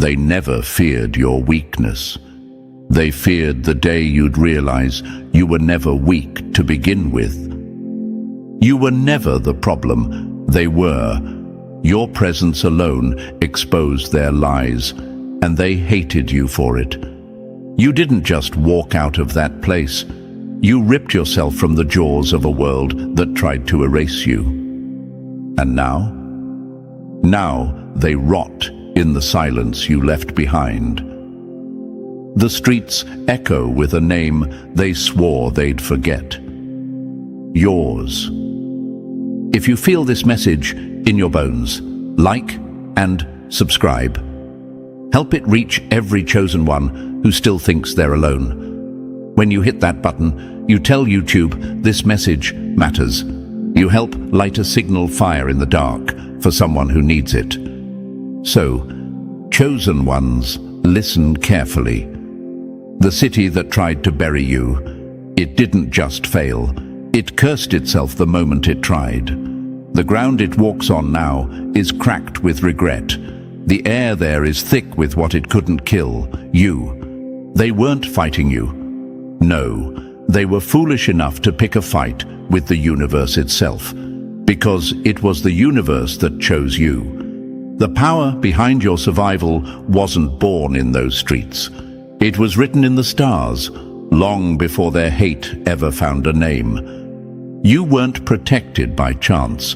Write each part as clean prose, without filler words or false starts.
They never feared your weakness. They feared the day you'd realize you were never weak to begin with. You were never the problem, they were. Your presence alone exposed their lies, and they hated you for it. You didn't just walk out of that place. You ripped yourself from the jaws of a world that tried to erase you. And now? Now they rot in the silence you left behind. The streets echo with a name they swore they'd forget. Yours. If you feel this message in your bones, like and subscribe. Help it reach every chosen one who still thinks they're alone. When you hit that button, you tell YouTube this message matters. You help light a signal fire in the dark for someone who needs it. So, chosen ones, listen carefully. The city that tried to bury you, it didn't just fail. It cursed itself the moment it tried. The ground it walks on now is cracked with regret. The air there is thick with what it couldn't kill, you. They weren't fighting you. No, they were foolish enough to pick a fight with the universe itself, because it was the universe that chose you. The power behind your survival wasn't born in those streets. It was written in the stars, long before their hate ever found a name. You weren't protected by chance.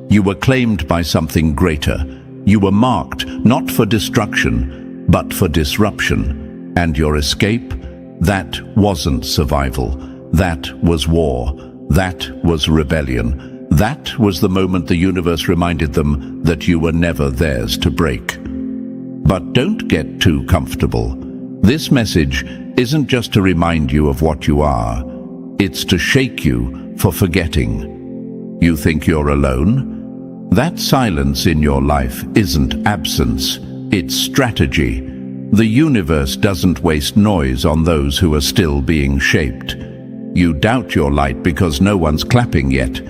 You were claimed by something greater. You were marked not for destruction, but for disruption. And your escape? That wasn't survival. That was war. That was rebellion. That was the moment the universe reminded them that you were never theirs to break. But don't get too comfortable. This message isn't just to remind you of what you are. It's to shake you for forgetting. You think you're alone? That silence in your life isn't absence, it's strategy. The universe doesn't waste noise on those who are still being shaped. You doubt your light because no one's clapping yet.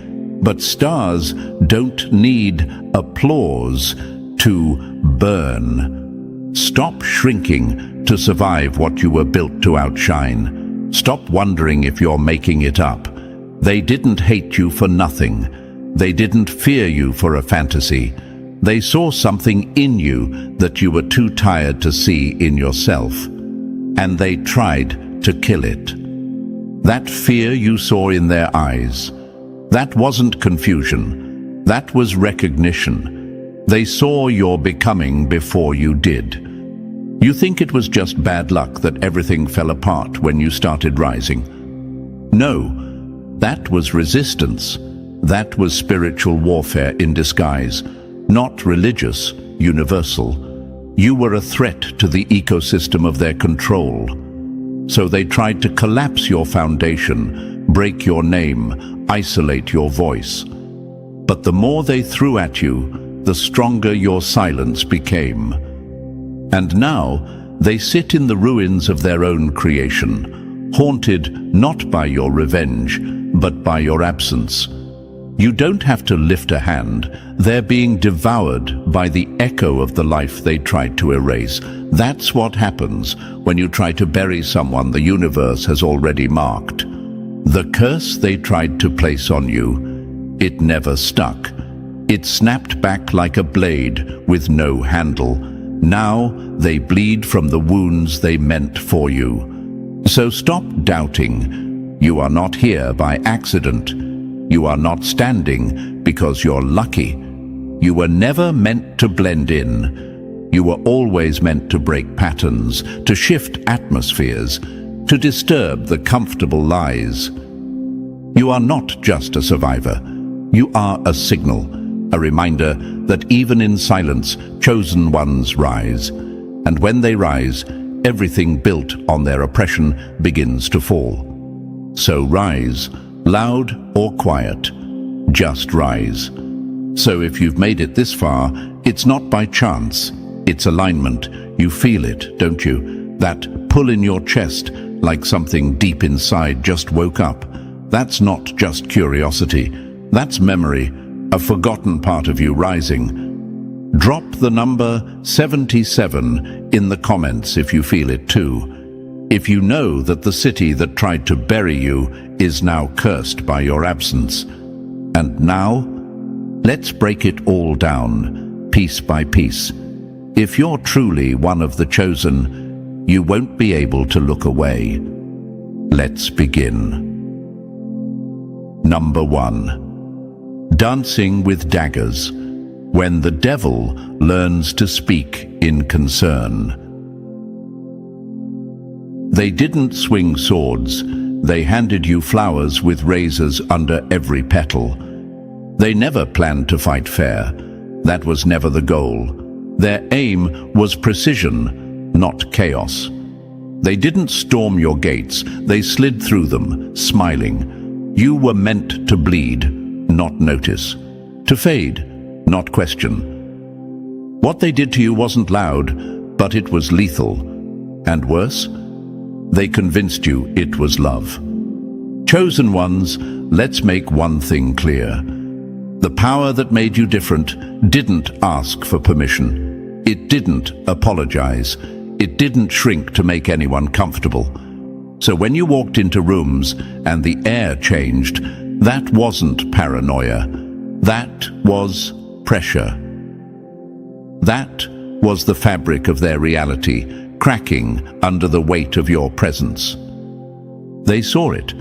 But stars don't need applause to burn. Stop shrinking to survive what you were built to outshine. Stop wondering if you're making it up. They didn't hate you for nothing. They didn't fear you for a fantasy. They saw something in you that you were too tired to see in yourself. And they tried to kill it. That fear you saw in their eyes, that wasn't confusion. That was recognition. They saw your becoming before you did. You think it was just bad luck that everything fell apart when you started rising. No, that was resistance. That was spiritual warfare in disguise, not religious, universal. You were a threat to the ecosystem of their control. So they tried to collapse your foundation, break your name, isolate your voice. But the more they threw at you, the stronger your silence became. And now they sit in the ruins of their own creation, haunted not by your revenge, but by your absence. You don't have to lift a hand. They're being devoured by the echo of the life they tried to erase. That's what happens when you try to bury someone the universe has already marked. The curse they tried to place on you, it never stuck. It snapped back like a blade with no handle. Now they bleed from the wounds they meant for you. So stop doubting. You are not here by accident. You are not standing because you're lucky. You were never meant to blend in. You were always meant to break patterns, to shift atmospheres, to disturb the comfortable lies. You are not just a survivor. You are a signal, a reminder that even in silence, chosen ones rise. And when they rise, everything built on their oppression begins to fall. So rise, loud or quiet, just rise. So if you've made it this far, it's not by chance, it's alignment. You feel it, don't you? That pull in your chest, like something deep inside just woke up. That's not just curiosity, that's memory, a forgotten part of you rising. Drop the number 77 in the comments if you feel it too. If you know that the city that tried to bury you is now cursed by your absence. And now, let's break it all down, piece by piece. If you're truly one of the chosen, you won't be able to look away. Let's begin. Number 1. Dancing with daggers. When the devil learns to speak in concern. They didn't swing swords. They handed you flowers with razors under every petal. They never planned to fight fair. That was never the goal. Their aim was precision, not chaos. They didn't storm your gates. They slid through them, smiling. You were meant to bleed, not notice. To fade, not question. What they did to you wasn't loud, but it was lethal. And worse, they convinced you it was love. Chosen ones, let's make one thing clear. The power that made you different didn't ask for permission. It didn't apologize. It didn't shrink to make anyone comfortable. So when you walked into rooms and the air changed, that wasn't paranoia. That was pressure. That was the fabric of their reality, cracking under the weight of your presence. They saw it,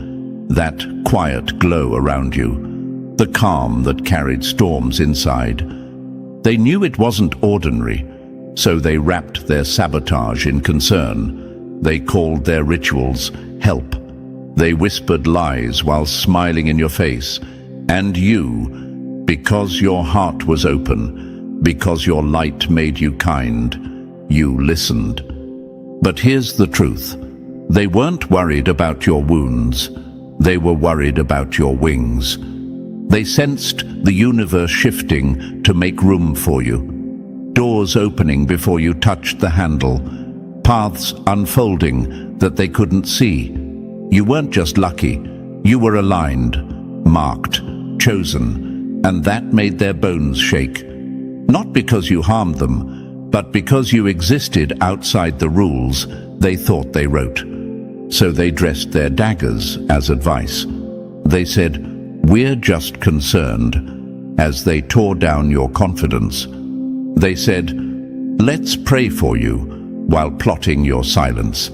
that quiet glow around you, the calm that carried storms inside. They knew it wasn't ordinary, so they wrapped their sabotage in concern. They called their rituals help. They whispered lies while smiling in your face. And you, because your heart was open, because your light made you kind, you listened. But here's the truth. They weren't worried about your wounds. They were worried about your wings. They sensed the universe shifting to make room for you. Doors opening before you touched the handle. Paths unfolding that they couldn't see. You weren't just lucky. You were aligned, marked, chosen, and that made their bones shake. Not because you harmed them, but because you existed outside the rules they thought they wrote. So they dressed their daggers as advice. They said, "We're just concerned," as they tore down your confidence. They said, "Let's pray for you," while plotting your silence.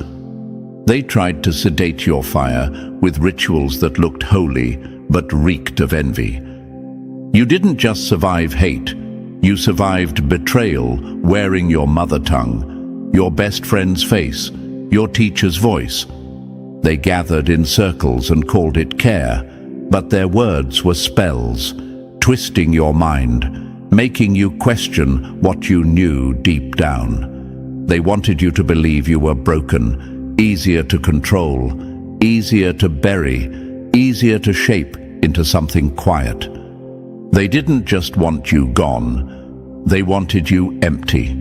They tried to sedate your fire with rituals that looked holy but reeked of envy. You didn't just survive hate. You survived betrayal wearing your mother tongue, your best friend's face, your teacher's voice. They gathered in circles and called it care, but their words were spells, twisting your mind, making you question what you knew deep down. They wanted you to believe you were broken, easier to control, easier to bury, easier to shape into something quiet. They didn't just want you gone, they wanted you empty.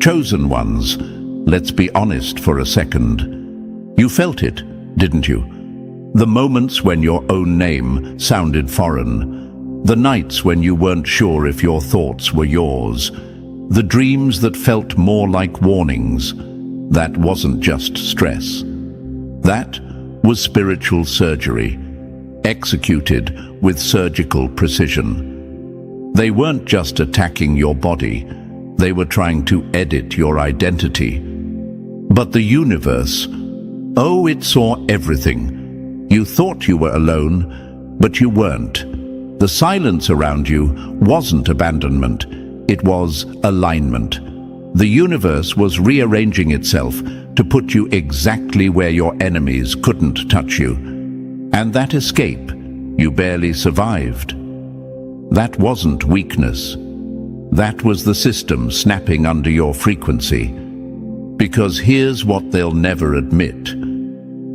Chosen ones, let's be honest for a second. You felt it, didn't you? The moments when your own name sounded foreign, the nights when you weren't sure if your thoughts were yours, the dreams that felt more like warnings. That wasn't just stress. That was spiritual surgery, executed with surgical precision. They weren't just attacking your body, they were trying to edit your identity. But the universe, oh, it saw everything. You thought you were alone, but you weren't. The silence around you wasn't abandonment, it was alignment. The universe was rearranging itself to put you exactly where your enemies couldn't touch you. And that escape, you barely survived. That wasn't weakness. That was the system snapping under your frequency. Because here's what they'll never admit.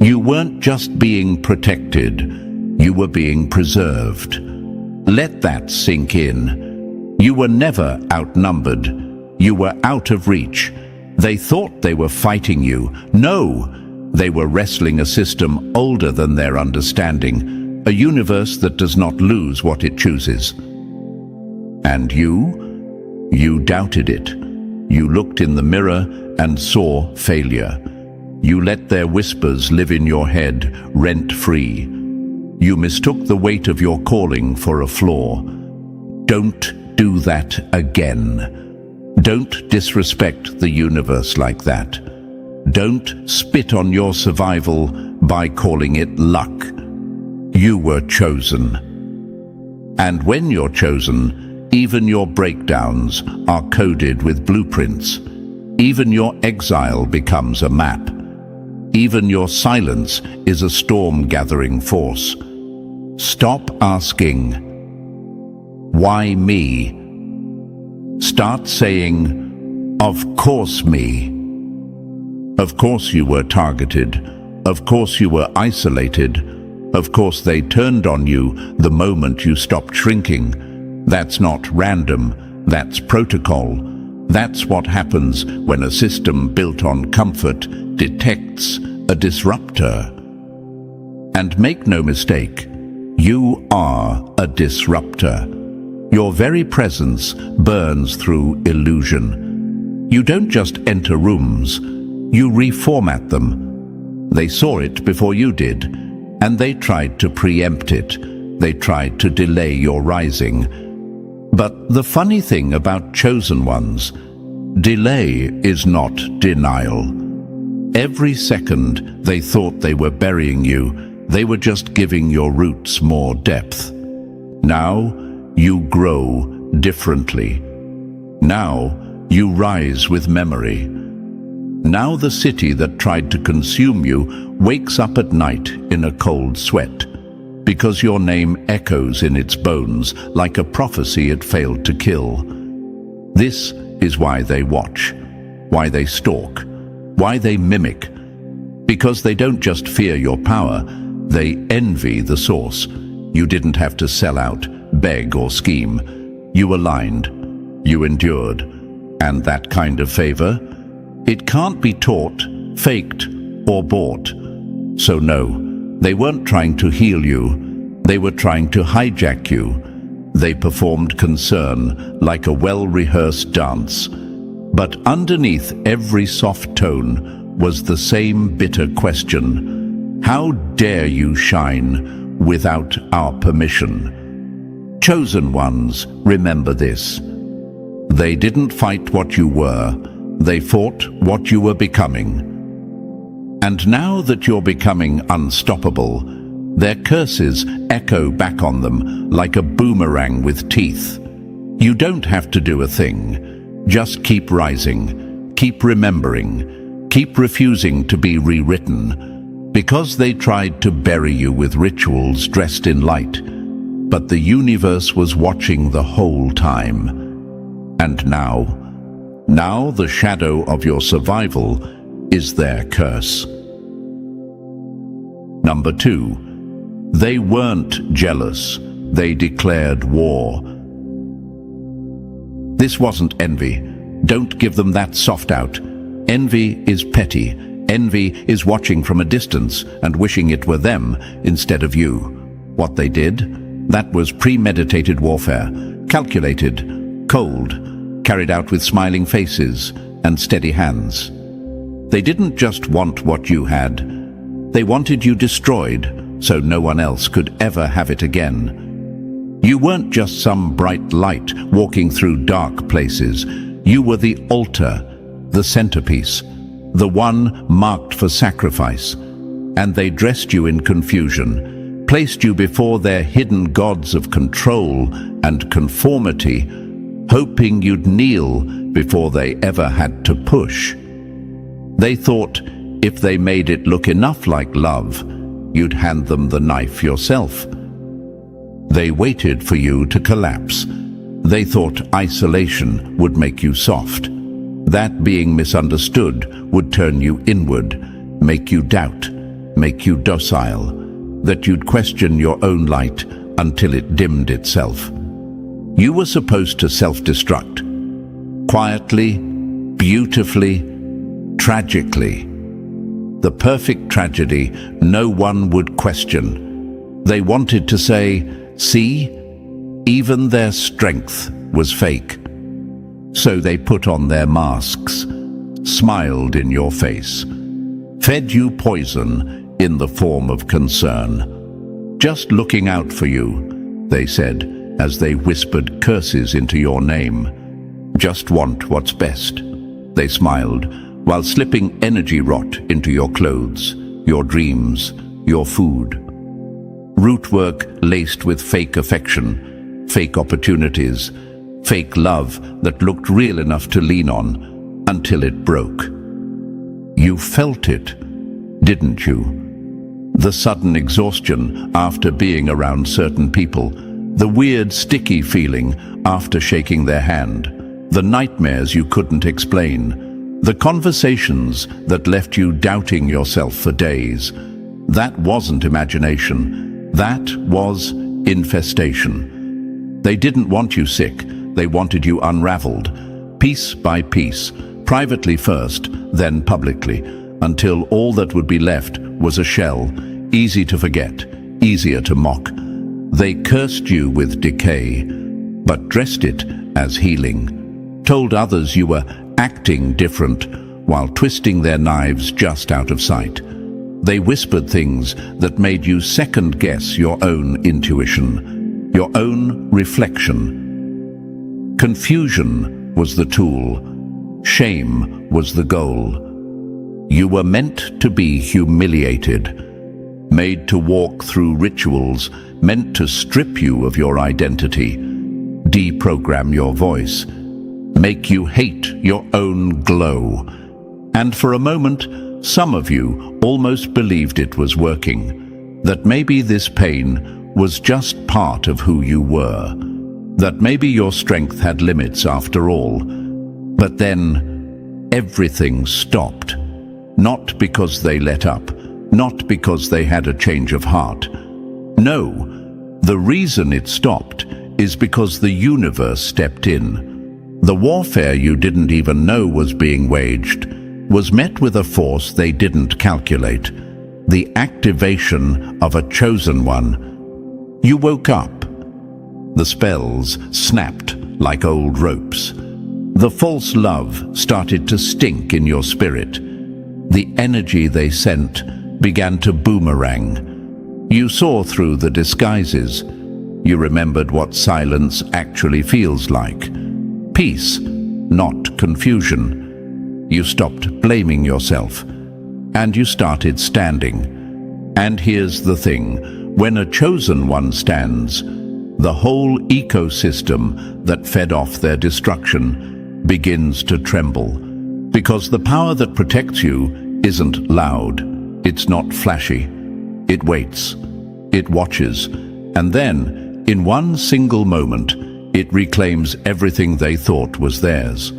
You weren't just being protected, you were being preserved. Let that sink in. You were never outnumbered. You were out of reach. They thought they were fighting you. No, they were wrestling a system older than their understanding, a universe that does not lose what it chooses. And you? You doubted it. You looked in the mirror and saw failure. You let their whispers live in your head, rent-free. You mistook the weight of your calling for a flaw. Don't do that again. Don't disrespect the universe like that. Don't spit on your survival by calling it luck. You were chosen. And when you're chosen, even your breakdowns are coded with blueprints. Even your exile becomes a map. Even your silence is a storm-gathering force. Stop asking, why me? Start saying, of course me. Of course you were targeted. Of course you were isolated. Of course they turned on you the moment you stopped shrinking. That's not random, that's protocol. That's what happens when a system built on comfort detects a disruptor. And make no mistake, you are a disruptor. Your very presence burns through illusion. You don't just enter rooms, you reformat them. They saw it before you did, and they tried to preempt it. They tried to delay your rising. But the funny thing about chosen ones, delay is not denial. Every second they thought they were burying you, they were just giving your roots more depth. Now you grow differently. Now you rise with memory. Now the city that tried to consume you wakes up at night in a cold sweat, because your name echoes in its bones like a prophecy it failed to kill. This is why they watch, why they stalk, why they mimic. Because they don't just fear your power, they envy the source. You didn't have to sell out, beg or scheme. You aligned, you endured. And that kind of favor, it can't be taught, faked, or bought. So no, they weren't trying to heal you. They were trying to hijack you. They performed concern like a well-rehearsed dance. But underneath every soft tone was the same bitter question. How dare you shine without our permission? Chosen ones, remember this. They didn't fight what you were. They fought what you were becoming. And now that you're becoming unstoppable, their curses echo back on them like a boomerang with teeth. You don't have to do a thing. Just keep rising, keep remembering, keep refusing to be rewritten. Because they tried to bury you with rituals dressed in light, but the universe was watching the whole time. And now the shadow of your survival is their curse. Number 2, they weren't jealous, they declared war. This wasn't envy. Don't give them that soft out. Envy is petty. Envy is watching from a distance and wishing it were them instead of you. What they did, that was premeditated warfare, calculated, cold, carried out with smiling faces and steady hands. They didn't just want what you had. They wanted you destroyed so no one else could ever have it again. You weren't just some bright light walking through dark places. You were the altar, the centerpiece, the one marked for sacrifice. And they dressed you in confusion, placed you before their hidden gods of control and conformity, hoping you'd kneel before they ever had to push. They thought if they made it look enough like love, you'd hand them the knife yourself. They waited for you to collapse. They thought isolation would make you soft. That being misunderstood would turn you inward, make you doubt, make you docile, that you'd question your own light until it dimmed itself. You were supposed to self-destruct, quietly, beautifully, tragically. The perfect tragedy no one would question. They wanted to say, see, even their strength was fake. So they put on their masks, smiled in your face, fed you poison in the form of concern. Just looking out for you, they said, as they whispered curses into your name. Just want what's best, they smiled, while slipping energy rot into your clothes, your dreams, your food. Root work laced with fake affection, fake opportunities, fake love that looked real enough to lean on until it broke. You felt it, didn't you? The sudden exhaustion after being around certain people, the weird sticky feeling after shaking their hand, the nightmares you couldn't explain, the conversations that left you doubting yourself for days. That wasn't imagination, that was infestation. They didn't want you sick, they wanted you unraveled, piece by piece, privately first, then publicly, until all that would be left was a shell, easy to forget, easier to mock. They cursed you with decay, but dressed it as healing, told others you were acting different while twisting their knives just out of sight. They whispered things that made you second-guess your own intuition, your own reflection. Confusion was the tool, shame was the goal. You were meant to be humiliated, made to walk through rituals, meant to strip you of your identity, deprogram your voice, make you hate your own glow. And for a moment, some of you almost believed it was working, that maybe this pain was just part of who you were, that maybe your strength had limits after all. But then everything stopped, not because they let up, not because they had a change of heart. No, the reason it stopped is because the universe stepped in. The warfare you didn't even know was being waged was met with a force they didn't calculate, the activation of a chosen one. You woke up. The spells snapped like old ropes. The false love started to stink in your spirit. The energy they sent began to boomerang. You saw through the disguises. You remembered what silence actually feels like. Peace, not confusion. You stopped blaming yourself, and you started standing. And here's the thing, when a chosen one stands, the whole ecosystem that fed off their destruction begins to tremble. Because the power that protects you isn't loud, it's not flashy. It waits, it watches, and then, in one single moment, it reclaims everything they thought was theirs.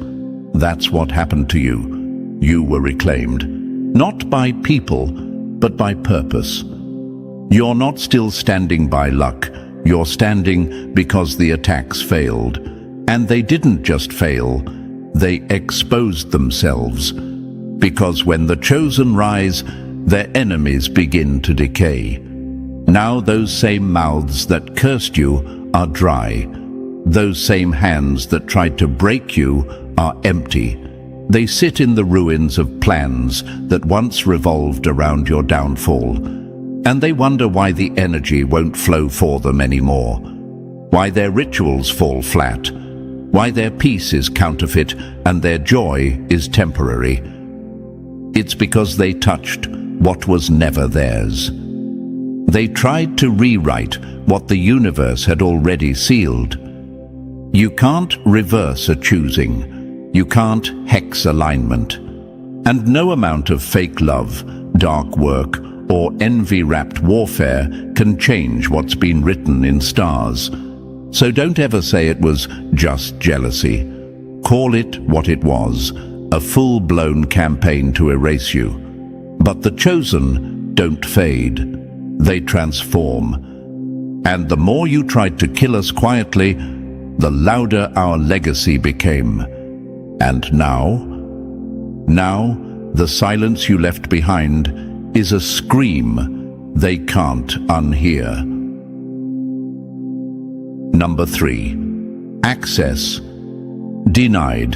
That's what happened to you. You were reclaimed, not by people, but by purpose. You're not still standing by luck. You're standing because the attacks failed. And they didn't just fail, they exposed themselves. Because when the chosen rise, their enemies begin to decay. Now those same mouths that cursed you are dry. Those same hands that tried to break you are empty. They sit in the ruins of plans that once revolved around your downfall. And they wonder why the energy won't flow for them anymore. Why their rituals fall flat. Why their peace is counterfeit and their joy is temporary. It's because they touched what was never theirs. They tried to rewrite what the universe had already sealed. You can't reverse a choosing. You can't hex alignment. And no amount of fake love, dark work, or envy-wrapped warfare can change what's been written in stars. So don't ever say it was just jealousy. Call it what it was, a full-blown campaign to erase you. But the chosen don't fade. They transform. And the more you tried to kill us quietly, the louder our legacy became. And now, the silence you left behind is a scream they can't unhear. Number 3. Access Denied,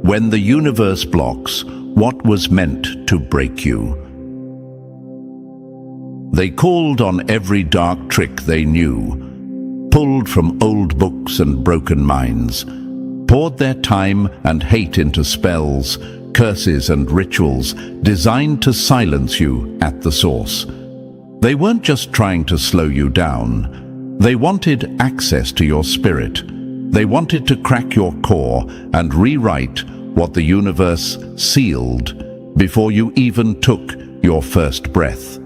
when the universe blocks what was meant to break you. They called on every dark trick they knew, pulled from old books and broken minds, poured their time and hate into spells, curses and rituals designed to silence you at the source. They weren't just trying to slow you down. They wanted access to your spirit. They wanted to crack your core and rewrite what the universe sealed before you even took your first breath.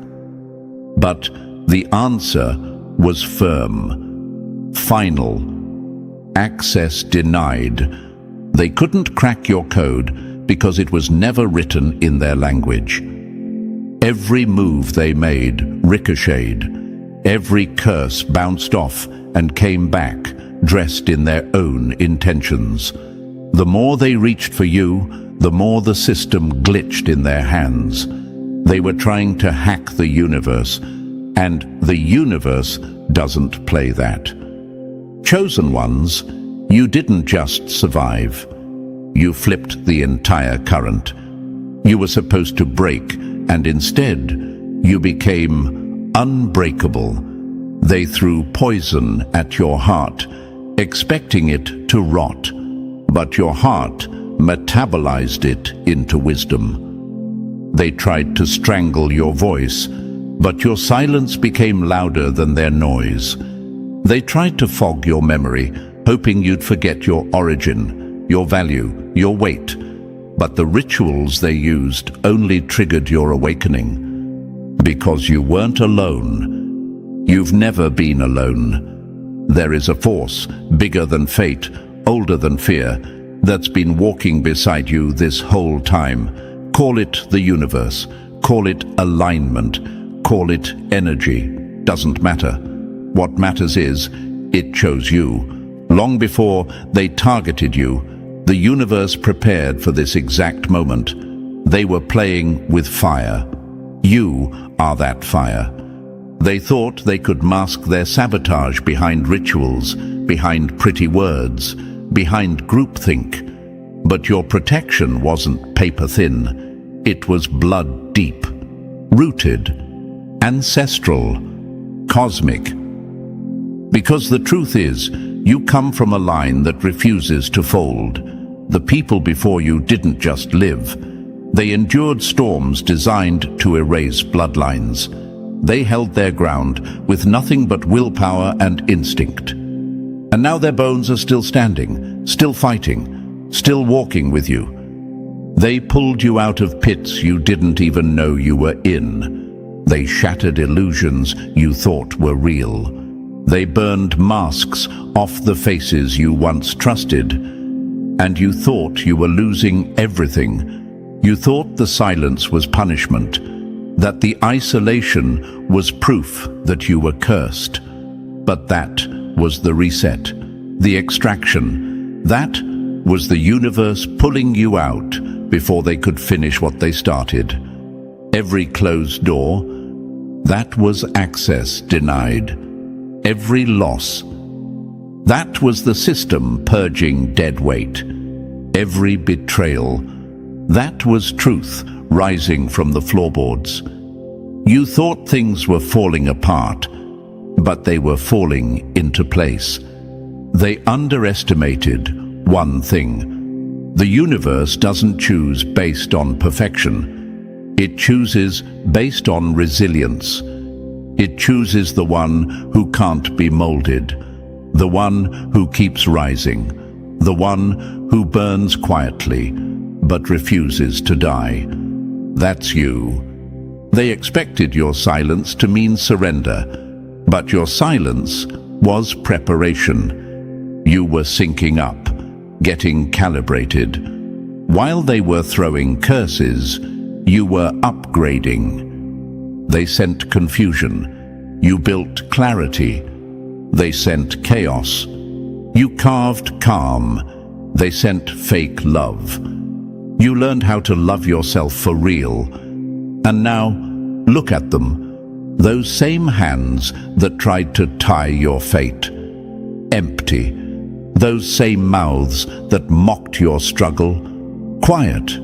But the answer was firm, final. Access denied. They couldn't crack your code because it was never written in their language. Every move they made ricocheted. Every curse bounced off and came back, dressed in their own intentions. The more they reached for you, the more the system glitched in their hands. They were trying to hack the universe, and the universe doesn't play that. Chosen ones, you didn't just survive. You flipped the entire current. You were supposed to break, and instead, you became unbreakable. They threw poison at your heart, expecting it to rot, but your heart metabolized it into wisdom. They tried to strangle your voice, but your silence became louder than their noise. They tried to fog your memory, hoping you'd forget your origin, your value, your weight. But the rituals they used only triggered your awakening. Because you weren't alone. You've never been alone. There is a force bigger than fate, older than fear, that's been walking beside you this whole time. Call it the universe, call it alignment, call it energy. Doesn't matter. What matters is, it chose you. Long before they targeted you, the universe prepared for this exact moment. They were playing with fire. You are that fire. They thought they could mask their sabotage behind rituals, behind pretty words, behind groupthink. But your protection wasn't paper thin. It was blood deep, rooted, ancestral, cosmic. Because the truth is, you come from a line that refuses to fold. The people before you didn't just live. They endured storms designed to erase bloodlines. They held their ground with nothing but willpower and instinct. And now their bones are still standing, still fighting, still walking with you. They pulled you out of pits you didn't even know you were in. They shattered illusions you thought were real. They burned masks off the faces you once trusted. And you thought you were losing everything. You thought the silence was punishment, that the isolation was proof that you were cursed. But that was the reset, the extraction. That was the universe pulling you out before they could finish what they started. Every closed door, that was access denied. Every loss, that was the system purging dead weight. Every betrayal, that was truth rising from the floorboards. You thought things were falling apart, but they were falling into place. They underestimated one thing. The universe doesn't choose based on perfection. It chooses based on resilience. It chooses the one who can't be molded, the one who keeps rising, the one who burns quietly but refuses to die. That's you. They expected your silence to mean surrender, but your silence was preparation. You were syncing up, getting calibrated. While they were throwing curses, you were upgrading. They sent confusion. You built clarity. They sent chaos. You carved calm. They sent fake love. You learned how to love yourself for real. And now, look at them. Those same hands that tried to tie your fate. Empty. Those same mouths that mocked your struggle, quiet.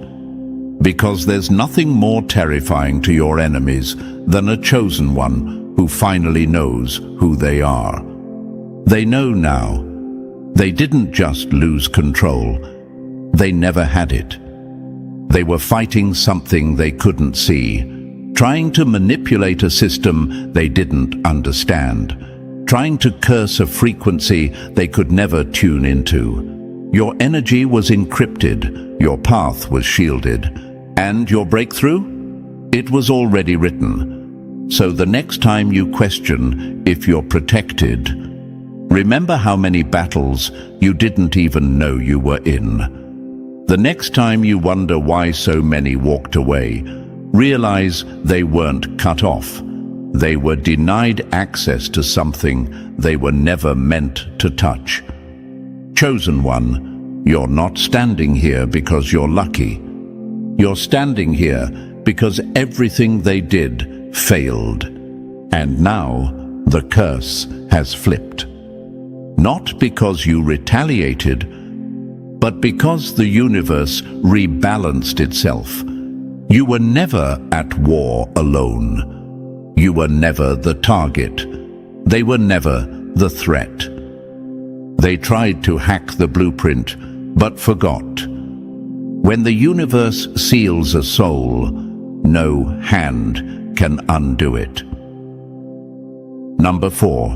Because there's nothing more terrifying to your enemies than a chosen one who finally knows who they are. They know now. They didn't just lose control. They never had it. They were fighting something they couldn't see, trying to manipulate a system they didn't understand, trying to curse a frequency they could never tune into. Your energy was encrypted, your path was shielded, and your breakthrough? It was already written. So the next time you question if you're protected, remember how many battles you didn't even know you were in. The next time you wonder why so many walked away, realize they weren't cut off. They were denied access to something they were never meant to touch. Chosen one, you're not standing here because you're lucky. You're standing here because everything they did failed. And now the curse has flipped. Not because you retaliated, but because the universe rebalanced itself. You were never at war alone. You were never the target. They were never the threat. They tried to hack the blueprint, but forgot. When the universe seals a soul, no hand can undo it. Number 4.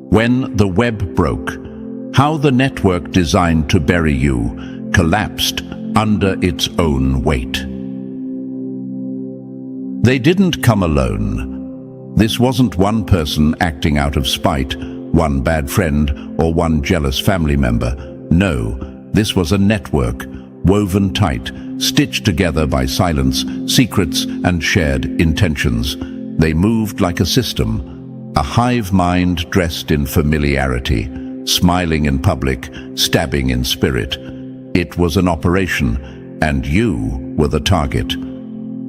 When the web broke, how the network designed to bury you collapsed under its own weight. They didn't come alone. This wasn't one person acting out of spite, one bad friend, or one jealous family member. No, this was a network, woven tight, stitched together by silence, secrets, and shared intentions. They moved like a system, a hive mind dressed in familiarity, smiling in public, stabbing in spirit. It was an operation, and you were the target.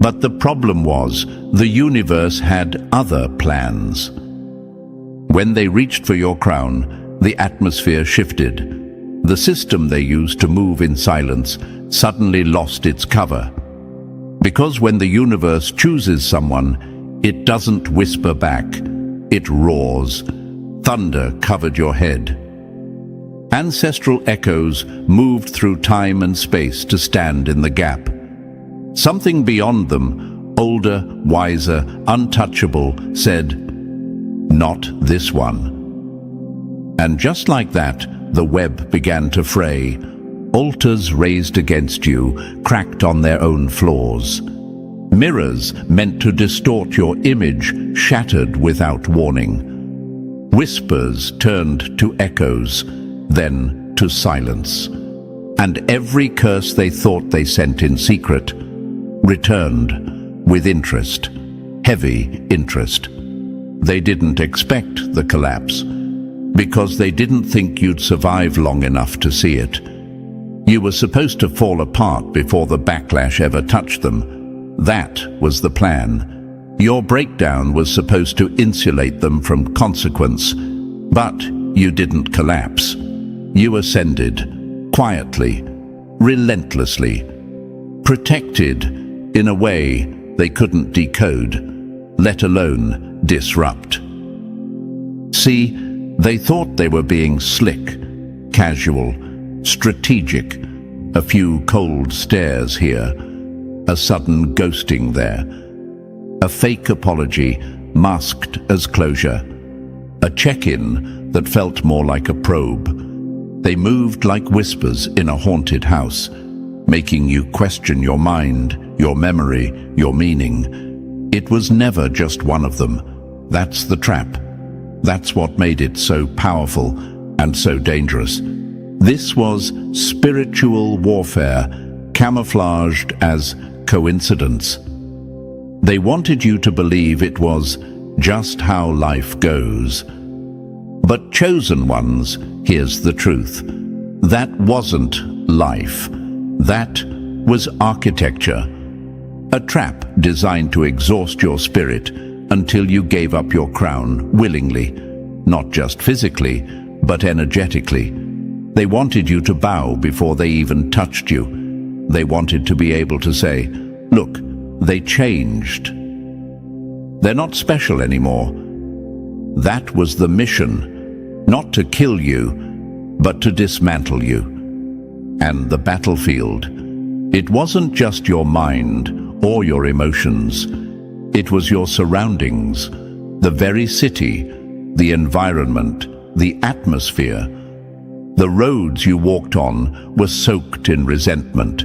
But the problem was, the universe had other plans. When they reached for your crown, the atmosphere shifted. The system they used to move in silence suddenly lost its cover. Because when the universe chooses someone, it doesn't whisper back, it roars. Thunder covered your head. Ancestral echoes moved through time and space to stand in the gap. Something beyond them, older, wiser, untouchable, said, "Not this one." And just like that, the web began to fray. Altars raised against you, cracked on their own flaws. Mirrors meant to distort your image, shattered without warning. Whispers turned to echoes, then to silence. And every curse they thought they sent in secret returned with interest, heavy interest. They didn't expect the collapse, because they didn't think you'd survive long enough to see it. You were supposed to fall apart before the backlash ever touched them. That was the plan. Your breakdown was supposed to insulate them from consequence, but you didn't collapse. You ascended, quietly, relentlessly, protected in a way they couldn't decode, let alone disrupt. See, they thought they were being slick, casual, strategic, a few cold stares here, a sudden ghosting there, a fake apology masked as closure, a check-in that felt more like a probe. They moved like whispers in a haunted house, making you question your mind, your memory, your meaning. It was never just one of them. That's the trap. That's what made it so powerful and so dangerous. This was spiritual warfare, camouflaged as coincidence. They wanted you to believe it was just how life goes. But chosen ones, here's the truth. That wasn't life. That was architecture. A trap designed to exhaust your spirit until you gave up your crown willingly, not just physically, but energetically. They wanted you to bow before they even touched you. They wanted to be able to say, "Look, they changed. They're not special anymore." That was the mission, not to kill you, but to dismantle you. And the battlefield, it wasn't just your mind or your emotions. It was your surroundings, the very city, the environment, the atmosphere. The roads you walked on were soaked in resentment.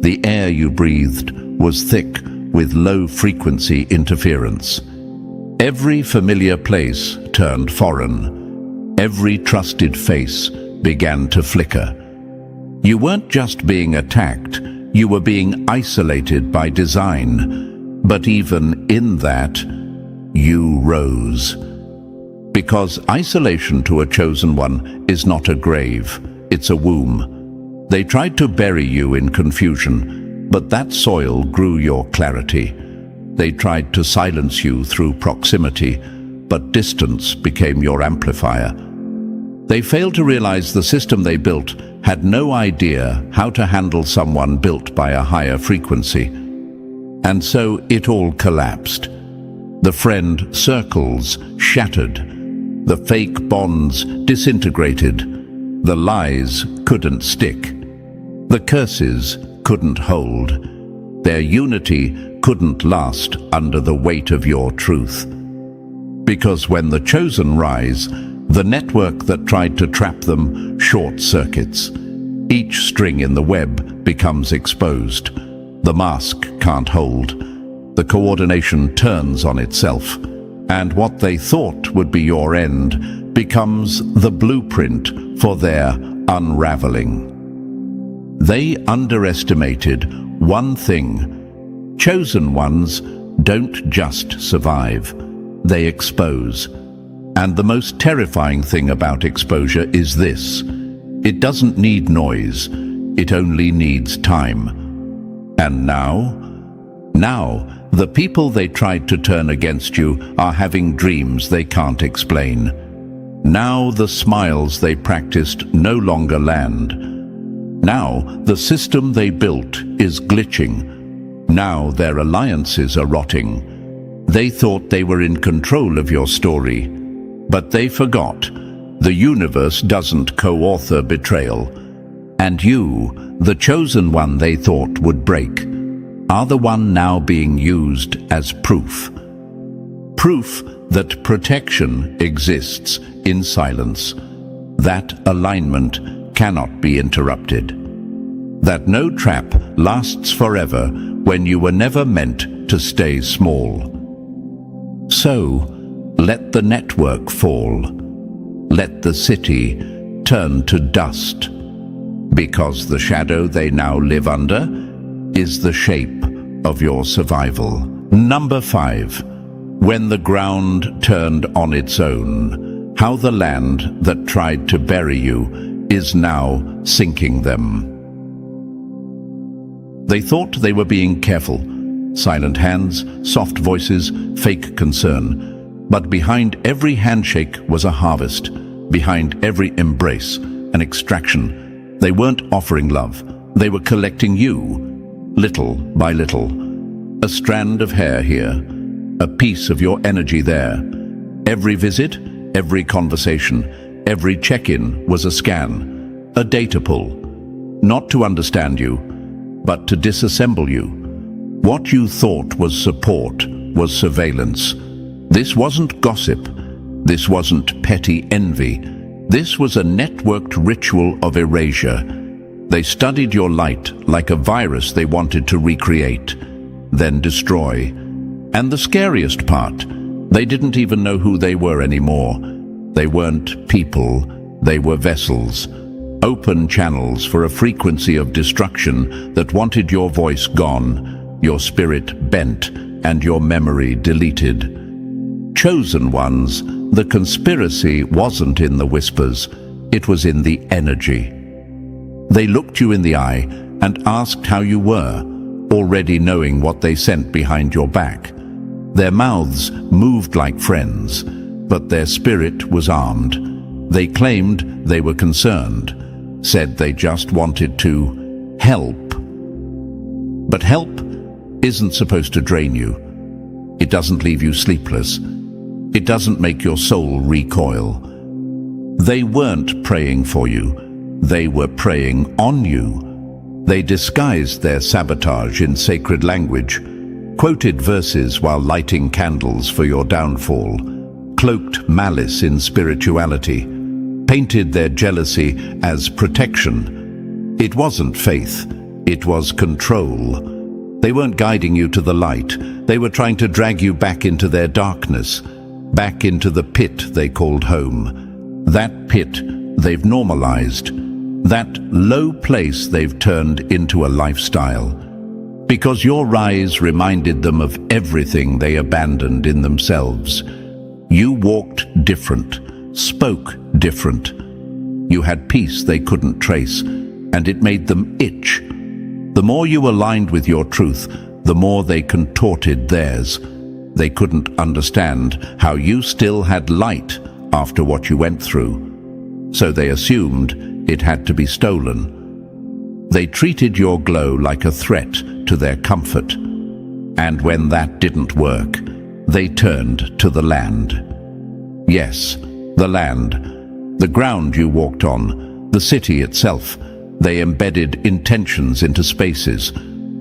The air you breathed was thick with low-frequency interference. Every familiar place turned foreign. Every trusted face began to flicker. You weren't just being attacked, you were being isolated by design. But even in that, you rose. Because isolation to a chosen one is not a grave, it's a womb. They tried to bury you in confusion, but that soil grew your clarity. They tried to silence you through proximity, but distance became your amplifier. They failed to realize the system they built had no idea how to handle someone built by a higher frequency. And so it all collapsed. The friend circles shattered. The fake bonds disintegrated. The lies couldn't stick. The curses couldn't hold. Their unity couldn't last under the weight of your truth. Because when the chosen rise, the network that tried to trap them short-circuits. Each string in the web becomes exposed. The mask can't hold. The coordination turns on itself. And what they thought would be your end becomes the blueprint for their unraveling. They underestimated one thing. Chosen ones don't just survive, they expose. And the most terrifying thing about exposure is this: it doesn't need noise, it only needs time. And now, the people they tried to turn against you are having dreams they can't explain. Now the smiles they practiced no longer land. Now the system they built is glitching. Now their alliances are rotting. They thought they were in control of your story, but they forgot. The universe doesn't co-author betrayal. And you, the chosen one they thought would break, are the one now being used as proof. Proof that protection exists in silence, that alignment cannot be interrupted, that no trap lasts forever when you were never meant to stay small. So, let the network fall. Let the city turn to dust. Because the shadow they now live under is the shape of your survival. Number 5. When the ground turned on its own, how the land that tried to bury you is now sinking them. They thought they were being careful. Silent hands, soft voices, fake concern. But behind every handshake was a harvest. Behind every embrace, an extraction. They weren't offering love. They were collecting you, little by little. A strand of hair here, a piece of your energy there. Every visit, every conversation, every check-in was a scan, a data pull. Not to understand you, but to disassemble you. What you thought was support was surveillance. This wasn't gossip. This wasn't petty envy. This was a networked ritual of erasure. They studied your light like a virus they wanted to recreate, then destroy. And the scariest part, they didn't even know who they were anymore. They weren't people, they were vessels. Open channels for a frequency of destruction that wanted your voice gone, your spirit bent, and your memory deleted. Chosen ones, the conspiracy wasn't in the whispers, it was in the energy. They looked you in the eye and asked how you were, already knowing what they sent behind your back. Their mouths moved like friends, but their spirit was armed. They claimed they were concerned, said they just wanted to help. But help isn't supposed to drain you. It doesn't leave you sleepless. It doesn't make your soul recoil. They weren't praying for you. They were preying on you. They disguised their sabotage in sacred language, quoted verses while lighting candles for your downfall, cloaked malice in spirituality, painted their jealousy as protection. It wasn't faith, it was control. They weren't guiding you to the light. They were trying to drag you back into their darkness, back into the pit they called home. That pit they've normalized. That low place they've turned into a lifestyle. Because your rise reminded them of everything they abandoned in themselves. You walked different, spoke different. You had peace they couldn't trace, and it made them itch. The more you aligned with your truth, the more they contorted theirs. They couldn't understand how you still had light after what you went through. So they assumed it had to be stolen. They treated your glow like a threat to their comfort. And when that didn't work, they turned to the land. Yes, the land, the ground you walked on, the city itself. They embedded intentions into spaces,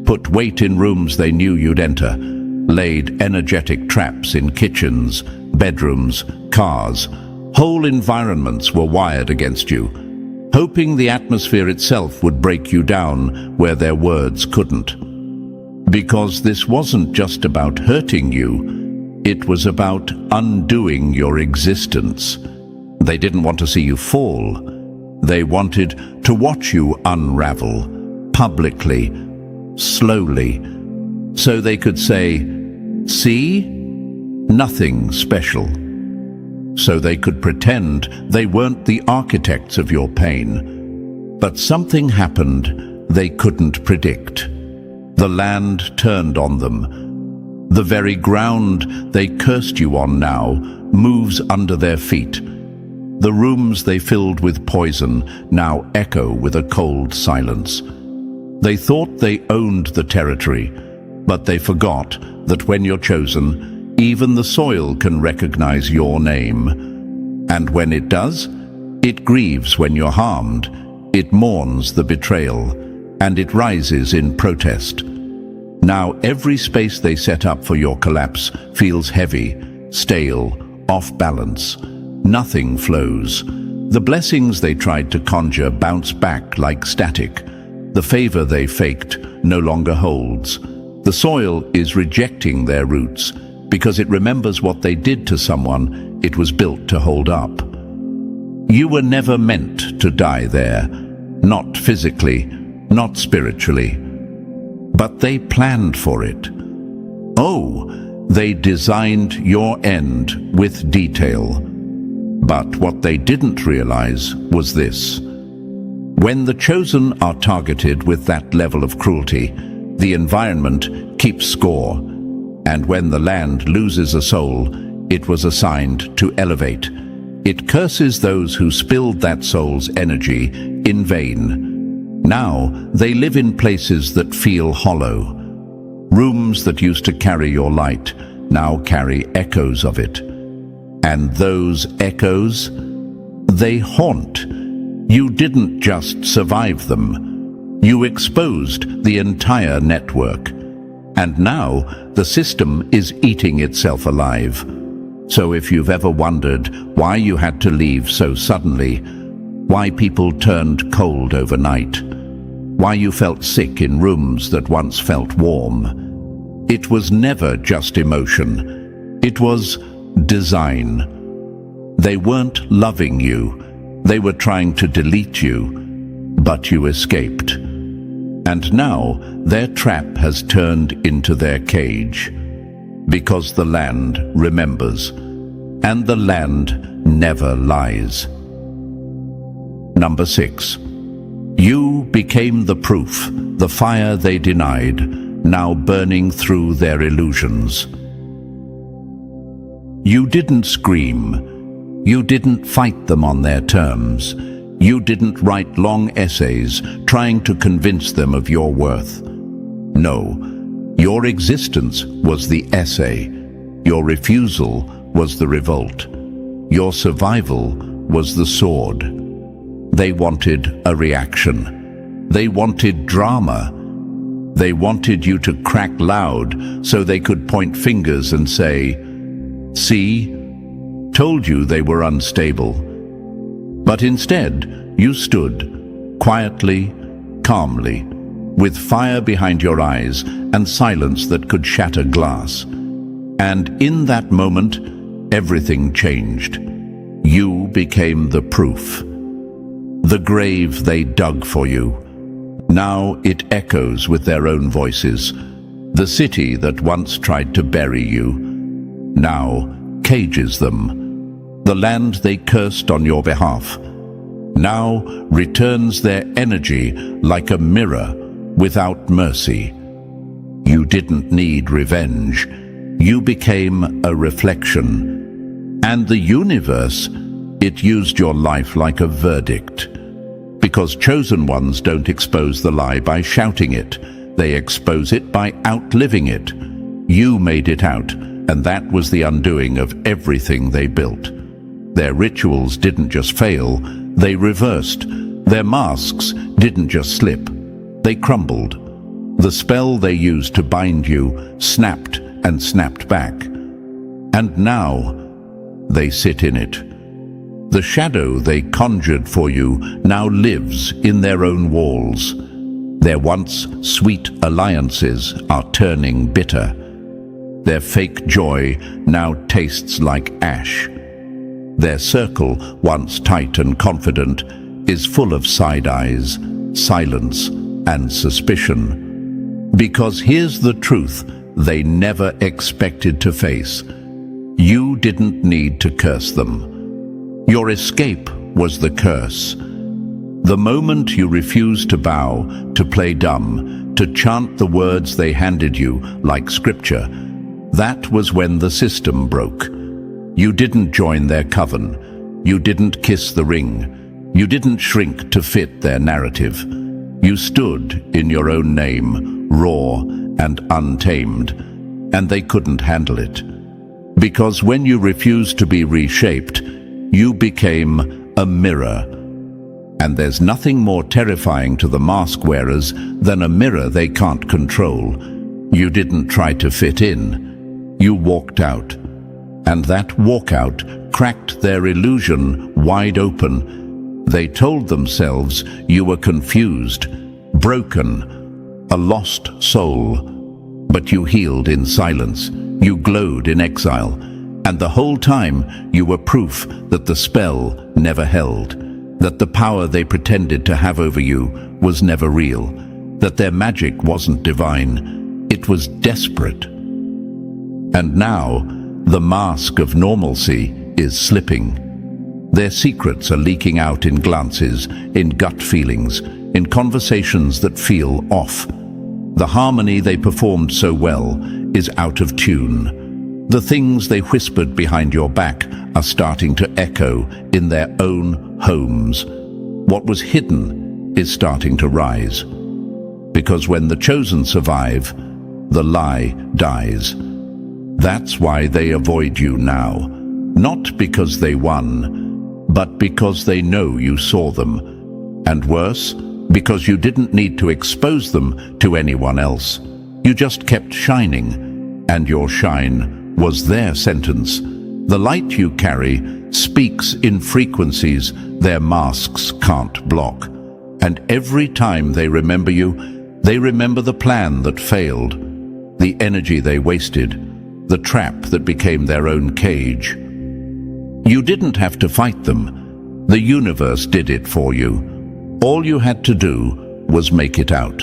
put weight in rooms they knew you'd enter, laid energetic traps in kitchens, bedrooms, cars. Whole environments were wired against you, hoping the atmosphere itself would break you down where their words couldn't. Because this wasn't just about hurting you, it was about undoing your existence. They didn't want to see you fall. They wanted to watch you unravel, publicly, slowly, so they could say, "See? Nothing special." So they could pretend they weren't the architects of your pain. But something happened they couldn't predict. The land turned on them. The very ground they cursed you on now moves under their feet. The rooms they filled with poison now echo with a cold silence. They thought they owned the territory, but they forgot that when you're chosen, even the soil can recognize your name. And when it does, it grieves when you're harmed, it mourns the betrayal, and it rises in protest. Now every space they set up for your collapse feels heavy, stale, off balance. Nothing flows. The blessings they tried to conjure bounce back like static. The favor they faked no longer holds. The soil is rejecting their roots because it remembers what they did to someone it was built to hold up. You were never meant to die there, not physically, not spiritually. But they planned for it. Oh, they designed your end with detail. But what they didn't realize was this. When the chosen are targeted with that level of cruelty, the environment keeps score. And when the land loses a soul, it was assigned to elevate. It curses those who spilled that soul's energy in vain. Now they live in places that feel hollow. Rooms that used to carry your light now carry echoes of it. And those echoes, they haunt. You didn't just survive them. You exposed the entire network. And now the system is eating itself alive. So if you've ever wondered why you had to leave so suddenly, why people turned cold overnight, why you felt sick in rooms that once felt warm, it was never just emotion. It was design. They weren't loving you. They were trying to delete you, but you escaped. And now their trap has turned into their cage. Because the land remembers, and the land never lies. Number 6. You became the proof, the fire they denied, now burning through their illusions. You didn't scream. You didn't fight them on their terms. You didn't write long essays trying to convince them of your worth. No, your existence was the essay. Your refusal was the revolt. Your survival was the sword. They wanted a reaction. They wanted drama. They wanted you to crack loud so they could point fingers and say, "See, told you they were unstable." But instead, you stood, quietly, calmly, with fire behind your eyes and silence that could shatter glass. And in that moment, everything changed. You became the proof. The grave they dug for you. Now it echoes with their own voices. The city that once tried to bury you, now cages them. The land they cursed on your behalf, now returns their energy like a mirror without mercy. You didn't need revenge. You became a reflection. And the universe, it used your life like a verdict. Because chosen ones don't expose the lie by shouting it. They expose it by outliving it. You made it out, and that was the undoing of everything they built. Their rituals didn't just fail, they reversed. Their masks didn't just slip, they crumbled. The spell they used to bind you snapped and snapped back. And now they sit in it. The shadow they conjured for you now lives in their own walls. Their once sweet alliances are turning bitter. Their fake joy now tastes like ash. Their circle, once tight and confident, is full of side eyes, silence, and suspicion. Because here's the truth they never expected to face. You didn't need to curse them. Your escape was the curse. The moment you refused to bow, to play dumb, to chant the words they handed you like scripture, that was when the system broke. You didn't join their coven. You didn't kiss the ring. You didn't shrink to fit their narrative. You stood in your own name, raw and untamed, and they couldn't handle it. Because when you refused to be reshaped, you became a mirror. And there's nothing more terrifying to the mask wearers than a mirror they can't control. You didn't try to fit in. You walked out. And that walkout cracked their illusion wide open. They told themselves you were confused, broken, a lost soul. But you healed in silence. You glowed in exile. And the whole time you were proof that the spell never held, that the power they pretended to have over you was never real, that their magic wasn't divine, it was desperate. And now, the mask of normalcy is slipping. Their secrets are leaking out in glances, in gut feelings, in conversations that feel off. The harmony they performed so well is out of tune. The things they whispered behind your back are starting to echo in their own homes. What was hidden is starting to rise. Because when the chosen survive, the lie dies. That's why they avoid you now. Not because they won, but because they know you saw them. And worse, because you didn't need to expose them to anyone else. You just kept shining, and your shine was their sentence. The light you carry speaks in frequencies their masks can't block. And every time they remember you, they remember the plan that failed, the energy they wasted, the trap that became their own cage. You didn't have to fight them. The universe did it for you. All you had to do was make it out.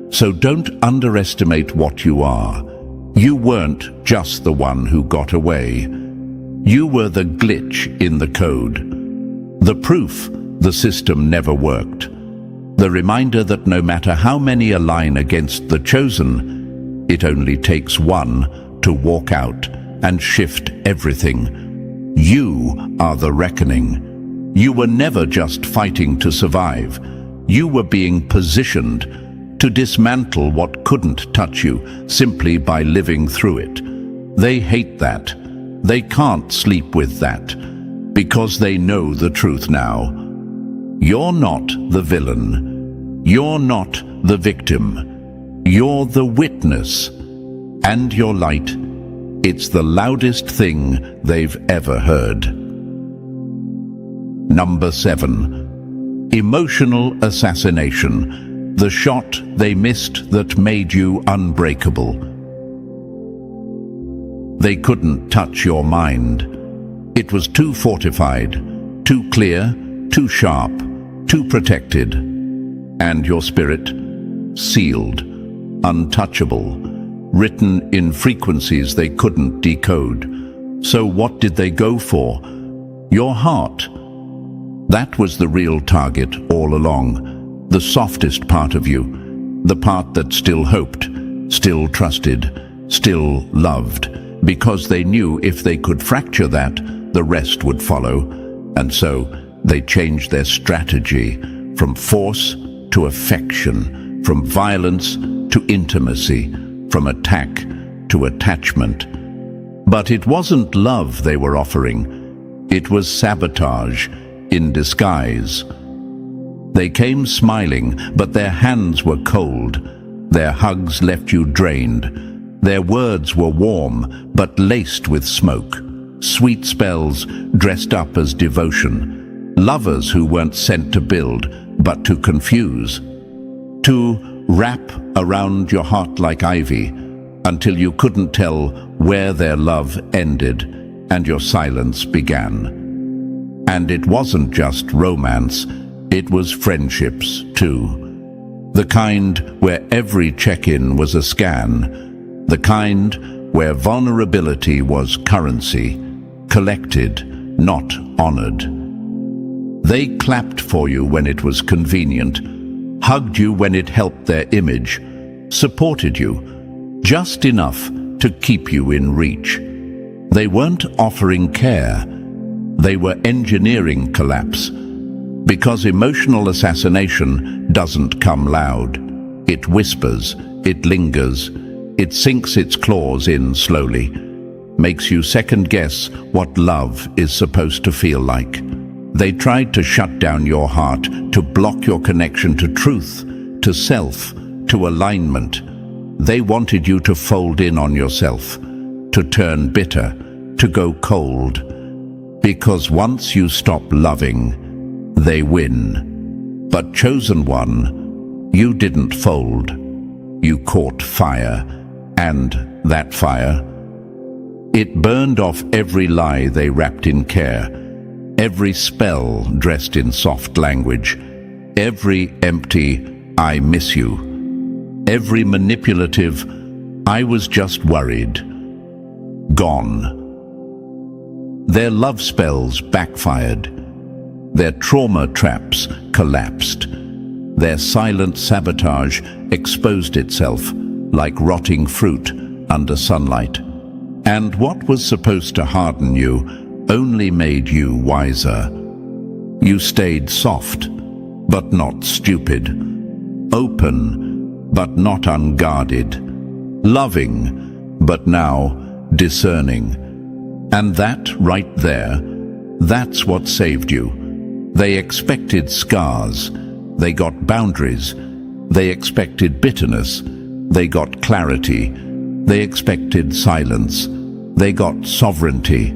So don't underestimate what you are. You weren't just the one who got away. You were the glitch in the code. The proof the system never worked. The reminder that no matter how many align against the chosen, it only takes one to walk out and shift everything. You are the reckoning. You were never just fighting to survive. You were being positioned to dismantle what couldn't touch you simply by living through it. They hate that. They can't sleep with that because they know the truth now. You're not the villain. You're not the victim. You're the witness. And your light, it's the loudest thing they've ever heard. Number 7. Emotional assassination. The shot they missed that made you unbreakable. They couldn't touch your mind. It was too fortified, too clear, too sharp, too protected. And your spirit, sealed, untouchable, written in frequencies they couldn't decode. So what did they go for? Your heart. That was the real target all along. The softest part of you. The part that still hoped, still trusted, still loved. Because they knew if they could fracture that, the rest would follow. And so they changed their strategy from force to affection, from violence to intimacy, from attack to attachment. But it wasn't love they were offering. It was sabotage in disguise. They came smiling, but their hands were cold. Their hugs left you drained. Their words were warm, but laced with smoke. Sweet spells dressed up as devotion. Lovers who weren't sent to build, but to confuse. To wrap around your heart like ivy, until you couldn't tell where their love ended and your silence began. And it wasn't just romance, it was friendships too. The kind where every check-in was a scan. The kind where vulnerability was currency, collected, not honored. They clapped for you when it was convenient, hugged you when it helped their image, supported you, just enough to keep you in reach. They weren't offering care, they were engineering collapse. Because emotional assassination doesn't come loud. It whispers, it lingers, it sinks its claws in slowly, makes you second-guess what love is supposed to feel like. They tried to shut down your heart, to block your connection to truth, to self, to alignment. They wanted you to fold in on yourself, to turn bitter, to go cold. Because once you stop loving, they win. But chosen one, you didn't fold. You caught fire. And that fire, it burned off every lie they wrapped in care, every spell dressed in soft language, every empty, I miss you, every manipulative, I was just worried, gone. Their love spells backfired, their trauma traps collapsed, their silent sabotage exposed itself like rotting fruit under sunlight. And what was supposed to harden you only made you wiser. You stayed soft, but not stupid. Open, but not unguarded. Loving, but now discerning. And that right there, that's what saved you. They expected scars. They got boundaries. They expected bitterness. They got clarity. They expected silence. They got sovereignty.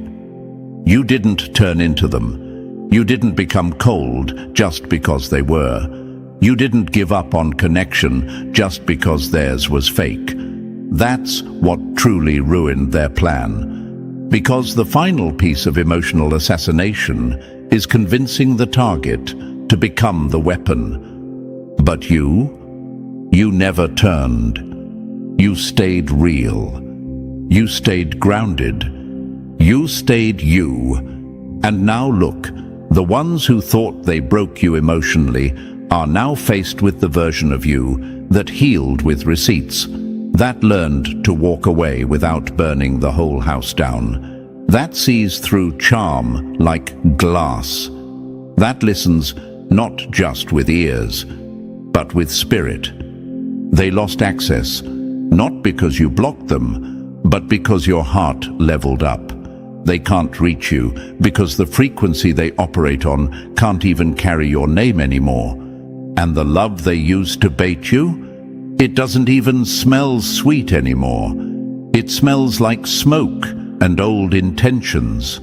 You didn't turn into them. You didn't become cold just because they were. You didn't give up on connection just because theirs was fake. That's what truly ruined their plan. Because the final piece of emotional assassination is convincing the target to become the weapon. But you never turned. You stayed real. You stayed grounded. You stayed you. And now look, the ones who thought they broke you emotionally are now faced with the version of you that healed with receipts, that learned to walk away without burning the whole house down. That sees through charm like glass. That listens not just with ears, but with spirit. They lost access, not because you blocked them, but because your heart leveled up. They can't reach you because the frequency they operate on can't even carry your name anymore. And the love they used to bait you, it doesn't even smell sweet anymore. It smells like smoke and old intentions.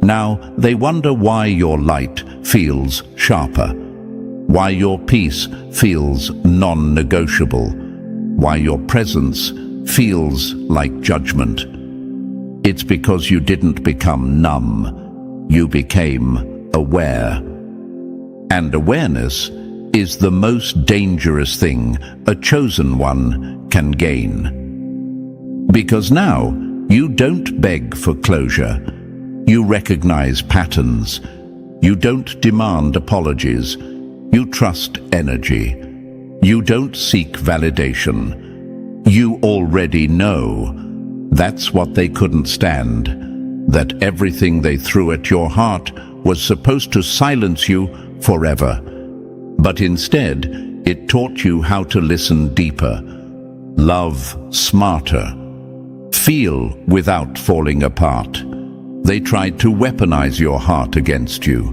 Now they wonder why your light feels sharper, why your peace feels non-negotiable, why your presence feels like judgment. It's because you didn't become numb, you became aware. And awareness is the most dangerous thing a chosen one can gain. Because now you don't beg for closure. You recognize patterns. You don't demand apologies. You trust energy. You don't seek validation. You already know. That's what they couldn't stand. That everything they threw at your heart was supposed to silence you forever. But instead, it taught you how to listen deeper, love smarter, feel without falling apart. They tried to weaponize your heart against you.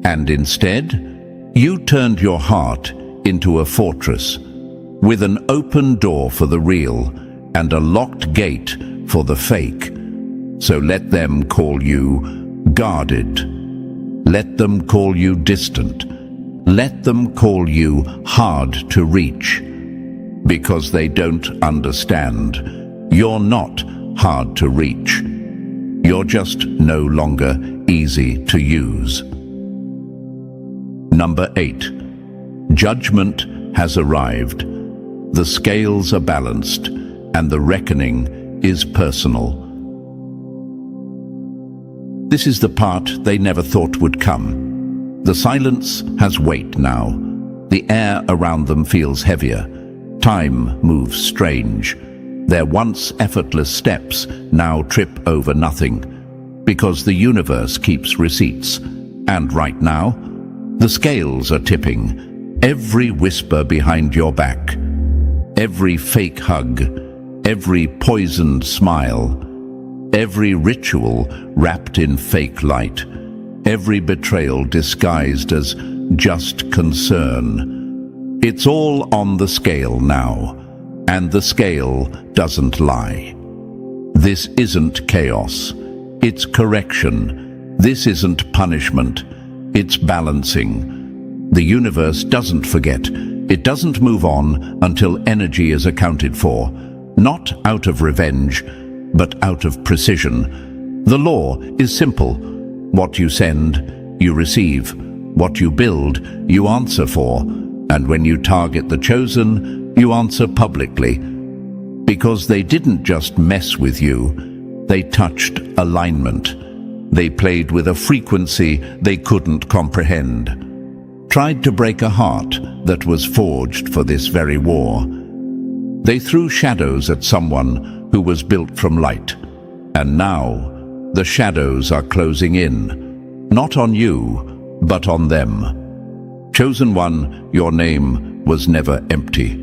And instead, you turned your heart into a fortress, with an open door for the real and a locked gate for the fake. So let them call you guarded. Let them call you distant. Let them call you hard to reach. Because they don't understand. You're not hard to reach. You're just no longer easy to use. Number 8. Judgment has arrived. The scales are balanced, and the reckoning is personal. This is the part they never thought would come. The silence has weight now. The air around them feels heavier. Time moves strange. Their once effortless steps now trip over nothing, because the universe keeps receipts. And right now, the scales are tipping. Every whisper behind your back, every fake hug, every poisoned smile, every ritual wrapped in fake light, every betrayal disguised as just concern. It's all on the scale now, and the scale doesn't lie. This isn't chaos, it's correction. This isn't punishment, it's balancing. The universe doesn't forget. It doesn't move on until energy is accounted for, not out of revenge, but out of precision. The law is simple. What you send, you receive. What you build, you answer for. And when you target the chosen, you answer publicly. Because they didn't just mess with you, they touched alignment. They played with a frequency they couldn't comprehend. Tried to break a heart that was forged for this very war. They threw shadows at someone who was built from light. And now, the shadows are closing in. Not on you, but on them. Chosen one, your name was never empty.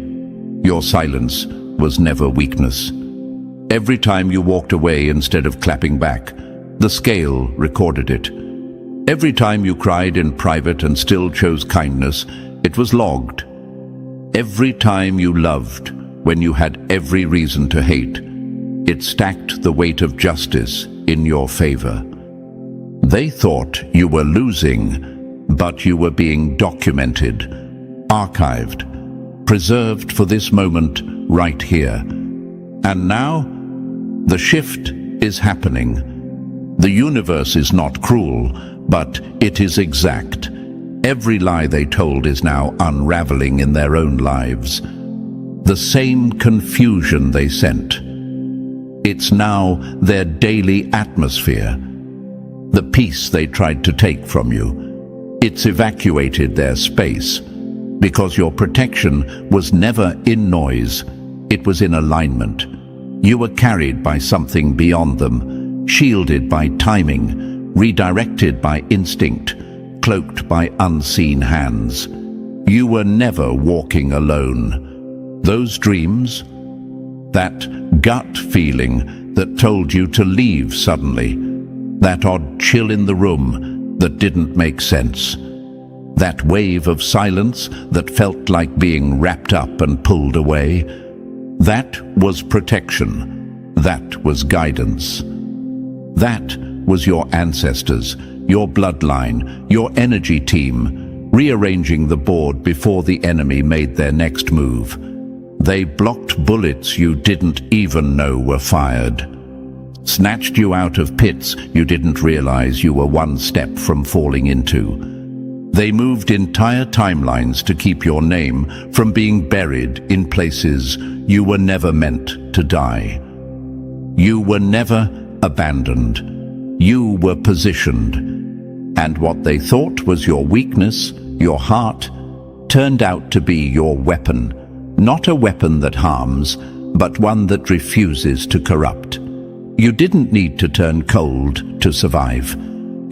Your silence was never weakness. Every time you walked away instead of clapping back, the scale recorded it. Every time you cried in private and still chose kindness, it was logged. Every time you loved when you had every reason to hate, it stacked the weight of justice in your favor. They thought you were losing, but you were being documented, archived, preserved for this moment right here. And now, the shift is happening. The universe is not cruel, but it is exact. Every lie they told is now unraveling in their own lives. The same confusion they sent. It's now their daily atmosphere. The peace they tried to take from you. It's evacuated their space. Because your protection was never in noise. It was in alignment. You were carried by something beyond them. shielded by timing, redirected by instinct, cloaked by unseen hands. You were never walking alone. Those dreams, that gut feeling that told you to leave suddenly, that odd chill in the room that didn't make sense, that wave of silence that felt like being wrapped up and pulled away, that was protection. That was guidance. That was your ancestors, your bloodline, your energy team, rearranging the board before the enemy made their next move. They blocked bullets you didn't even know were fired, snatched you out of pits you didn't realize you were one step from falling into. They moved entire timelines to keep your name from being buried in places you were never meant to die. You were never abandoned. You were positioned. And what they thought was your weakness, your heart, turned out to be your weapon. Not a weapon that harms, but one that refuses to corrupt. You didn't need to turn cold to survive.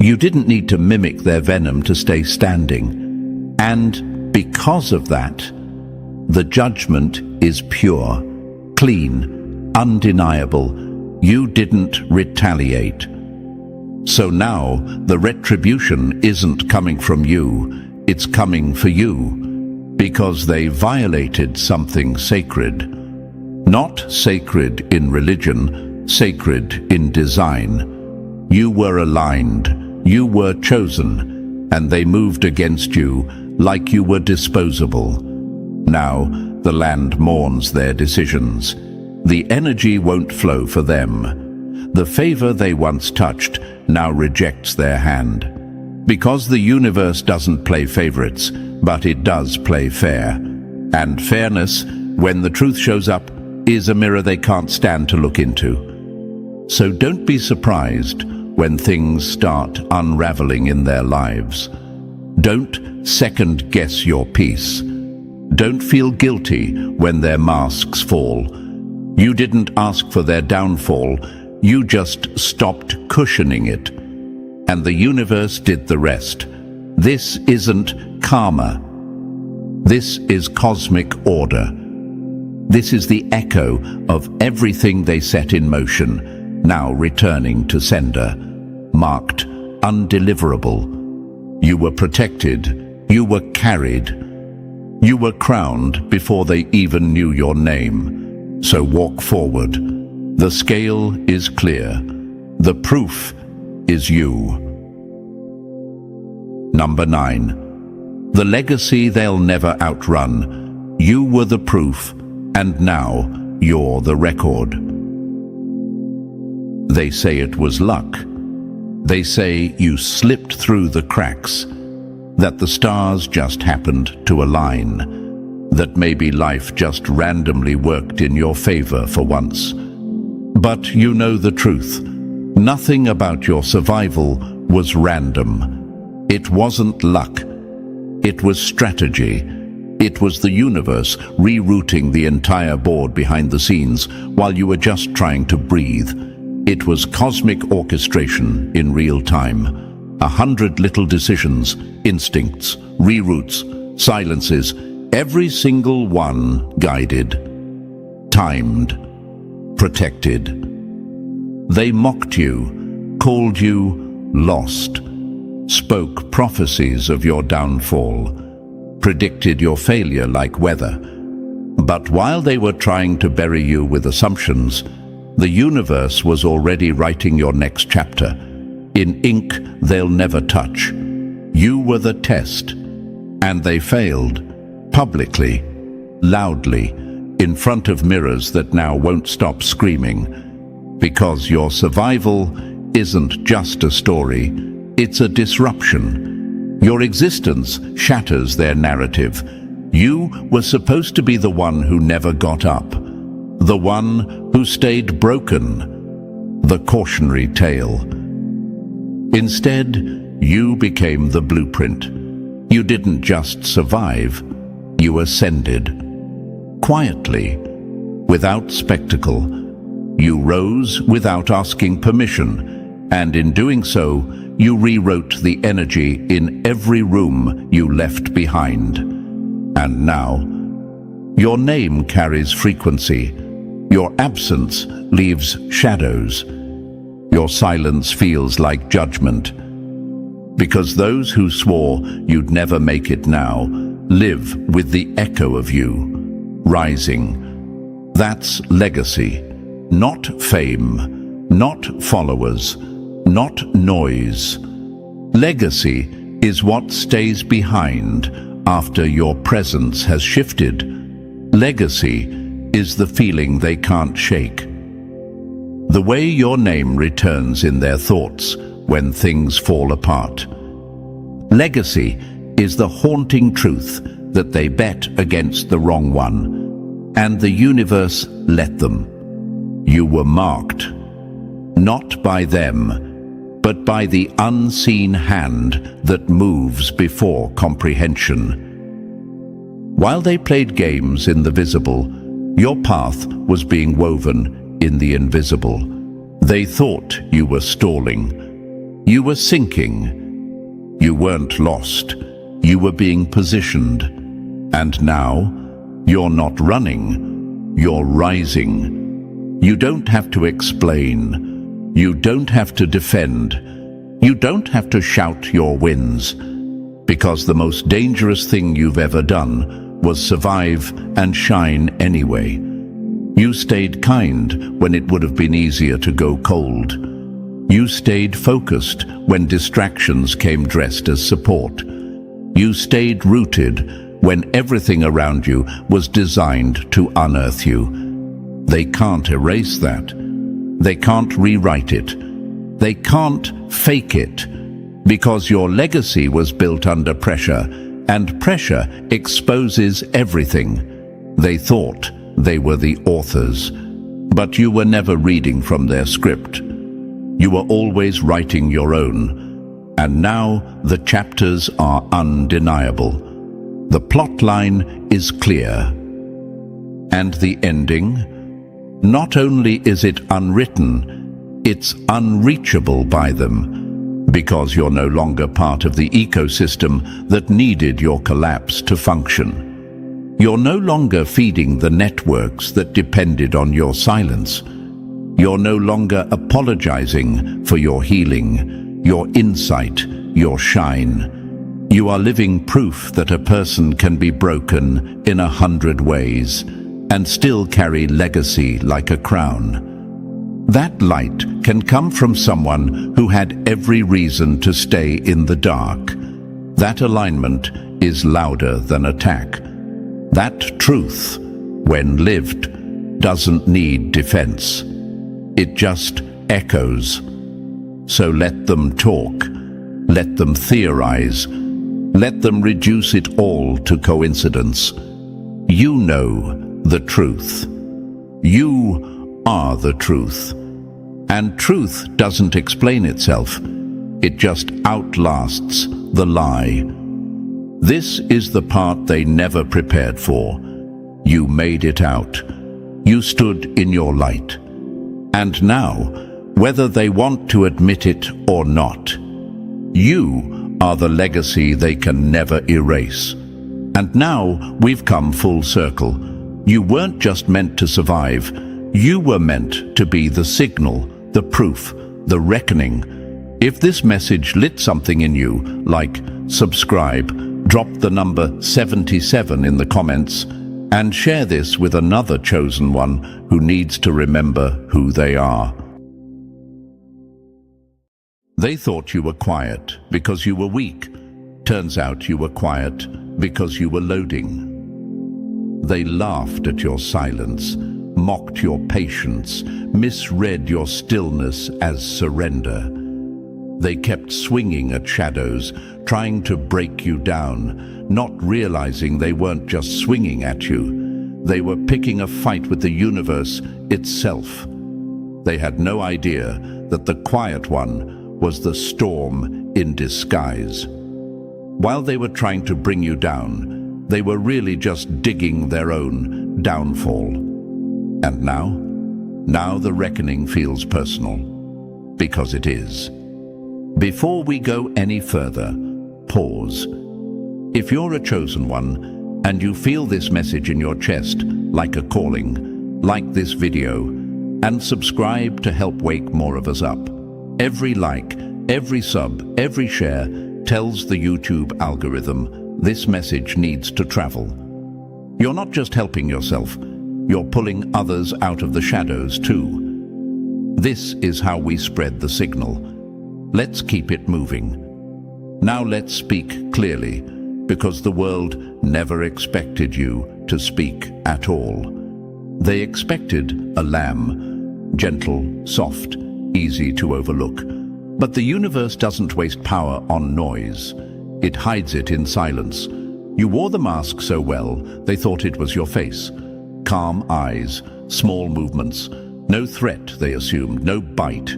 You didn't need to mimic their venom to stay standing. And because of that, the judgment is pure, clean, undeniable. You didn't retaliate. So now the retribution isn't coming from you, it's coming for you, because they violated something sacred. Not sacred in religion, sacred in design. You were aligned. You were chosen, and they moved against you like you were disposable. Now, the land mourns their decisions. The energy won't flow for them. The favor they once touched now rejects their hand. Because the universe doesn't play favorites, but it does play fair. And fairness, when the truth shows up, is a mirror they can't stand to look into. So don't be surprised when things start unraveling in their lives. Don't second-guess your peace. Don't feel guilty when their masks fall. You didn't ask for their downfall, you just stopped cushioning it. And the universe did the rest. This isn't karma. This is cosmic order. This is the echo of everything they set in motion, now returning to sender, marked undeliverable. You were protected, you were carried, you were crowned before they even knew your name. So walk forward. The scale is clear. The proof is you. Number 9. The legacy they'll never outrun. You were the proof, and now you're the record. They say it was luck. They say you slipped through the cracks, that the stars just happened to align, that maybe life just randomly worked in your favor for once. But you know the truth. Nothing about your survival was random. It wasn't luck. It was strategy. It was the universe rerouting the entire board behind the scenes while you were just trying to breathe. It was cosmic orchestration in real time. 100 little decisions, instincts, reroutes, silences, every single one guided, timed, protected. They mocked you, called you lost, spoke prophecies of your downfall, predicted your failure like weather. But while they were trying to bury you with assumptions, the universe was already writing your next chapter, in ink they'll never touch. You were the test, and they failed, publicly, loudly, in front of mirrors that now won't stop screaming. Because your survival isn't just a story, it's a disruption. Your existence shatters their narrative. You were supposed to be the one who never got up, the one who stayed broken, the cautionary tale. Instead, you became the blueprint. You didn't just survive, you ascended. Quietly, without spectacle, You rose without asking permission, and in doing so, you rewrote the energy in every room you left behind. And now, your name carries frequency. Your absence leaves shadows. Your silence feels like judgment. Because those who swore you'd never make it now live with the echo of you, rising. That's legacy, not fame, not followers, not noise. Legacy is what stays behind after your presence has shifted. Legacy is the feeling they can't shake. The way your name returns in their thoughts when things fall apart. Legacy is the haunting truth that they bet against the wrong one, and the universe let them. You were marked, not by them, but by the unseen hand that moves before comprehension. While they played games in the visible, your path was being woven in the invisible. They thought you were stalling. You were sinking. You weren't lost. You were being positioned. And now, you're not running. You're rising. You don't have to explain. You don't have to defend. You don't have to shout your wins. Because the most dangerous thing you've ever done was survive and shine anyway. You stayed kind when it would have been easier to go cold. You stayed focused when distractions came dressed as support. You stayed rooted when everything around you was designed to unearth you. They can't erase that. They can't rewrite it. They can't fake it, because your legacy was built under pressure, and pressure exposes everything. They thought they were the authors, but you were never reading from their script. You were always writing your own, and now the chapters are undeniable. The plot line is clear. And the ending? Not only is it unwritten, it's unreachable by them, because you're no longer part of the ecosystem that needed your collapse to function. You're no longer feeding the networks that depended on your silence. You're no longer apologizing for your healing, your insight, your shine. You are living proof that a person can be broken in 100 ways and still carry legacy like a crown. That light can come from someone who had every reason to stay in the dark. That alignment is louder than attack. That truth, when lived, doesn't need defense. It just echoes. So let them talk. Let them theorize. Let them reduce it all to coincidence. You know the truth. You are the truth. And truth doesn't explain itself. It just outlasts the lie. This is the part they never prepared for. You made it out. You stood in your light. And now, whether they want to admit it or not, you are the legacy they can never erase. And now we've come full circle. You weren't just meant to survive. You were meant to be the signal, the proof, the reckoning. If this message lit something in you, like subscribe, drop the number 77 in the comments, and share this with another chosen one who needs to remember who they are. They thought you were quiet because you were weak. Turns out you were quiet because you were loading. They laughed at your silence, mocked your patience, misread your stillness as surrender. They kept swinging at shadows, trying to break you down, not realizing they weren't just swinging at you. They were picking a fight with the universe itself. They had no idea that the quiet one was the storm in disguise. While they were trying to bring you down, they were really just digging their own downfall. And now, Now the reckoning feels personal, because it is. Before we go any further, pause. If you're a chosen one, and you feel this message in your chest, like a calling, like this video, and subscribe to help wake more of us up. Every like, every sub, every share tells the YouTube algorithm this message needs to travel. You're not just helping yourself, you're pulling others out of the shadows too. This is how we spread the signal. Let's keep it moving. Now let's speak clearly, because the world never expected you to speak at all. They expected a lamb, gentle, soft, easy to overlook. But the universe doesn't waste power on noise. It hides it in silence. You wore the mask so well, they thought it was your face. Calm eyes, small movements, no threat, they assumed, no bite.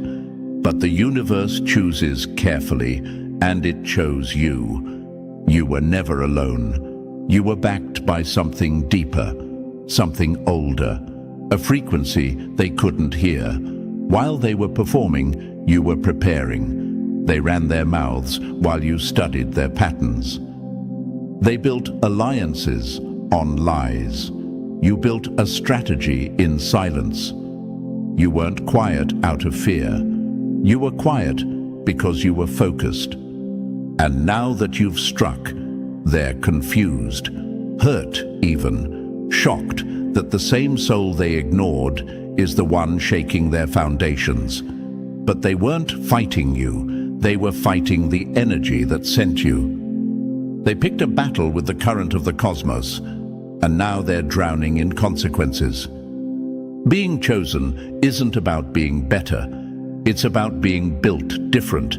But the universe chooses carefully, and it chose you. You were never alone. You were backed by something deeper, something older, a frequency they couldn't hear. While they were performing, you were preparing. They ran their mouths while you studied their patterns. They built alliances on lies. You built a strategy in silence. You weren't quiet out of fear. You were quiet because you were focused. And now that you've struck, they're confused, hurt even, shocked that the same soul they ignored is the one shaking their foundations. But they weren't fighting you, they were fighting the energy that sent you. They picked a battle with the current of the cosmos, and now they're drowning in consequences. Being chosen isn't about being better, it's about being built different.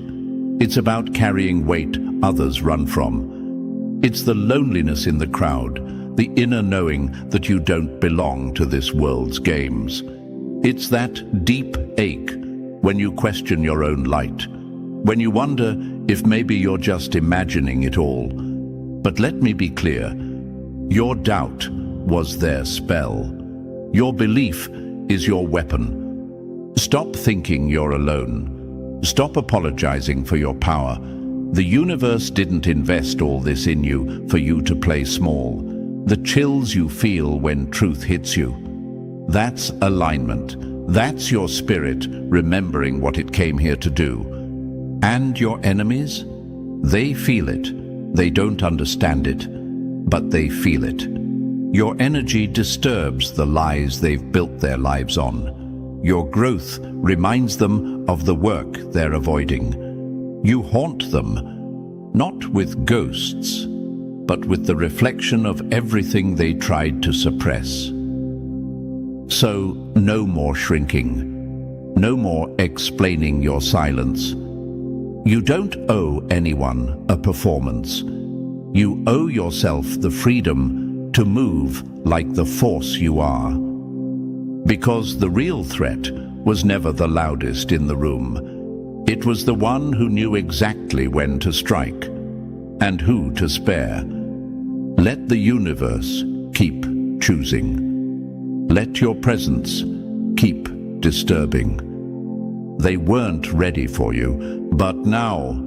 It's about carrying weight others run from. It's the loneliness in the crowd, the inner knowing that you don't belong to this world's games. It's that deep ache when you question your own light, when you wonder if maybe you're just imagining it all. But let me be clear, your doubt was their spell. Your belief is your weapon. Stop thinking you're alone. Stop apologizing for your power. The universe didn't invest all this in you for you to play small. The chills you feel when truth hits you, that's alignment. That's your spirit remembering what it came here to do. And your enemies? They feel it. They don't understand it, but they feel it. Your energy disturbs the lies they've built their lives on. Your growth reminds them of the work they're avoiding. You haunt them, not with ghosts, but with the reflection of everything they tried to suppress. So, no more shrinking. No more explaining your silence. You don't owe anyone a performance. You owe yourself the freedom to move like the force you are. Because the real threat was never the loudest in the room. It was the one who knew exactly when to strike and who to spare. Let the universe keep choosing. Let your presence keep disturbing. They weren't ready for you, but now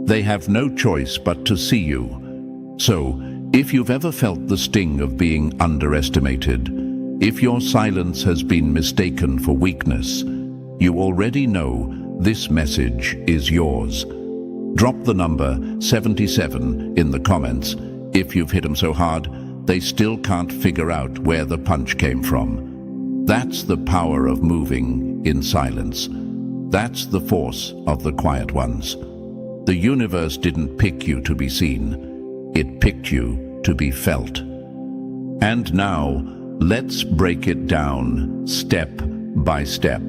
they have no choice but to see you. So, if you've ever felt the sting of being underestimated, if your silence has been mistaken for weakness, you already know this message is yours. Drop the number 77 in the comments. If you've hit them so hard, they still can't figure out where the punch came from. That's the power of moving in silence. That's the force of the quiet ones. The universe didn't pick you to be seen. It picked you to be felt. And now, let's break it down step by step.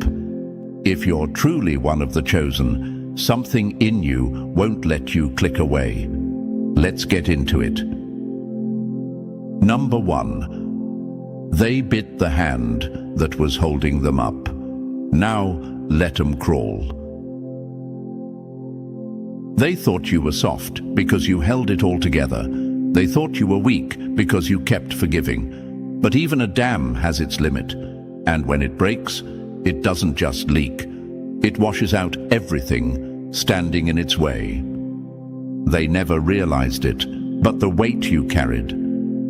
If you're truly one of the chosen, something in you won't let you click away. Let's get into it. Number 1. They bit the hand that was holding them up. Now let them crawl. They thought you were soft because you held it all together. They thought you were weak because you kept forgiving. But even a dam has its limit. And when it breaks, it doesn't just leak. It washes out everything standing in its way. They never realized it, but the weight you carried,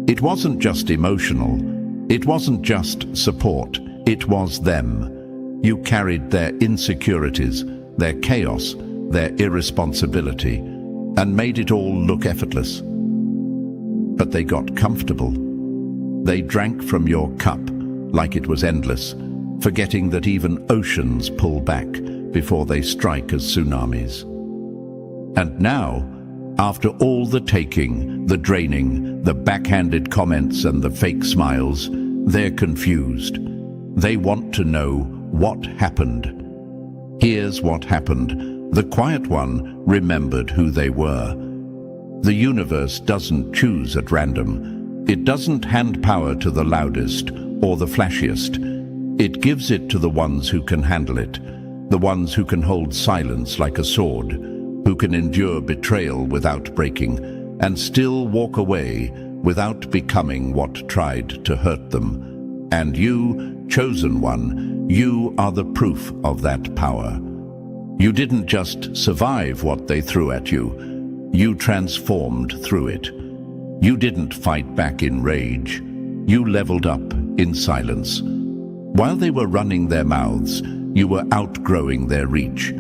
it wasn't just emotional. It wasn't just support. It was them. You carried their insecurities, their chaos, their irresponsibility, and made it all look effortless. But they got comfortable. They drank from your cup like it was endless, forgetting that even oceans pull back before they strike as tsunamis. And now, after all the taking, the draining, the backhanded comments and the fake smiles, they're confused. They want to know what happened. Here's what happened. The quiet one remembered who they were. The universe doesn't choose at random. It doesn't hand power to the loudest or the flashiest. It gives it to the ones who can handle it, the ones who can hold silence like a sword, who can endure betrayal without breaking, and still walk away without becoming what tried to hurt them. And you, chosen one, you are the proof of that power. You didn't just survive what they threw at you, you transformed through it. You didn't fight back in rage, you leveled up in silence. While they were running their mouths, you were outgrowing their reach.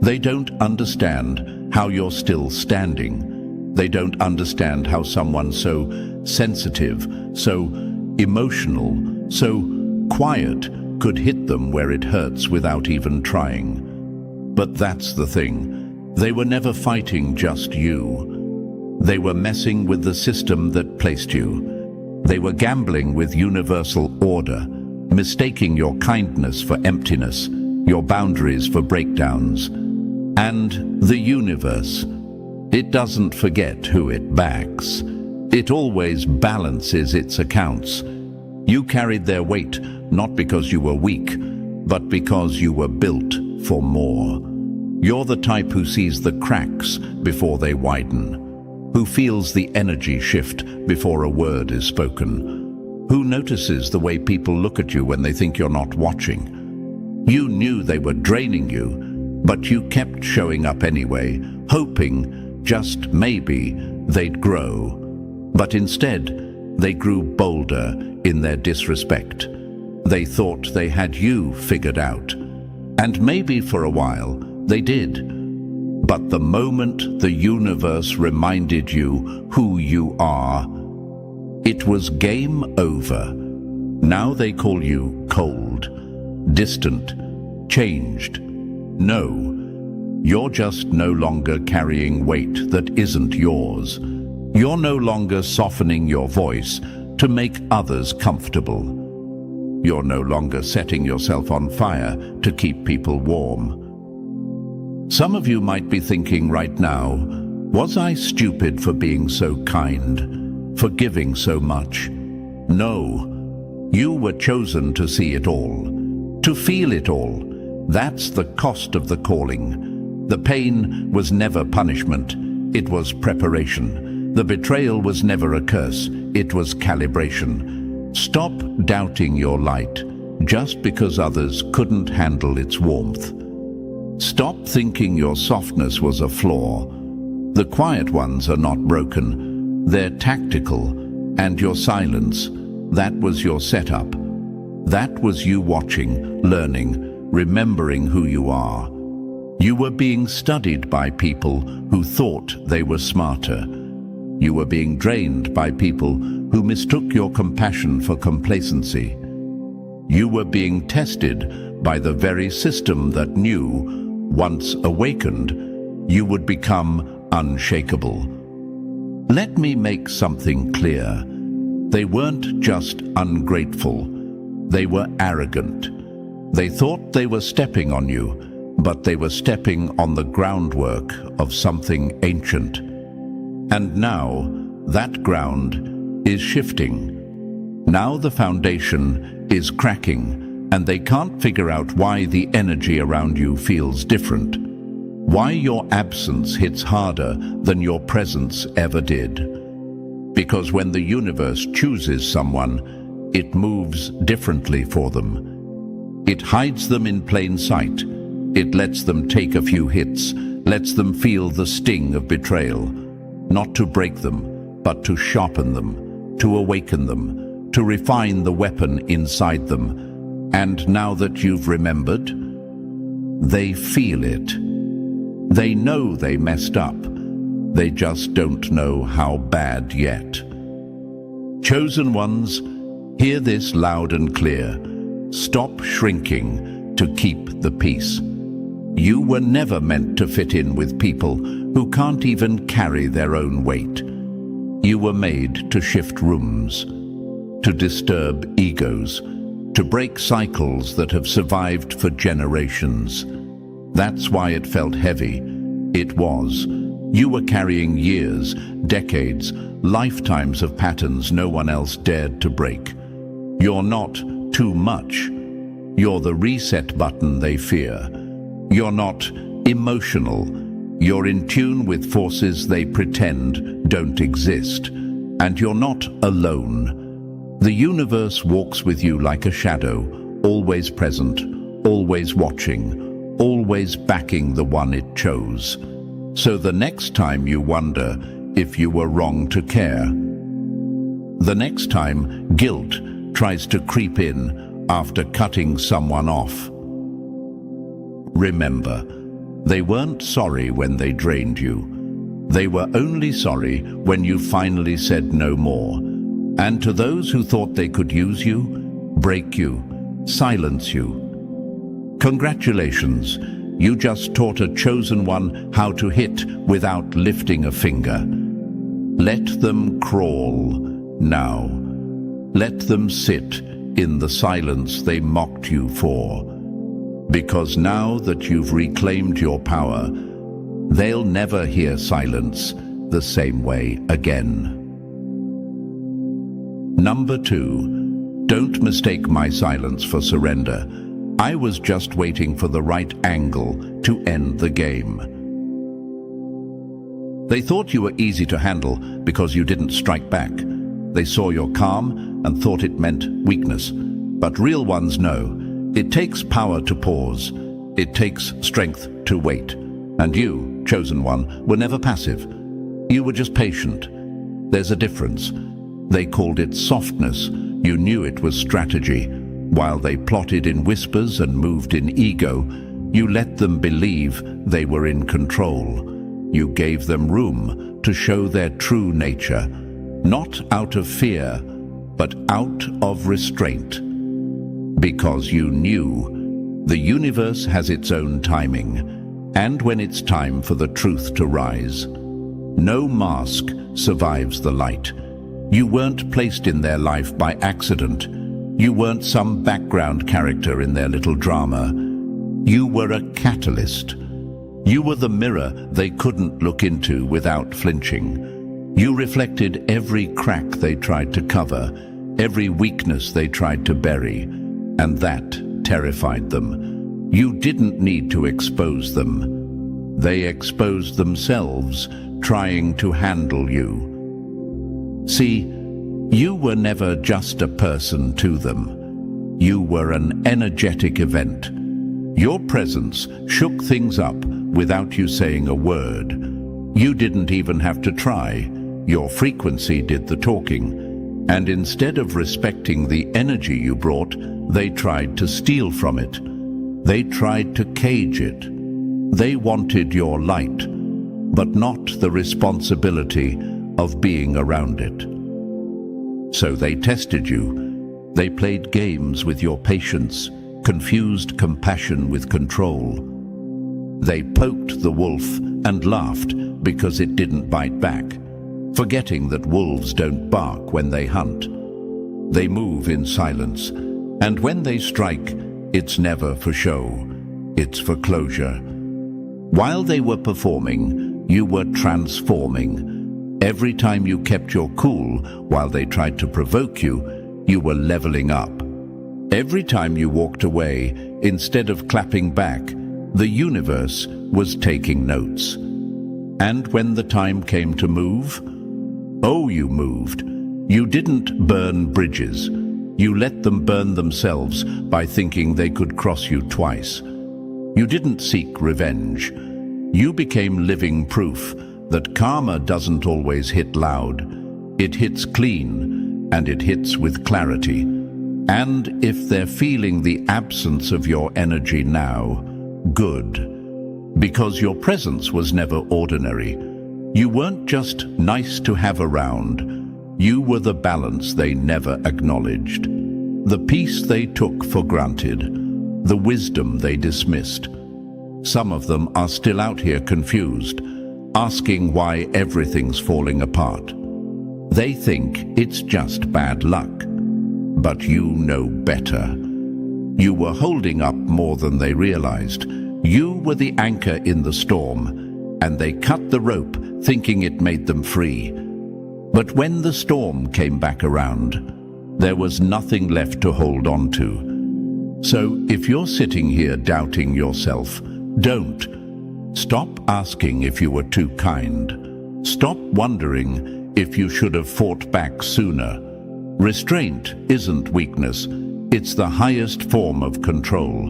They don't understand how you're still standing. They don't understand how someone so sensitive, so emotional, so quiet could hit them where it hurts without even trying. But that's the thing. They were never fighting just you. They were messing with the system that placed you. They were gambling with universal order, mistaking your kindness for emptiness, your boundaries for breakdowns. And the universe, it doesn't forget who it backs. It always balances its accounts. You carried their weight, not because you were weak, but because you were built for more. You're the type who sees the cracks before they widen, who feels the energy shift before a word is spoken, who notices the way people look at you when they think you're not watching. You knew they were draining you, but you kept showing up anyway, hoping, just maybe, they'd grow. But instead, they grew bolder in their disrespect. They thought they had you figured out. And maybe for a while, they did. But the moment the universe reminded you who you are, it was game over. Now they call you cold, distant, changed. No, you're just no longer carrying weight that isn't yours. You're no longer softening your voice to make others comfortable. You're no longer setting yourself on fire to keep people warm. Some of you might be thinking right now, was I stupid for being so kind, for giving so much? No, you were chosen to see it all, to feel it all. That's the cost of the calling. The pain was never punishment, it was preparation. The betrayal was never a curse, it was calibration. Stop doubting your light just because others couldn't handle its warmth. Stop thinking your softness was a flaw. The quiet ones are not broken, they're tactical, and your silence, that was your setup. That was you watching, learning, remembering who you are. You were being studied by people who thought they were smarter. You were being drained by people who mistook your compassion for complacency. You were being tested by the very system that knew, once awakened, you would become unshakable. Let me make something clear. They weren't just ungrateful, they were arrogant. They thought they were stepping on you, but they were stepping on the groundwork of something ancient. And now, that ground is shifting. Now the foundation is cracking, and they can't figure out why the energy around you feels different. Why your absence hits harder than your presence ever did. Because when the universe chooses someone, it moves differently for them. It hides them in plain sight. It lets them take a few hits, lets them feel the sting of betrayal, not to break them, but to sharpen them, to awaken them, to refine the weapon inside them. And now that you've remembered, they feel it. They know they messed up. They just don't know how bad yet. Chosen ones, hear this loud and clear. Stop shrinking to keep the peace. You were never meant to fit in with people who can't even carry their own weight. You were made to shift rooms, to disturb egos, to break cycles that have survived for generations. That's why it felt heavy. It was. You were carrying years, decades, lifetimes of patterns no one else dared to break. You're not too much. You're the reset button they fear. You're not emotional. You're in tune with forces they pretend don't exist. And you're not alone. The universe walks with you like a shadow, always present, always watching, always backing the one it chose. So the next time you wonder if you were wrong to care, the next time guilt tries to creep in after cutting someone off, remember, they weren't sorry when they drained you. They were only sorry when you finally said no more. And to those who thought they could use you, break you, silence you, congratulations. You just taught a chosen one how to hit without lifting a finger. Let them crawl now. Let them sit in the silence they mocked you for. Because now that you've reclaimed your power, they'll never hear silence the same way again. Number 2, don't mistake my silence for surrender. I was just waiting for the right angle to end the game. They thought you were easy to handle because you didn't strike back. They saw your calm and thought it meant weakness. But real ones know it takes power to pause. It takes strength to wait. And you, chosen one, were never passive. You were just patient. There's a difference. They called it softness. You knew it was strategy. While they plotted in whispers and moved in ego, you let them believe they were in control. You gave them room to show their true nature, not out of fear, but out of restraint. Because you knew the universe has its own timing, and when it's time for the truth to rise, no mask survives the light. You weren't placed in their life by accident. You weren't some background character in their little drama. You were a catalyst. You were the mirror they couldn't look into without flinching. You reflected every crack they tried to cover, every weakness they tried to bury, and that terrified them. You didn't need to expose them. They exposed themselves, trying to handle you. See, you were never just a person to them. You were an energetic event. Your presence shook things up without you saying a word. You didn't even have to try. Your frequency did the talking. And instead of respecting the energy you brought, they tried to steal from it. They tried to cage it. They wanted your light, but not the responsibility of being around it. So they tested you. They played games with your patience, confused compassion with control. They poked the wolf and laughed because it didn't bite back, forgetting that wolves don't bark when they hunt. They move in silence, and when they strike, it's never for show, it's for closure. While they were performing, you were transforming. Every time you kept your cool while they tried to provoke you, you were leveling up. Every time you walked away, instead of clapping back, the universe was taking notes. And when the time came to move, oh, you moved. You didn't burn bridges. You let them burn themselves by thinking they could cross you twice. You didn't seek revenge. You became living proof that karma doesn't always hit loud. It hits clean, and it hits with clarity. And if they're feeling the absence of your energy now, good. Because your presence was never ordinary. You weren't just nice to have around. You were the balance they never acknowledged. The peace they took for granted. The wisdom they dismissed. Some of them are still out here confused, asking why everything's falling apart. They think it's just bad luck. But you know better. You were holding up more than they realized. You were the anchor in the storm, and they cut the rope thinking it made them free. But when the storm came back around, there was nothing left to hold on to. So if you're sitting here doubting yourself, don't. Stop asking if you were too kind. Stop wondering if you should have fought back sooner. Restraint isn't weakness. It's the highest form of control.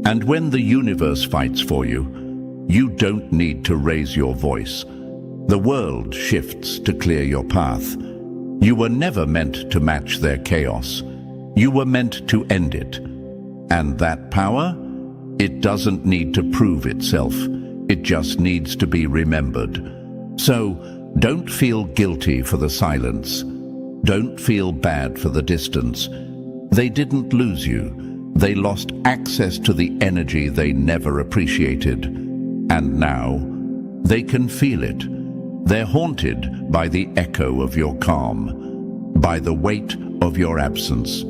And when the universe fights for you, you don't need to raise your voice. The world shifts to clear your path. You were never meant to match their chaos. You were meant to end it. And that power? It doesn't need to prove itself. It just needs to be remembered. So, don't feel guilty for the silence. Don't feel bad for the distance. They didn't lose you. They lost access to the energy they never appreciated. And now, they can feel it. They're haunted by the echo of your calm, by the weight of your absence,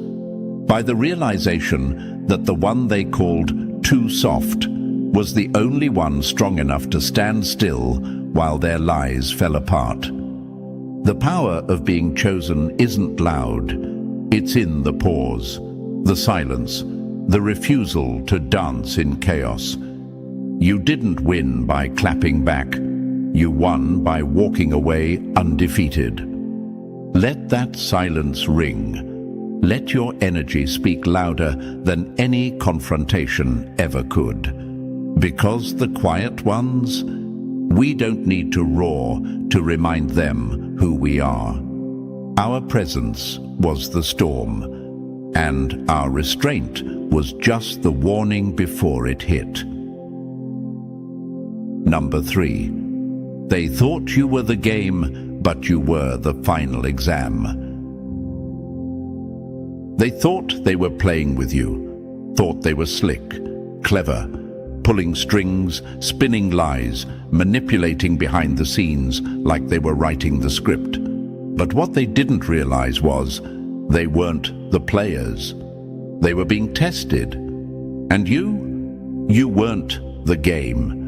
by the realization that the one they called too soft was the only one strong enough to stand still while their lies fell apart. The power of being chosen isn't loud. It's in the pause, the silence, the refusal to dance in chaos. You didn't win by clapping back. You won by walking away undefeated. Let that silence ring. Let your energy speak louder than any confrontation ever could. Because the quiet ones, we don't need to roar to remind them who we are. Our presence was the storm, and our restraint was just the warning before it hit. Number 3. They thought you were the game, but you were the final exam. They thought they were playing with you, thought they were slick, clever, pulling strings, spinning lies, manipulating behind the scenes like they were writing the script. But what they didn't realize was they weren't the players. They were being tested. And you weren't the game.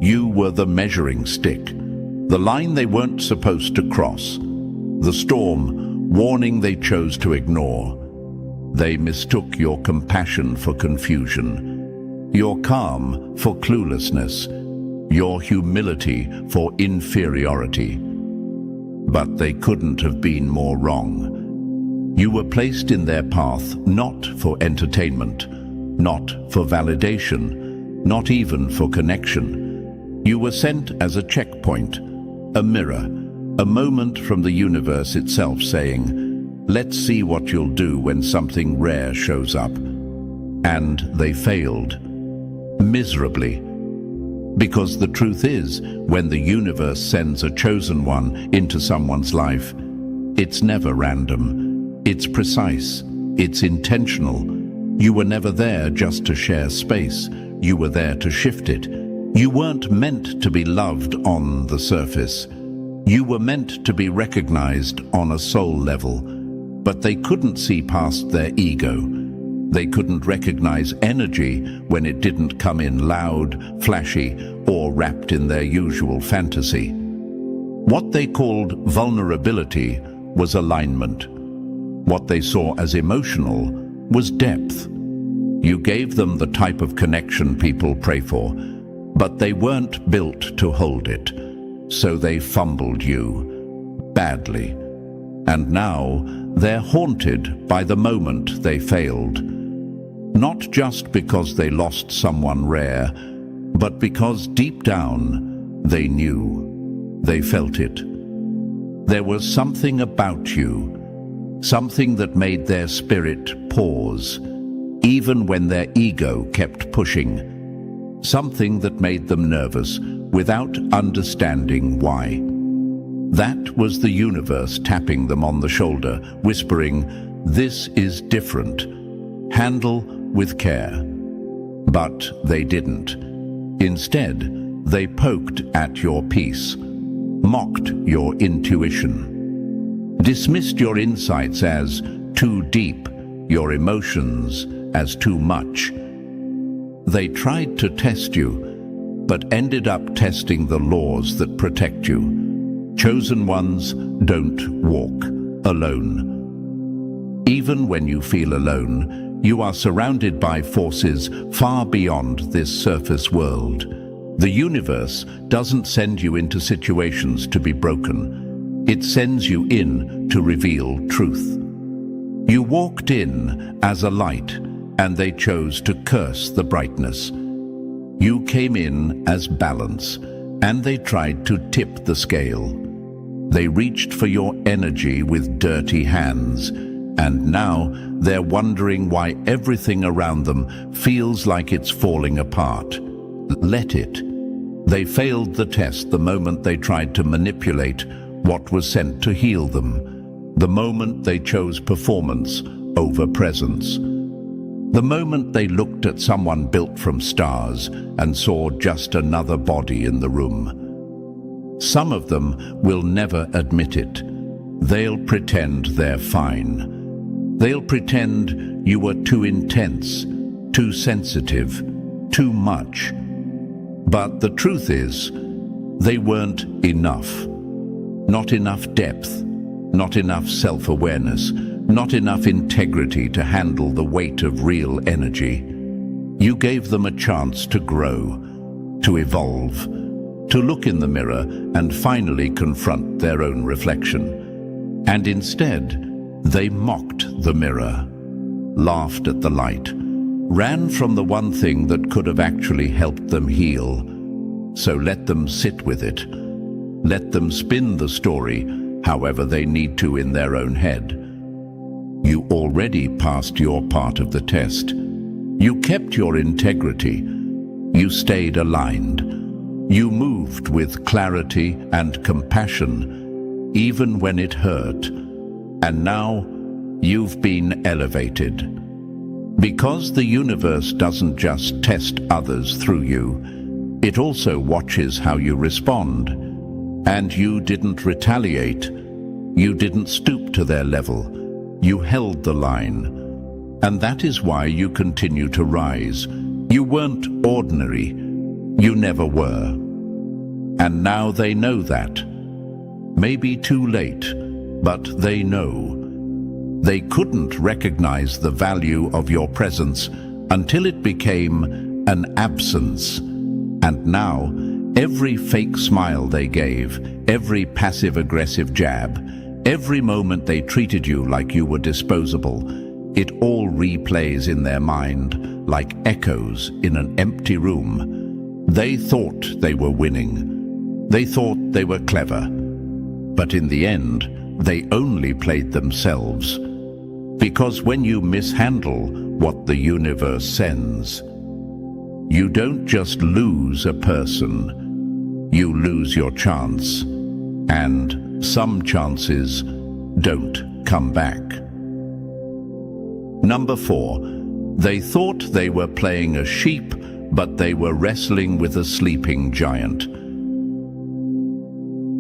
You were the measuring stick, the line they weren't supposed to cross, the storm warning they chose to ignore. They mistook your compassion for confusion, your calm for cluelessness, your humility for inferiority. But they couldn't have been more wrong. You were placed in their path not for entertainment, not for validation, not even for connection. You were sent as a checkpoint, a mirror, a moment from the universe itself saying, "Let's see what you'll do when something rare shows up." And they failed, miserably. Because the truth is, when the universe sends a chosen one into someone's life, it's never random. It's precise. It's intentional. You were never there just to share space. You were there to shift it. You weren't meant to be loved on the surface. You were meant to be recognized on a soul level. But they couldn't see past their ego. They couldn't recognize energy when it didn't come in loud, flashy, or wrapped in their usual fantasy. What they called vulnerability was alignment. What they saw as emotional was depth. You gave them the type of connection people pray for, but they weren't built to hold it. So they fumbled you badly. And now They're haunted by the moment they failed. Not just because they lost someone rare, but because deep down they knew, they felt it. There was something about you, something that made their spirit pause, even when their ego kept pushing, something that made them nervous without understanding why. That was the universe tapping them on the shoulder, whispering, "This is different. Handle with care." But they didn't. Instead, they poked at your peace, mocked your intuition, dismissed your insights as too deep, your emotions as too much. They tried to test you, but ended up testing the laws that protect you. Chosen ones don't walk alone. Even when you feel alone, you are surrounded by forces far beyond this surface world. The universe doesn't send you into situations to be broken. It sends you in to reveal truth. You walked in as a light, and they chose to curse the brightness. You came in as balance, and they tried to tip the scale. They reached for your energy with dirty hands, and now they're wondering why everything around them feels like it's falling apart. Let it. They failed the test the moment they tried to manipulate what was sent to heal them, the moment they chose performance over presence, the moment they looked at someone built from stars and saw just another body in the room. Some of them will never admit it. They'll pretend they're fine. They'll pretend you were too intense, too sensitive, too much. But the truth is, they weren't enough. Not enough depth, not enough self-awareness, not enough integrity to handle the weight of real energy. You gave them a chance to grow, to evolve, to look in the mirror and finally confront their own reflection. And instead, they mocked the mirror, laughed at the light, ran from the one thing that could have actually helped them heal. So let them sit with it. Let them spin the story however they need to in their own head. You already passed your part of the test. You kept your integrity. You stayed aligned. You moved with clarity and compassion, even when it hurt. And now you've been elevated. Because the universe doesn't just test others through you, it also watches how you respond. And you didn't retaliate. You didn't stoop to their level. You held the line. And that is why you continue to rise. You weren't ordinary. You never were. And now they know that. Maybe too late, but they know. They couldn't recognize the value of your presence until it became an absence. And now, every fake smile they gave, every passive-aggressive jab, every moment they treated you like you were disposable, it all replays in their mind like echoes in an empty room. They thought they were winning. They thought they were clever. But in the end, they only played themselves. Because when you mishandle what the universe sends, you don't just lose a person, you lose your chance. And some chances don't come back. Number 4, they thought they were playing a sheep, but they were wrestling with a sleeping giant.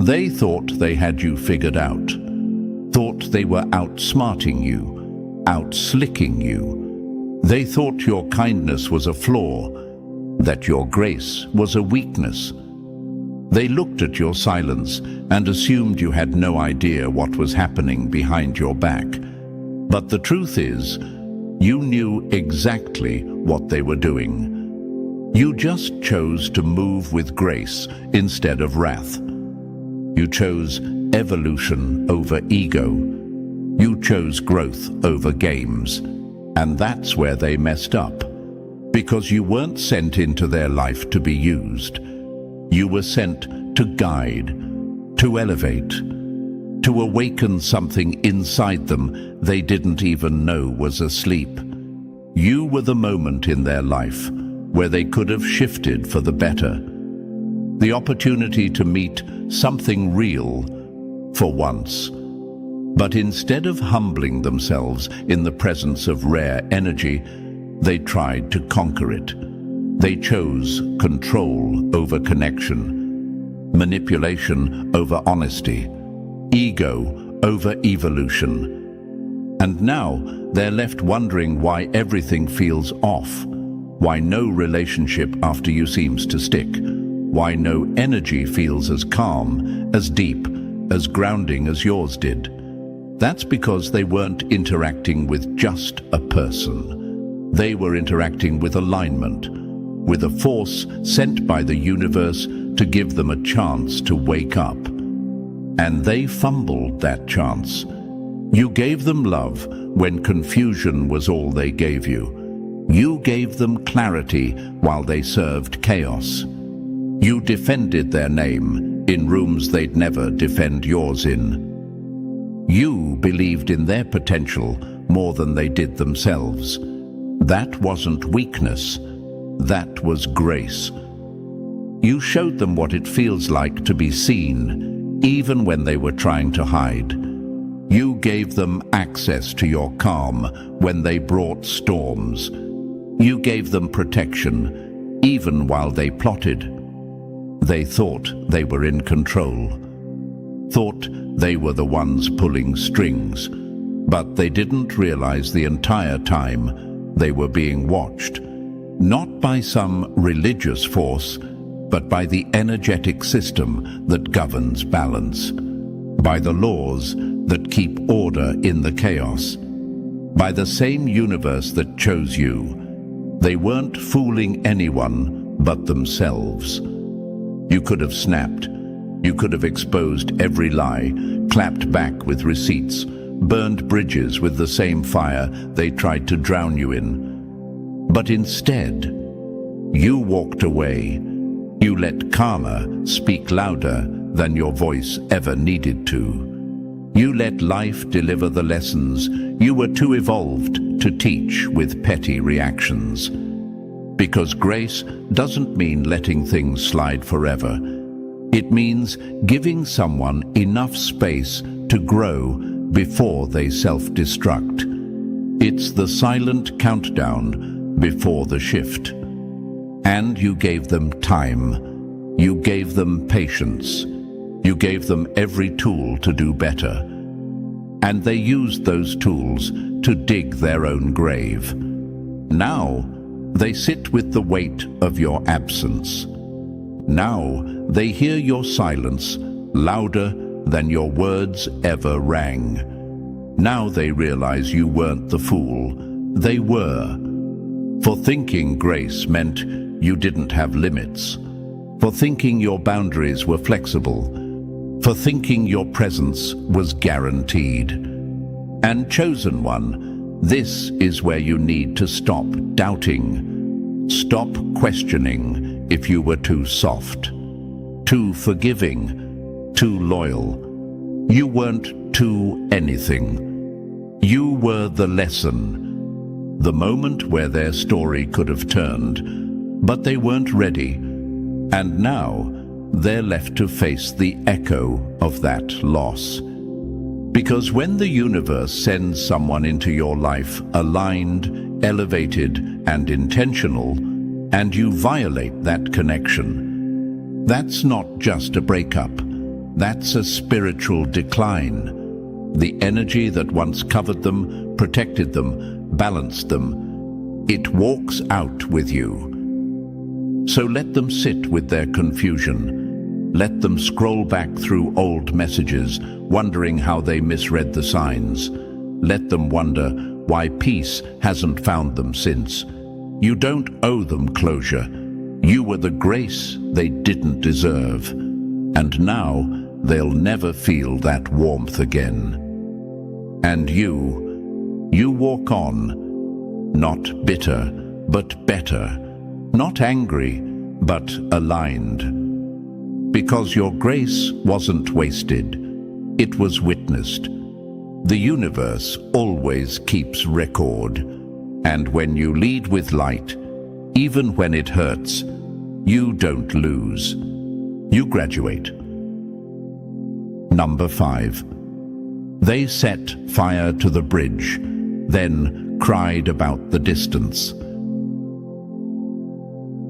They thought they had you figured out, thought they were outsmarting you, outslicking you. They thought your kindness was a flaw, that your grace was a weakness. They looked at your silence and assumed you had no idea what was happening behind your back. But the truth is, you knew exactly what they were doing. You just chose to move with grace instead of wrath. You chose evolution over ego. You chose growth over games, and that's where they messed up. Because you weren't sent into their life to be used. You were sent to guide, to elevate, to awaken something inside them they didn't even know was asleep. You were the moment in their life where they could have shifted for the better. The opportunity to meet something real for once. But instead of humbling themselves in the presence of rare energy, they tried to conquer it. They chose control over connection, manipulation over honesty, ego over evolution. And now they're left wondering why everything feels off, why no relationship after you seems to stick, why no energy feels as calm, as deep, as grounding as yours did. That's because they weren't interacting with just a person. They were interacting with alignment, with a force sent by the universe to give them a chance to wake up. And they fumbled that chance. You gave them love when confusion was all they gave you. You gave them clarity while they served chaos. You defended their name in rooms they'd never defend yours in. You believed in their potential more than they did themselves. That wasn't weakness, that was grace. You showed them what it feels like to be seen, even when they were trying to hide. You gave them access to your calm when they brought storms. You gave them protection, even while they plotted. They thought they were in control, thought they were the ones pulling strings, but they didn't realize the entire time they were being watched, not by some religious force, but by the energetic system that governs balance, by the laws that keep order in the chaos, by the same universe that chose you. They weren't fooling anyone but themselves. You could have snapped. You could have exposed every lie, clapped back with receipts, burned bridges with the same fire they tried to drown you in. But instead, you walked away. You let karma speak louder than your voice ever needed to. You let life deliver the lessons you were too evolved to teach with petty reactions. Because grace doesn't mean letting things slide forever. It means giving someone enough space to grow before they self-destruct. It's the silent countdown before the shift. And you gave them time. You gave them patience. You gave them every tool to do better. And they used those tools to dig their own grave. Now, they sit with the weight of your absence. Now, they hear your silence louder than your words ever rang. Now they realize you weren't the fool. They were. For thinking grace meant you didn't have limits. For thinking your boundaries were flexible. For thinking your presence was guaranteed. And chosen one, this is where you need to stop doubting. Stop questioning if you were too soft, too forgiving, too loyal. You weren't too anything. You were the lesson, the moment where their story could have turned, but they weren't ready. And now they're left to face the echo of that loss. Because when the universe sends someone into your life aligned, elevated, and intentional, and you violate that connection, that's not just a breakup. That's a spiritual decline. The energy that once covered them, protected them, balanced them, it walks out with you. So let them sit with their confusion. Let them scroll back through old messages, wondering how they misread the signs. Let them wonder why peace hasn't found them since. You don't owe them closure. You were the grace they didn't deserve. And now they'll never feel that warmth again. And you walk on, not bitter, but better, not angry, but aligned. Because your grace wasn't wasted, it was witnessed. The universe always keeps record, and when you lead with light, even when it hurts, you don't lose. You graduate. Number 5. They set fire to the bridge, then cried about the distance.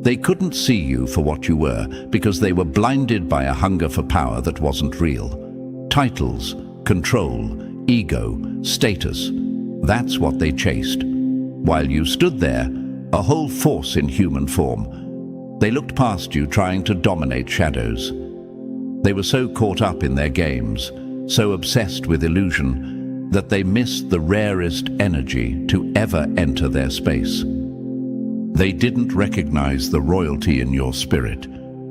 They couldn't see you for what you were because they were blinded by a hunger for power that wasn't real. Titles, control, ego, status, that's what they chased. While you stood there, a whole force in human form. They looked past you, trying to dominate shadows. They were so caught up in their games, so obsessed with illusion, that they missed the rarest energy to ever enter their space. They didn't recognize the royalty in your spirit,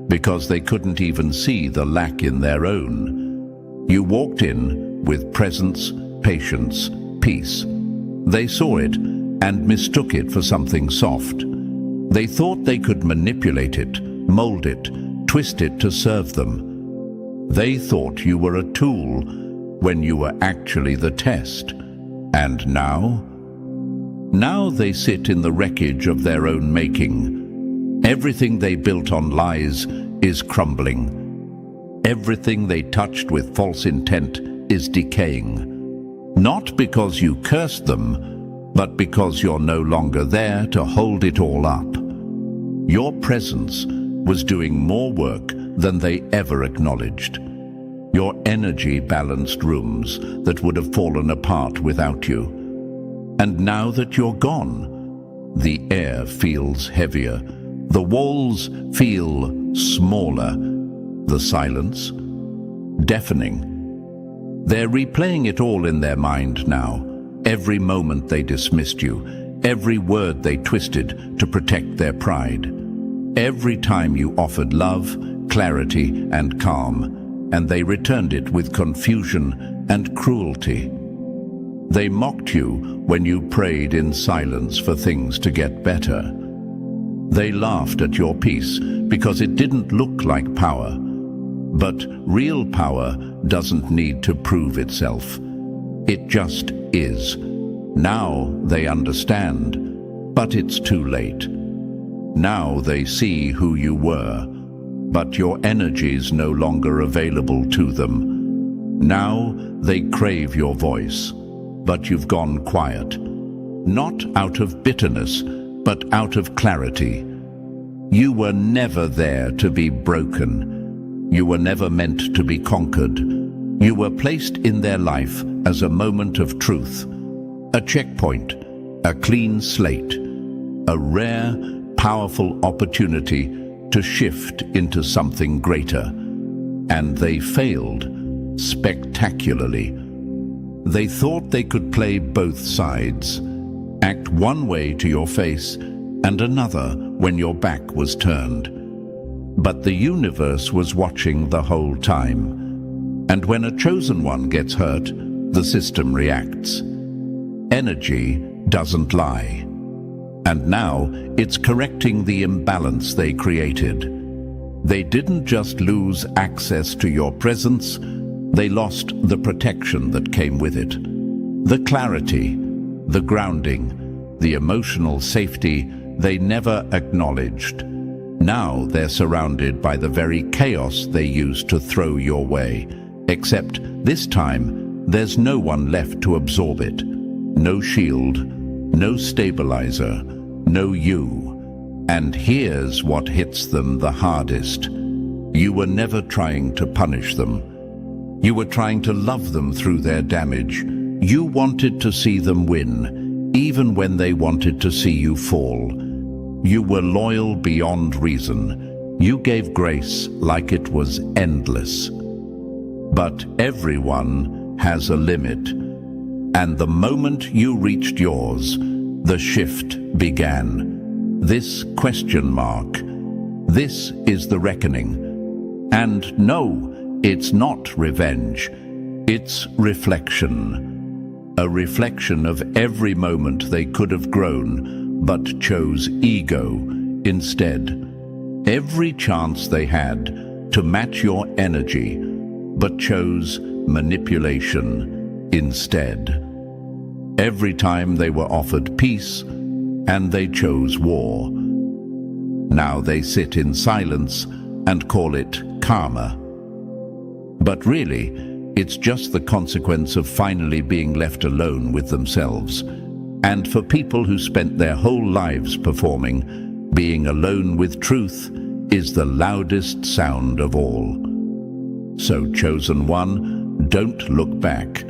because they couldn't even see the lack in their own. You walked in with presence, patience, peace. They saw it and mistook it for something soft. They thought they could manipulate it, mold it, twist it to serve them. They thought you were a tool when you were actually the test. And now? Now they sit in the wreckage of their own making. Everything they built on lies is crumbling. Everything they touched with false intent is decaying. Not because you cursed them, but because you're no longer there to hold it all up. Your presence was doing more work than they ever acknowledged. Your energy balanced rooms that would have fallen apart without you. And now that you're gone, the air feels heavier. The walls feel smaller. The silence, deafening. They're replaying it all in their mind now. Every moment they dismissed you, every word they twisted to protect their pride. Every time you offered love, clarity, and calm, and they returned it with confusion and cruelty. They mocked you when you prayed in silence for things to get better. They laughed at your peace because it didn't look like power. But real power doesn't need to prove itself. It just is. Now they understand, but it's too late. Now they see who you were, but your energy's no longer available to them. Now they crave your voice, but you've gone quiet. Not out of bitterness, but out of clarity. You were never there to be broken. You were never meant to be conquered. You were placed in their life as a moment of truth, a checkpoint, a clean slate, a rare, powerful opportunity to shift into something greater. And they failed spectacularly. They thought they could play both sides, act one way to your face and another when your back was turned. But the universe was watching the whole time. And when a chosen one gets hurt, the system reacts. Energy doesn't lie. And now it's correcting the imbalance they created. They didn't just lose access to your presence, they lost the protection that came with it. The clarity, the grounding, the emotional safety they never acknowledged. Now they're surrounded by the very chaos they used to throw your way. Except this time, there's no one left to absorb it. No shield, no stabilizer, no you. And here's what hits them the hardest. You were never trying to punish them. You were trying to love them through their damage. You wanted to see them win, even when they wanted to see you fall. You were loyal beyond reason. You gave grace like it was endless. But everyone has a limit. And the moment you reached yours, the shift began. This question mark. This is the reckoning. And no, it's not revenge. It's reflection. a reflection of every moment they could have grown, but chose ego instead. Every chance they had to match your energy, but chose manipulation instead. Every time they were offered peace, and they chose war. Now they sit in silence and call it karma. But really, it's just the consequence of finally being left alone with themselves. And for people who spent their whole lives performing, being alone with truth is the loudest sound of all. So, chosen one, don't look back.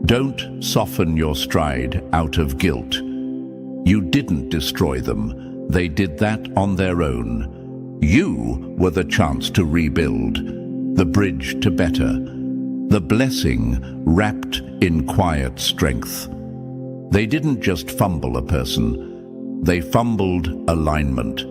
Don't soften your stride out of guilt. You didn't destroy them. They did that on their own. You were the chance to rebuild, the bridge to better, the blessing wrapped in quiet strength. They didn't just fumble a person. They fumbled alignment.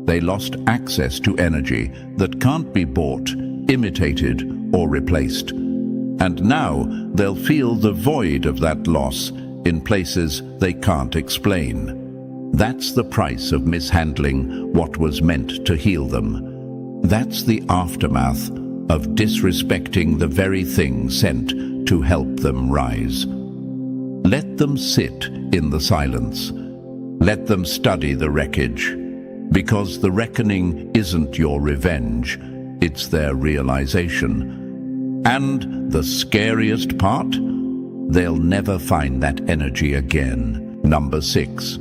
They lost access to energy that can't be bought, imitated, or replaced. And now they'll feel the void of that loss in places they can't explain. That's the price of mishandling what was meant to heal them. That's the aftermath of disrespecting the very thing sent to help them rise. Let them sit in the silence. Let them study the wreckage. Because the reckoning isn't your revenge, it's their realization. And the scariest part? They'll never find that energy again. Number 6.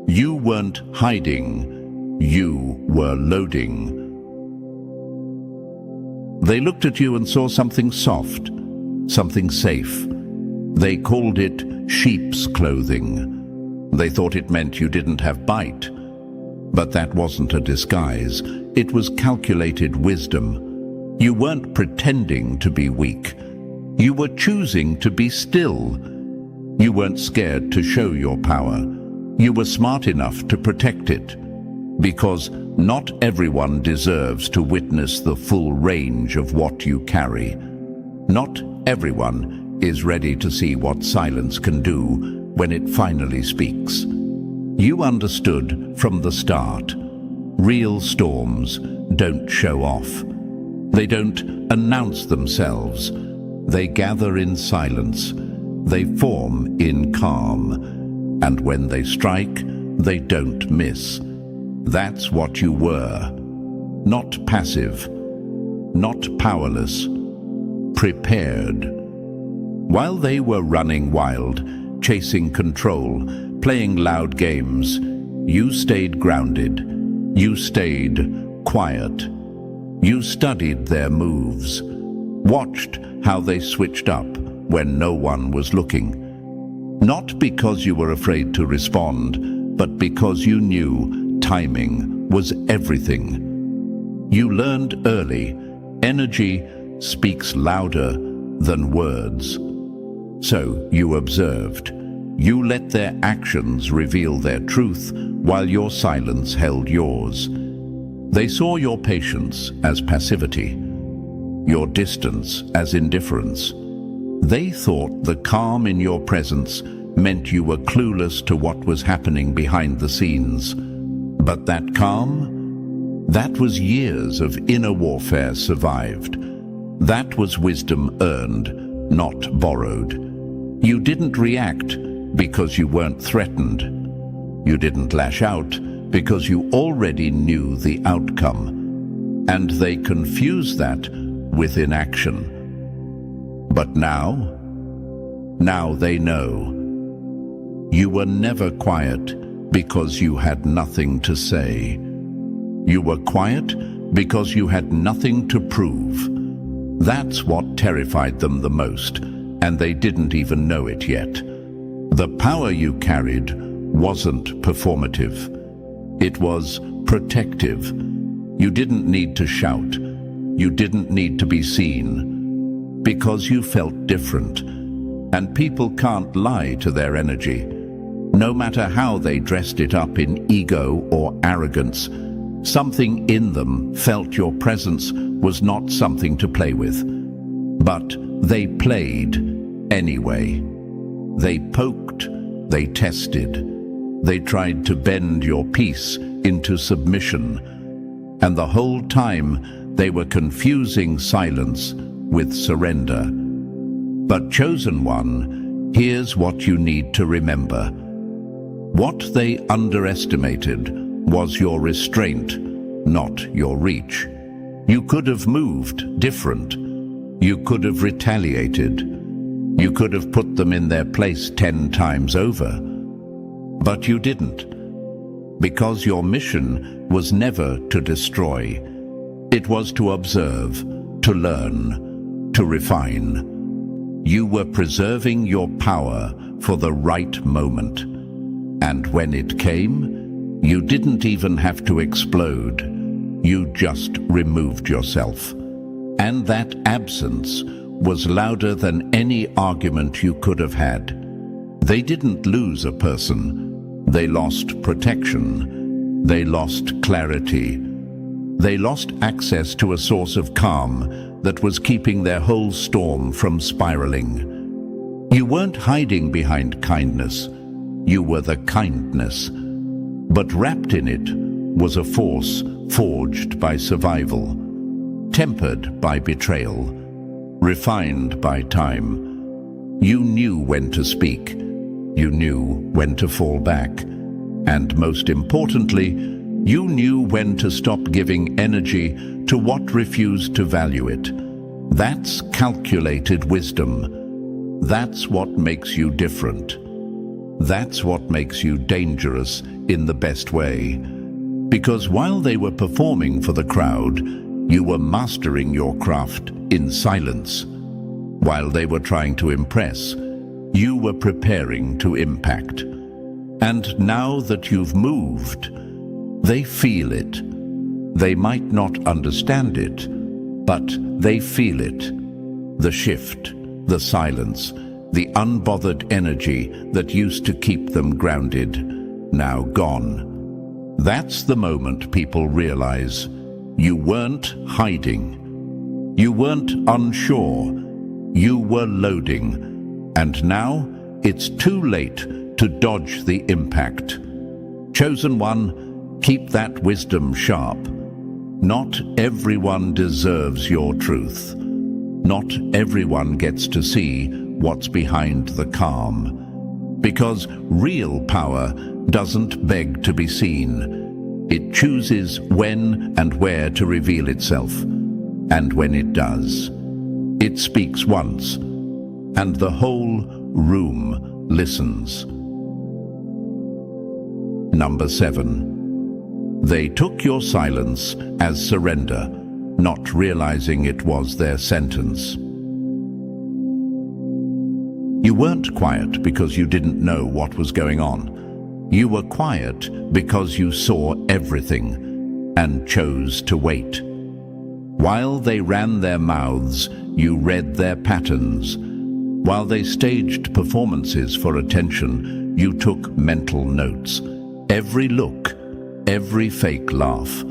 You weren't hiding. You were loading. They looked at you and saw something soft, something safe. They called it sheep's clothing. They thought it meant you didn't have bite. But that wasn't a disguise. It was calculated wisdom. You weren't pretending to be weak. You were choosing to be still. You weren't scared to show your power. You were smart enough to protect it. Because not everyone deserves to witness the full range of what you carry. Not everyone is ready to see what silence can do when it finally speaks. You understood from the start. Real storms don't show off. They don't announce themselves. They gather in silence. They form in calm. And when they strike, they don't miss. That's what you were. Not passive. Not powerless. Prepared. While they were running wild, chasing control, playing loud games, you stayed grounded. You stayed quiet. You studied their moves, watched how they switched up when no one was looking. Not because you were afraid to respond, but because you knew timing was everything. You learned early, energy speaks louder than words. So you observed. You let their actions reveal their truth while your silence held yours. They saw your patience as passivity, your distance as indifference. They thought the calm in your presence meant you were clueless to what was happening behind the scenes. But that calm? That was years of inner warfare survived. That was wisdom earned, not borrowed. You didn't react because you weren't threatened. You didn't lash out because you already knew the outcome. And they confused that with inaction. But now they know. You were never quiet because you had nothing to say. You were quiet because you had nothing to prove. That's what terrified them the most, and they didn't even know it yet. The power you carried wasn't performative. It was protective. You didn't need to shout. You didn't need to be seen. Because you felt different. And people can't lie to their energy. No matter how they dressed it up in ego or arrogance, something in them felt your presence was not something to play with. But they played anyway. They poked, they tested, they tried to bend your peace into submission, and the whole time they were confusing silence with surrender. But chosen one, here's what you need to remember. What they underestimated was your restraint, not your reach. You could have moved different. You could have retaliated. You could have put them in their place 10 times over. But you didn't, because your mission was never to destroy. It was to observe, to learn, to refine. You were preserving your power for the right moment. And when it came, you didn't even have to explode. You just removed yourself. And that absence was louder than any argument you could have had. They didn't lose a person. They lost protection. They lost clarity. They lost access to a source of calm that was keeping their whole storm from spiraling. You weren't hiding behind kindness. You were the kindness. But wrapped in it was a force forged by survival, tempered by betrayal, refined by time. You knew when to speak. You knew when to fall back. And most importantly, you knew when to stop giving energy to what refused to value it. That's calculated wisdom. That's what makes you different. That's what makes you dangerous in the best way. Because while they were performing for the crowd, you were mastering your craft in silence. While they were trying to impress, you were preparing to impact. And now that you've moved, they feel it. They might not understand it, but they feel it. The shift, the silence, the unbothered energy that used to keep them grounded, now gone. That's the moment people realize you weren't hiding. You weren't unsure. You were loading. And now it's too late to dodge the impact. Chosen one, keep that wisdom sharp. Not everyone deserves your truth. Not everyone gets to see what's behind the calm. Because real power doesn't beg to be seen. It chooses when and where to reveal itself. And when it does, it speaks once, and the whole room listens. Number 7. They took your silence as surrender, not realizing it was their sentence. You weren't quiet because you didn't know what was going on. You were quiet because you saw everything and chose to wait. While they ran their mouths, you read their patterns. While they staged performances for attention, you took mental notes. Every look, every fake laugh,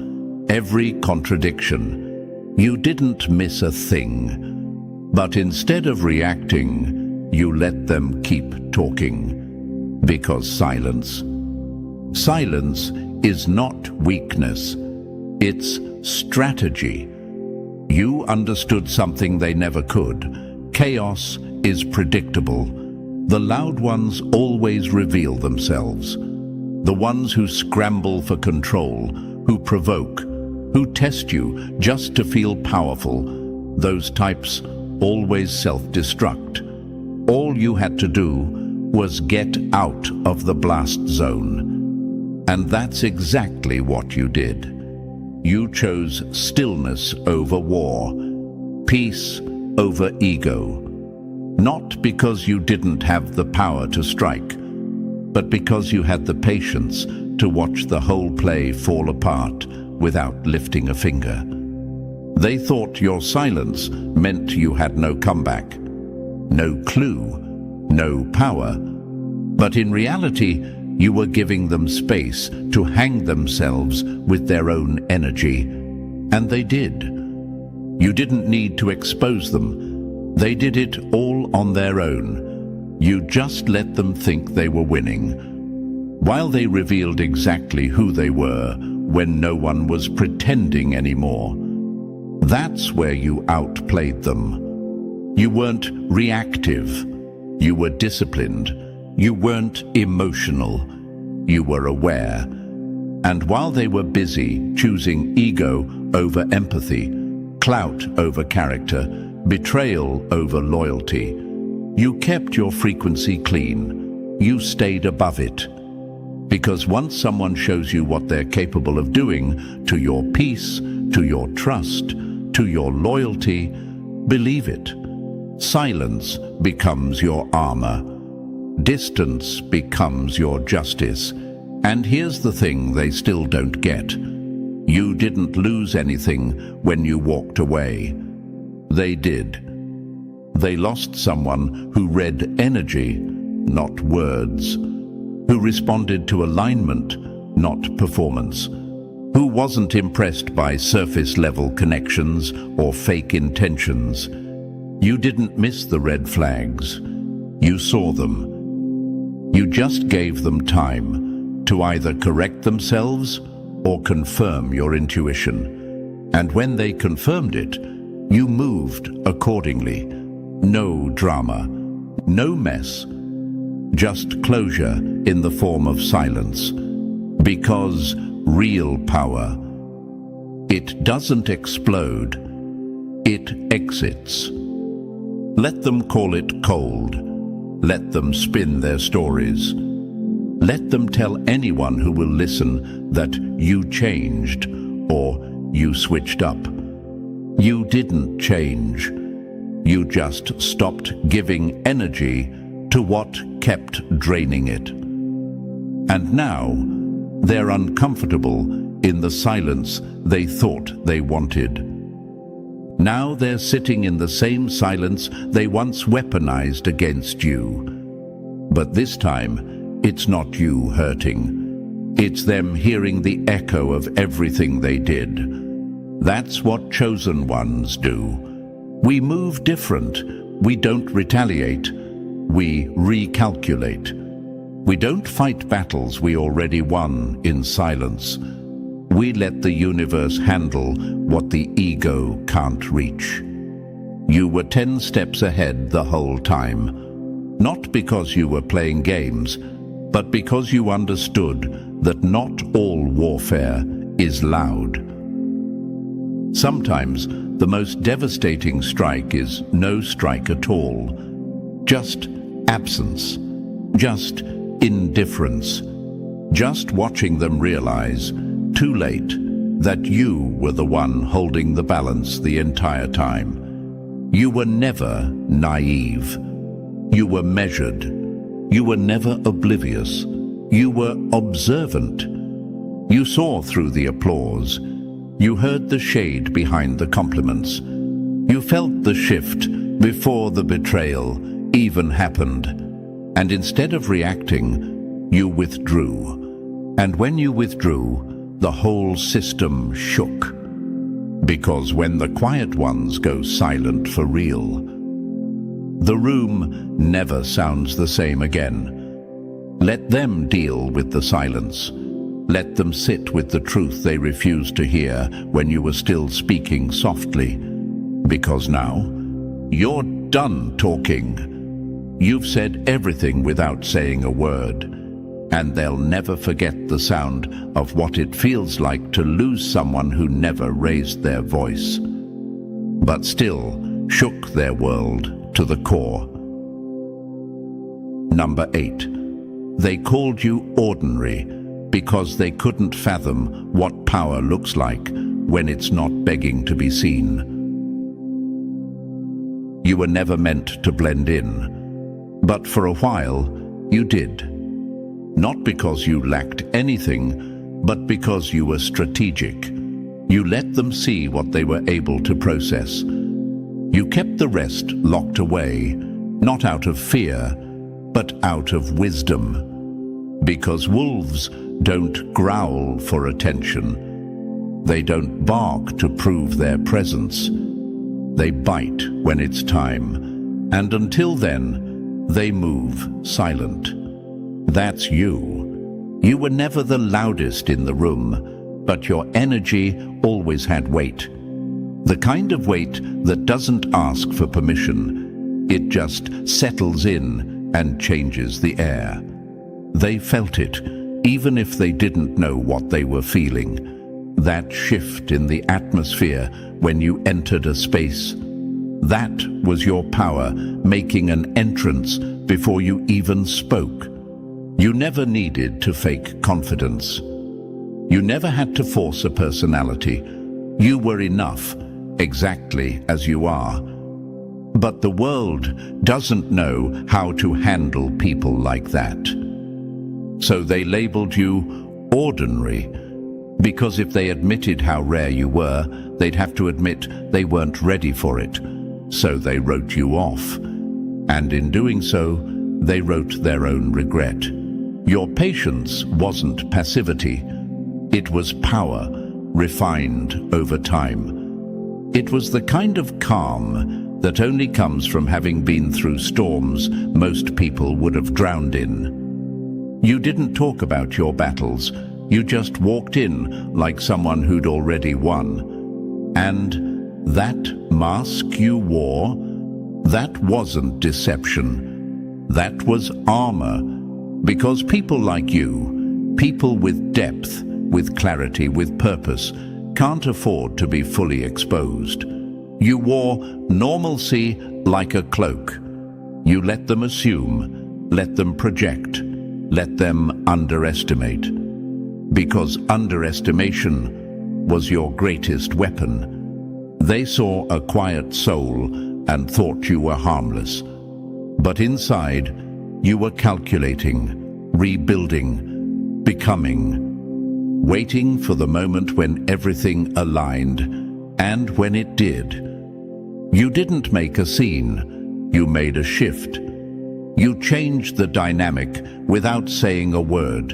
every contradiction. You didn't miss a thing. But instead of reacting, you let them keep talking. Because silence is not weakness. It's strategy. You understood something they never could. Chaos is predictable. The loud ones always reveal themselves. The ones who scramble for control, who provoke, who test you just to feel powerful, those types always self-destruct. All you had to do was get out of the blast zone. And that's exactly what you did. You chose stillness over war, peace over ego. Not because you didn't have the power to strike, but because you had the patience to watch the whole play fall apart without lifting a finger. They thought your silence meant you had no comeback, no clue, no power. But in reality, you were giving them space to hang themselves with their own energy. And they did. You didn't need to expose them. They did it all on their own. You just let them think they were winning, while they revealed exactly who they were when no one was pretending anymore. That's where you outplayed them. You weren't reactive. You were disciplined. You weren't emotional. You were aware. And while they were busy choosing ego over empathy, clout over character, betrayal over loyalty, you kept your frequency clean. You stayed above it. Because once someone shows you what they're capable of doing to your peace, to your trust, to your loyalty, believe it. Silence becomes your armor. Distance becomes your justice. And here's the thing they still don't get. You didn't lose anything when you walked away. They did. They lost someone who read energy, not words, who responded to alignment, not performance, who wasn't impressed by surface-level connections or fake intentions. You didn't miss the red flags. You saw them. You just gave them time to either correct themselves or confirm your intuition. And when they confirmed it, you moved accordingly. No drama, no mess, just closure in the form of silence. Because real power, it doesn't explode, it exits. Let them call it cold. Let them spin their stories. Let them tell anyone who will listen that you changed or you switched up. You didn't change. You just stopped giving energy to what kept draining it. And now, they're uncomfortable in the silence they thought they wanted. Now they're sitting in the same silence they once weaponized against you. But this time, it's not you hurting. It's them hearing the echo of everything they did. That's what chosen ones do. We move different. We don't retaliate. We recalculate. We don't fight battles we already won in silence. We let the universe handle what the ego can't reach. You were 10 steps ahead the whole time. Not because you were playing games, but because you understood that not all warfare is loud. Sometimes the most devastating strike is no strike at all. Just absence. Just indifference. Just watching them realize, too late, that you were the one holding the balance the entire time. You were never naive. You were measured. You were never oblivious. You were observant. You saw through the applause. You heard the shade behind the compliments. You felt the shift before the betrayal even happened. And instead of reacting, you withdrew. And when you withdrew, the whole system shook. Because when the quiet ones go silent for real, the room never sounds the same again. Let them deal with the silence. Let them sit with the truth they refused to hear when you were still speaking softly. Because now, you're done talking. You've said everything without saying a word. And they'll never forget the sound of what it feels like to lose someone who never raised their voice, but still shook their world to the core. Number 8. They called you ordinary because they couldn't fathom what power looks like when it's not begging to be seen. You were never meant to blend in, but for a while you did. Not because you lacked anything, but because you were strategic. You let them see what they were able to process. You kept the rest locked away, not out of fear, but out of wisdom. Because wolves don't growl for attention. They don't bark to prove their presence. They bite when it's time. And until then, They move, silent. That's you. You were never the loudest in the room, but your energy always had weight. The kind of weight that doesn't ask for permission. It just settles in and changes the air. They felt it, even if they didn't know what they were feeling. That shift in the atmosphere when you entered a space. That was your power making an entrance before you even spoke. You never needed to fake confidence. You never had to force a personality. You were enough, exactly as you are. But the world doesn't know how to handle people like that. So they labeled you ordinary, because if they admitted how rare you were, they'd have to admit they weren't ready for it. So they wrote you off. And in doing so, they wrote their own regret. Your patience wasn't passivity. It was power, refined over time. It was the kind of calm that only comes from having been through storms most people would have drowned in. You didn't talk about your battles. You just walked in like someone who'd already won. And that mask you wore, that wasn't deception. That was armor. Because people like you, people with depth, with clarity, with purpose, can't afford to be fully exposed. You wore normalcy like a cloak. You let them assume, let them project, let them underestimate. Because underestimation was your greatest weapon. They saw a quiet soul and thought you were harmless. But inside, you were calculating, rebuilding, becoming, waiting for the moment when everything aligned, and when it did. You didn't make a scene, you made a shift. You changed the dynamic without saying a word.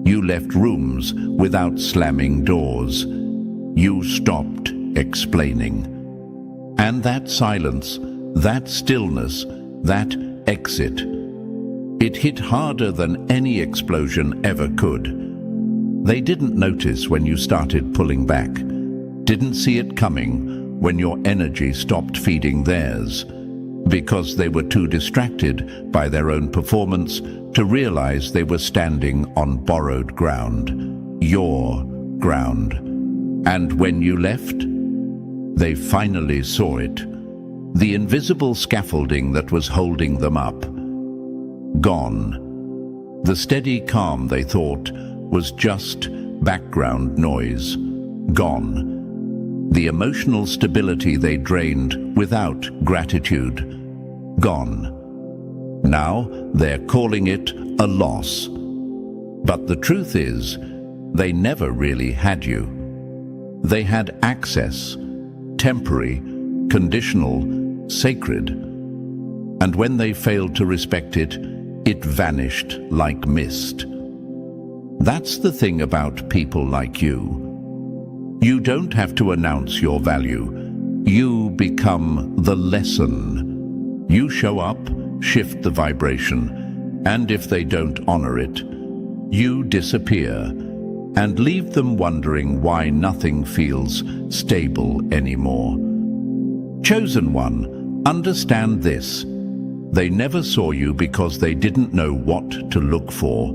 You left rooms without slamming doors. You stopped explaining. And that silence, that stillness, that exit, it hit harder than any explosion ever could. They didn't notice when you started pulling back, didn't see it coming when your energy stopped feeding theirs, because they were too distracted by their own performance to realize they were standing on borrowed ground, your ground. And when you left, they finally saw it, the invisible scaffolding that was holding them up. Gone. The steady calm they thought was just background noise. Gone. The emotional stability they drained without gratitude. Gone. Now they're calling it a loss. But the truth is, they never really had you. They had access, temporary, conditional, sacred. And when they failed to respect it, it vanished like mist. That's the thing about people like you. You don't have to announce your value. You become the lesson. You show up, shift the vibration, and if they don't honor it, you disappear and leave them wondering why nothing feels stable anymore. Chosen one, understand this. They never saw you because they didn't know what to look for.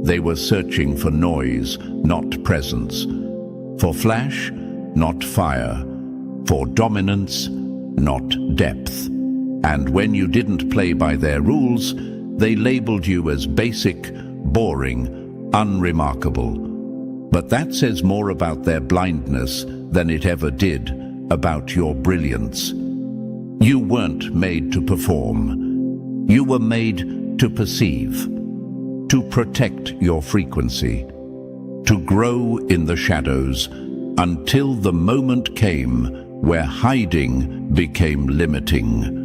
They were searching for noise, not presence. For flash, not fire. For dominance, not depth. And when you didn't play by their rules, they labeled you as basic, boring, unremarkable. But that says more about their blindness than it ever did about your brilliance. You weren't made to perform. You were made to perceive, to protect your frequency, to grow in the shadows until the moment came where hiding became limiting.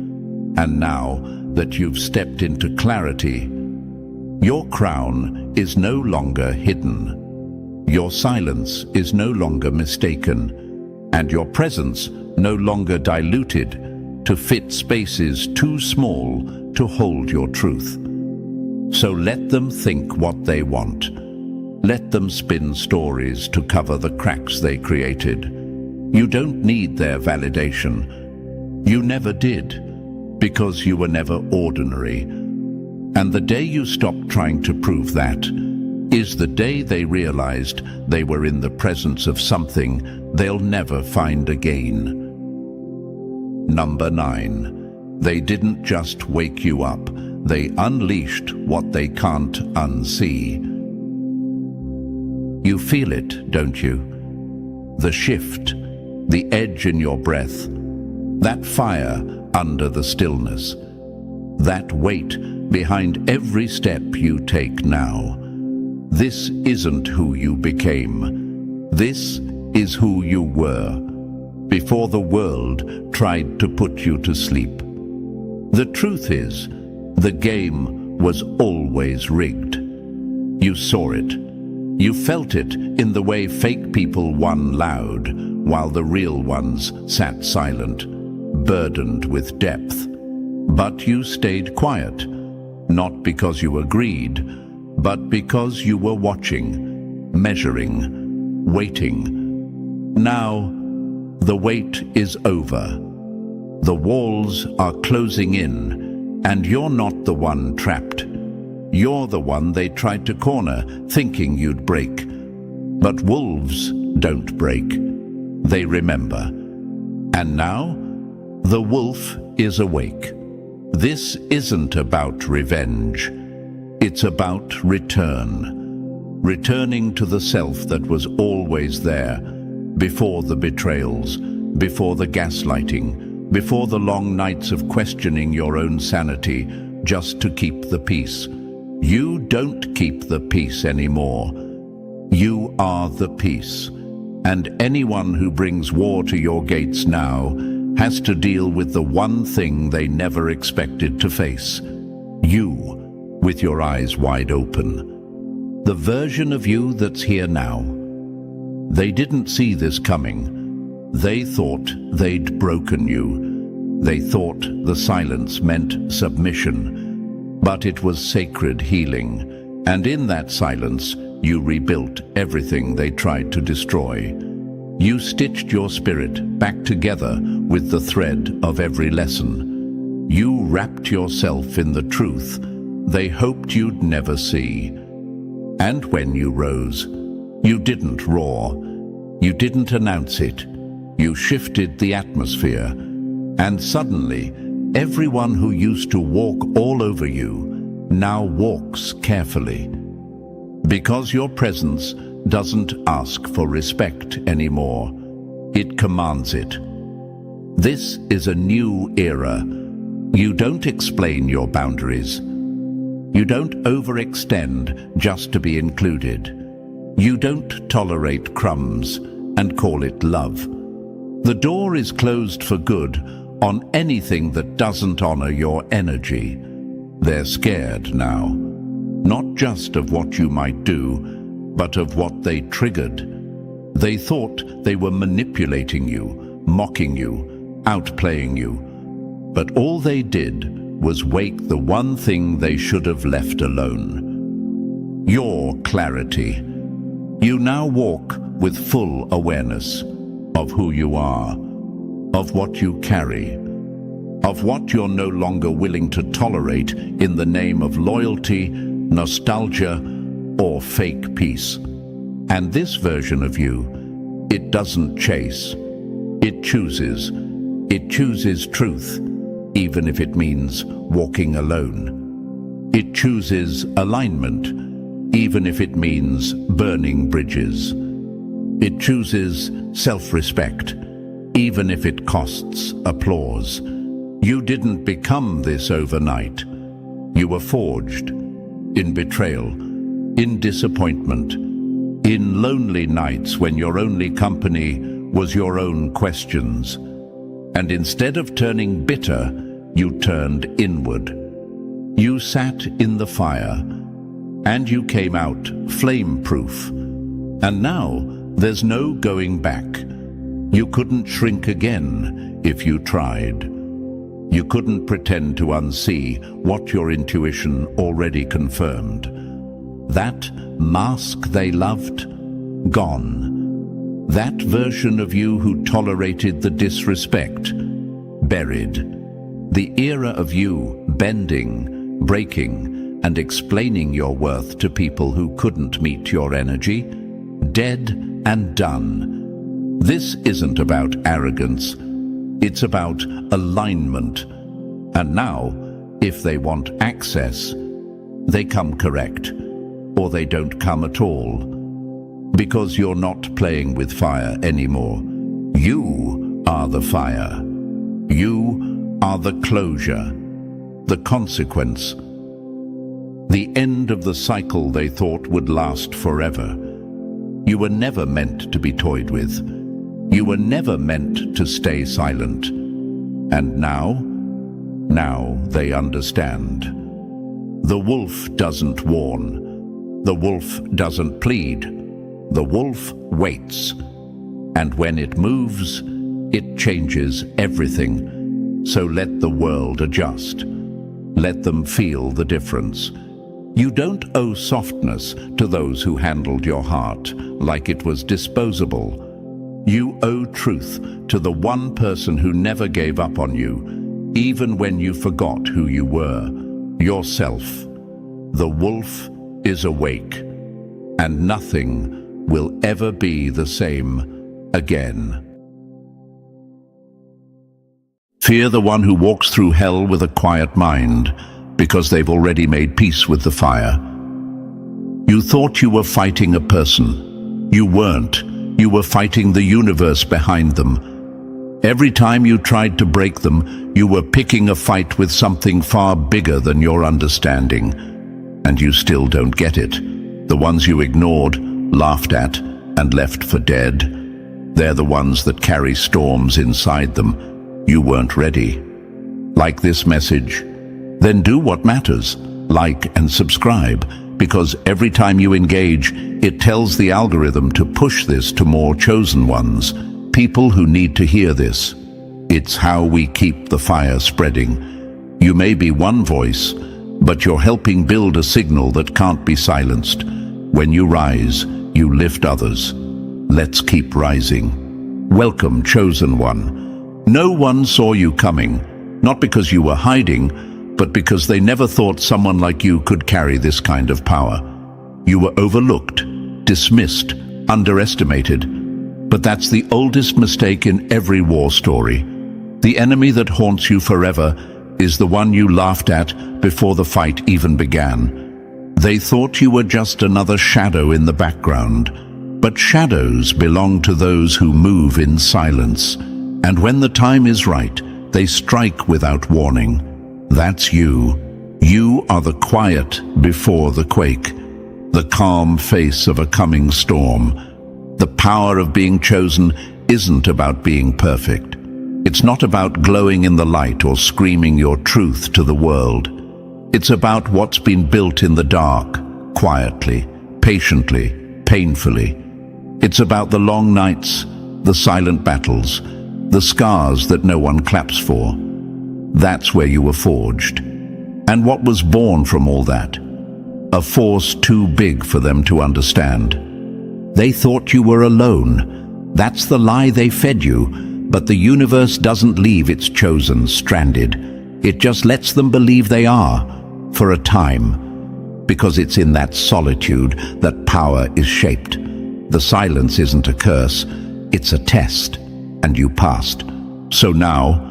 And now that you've stepped into clarity, your crown is no longer hidden. Your silence is no longer mistaken, and your presence no longer diluted to fit spaces too small to hold your truth. So let them think what they want. Let them spin stories to cover the cracks they created. You don't need their validation. You never did, because you were never ordinary. And the day you stopped trying to prove that is the day they realized they were in the presence of something they'll never find again. Number 9. They didn't just wake you up, they unleashed what they can't unsee. You feel it, don't you? The shift, the edge in your breath, that fire under the stillness, that weight behind every step you take now. This isn't who you became. This is who you were, before the world tried to put you to sleep. The truth is, the game was always rigged. You saw it. You felt it in the way fake people won loud, while the real ones sat silent, burdened with depth. But you stayed quiet, not because you agreed, but because you were watching, measuring, waiting. Now, the wait is over. The walls are closing in, and you're not the one trapped. You're the one they tried to corner, thinking you'd break. But wolves don't break. They remember. And now, the wolf is awake. This isn't about revenge. It's about return. Returning to the self that was always there, before the betrayals, before the gaslighting, before the long nights of questioning your own sanity just to keep the peace. You don't keep the peace anymore. You are the peace. And anyone who brings war to your gates now has to deal with the one thing they never expected to face. You, with your eyes wide open. The version of you that's here now. They didn't see this coming. They thought they'd broken you. They thought the silence meant submission. But it was sacred healing. And in that silence, you rebuilt everything they tried to destroy. You stitched your spirit back together with the thread of every lesson. You wrapped yourself in the truth they hoped you'd never see. And when you rose, you didn't roar. You didn't announce it. You shifted the atmosphere. And suddenly, everyone who used to walk all over you now walks carefully. Because your presence doesn't ask for respect anymore. It commands it. This is a new era. You don't explain your boundaries. You don't overextend just to be included. You don't tolerate crumbs and call it love. The door is closed for good on anything that doesn't honor your energy. They're scared now, not just of what you might do, but of what they triggered. They thought they were manipulating you, mocking you, outplaying you. But all they did was wake the one thing they should have left alone. Your clarity. You now walk with full awareness of who you are, of what you carry, of what you're no longer willing to tolerate in the name of loyalty, nostalgia, or fake peace. And this version of you, it doesn't chase. It chooses. It chooses truth, even if it means walking alone. It chooses alignment, even if it means burning bridges. It chooses self-respect, even if it costs applause. You didn't become this overnight. You were forged in betrayal, in disappointment, in lonely nights when your only company was your own questions. And instead of turning bitter, you turned inward. You sat in the fire, and you came out flame-proof. And now there's no going back. You couldn't shrink again if you tried. You couldn't pretend to unsee what your intuition already confirmed. That mask they loved, gone. That version of you who tolerated the disrespect, buried. The era of you bending, breaking, and explaining your worth to people who couldn't meet your energy, dead and done. This isn't about arrogance. It's about alignment. And now, if they want access, they come correct, or they don't come at all. Because you're not playing with fire anymore. You are the fire. You are the closure, the consequence, the end of the cycle they thought would last forever. You were never meant to be toyed with. You were never meant to stay silent. And now they understand. The wolf doesn't warn. The wolf doesn't plead. The wolf waits. And when it moves, it changes everything. So let the world adjust. Let them feel the difference. You don't owe softness to those who handled your heart like it was disposable. You owe truth to the one person who never gave up on you, even when you forgot who you were, yourself. The wolf is awake, and nothing will ever be the same again. Fear the one who walks through hell with a quiet mind, because they've already made peace with the fire. You thought you were fighting a person. You weren't. You were fighting the universe behind them. Every time you tried to break them, you were picking a fight with something far bigger than your understanding. And you still don't get it. The ones you ignored, laughed at, and left for dead, they're the ones that carry storms inside them. You weren't ready. Like this message? Then do what matters. Like and subscribe, because every time you engage, it tells the algorithm to push this to more chosen ones, people who need to hear this. It's how we keep the fire spreading. You may be one voice, but you're helping build a signal that can't be silenced. When you rise, you lift others. Let's keep rising. Welcome, chosen one. No one saw you coming, not because you were hiding, but because they never thought someone like you could carry this kind of power. You were overlooked, dismissed, underestimated. But that's the oldest mistake in every war story. The enemy that haunts you forever is the one you laughed at before the fight even began. They thought you were just another shadow in the background. But shadows belong to those who move in silence. And when the time is right, they strike without warning. That's you. You are the quiet before the quake, the calm face of a coming storm. The power of being chosen isn't about being perfect. It's not about glowing in the light or screaming your truth to the world. It's about what's been built in the dark, quietly, patiently, painfully. It's about the long nights, the silent battles, the scars that no one claps for. That's where you were forged. And what was born from all that? A force too big for them to understand. They thought you were alone. That's the lie they fed you. But the universe doesn't leave its chosen stranded. It just lets them believe they are, for a time. Because it's in that solitude that power is shaped. The silence isn't a curse, it's a test. And you passed. So now,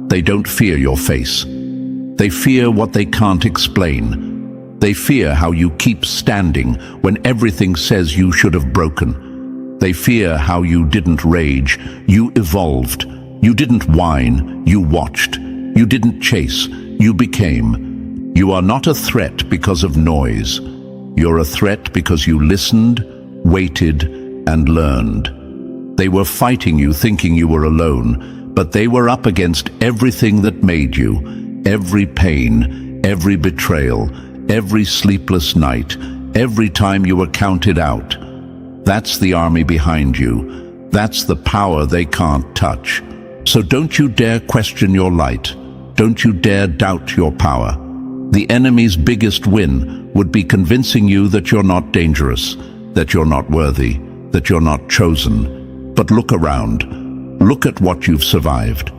they don't fear your face. They fear what they can't explain. They fear how you keep standing when everything says you should have broken. They fear how you didn't rage, you evolved. You didn't whine, you watched. You didn't chase, you became. You are not a threat because of noise. You're a threat because you listened, waited, and learned. They were fighting you thinking you were alone, but they were up against everything that made you, every pain, every betrayal, every sleepless night, every time you were counted out. That's the army behind you. That's the power they can't touch. So don't you dare question your light. Don't you dare doubt your power. The enemy's biggest win would be convincing you that you're not dangerous, that you're not worthy, that you're not chosen. But look around. Look at what you've survived.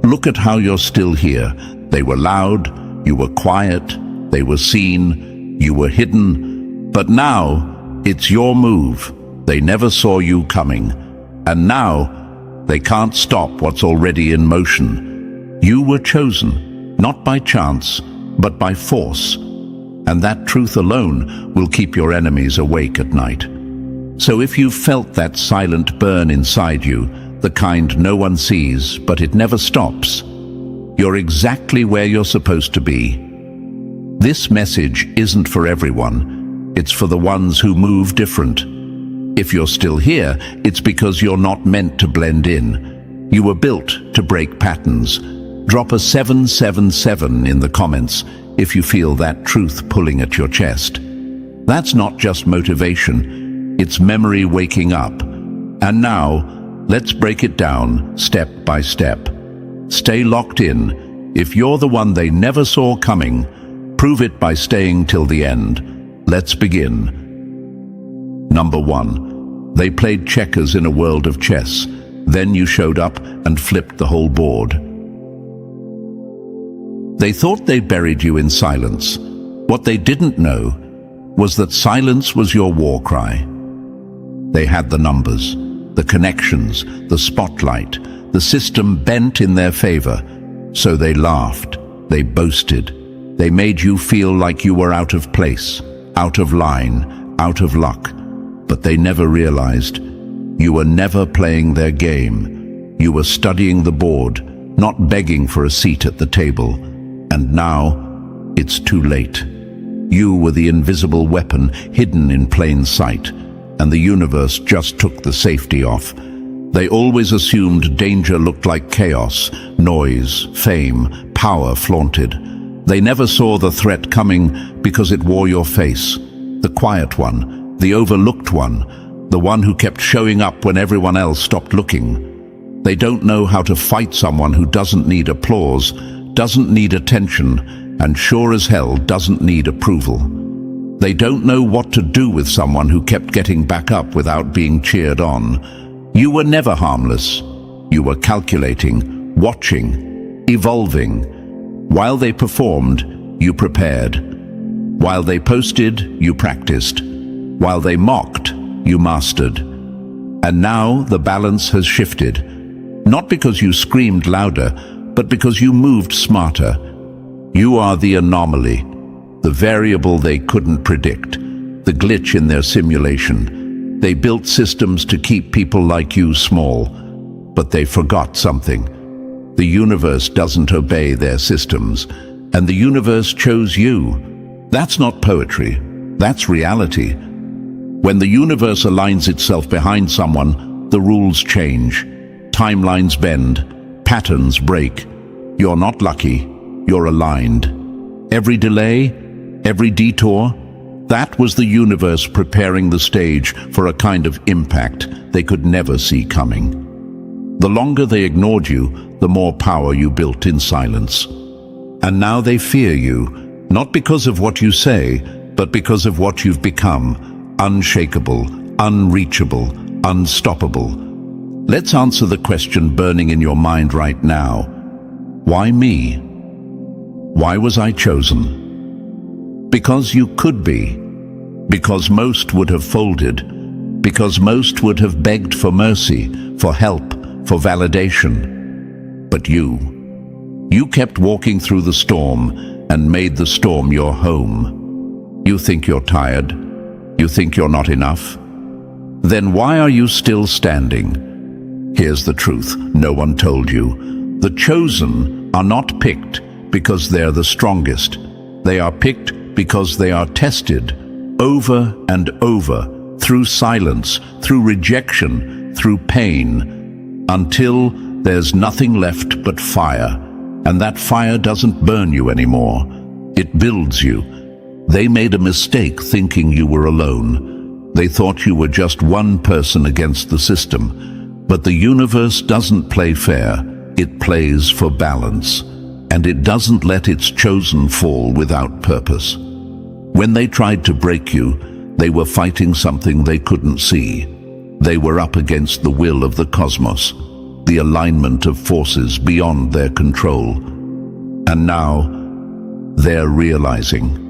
Look at how you're still here. They were loud, you were quiet, they were seen, you were hidden. But now, it's your move. They never saw you coming. And now, they can't stop what's already in motion. You were chosen, not by chance, but by force. And that truth alone will keep your enemies awake at night. So if you've felt that silent burn inside you, the kind no one sees, but it never stops, you're exactly where you're supposed to be. This message isn't for everyone. It's for the ones who move different. If you're still here, it's because you're not meant to blend in. You were built to break patterns. Drop a 777 in the comments if you feel that truth pulling at your chest. That's not just motivation, it's memory waking up. And now, let's break it down step by step. Stay locked in. If you're the one they never saw coming, prove it by staying till the end. Let's begin. Number 1. They played checkers in a world of chess. Then you showed up and flipped the whole board. They thought they buried you in silence. What they didn't know was that silence was your war cry. They had the numbers, the connections, the spotlight, the system bent in their favor. So they laughed, they boasted, they made you feel like you were out of place, out of line, out of luck. But they never realized you were never playing their game. You were studying the board, not begging for a seat at the table. And now, it's too late. You were the invisible weapon hidden in plain sight, and the universe just took the safety off. They always assumed danger looked like chaos, noise, fame, power flaunted. They never saw the threat coming because it wore your face. The quiet one, the overlooked one, the one who kept showing up when everyone else stopped looking. They don't know how to fight someone who doesn't need applause, doesn't need attention, and sure as hell doesn't need approval. They don't know what to do with someone who kept getting back up without being cheered on. You were never harmless. You were calculating, watching, evolving. While they performed, you prepared. While they posted, you practiced. While they mocked, you mastered. And now the balance has shifted. Not because you screamed louder, but because you moved smarter. You are the anomaly, the variable they couldn't predict, the glitch in their simulation. They built systems to keep people like you small, but they forgot something. The universe doesn't obey their systems, and the universe chose you. That's not poetry, that's reality. When the universe aligns itself behind someone, the rules change. Timelines bend. Patterns break. You're not lucky, you're aligned. Every delay, every detour, that was the universe preparing the stage for a kind of impact they could never see coming. The longer they ignored you, the more power you built in silence. And now they fear you, not because of what you say, but because of what you've become. Unshakable, unreachable, unstoppable. Let's answer the question burning in your mind right now. Why me? Why was I chosen? Because you could be. Because most would have folded. Because most would have begged for mercy, for help, for validation. But you kept walking through the storm and made the storm your home. You think you're tired. You think you're not enough. Then why are you still standing? Here's the truth no one told you. The chosen are not picked because they're the strongest. They are picked because they are tested over and over, through silence, through rejection, through pain, until there's nothing left but fire. And that fire doesn't burn you anymore. It builds you. They made a mistake thinking you were alone. They thought you were just one person against the system. But the universe doesn't play fair, it plays for balance. and it doesn't let its chosen fall without purpose. When they tried to break you, they were fighting something they couldn't see. They were up against the will of the cosmos, the alignment of forces beyond their control. And now, they're realizing.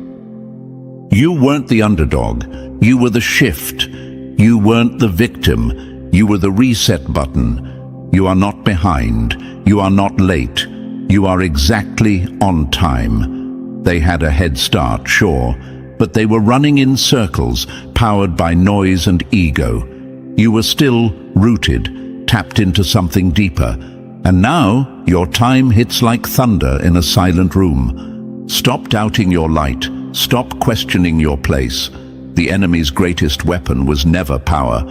You weren't the underdog. You were the shift. You weren't the victim. You were the reset button. You are not behind. You are not late. You are exactly on time. They had a head start, sure, but they were running in circles, powered by noise and ego. You were still rooted, tapped into something deeper. And now, your time hits like thunder in a silent room. Stop doubting your light. Stop questioning your place. The enemy's greatest weapon was never power.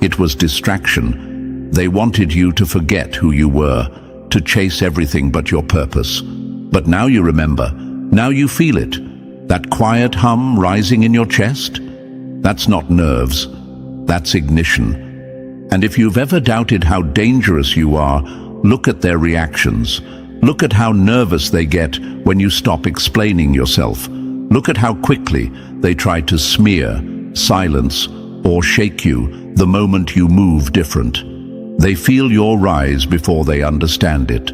It was distraction. They wanted you to forget who you were, to chase everything but your purpose. But now you remember. Now you feel it. That quiet hum rising in your chest? That's not nerves. That's ignition. And if you've ever doubted how dangerous you are, look at their reactions. Look at how nervous they get when you stop explaining yourself. Look at how quickly they try to smear, silence, or shake you the moment you move different. They feel your rise before they understand it.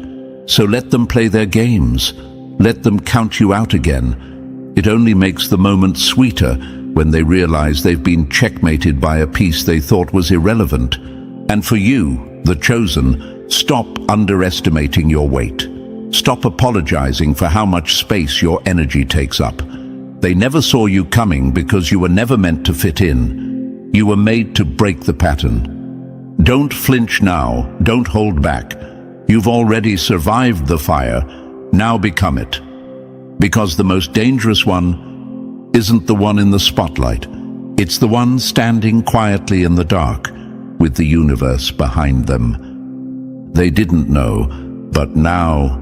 So let them play their games. Let them count you out again. It only makes the moment sweeter when they realize they've been checkmated by a piece they thought was irrelevant. And for you, the chosen, stop underestimating your weight. Stop apologizing for how much space your energy takes up. They never saw you coming because you were never meant to fit in. You were made to break the pattern. Don't flinch now. Don't hold back. You've already survived the fire. Now become it. Because the most dangerous one isn't the one in the spotlight. It's the one standing quietly in the dark, with the universe behind them. They didn't know, but now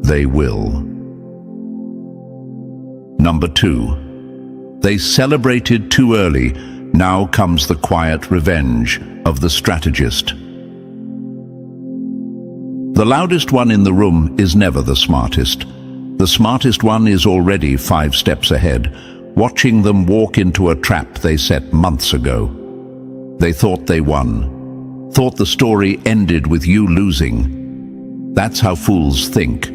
they will. Number 2. They celebrated too early. Now comes the quiet revenge of the strategist. The loudest one in the room is never the smartest. The smartest one is already 5 steps ahead, watching them walk into a trap they set months ago. They thought they won, thought the story ended with you losing. That's how fools think.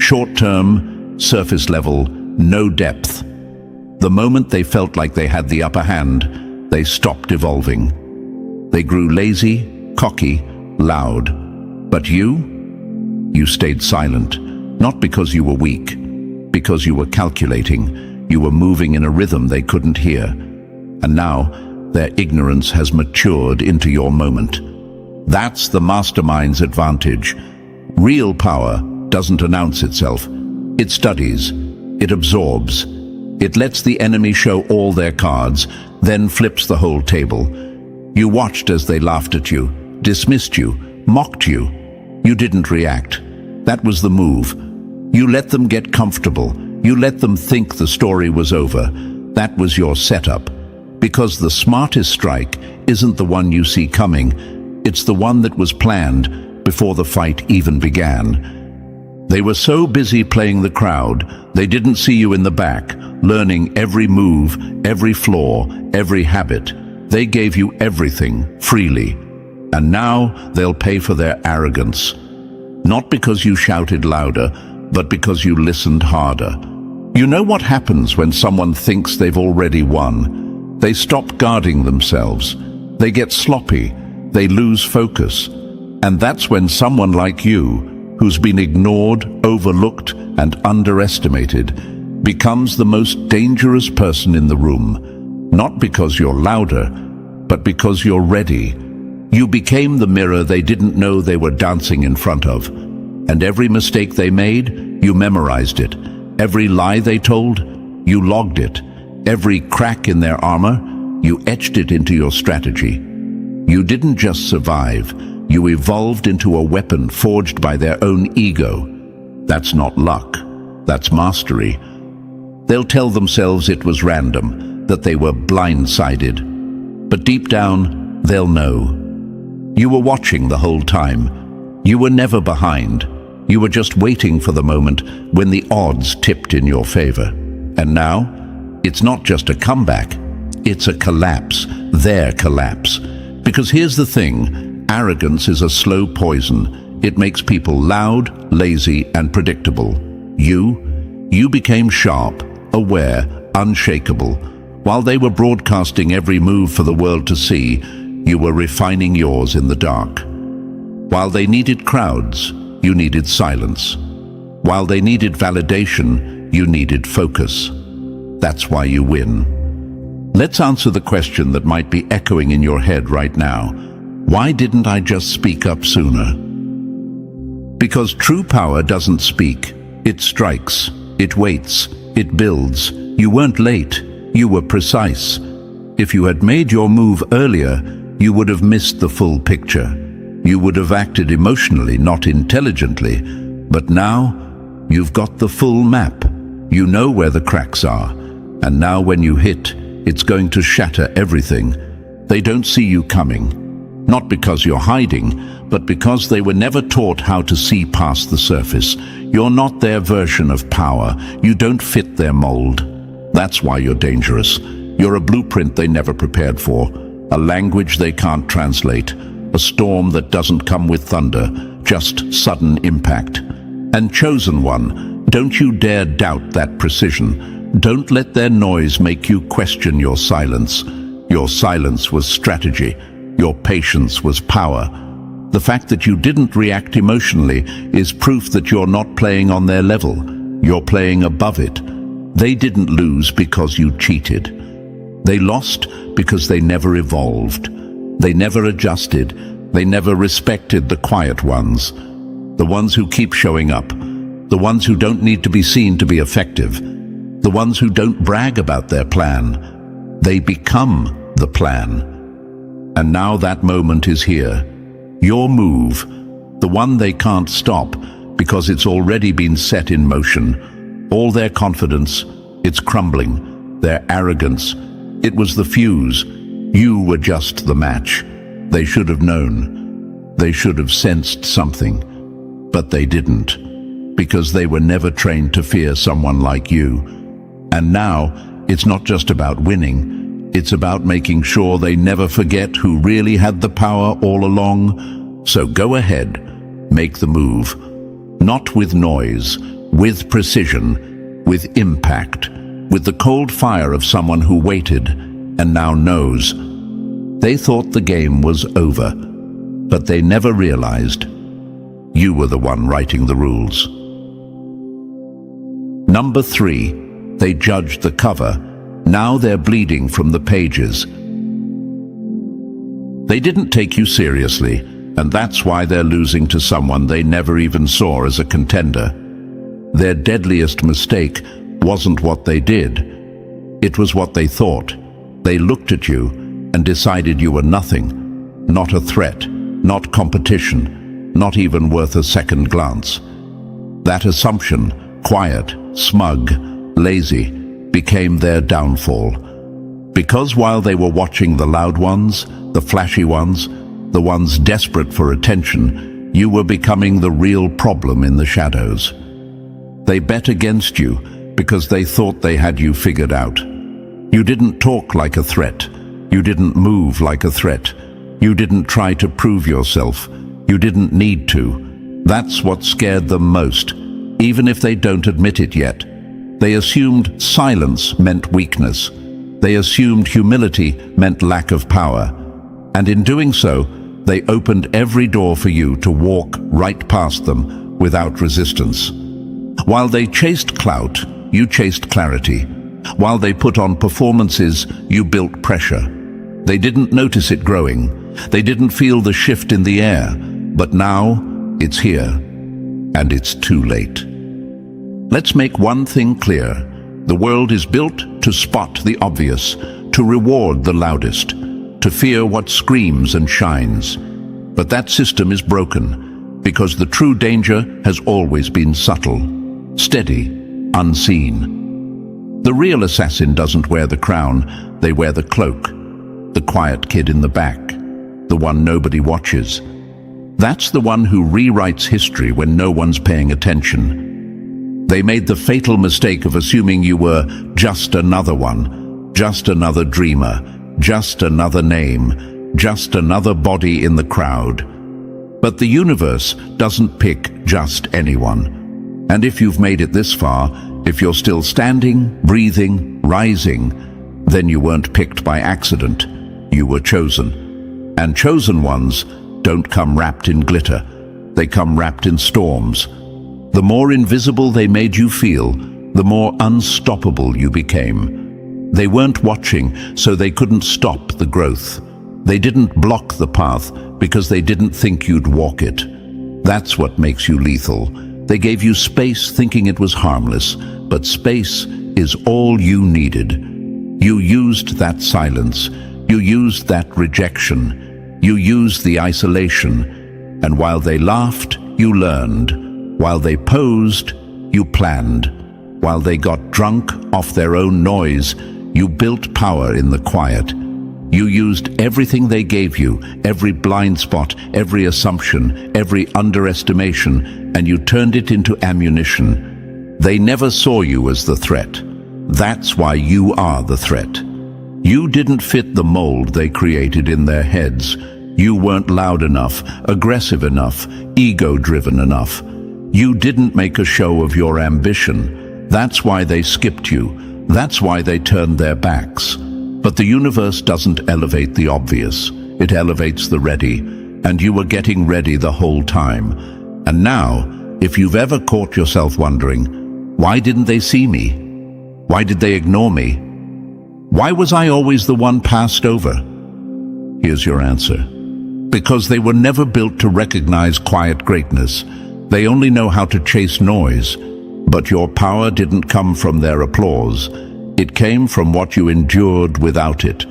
Short-term, surface level, no depth. The moment they felt like they had the upper hand, they stopped evolving. They grew lazy, cocky, loud. But you stayed silent, not because you were weak, because you were calculating. You were moving in a rhythm they couldn't hear. And now, their ignorance has matured into your moment. That's the mastermind's advantage. Real power doesn't announce itself. It studies. It absorbs. It lets the enemy show all their cards, then flips the whole table. You watched as they laughed at you, dismissed you, mocked you. You didn't react. That was the move. You let them get comfortable. You let them think the story was over. That was your setup. Because the smartest strike isn't the one you see coming. It's the one that was planned before the fight even began. They were so busy playing the crowd, they didn't see you in the back, learning every move, every flaw, every habit. They gave you everything, freely. And now they'll pay for their arrogance. Not because you shouted louder, but because you listened harder. You know what happens when someone thinks they've already won? They stop guarding themselves. They get sloppy. They lose focus. And that's when someone like you, who's been ignored, overlooked, and underestimated, becomes the most dangerous person in the room. Not because you're louder, but because you're ready. You became the mirror they didn't know they were dancing in front of. And every mistake they made, you memorized it. Every lie they told, you logged it. Every crack in their armor, you etched it into your strategy. You didn't just survive. You evolved into a weapon forged by their own ego. That's not luck. That's mastery. They'll tell themselves it was random, that they were blindsided. But deep down, they'll know. You were watching the whole time. You were never behind. You were just waiting for the moment when the odds tipped in your favor. And now, it's not just a comeback, it's a collapse, their collapse. Because here's the thing, arrogance is a slow poison. It makes people loud, lazy, and predictable. You became sharp, aware, unshakable. While they were broadcasting every move for the world to see, you were refining yours in the dark. While they needed crowds, you needed silence. While they needed validation, you needed focus. That's why you win. Let's answer the question that might be echoing in your head right now. Why didn't I just speak up sooner? Because true power doesn't speak. It strikes. It waits. It builds. You weren't late. You were precise. If you had made your move earlier, you would have missed the full picture. You would have acted emotionally, not intelligently. But now, you've got the full map. You know where the cracks are. And now when you hit, it's going to shatter everything. They don't see you coming. Not because you're hiding, but because they were never taught how to see past the surface. You're not their version of power. You don't fit their mold. That's why you're dangerous. You're a blueprint they never prepared for. A language they can't translate. A storm that doesn't come with thunder, just sudden impact. And chosen one, don't you dare doubt that precision. Don't let their noise make you question your silence. Your silence was strategy. Your patience was power. The fact that you didn't react emotionally is proof that you're not playing on their level. You're playing above it. They didn't lose because you cheated. They lost because they never evolved. They never adjusted. They never respected the quiet ones. The ones who keep showing up. The ones who don't need to be seen to be effective. The ones who don't brag about their plan. They become the plan. And now that moment is here. Your move, the one they can't stop because it's already been set in motion. All their confidence, it's crumbling. Their arrogance, it was the fuse. You were just the match. They should have known. They should have sensed something. But they didn't, because they were never trained to fear someone like you. And now, it's not just about winning. It's about making sure they never forget who really had the power all along. So go ahead, make the move. Not with noise, with precision, with impact, with the cold fire of someone who waited and now knows. They thought the game was over, but they never realized you were the one writing the rules. Number 3, they judged the cover. Now they're bleeding from the pages. They didn't take you seriously, and that's why they're losing to someone they never even saw as a contender. Their deadliest mistake wasn't what they did. It was what they thought. They looked at you and decided you were nothing, not a threat, not competition, not even worth a second glance. That assumption, quiet, smug, lazy, became their downfall. Because while they were watching the loud ones, the flashy ones, the ones desperate for attention, you were becoming the real problem in the shadows. They bet against you because they thought they had you figured out. You didn't talk like a threat. You didn't move like a threat. You didn't try to prove yourself. You didn't need to. That's what scared them most, even if they don't admit it yet. They assumed silence meant weakness. They assumed humility meant lack of power. And in doing so, they opened every door for you to walk right past them without resistance. While they chased clout, you chased clarity. While they put on performances, you built pressure. They didn't notice it growing. They didn't feel the shift in the air. But now, it's here. And it's too late. Let's make one thing clear. The world is built to spot the obvious, to reward the loudest, to fear what screams and shines. But that system is broken, because the true danger has always been subtle, steady, unseen. The real assassin doesn't wear the crown, they wear the cloak. The quiet kid in the back, the one nobody watches. That's the one who rewrites history when no one's paying attention. They made the fatal mistake of assuming you were just another one, just another dreamer, just another name, just another body in the crowd. But the universe doesn't pick just anyone. And if you've made it this far, if you're still standing, breathing, rising, then you weren't picked by accident. You were chosen. And chosen ones don't come wrapped in glitter. They come wrapped in storms. The more invisible they made you feel, the more unstoppable you became. They weren't watching, so they couldn't stop the growth. They didn't block the path because they didn't think you'd walk it. That's what makes you lethal. They gave you space thinking it was harmless, but space is all you needed. You used that silence. You used that rejection. You used the isolation, and while they laughed, you learned. While they posed, you planned. While they got drunk off their own noise, you built power in the quiet. You used everything they gave you, every blind spot, every assumption, every underestimation, and you turned it into ammunition. They never saw you as the threat. That's why you are the threat. You didn't fit the mold they created in their heads. You weren't loud enough, aggressive enough, ego-driven enough. You didn't make a show of your ambition. That's why they skipped you. That's why they turned their backs. But the universe doesn't elevate the obvious. It elevates the ready. And you were getting ready the whole time. And now, if you've ever caught yourself wondering, why didn't they see me? Why did they ignore me? Why was I always the one passed over? Here's your answer. Because they were never built to recognize quiet greatness. They only know how to chase noise. But your power didn't come from their applause. It came from what you endured without it.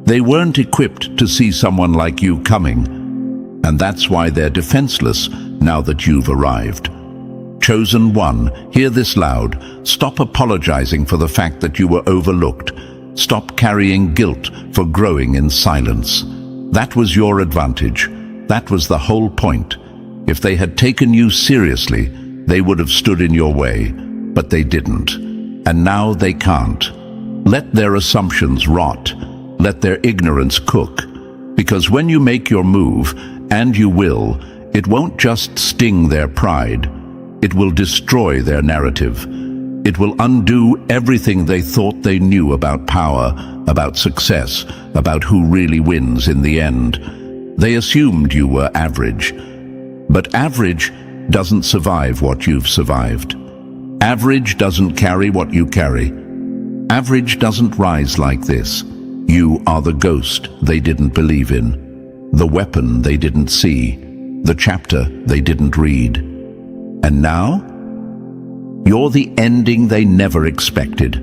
They weren't equipped to see someone like you coming. And that's why they're defenseless now that you've arrived. Chosen one, hear this loud. Stop apologizing for the fact that you were overlooked. Stop carrying guilt for growing in silence. That was your advantage. That was the whole point. If they had taken you seriously, they would have stood in your way, but they didn't. And now they can't. Let their assumptions rot. Let their ignorance cook. Because when you make your move, and you will, it won't just sting their pride. It will destroy their narrative. It will undo everything they thought they knew about power, about success, about who really wins in the end. They assumed you were average. But average doesn't survive what you've survived. Average doesn't carry what you carry. Average doesn't rise like this. You are the ghost they didn't believe in, the weapon they didn't see, the chapter they didn't read. And now? You're the ending they never expected.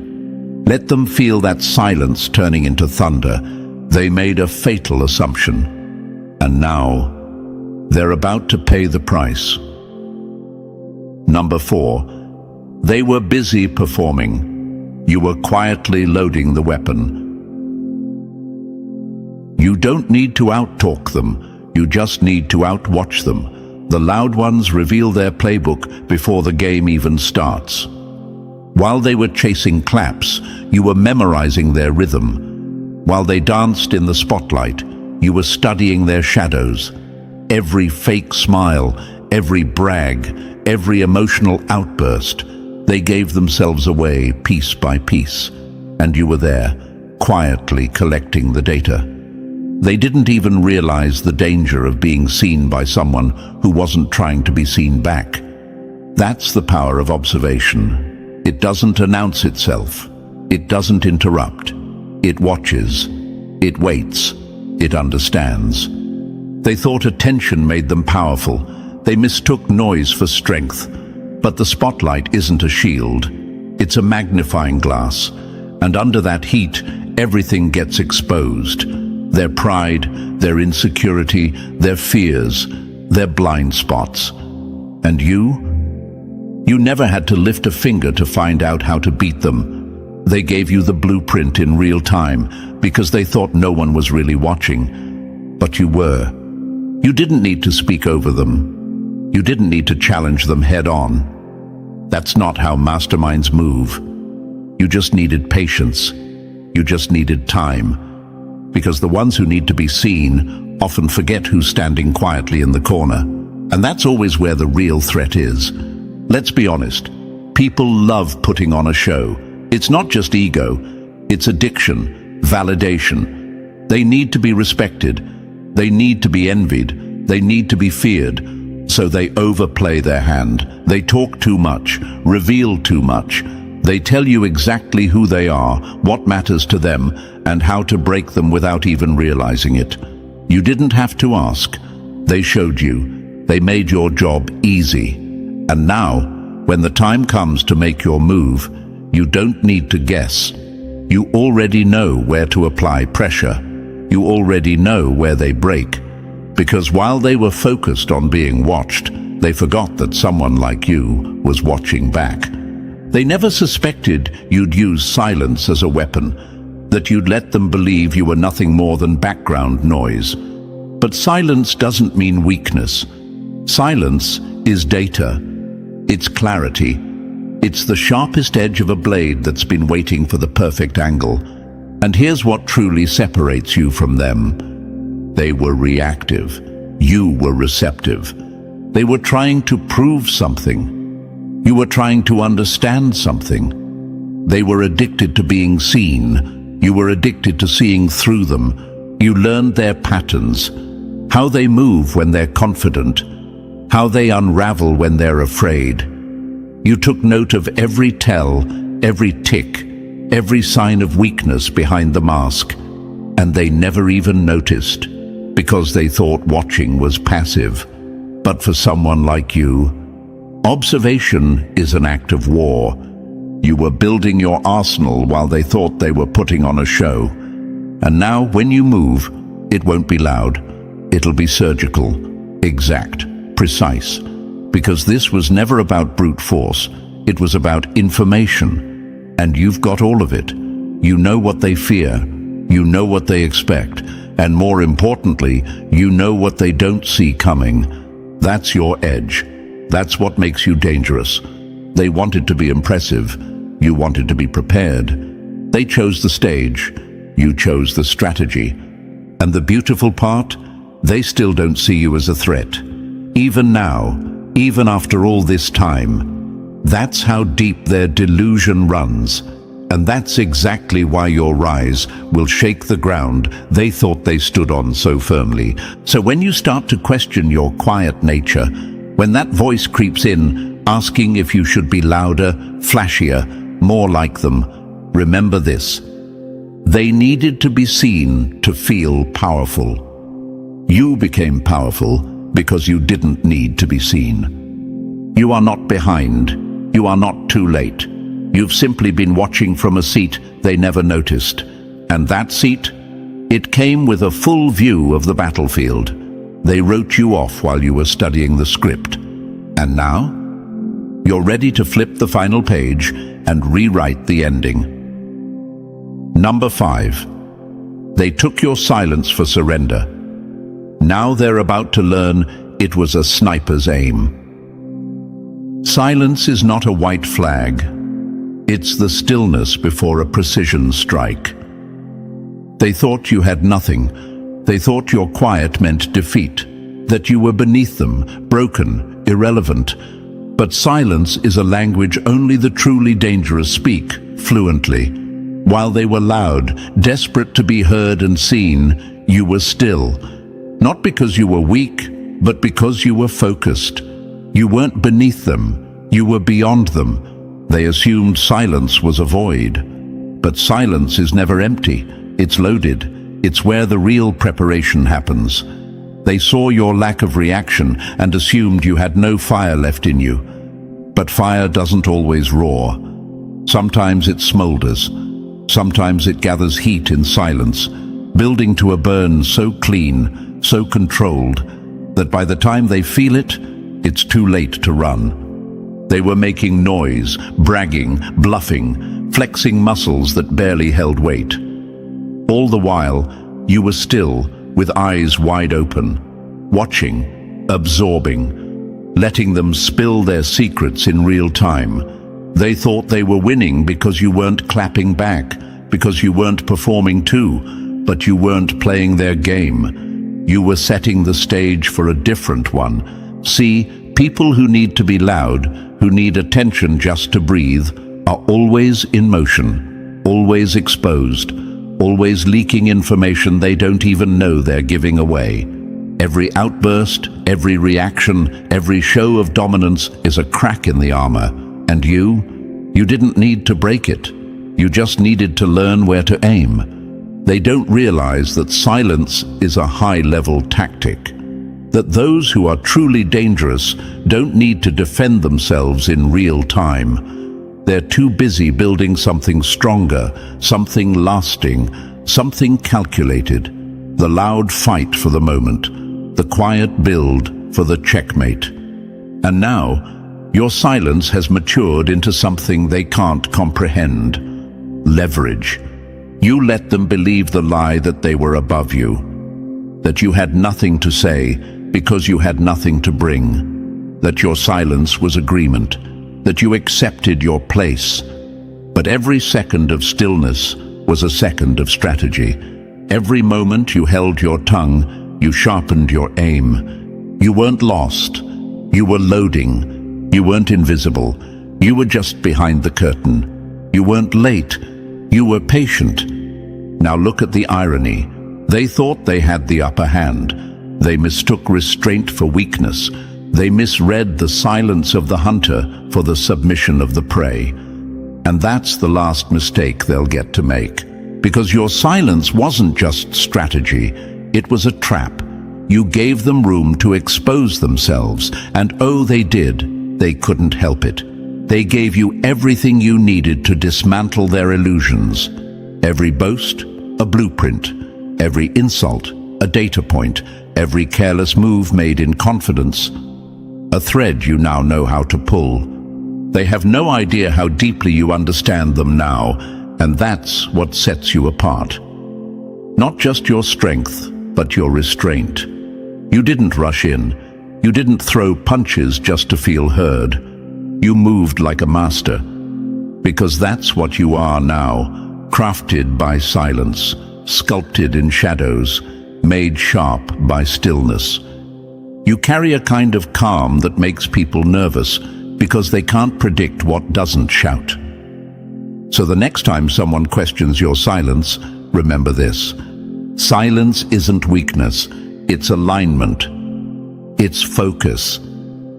Let them feel that silence turning into thunder. They made a fatal assumption. And now, they're about to pay the price. Number 4, they were busy performing. You were quietly loading the weapon. You don't need to out-talk them. You just need to out-watch them. The loud ones reveal their playbook before the game even starts. While they were chasing claps, you were memorizing their rhythm. While they danced in the spotlight, you were studying their shadows. Every fake smile, every brag, every emotional outburst, they gave themselves away piece by piece. And you were there, quietly collecting the data. They didn't even realize the danger of being seen by someone who wasn't trying to be seen back. That's the power of observation. It doesn't announce itself. It doesn't interrupt. It watches. It waits. It understands. They thought attention made them powerful. They mistook noise for strength. But the spotlight isn't a shield. It's a magnifying glass. And under that heat, everything gets exposed. Their pride, their insecurity, their fears, their blind spots. And you never had to lift a finger to find out how to beat them. They gave you the blueprint in real time because they thought no one was really watching. But you were. You didn't need to speak over them. You didn't need to challenge them head on. That's not how masterminds move. You just needed patience. You just needed time. Because the ones who need to be seen often forget who's standing quietly in the corner. And that's always where the real threat is. Let's be honest. People love putting on a show. It's not just ego. It's addiction, validation. They need to be respected. They need to be envied. They need to be feared. So they overplay their hand. They talk too much, reveal too much. They tell you exactly who they are, what matters to them, and how to break them without even realizing it. You didn't have to ask. They showed you. They made your job easy. And now, when the time comes to make your move, you don't need to guess. You already know where to apply pressure. You already know where they break. Because while they were focused on being watched, they forgot that someone like you was watching back. They never suspected you'd use silence as a weapon, that you'd let them believe you were nothing more than background noise. But silence doesn't mean weakness. Silence is data. It's clarity. It's the sharpest edge of a blade that's been waiting for the perfect angle. And here's what truly separates you from them. They were reactive. You were receptive. They were trying to prove something. You were trying to understand something. They were addicted to being seen. You were addicted to seeing through them. You learned their patterns, how they move when they're confident, how they unravel when they're afraid. You took note of every tell, every tick, every sign of weakness behind the mask, and they never even noticed, because they thought watching was passive. But for someone like you, observation is an act of war. You were building your arsenal while they thought they were putting on a show. And now, when you move, it won't be loud. It'll be surgical, exact, precise. Because this was never about brute force. It was about information. And you've got all of it. You know what they fear. You know what they expect. And more importantly, you know what they don't see coming. That's your edge. That's what makes you dangerous. They wanted to be impressive. You wanted to be prepared. They chose the stage. You chose the strategy. And the beautiful part? They still don't see you as a threat. Even now, even after all this time, that's how deep their delusion runs. And that's exactly why your rise will shake the ground they thought they stood on so firmly. So when you start to question your quiet nature, when that voice creeps in, asking if you should be louder, flashier, more like them, remember this. They needed to be seen to feel powerful. You became powerful because you didn't need to be seen. You are not behind. You are not too late. You've simply been watching from a seat they never noticed. And that seat? It came with a full view of the battlefield. They wrote you off while you were studying the script. And now? You're ready to flip the final page and rewrite the ending. Number 5. They took your silence for surrender. Now they're about to learn it was a sniper's aim. Silence is not a white flag. It's the stillness before a precision strike. They thought you had nothing. They thought your quiet meant defeat, that you were beneath them, broken, irrelevant. But silence is a language only the truly dangerous speak fluently. While they were loud, desperate to be heard and seen, you were still. Not because you were weak, but because you were focused. You weren't beneath them. You were beyond them. They assumed silence was a void. But silence is never empty. It's loaded. It's where the real preparation happens. They saw your lack of reaction and assumed you had no fire left in you. But fire doesn't always roar. Sometimes it smolders. Sometimes it gathers heat in silence, building to a burn so clean, so controlled, that by the time they feel it, it's too late to run. They were making noise, bragging, bluffing, flexing muscles that barely held weight. All the while, you were still, with eyes wide open. watching, absorbing, letting them spill their secrets in real time. They thought they were winning because you weren't clapping back, because you weren't performing too, but you weren't playing their game. You were setting the stage for a different one. See, people who need to be loud, who need attention just to breathe, are always in motion, always exposed, always leaking information they don't even know they're giving away. Every outburst, every reaction, every show of dominance is a crack in the armor. And you didn't need to break it. You just needed to learn where to aim. They don't realize that silence is a high-level tactic, that those who are truly dangerous don't need to defend themselves in real time. They're too busy building something stronger, something lasting, something calculated. The loud fight for the moment, the quiet build for the checkmate. And now, your silence has matured into something they can't comprehend. Leverage. You let them believe the lie that they were above you, that you had nothing to say because you had nothing to bring, that your silence was agreement, that you accepted your place. But every second of stillness was a second of strategy. Every moment you held your tongue, you sharpened your aim. You weren't lost. You were loading. You weren't invisible. You were just behind the curtain. You weren't late. You were patient. Now look at the irony. They thought they had the upper hand. They mistook restraint for weakness. They misread the silence of the hunter for the submission of the prey. And that's the last mistake they'll get to make. Because your silence wasn't just strategy. It was a trap. You gave them room to expose themselves. And oh, they did. They couldn't help it. They gave you everything you needed to dismantle their illusions. Every boast, a blueprint. Every insult, a data point. Every careless move made in confidence, a thread you now know how to pull. They have no idea how deeply you understand them now, and that's what sets you apart. Not just your strength, but your restraint. You didn't rush in. You didn't throw punches just to feel heard. You moved like a master, because that's what you are now, crafted by silence, sculpted in shadows, made sharp by stillness. You carry a kind of calm that makes people nervous, because they can't predict what doesn't shout. So the next time someone questions your silence, remember this. Silence isn't weakness, it's alignment. It's focus.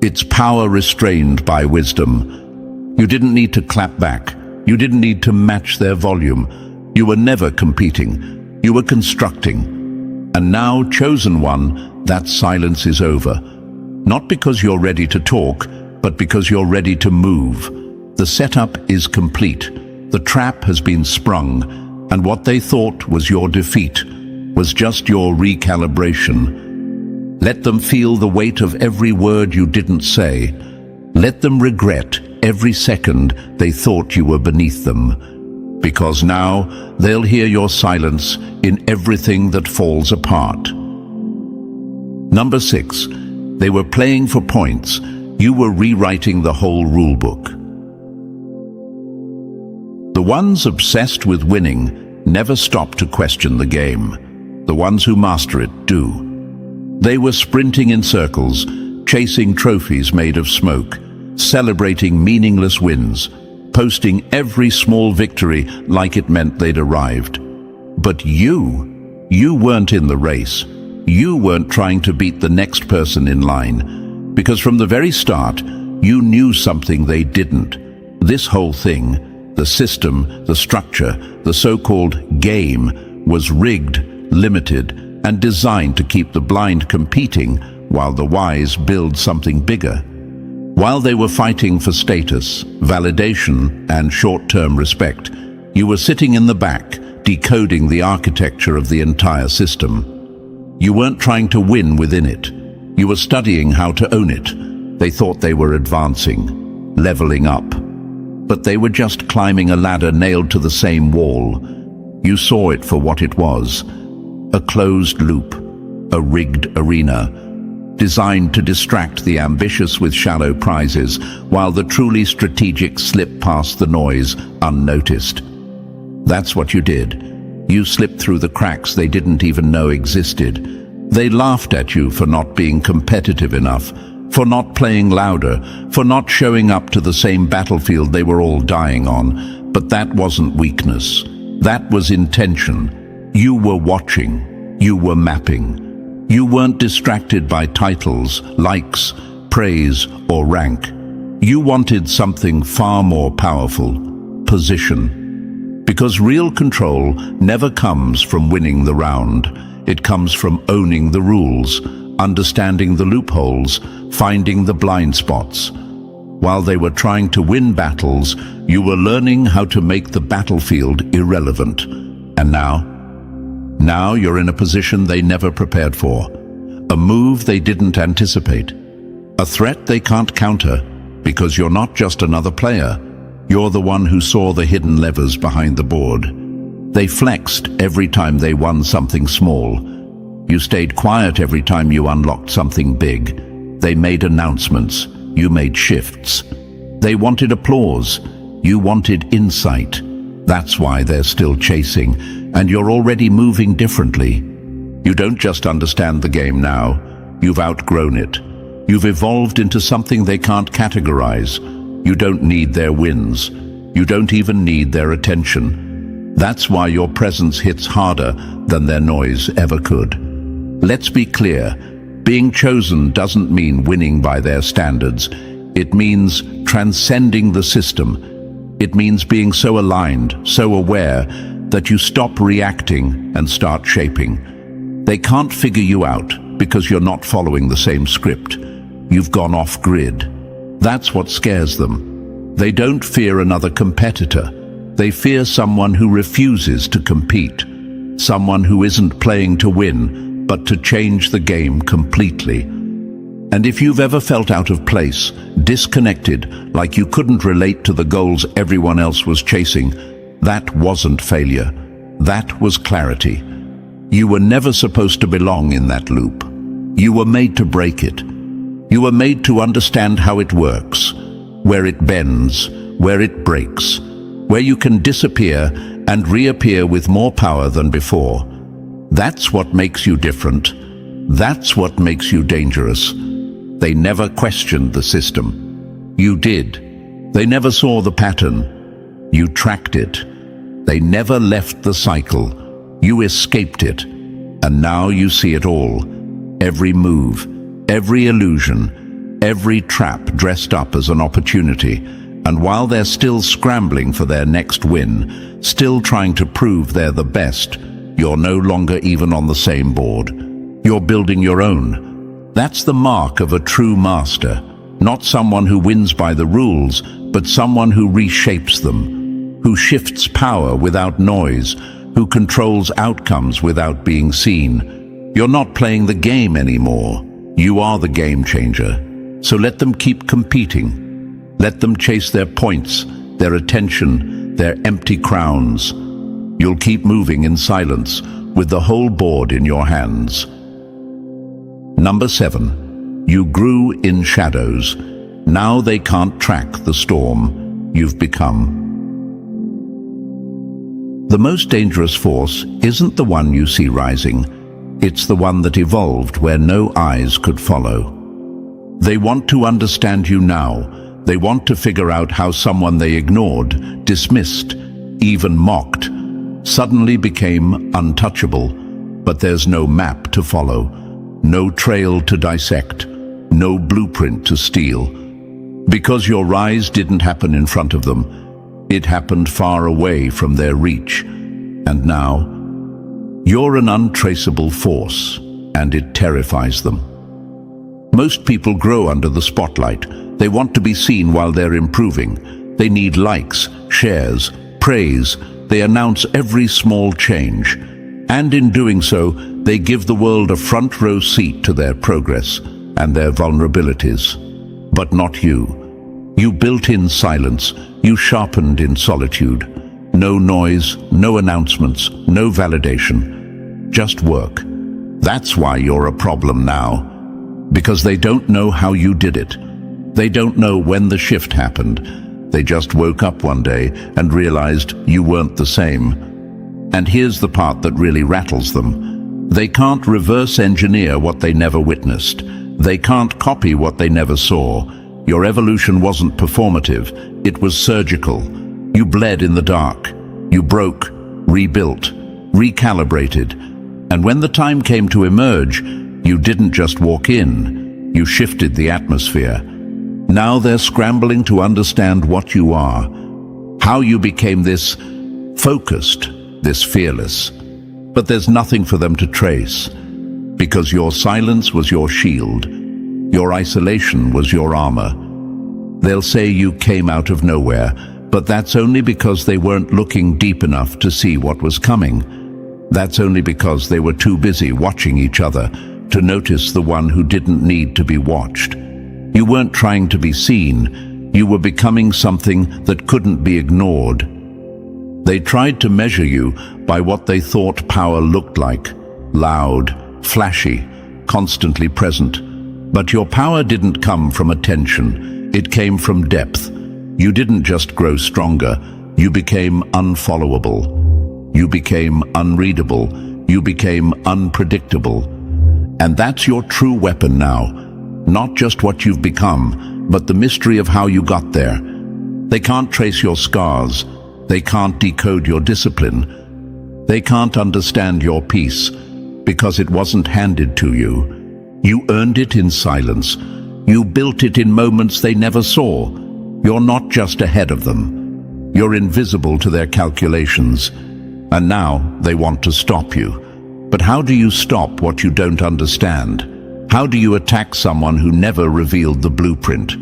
It's power restrained by wisdom. You didn't need to clap back. You didn't need to match their volume. You were never competing. You were constructing. And now, chosen one, that silence is over. Not because you're ready to talk, but because you're ready to move. The setup is complete. The trap has been sprung, and what they thought was your defeat was just your recalibration. Let them feel the weight of every word you didn't say. Let them regret every second they thought you were beneath them. Because now they'll hear your silence in everything that falls apart. Number 6, they were playing for points. You were rewriting the whole rulebook. The ones obsessed with winning never stop to question the game. The ones who master it do. They were sprinting in circles, chasing trophies made of smoke, celebrating meaningless wins, posting every small victory like it meant they'd arrived. But you weren't in the race. You weren't trying to beat the next person in line. Because from the very start, you knew something they didn't. This whole thing, the system, the structure, the so-called game, was rigged, limited, and designed to keep the blind competing while the wise build something bigger. While they were fighting for status, validation, and short-term respect, you were sitting in the back, decoding the architecture of the entire system. You weren't trying to win within it. You were studying how to own it. They thought they were advancing, leveling up. But they were just climbing a ladder nailed to the same wall. You saw it for what it was. A closed loop, a rigged arena, designed to distract the ambitious with shallow prizes, while the truly strategic slip past the noise unnoticed. That's what you did. You slipped through the cracks they didn't even know existed. They laughed at you for not being competitive enough, for not playing louder, for not showing up to the same battlefield they were all dying on. But that wasn't weakness. That was intention. You were watching. You were mapping. You weren't distracted by titles, likes, praise, or rank. You wanted something far more powerful: position. Because real control never comes from winning the round. It comes from owning the rules, understanding the loopholes, finding the blind spots. While they were trying to win battles, you were learning how to make the battlefield irrelevant. And now you're in a position they never prepared for. A move they didn't anticipate. A threat they can't counter, because you're not just another player. You're the one who saw the hidden levers behind the board. They flexed every time they won something small. You stayed quiet every time you unlocked something big. They made announcements. You made shifts. They wanted applause. You wanted insight. That's why they're still chasing, and you're already moving differently. You don't just understand the game now. You've outgrown it. You've evolved into something they can't categorize. You don't need their wins. You don't even need their attention. That's why your presence hits harder than their noise ever could. Let's be clear. Being chosen doesn't mean winning by their standards. It means transcending the system. It means being so aligned, so aware, that you stop reacting and start shaping. They can't figure you out because you're not following the same script. You've gone off grid. That's what scares them. They don't fear another competitor. They fear someone who refuses to compete. Someone who isn't playing to win, but to change the game completely. And if you've ever felt out of place, disconnected, like you couldn't relate to the goals everyone else was chasing, that wasn't failure. That was clarity. You were never supposed to belong in that loop. You were made to break it. You were made to understand how it works, where it bends, where it breaks, where you can disappear and reappear with more power than before. That's what makes you different. That's what makes you dangerous. They never questioned the system. You did. They never saw the pattern. You tracked it. They never left the cycle. You escaped it. And now you see it all. Every move, every illusion, every trap dressed up as an opportunity. And while they're still scrambling for their next win, still trying to prove they're the best, you're no longer even on the same board. You're building your own. That's the mark of a true master. Not someone who wins by the rules, but someone who reshapes them, who shifts power without noise, who controls outcomes without being seen. You're not playing the game anymore. You are the game changer. So let them keep competing. Let them chase their points, their attention, their empty crowns. You'll keep moving in silence, with the whole board in your hands. Number 7. You grew in shadows. Now they can't track the storm you've become. The most dangerous force isn't the one you see rising. It's the one that evolved where no eyes could follow. They want to understand you now. They want to figure out how someone they ignored, dismissed, even mocked, suddenly became untouchable. But there's no map to follow, no trail to dissect, no blueprint to steal. Because your rise didn't happen in front of them. It happened far away from their reach. And now, you're an untraceable force, and it terrifies them. Most people grow under the spotlight. They want to be seen while they're improving. They need likes, shares, praise. They announce every small change. And in doing so, they give the world a front row seat to their progress and their vulnerabilities. But not you. You built in silence. You sharpened in solitude. No noise, no announcements, no validation. Just work. That's why you're a problem now. Because they don't know how you did it. They don't know when the shift happened. They just woke up one day and realized you weren't the same. And here's the part that really rattles them. They can't reverse engineer what they never witnessed. They can't copy what they never saw. Your evolution wasn't performative, it was surgical. You bled in the dark. You broke, rebuilt, recalibrated. And when the time came to emerge, you didn't just walk in, you shifted the atmosphere. Now they're scrambling to understand what you are, how you became this focused, this fearless. But there's nothing for them to trace, because your silence was your shield, your isolation was your armor. They'll say you came out of nowhere, but that's only because they weren't looking deep enough to see what was coming. That's only because they were too busy watching each other to notice the one who didn't need to be watched. You weren't trying to be seen, you were becoming something that couldn't be ignored. They tried to measure you by what they thought power looked like, loud, flashy, constantly present. But your power didn't come from attention, it came from depth. You didn't just grow stronger, you became unfollowable. You became unreadable, you became unpredictable. And that's your true weapon now. Not just what you've become, but the mystery of how you got there. They can't trace your scars. They can't decode your discipline. They can't understand your peace, because it wasn't handed to you. You earned it in silence. You built it in moments they never saw. You're not just ahead of them. You're invisible to their calculations. And now they want to stop you. But how do you stop what you don't understand? How do you attack someone who never revealed the blueprint?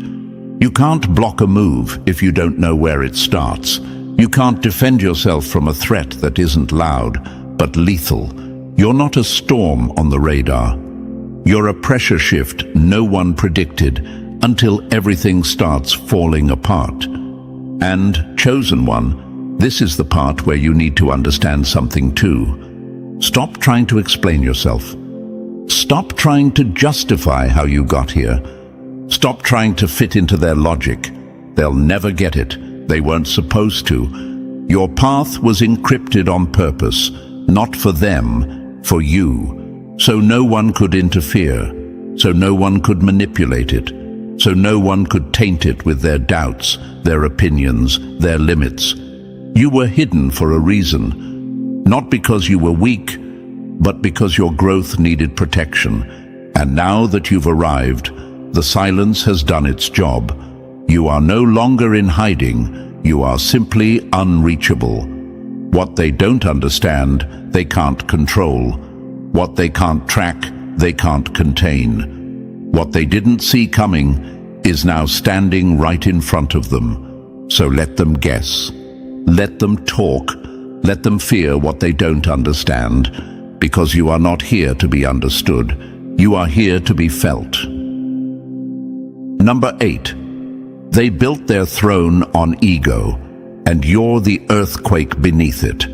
You can't block a move if you don't know where it starts. You can't defend yourself from a threat that isn't loud, but lethal. You're not a storm on the radar. You're a pressure shift no one predicted until everything starts falling apart. And, chosen one, this is the part where you need to understand something too. Stop trying to explain yourself. Stop trying to justify how you got here. Stop trying to fit into their logic. They'll never get it. They weren't supposed to. Your path was encrypted on purpose, not for them, for you. So no one could interfere. So no one could manipulate it. So no one could taint it with their doubts, their opinions, their limits. You were hidden for a reason, not because you were weak, but because your growth needed protection. And now that you've arrived, the silence has done its job. You are no longer in hiding, you are simply unreachable. What they don't understand, they can't control. What they can't track, they can't contain. What they didn't see coming is now standing right in front of them. So let them guess. Let them talk. Let them fear what they don't understand. Because you are not here to be understood. You are here to be felt. Number 8. They built their throne on ego, and you're the earthquake beneath it.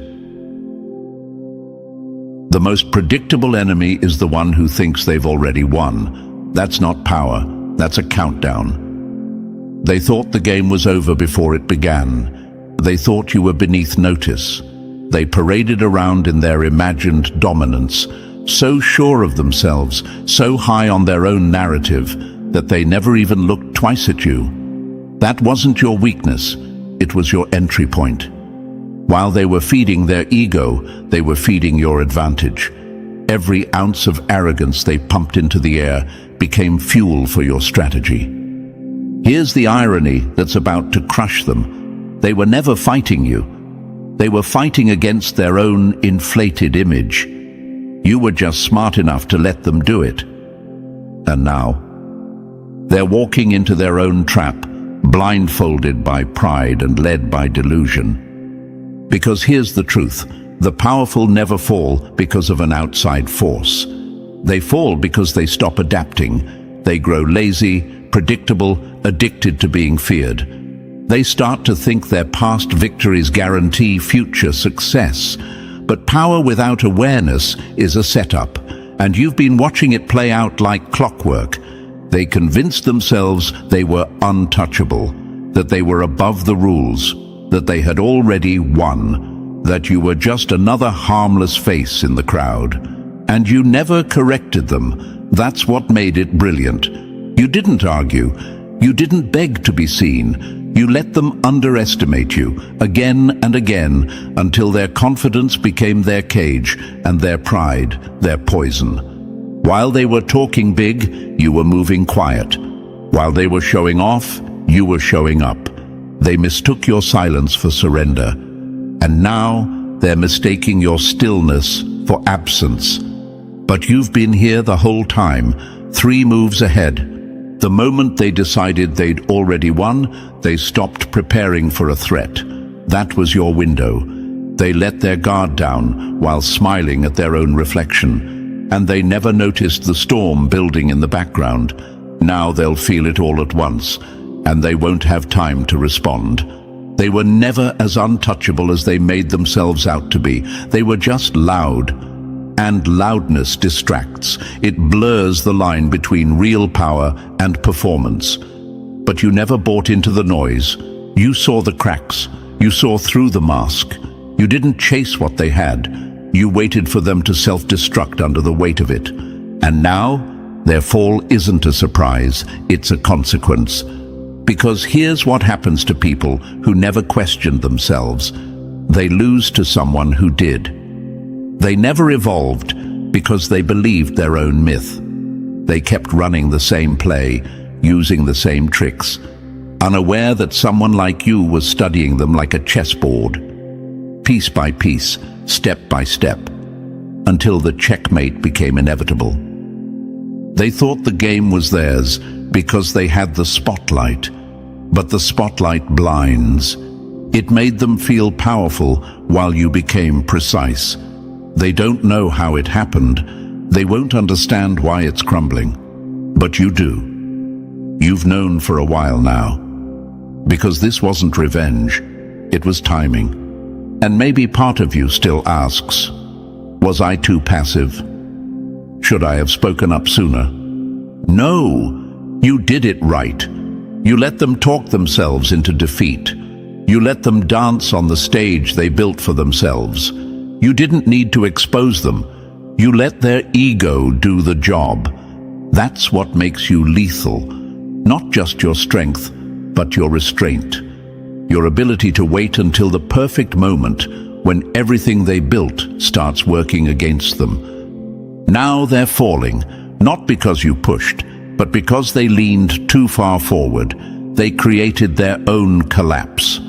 The most predictable enemy is the one who thinks they've already won. That's not power, that's a countdown. They thought the game was over before it began. They thought you were beneath notice. They paraded around in their imagined dominance, so sure of themselves, so high on their own narrative, that they never even looked twice at you. That wasn't your weakness, it was your entry point. While they were feeding their ego, they were feeding your advantage. Every ounce of arrogance they pumped into the air became fuel for your strategy. Here's the irony that's about to crush them. They were never fighting you. They were fighting against their own inflated image. You were just smart enough to let them do it. And now, they're walking into their own trap, blindfolded by pride and led by delusion. Because here's the truth, the powerful never fall because of an outside force. They fall because they stop adapting. They grow lazy, predictable, addicted to being feared. They start to think their past victories guarantee future success. But power without awareness is a setup. and you've been watching it play out like clockwork. They convinced themselves they were untouchable, that they were above the rules, that they had already won, that you were just another harmless face in the crowd. And you never corrected them. That's what made it brilliant. You didn't argue. You didn't beg to be seen. You let them underestimate you again and again until their confidence became their cage and their pride their poison. While they were talking big, you were moving quiet. While they were showing off, you were showing up. They mistook your silence for surrender. And now they're mistaking your stillness for absence. But you've been here the whole time, 3 moves ahead. The moment they decided they'd already won, they stopped preparing for a threat. That was your window. They let their guard down while smiling at their own reflection. And they never noticed the storm building in the background. Now they'll feel it all at once, and they won't have time to respond. They were never as untouchable as they made themselves out to be. They were just loud. And loudness distracts. It blurs the line between real power and performance. But you never bought into the noise. You saw the cracks. You saw through the mask. You didn't chase what they had. You waited for them to self-destruct under the weight of it. And now, their fall isn't a surprise, it's a consequence. Because here's what happens to people who never questioned themselves. They lose to someone who did. They never evolved because they believed their own myth. They kept running the same play, using the same tricks, unaware that someone like you was studying them like a chessboard, piece by piece, step by step, until the checkmate became inevitable. They thought the game was theirs because they had the spotlight, but the spotlight blinds. It made them feel powerful while you became precise. They don't know how it happened. They won't understand why it's crumbling. But you do. You've known for a while now. Because this wasn't revenge. It was timing. And maybe part of you still asks, was I too passive? Should I have spoken up sooner? No, you did it right. You let them talk themselves into defeat. You let them dance on the stage they built for themselves. You didn't need to expose them. You let their ego do the job. That's what makes you lethal. Not just your strength, but your restraint. Your ability to wait until the perfect moment when everything they built starts working against them. Now they're falling, not because you pushed, but because they leaned too far forward. They created their own collapse.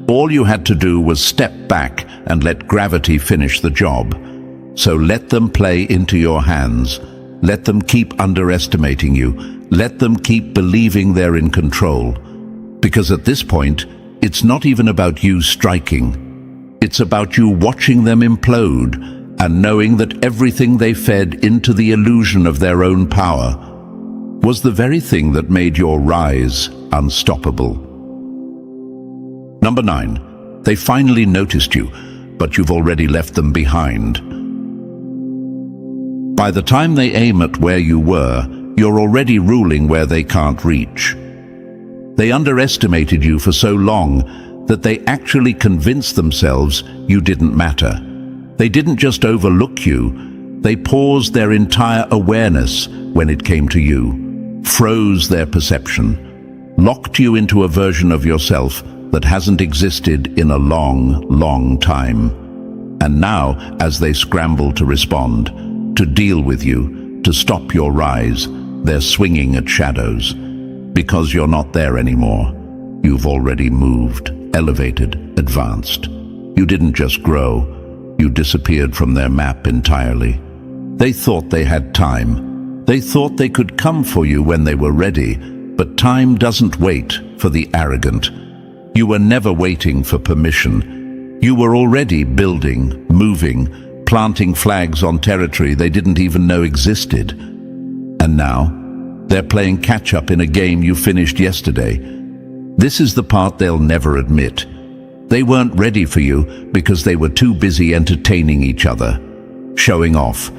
All you had to do was step back and let gravity finish the job. So let them play into your hands. Let them keep underestimating you. Let them keep believing they're in control. Because at this point, it's not even about you striking. It's about you watching them implode and knowing that everything they fed into the illusion of their own power was the very thing that made your rise unstoppable. Number 9, they finally noticed you, but you've already left them behind. By the time they aim at where you were, you're already ruling where they can't reach. They underestimated you for so long that they actually convinced themselves you didn't matter. They didn't just overlook you, they paused their entire awareness when it came to you, froze their perception, locked you into a version of yourself that hasn't existed in a long, long time. And now, as they scramble to respond, to deal with you, to stop your rise, they're swinging at shadows. Because you're not there anymore. You've already moved, elevated, advanced. You didn't just grow, you disappeared from their map entirely. They thought they had time. They thought they could come for you when they were ready, but time doesn't wait for the arrogant. You were never waiting for permission. You were already building, moving, planting flags on territory they didn't even know existed. And now, they're playing catch-up in a game you finished yesterday. This is the part they'll never admit. They weren't ready for you because they were too busy entertaining each other, showing off,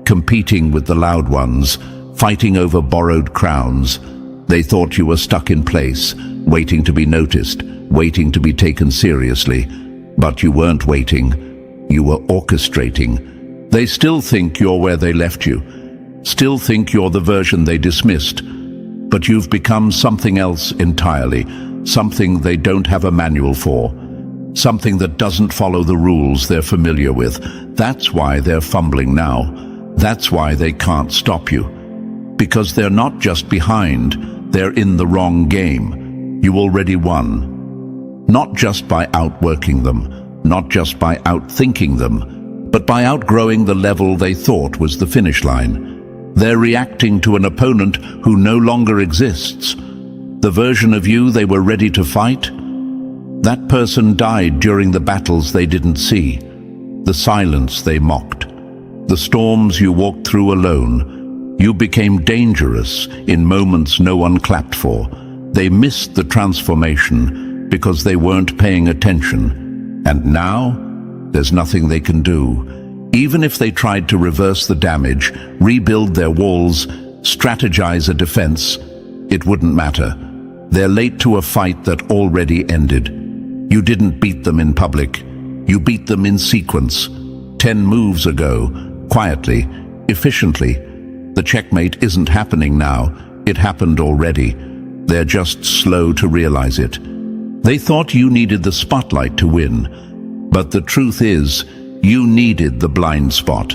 competing with the loud ones, fighting over borrowed crowns. They thought you were stuck in place, waiting to be noticed, waiting to be taken seriously. But you weren't waiting, you were orchestrating. They still think you're where they left you, still think you're the version they dismissed. But you've become something else entirely, something they don't have a manual for, something that doesn't follow the rules they're familiar with. That's why they're fumbling now. That's why they can't stop you. Because they're not just behind, they're in the wrong game. You already won. Not just by outworking them, not just by outthinking them, but by outgrowing the level they thought was the finish line. They're reacting to an opponent who no longer exists. The version of you they were ready to fight? That person died during the battles they didn't see, the silence they mocked, the storms you walked through alone. You became dangerous in moments no one clapped for. They missed the transformation because they weren't paying attention. And now, there's nothing they can do. Even if they tried to reverse the damage, rebuild their walls, strategize a defense, it wouldn't matter. They're late to a fight that already ended. You didn't beat them in public. You beat them in sequence. 10 moves ago, quietly, efficiently. The checkmate isn't happening now. It happened already. They're just slow to realize it. They thought you needed the spotlight to win. But the truth is, you needed the blind spot.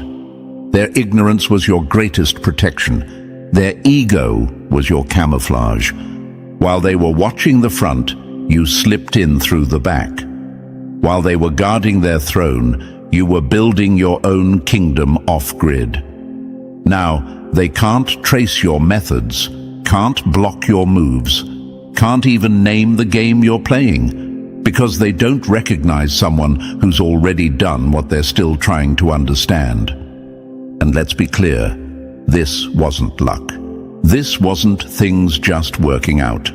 Their ignorance was your greatest protection. Their ego was your camouflage. While they were watching the front, you slipped in through the back. While they were guarding their throne, you were building your own kingdom off-grid. Now, they can't trace your methods, can't block your moves, can't even name the game you're playing, because they don't recognize someone who's already done what they're still trying to understand. And let's be clear, this wasn't luck. This wasn't things just working out.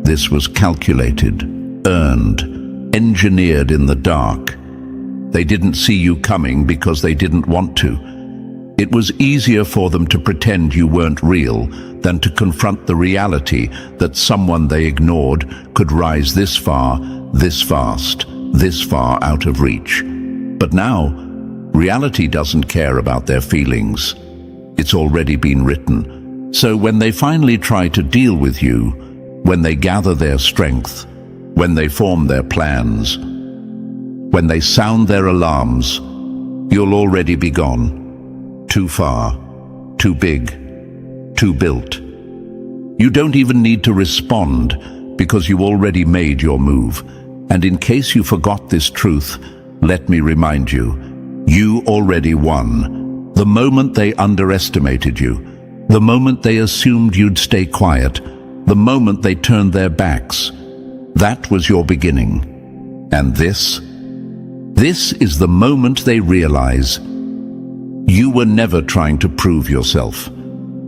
This was calculated, earned, engineered in the dark. They didn't see you coming because they didn't want to. It was easier for them to pretend you weren't real than to confront the reality that someone they ignored could rise this far, this fast, this far out of reach. But now, reality doesn't care about their feelings. It's already been written. So when they finally try to deal with you, when they gather their strength, when they form their plans, when they sound their alarms, you'll already be gone. Too far, too big, too built. You don't even need to respond because you already made your move. And in case you forgot this truth, let me remind you, you already won. The moment they underestimated you, the moment they assumed you'd stay quiet, the moment they turned their backs, that was your beginning. And this is the moment they realize you were never trying to prove yourself.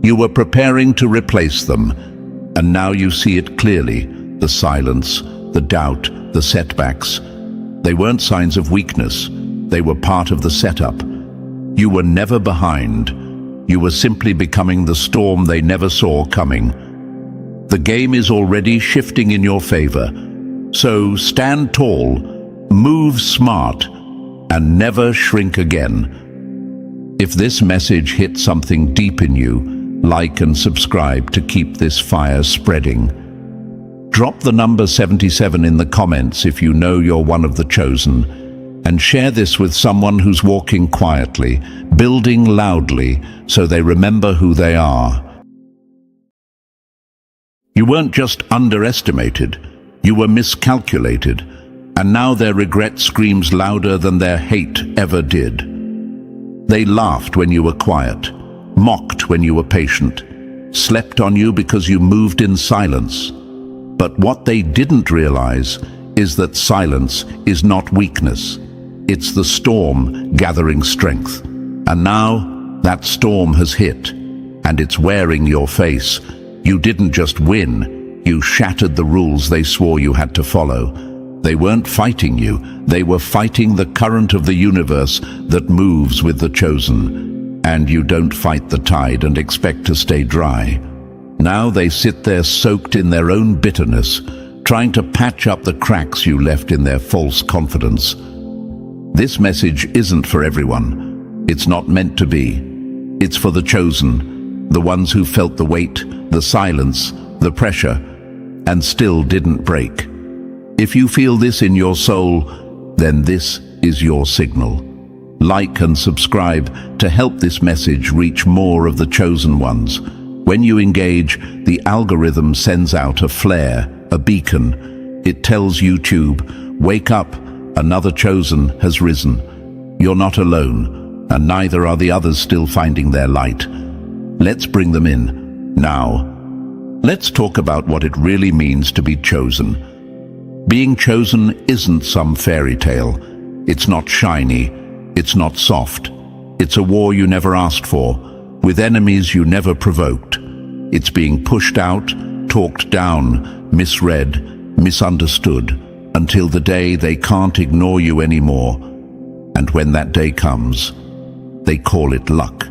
You were preparing to replace them. And now you see it clearly, the silence, the doubt, the setbacks. They weren't signs of weakness. They were part of the setup. You were never behind. You were simply becoming the storm they never saw coming. The game is already shifting in your favor. So stand tall, move smart, and never shrink again. If this message hit something deep in you, like and subscribe to keep this fire spreading. Drop the number 77 in the comments if you know you're one of the chosen, and share this with someone who's walking quietly, building loudly, so they remember who they are. You weren't just underestimated, you were miscalculated, and now their regret screams louder than their hate ever did. They laughed when you were quiet, mocked when you were patient, slept on you because you moved in silence. But what they didn't realize is that silence is not weakness. It's the storm gathering strength. And now that storm has hit, and it's wearing your face. You didn't just win, you shattered the rules they swore you had to follow. They weren't fighting you, they were fighting the current of the universe that moves with the chosen. and you don't fight the tide and expect to stay dry. Now they sit there soaked in their own bitterness, trying to patch up the cracks you left in their false confidence. This message isn't for everyone. It's not meant to be. It's for the chosen, the ones who felt the weight, the silence, the pressure, and still didn't break. If you feel this in your soul, then this is your signal. Like and subscribe to help this message reach more of the chosen ones. When you engage, the algorithm sends out a flare, a beacon. It tells YouTube, wake up, another chosen has risen. You're not alone, and neither are the others still finding their light. Let's bring them in, now. Let's talk about what it really means to be chosen. Being chosen isn't some fairy tale. It's not shiny. It's not soft. It's a war you never asked for, with enemies you never provoked. It's being pushed out, talked down, misread, misunderstood, until the day they can't ignore you anymore. And when that day comes, they call it luck.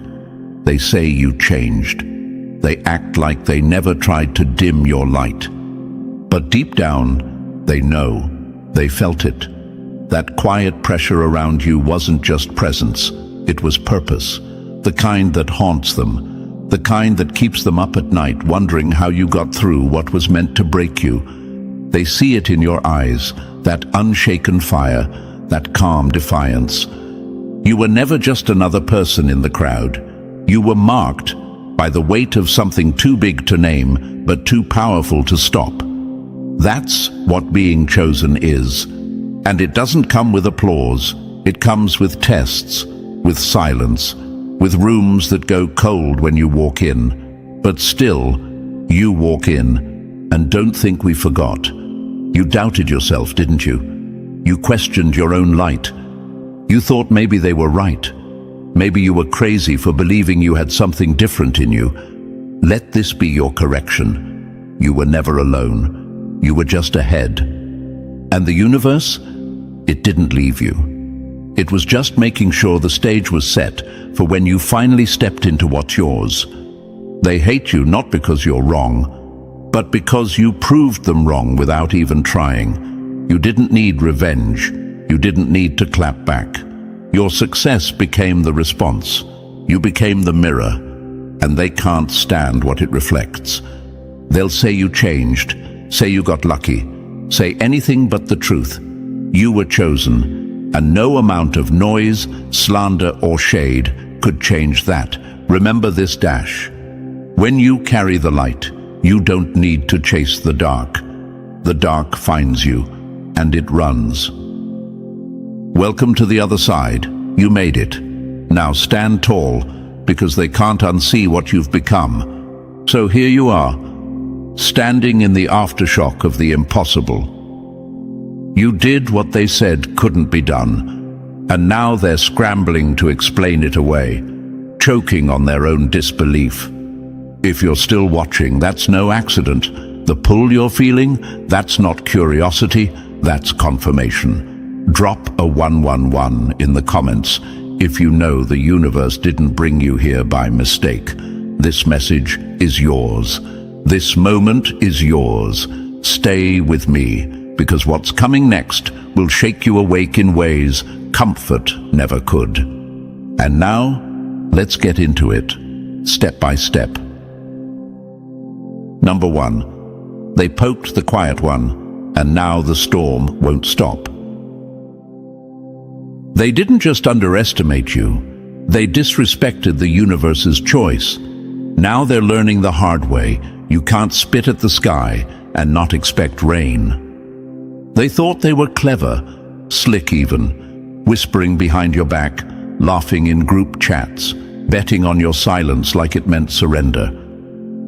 They say you changed. They act like they never tried to dim your light. But deep down, they know. They felt it. That quiet pressure around you wasn't just presence, it was purpose. The kind that haunts them. The kind that keeps them up at night wondering how you got through what was meant to break you. They see it in your eyes, that unshaken fire, that calm defiance. You were never just another person in the crowd. You were marked by the weight of something too big to name, but too powerful to stop. That's what being chosen is. And it doesn't come with applause. It comes with tests, with silence, with rooms that go cold when you walk in. But still, you walk in, and don't think we forgot. You doubted yourself, didn't you? You questioned your own light. You thought maybe they were right. Maybe you were crazy for believing you had something different in you. Let this be your correction. You were never alone. You were just ahead. And the universe? It didn't leave you. It was just making sure the stage was set for when you finally stepped into what's yours. They hate you not because you're wrong, but because you proved them wrong without even trying. You didn't need revenge. You didn't need to clap back. Your success became the response. You became the mirror, and they can't stand what it reflects. They'll say you changed, say you got lucky, say anything but the truth. You were chosen, and no amount of noise, slander, or shade could change that. Remember this dash. When you carry the light, you don't need to chase the dark. The dark finds you, and it runs. Welcome to the other side. You made it. Now stand tall, because they can't unsee what you've become. So here you are, standing in the aftershock of the impossible. You did what they said couldn't be done, and now they're scrambling to explain it away, choking on their own disbelief. If you're still watching, that's no accident. The pull you're feeling, that's not curiosity, that's confirmation. Drop a 111 in the comments if you know the universe didn't bring you here by mistake. This message is yours. This moment is yours. Stay with me, because what's coming next will shake you awake in ways comfort never could. And now, let's get into it, step by step. Number 1, they poked the quiet one, and now the storm won't stop. They didn't just underestimate you, they disrespected the universe's choice. Now they're learning the hard way. You can't spit at the sky and not expect rain. They thought they were clever, slick even, whispering behind your back, laughing in group chats, betting on your silence like it meant surrender.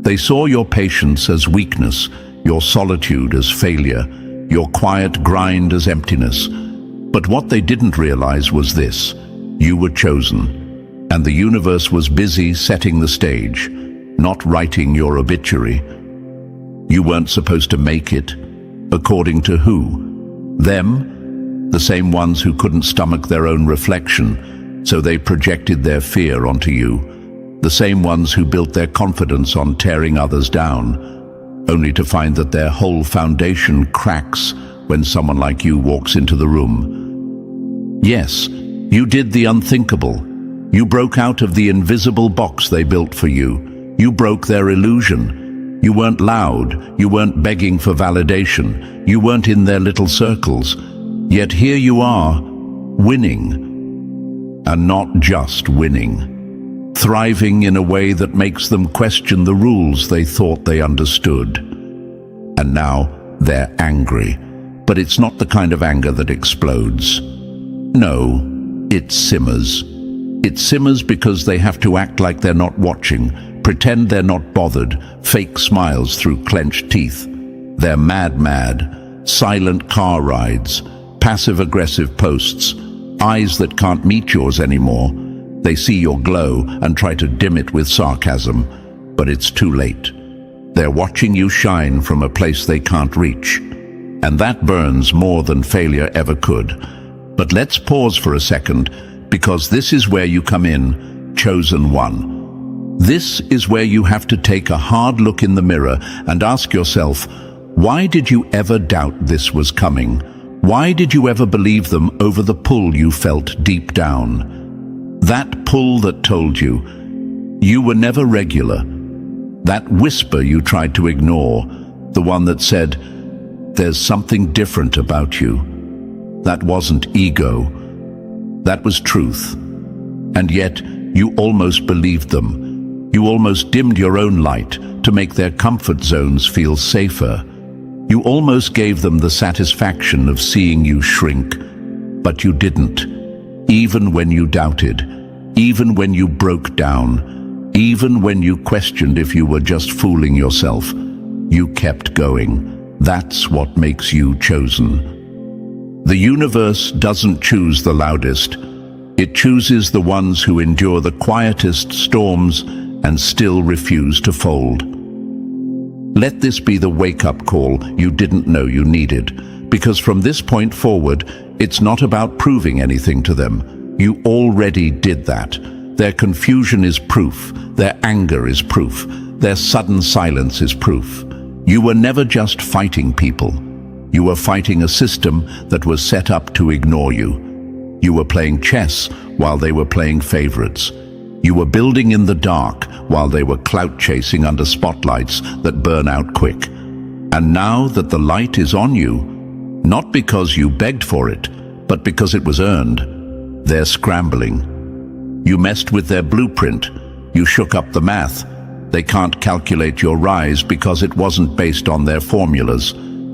They saw your patience as weakness, your solitude as failure, your quiet grind as emptiness. But what they didn't realize was this: you were chosen, and the universe was busy setting the stage, not writing your obituary. You weren't supposed to make it. According to who? Them? The same ones who couldn't stomach their own reflection. so they projected their fear onto you, the same ones who built their confidence on tearing others down, only to find that their whole foundation cracks when someone like you walks into the room. Yes, you did the unthinkable. You broke out of the invisible box they built for you. You broke their illusion. You weren't loud. You weren't begging for validation. You weren't in their little circles. Yet here you are, winning. And not just winning. Thriving in a way that makes them question the rules they thought they understood. And now they're angry. But it's not the kind of anger that explodes. No, it simmers. It simmers because they have to act like they're not watching, pretend they're not bothered, fake smiles through clenched teeth. They're mad, silent car rides, passive-aggressive posts, eyes that can't meet yours anymore. They see your glow and try to dim it with sarcasm, but it's too late. They're watching you shine from a place they can't reach. And that burns more than failure ever could. But let's pause for a second, because this is where you come in, chosen one. This is where you have to take a hard look in the mirror and ask yourself, why did you ever doubt this was coming? Why did you ever believe them over the pull you felt deep down? That pull that told you were never regular. That whisper you tried to ignore, the one that said, there's something different about you. That wasn't ego. That was truth. And yet, you almost believed them. You almost dimmed your own light to make their comfort zones feel safer. You almost gave them the satisfaction of seeing you shrink. But you didn't. Even when you doubted. Even when you broke down. Even when you questioned if you were just fooling yourself. You kept going. That's what makes you chosen. The universe doesn't choose the loudest. It chooses the ones who endure the quietest storms and still refuse to fold. Let this be the wake-up call you didn't know you needed, because from this point forward, it's not about proving anything to them. You already did that. Their confusion is proof. Their anger is proof. Their sudden silence is proof. You were never just fighting people. You were fighting a system that was set up to ignore you. You were playing chess while they were playing favorites. You were building in the dark while they were clout chasing under spotlights that burn out quick. And now that the light is on you, not because you begged for it, but because it was earned, they're scrambling. You messed with their blueprint. You shook up the math. They can't calculate your rise because it wasn't based on their formulas.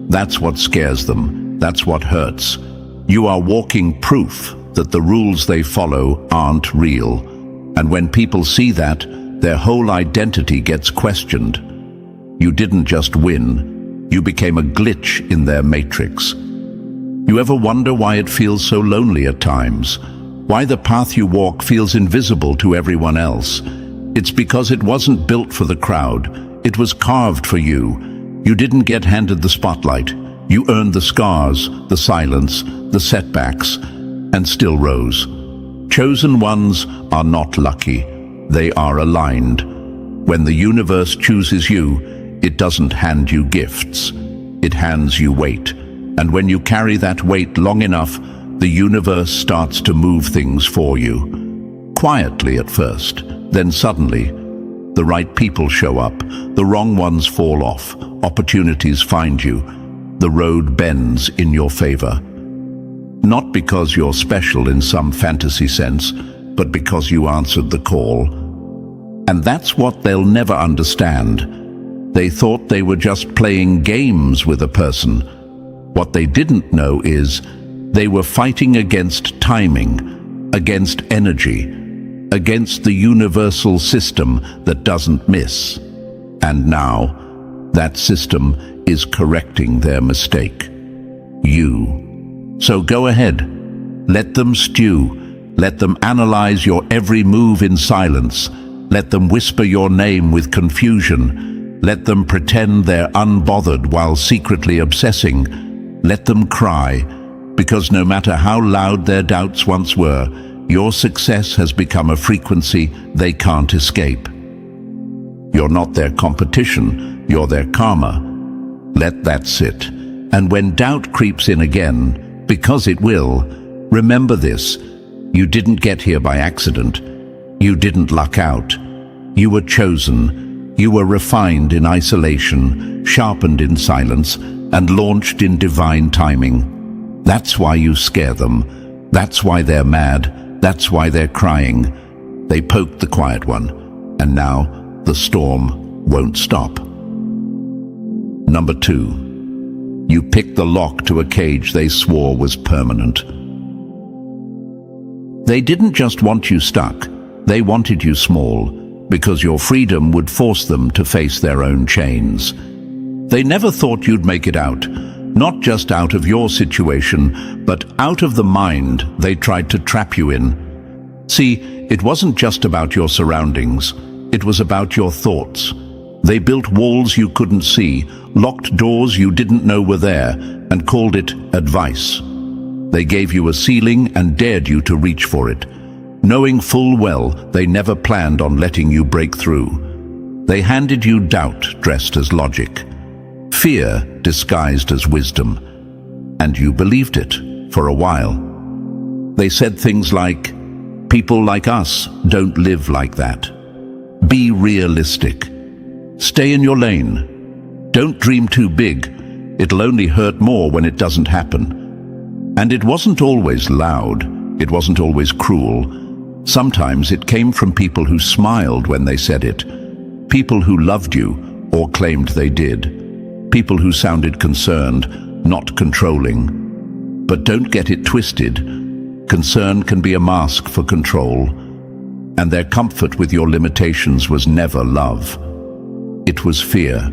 That's what scares them. That's what hurts. You are walking proof that the rules they follow aren't real. And when people see that, their whole identity gets questioned. You didn't just win. You became a glitch in their matrix. You ever wonder why it feels so lonely at times? Why the path you walk feels invisible to everyone else? It's because it wasn't built for the crowd. It was carved for you. You didn't get handed the spotlight. You earned the scars, the silence, the setbacks, and still rose. Chosen ones are not lucky. They are aligned. When the universe chooses you, it doesn't hand you gifts. It hands you weight. And when you carry that weight long enough, the universe starts to move things for you. Quietly at first, then suddenly, the right people show up, the wrong ones fall off, opportunities find you, the road bends in your favor. Not because you're special in some fantasy sense, but because you answered the call. And that's what they'll never understand. They thought they were just playing games with a person. What they didn't know is they were fighting against timing, against energy, against the universal system that doesn't miss. And now, that system is correcting their mistake. You. So go ahead. Let them stew. Let them analyze your every move in silence. Let them whisper your name with confusion. Let them pretend they're unbothered while secretly obsessing. Let them cry, because no matter how loud their doubts once were, Your success has become a frequency they can't escape. You're not their competition, you're their karma. Let that sit. And when doubt creeps in again, because it will, remember this: you didn't get here by accident. You didn't luck out. You were chosen. You were refined in isolation, sharpened in silence, and launched in divine timing. That's why you scare them. That's why they're mad. That's why they're crying. They poked the quiet one, and now the storm won't stop. Number 2. You picked the lock to a cage they swore was permanent. They didn't just want you stuck. They wanted you small, because your freedom would force them to face their own chains. They never thought you'd make it out, not just out of your situation, but out of the mind they tried to trap you in. See, it wasn't just about your surroundings. It was about your thoughts. They built walls you couldn't see, locked doors you didn't know were there, and called it advice. They gave you a ceiling and dared you to reach for it, knowing full well they never planned on letting you break through. They handed you doubt dressed as logic, fear disguised as wisdom, and you believed it for a while. They said things like, "People like us don't live like that. Be realistic. Stay in your lane. Don't dream too big. It'll only hurt more when it doesn't happen." And it wasn't always loud. It wasn't always cruel. Sometimes it came from people who smiled when they said it. People who loved you or claimed they did. People who sounded concerned, not controlling. But don't get it twisted. Concern can be a mask for control. And their comfort with your limitations was never love. It was fear.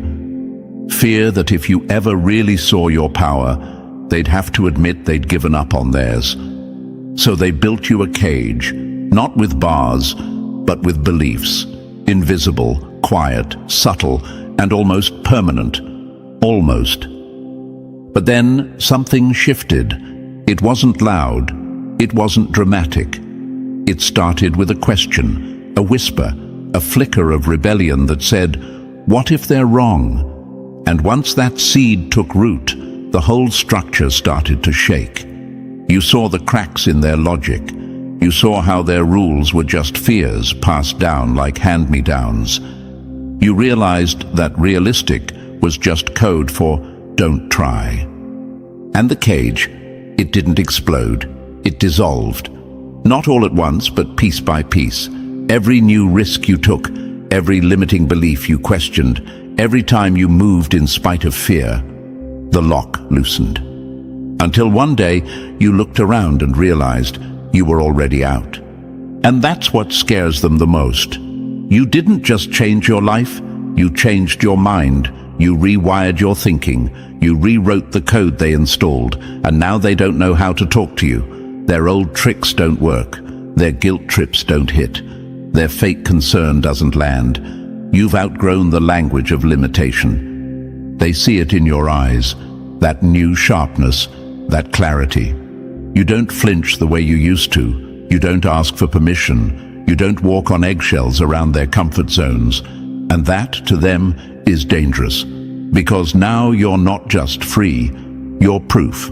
Fear that if you ever really saw your power, they'd have to admit they'd given up on theirs. So they built you a cage, not with bars, but with beliefs. Invisible, quiet, subtle, and almost permanent. Almost. But then something shifted. It wasn't loud. It wasn't dramatic. It started with a question, a whisper, a flicker of rebellion that said, "What if they're wrong?" And once that seed took root, the whole structure started to shake. You saw the cracks in their logic. You saw how their rules were just fears passed down like hand-me-downs. You realized that realistic was just code for don't try. And the cage, it didn't explode. It dissolved. Not all at once, but piece by piece. Every new risk you took, every limiting belief you questioned, every time you moved in spite of fear, the lock loosened. Until one day, you looked around and realized you were already out. And that's what scares them the most. You didn't just change your life, you changed your mind. You rewired your thinking. You rewrote the code they installed, and now they don't know how to talk to you. Their old tricks don't work. Their guilt trips don't hit. Their fake concern doesn't land. You've outgrown the language of limitation. They see it in your eyes, that new sharpness, that clarity. You don't flinch the way you used to. You don't ask for permission. You don't walk on eggshells around their comfort zones. And that, to them, is dangerous. Because now you're not just free, you're proof.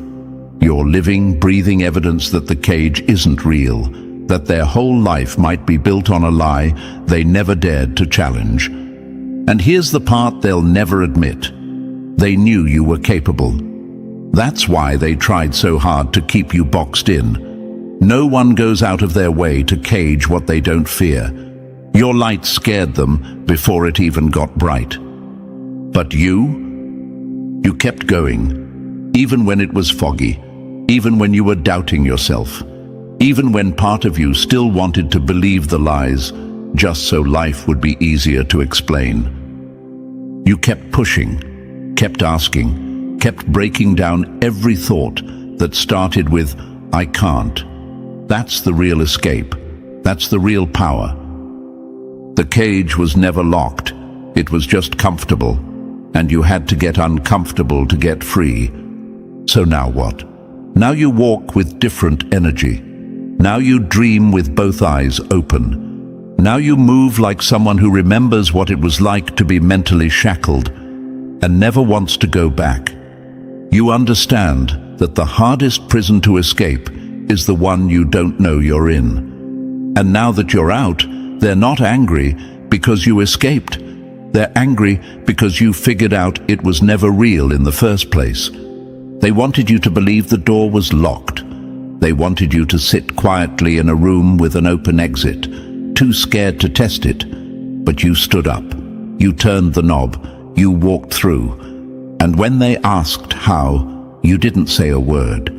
You're living, breathing evidence that the cage isn't real, that their whole life might be built on a lie they never dared to challenge. And here's the part they'll never admit. They knew you were capable. That's why they tried so hard to keep you boxed in. No one goes out of their way to cage what they don't fear. Your light scared them before it even got bright. But you kept going, even when it was foggy, even when you were doubting yourself, even when part of you still wanted to believe the lies, just so life would be easier to explain. You kept pushing, kept asking, kept breaking down every thought that started with, "I can't." That's the real escape. That's the real power. The cage was never locked. It was just comfortable. And you had to get uncomfortable to get free. So now what? Now you walk with different energy. Now you dream with both eyes open. Now you move like someone who remembers what it was like to be mentally shackled and never wants to go back. You understand that the hardest prison to escape is the one you don't know you're in. And now that you're out, they're not angry because you escaped. They're angry because you figured out it was never real in the first place. They wanted you to believe the door was locked. They wanted you to sit quietly in a room with an open exit, too scared to test it. But you stood up. You turned the knob. You walked through. And when they asked how, you didn't say a word.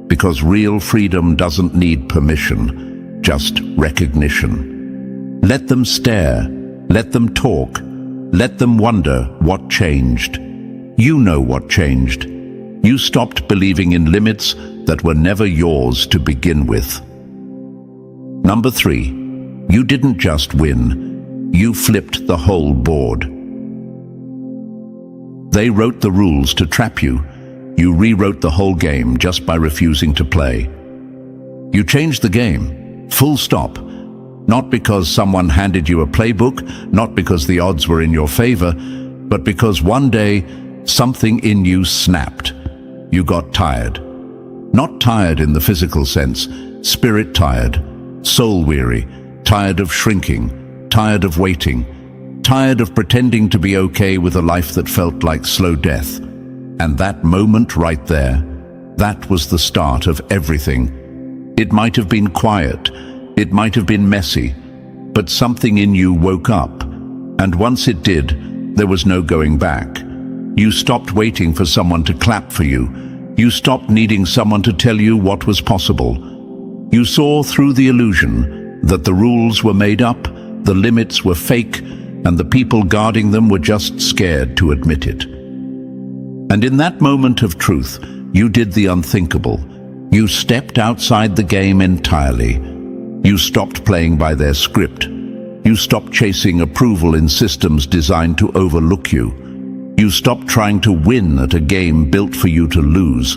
Because real freedom doesn't need permission, just recognition. Let them stare. Let them talk. Let them wonder what changed. You know what changed. You stopped believing in limits that were never yours to begin with. Number 3, you didn't just win. You flipped the whole board. They wrote the rules to trap you. You rewrote the whole game just by refusing to play. You changed the game, full stop. Not because someone handed you a playbook, not because the odds were in your favor, but because one day something in you snapped. You got tired. Not tired in the physical sense, spirit tired, soul weary, tired of shrinking, tired of waiting, tired of pretending to be okay with a life that felt like slow death. And that moment right there, that was the start of everything. It might have been quiet, it might have been messy, but something in you woke up. And once it did, there was no going back. You stopped waiting for someone to clap for you. You stopped needing someone to tell you what was possible. You saw through the illusion that the rules were made up, the limits were fake, and the people guarding them were just scared to admit it. And in that moment of truth, you did the unthinkable. You stepped outside the game entirely. You stopped playing by their script. You stopped chasing approval in systems designed to overlook you. You stopped trying to win at a game built for you to lose.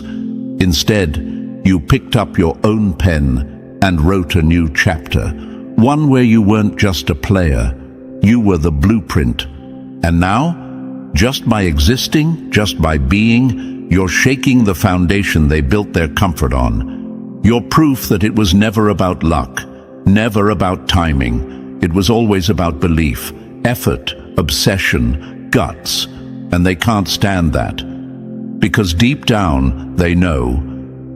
Instead, you picked up your own pen and wrote a new chapter, one where you weren't just a player. You were the blueprint. And now, just by existing, just by being, you're shaking the foundation they built their comfort on. You're proof that it was never about luck, never about timing. It was always about belief, effort, obsession, guts. And they can't stand that. Because deep down, they know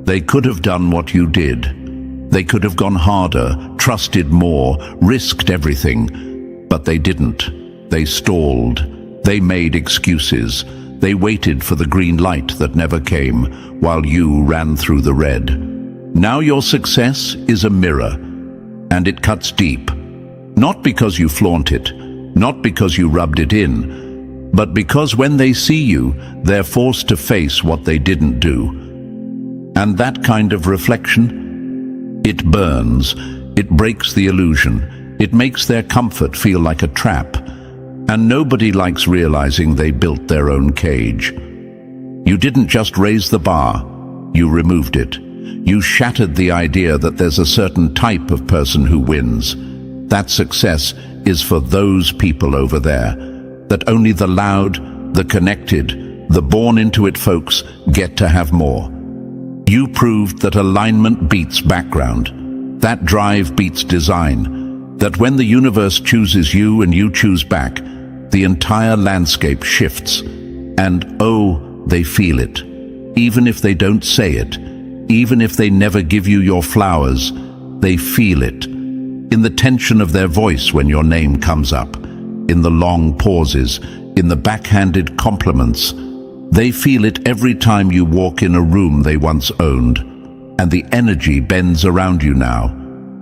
they could have done what you did. They could have gone harder, trusted more, risked everything. But they didn't. They stalled. They made excuses. They waited for the green light that never came, while you ran through the red. Now your success is a mirror, and it cuts deep. Not because you flaunt it, not because you rubbed it in, but because when they see you, they're forced to face what they didn't do. And that kind of reflection, it burns, it breaks the illusion, it makes their comfort feel like a trap. And nobody likes realizing they built their own cage. You didn't just raise the bar, you removed it. You shattered the idea that there's a certain type of person who wins. That success is for those people over there. That only the loud, the connected, the born-into-it folks get to have more. You proved that alignment beats background, that drive beats design, that when the universe chooses you and you choose back, the entire landscape shifts. And oh, they feel it. Even if they don't say it, even if they never give you your flowers, they feel it. In the tension of their voice when your name comes up, in the long pauses, in the backhanded compliments. They feel it every time you walk in a room they once owned, and the energy bends around you now.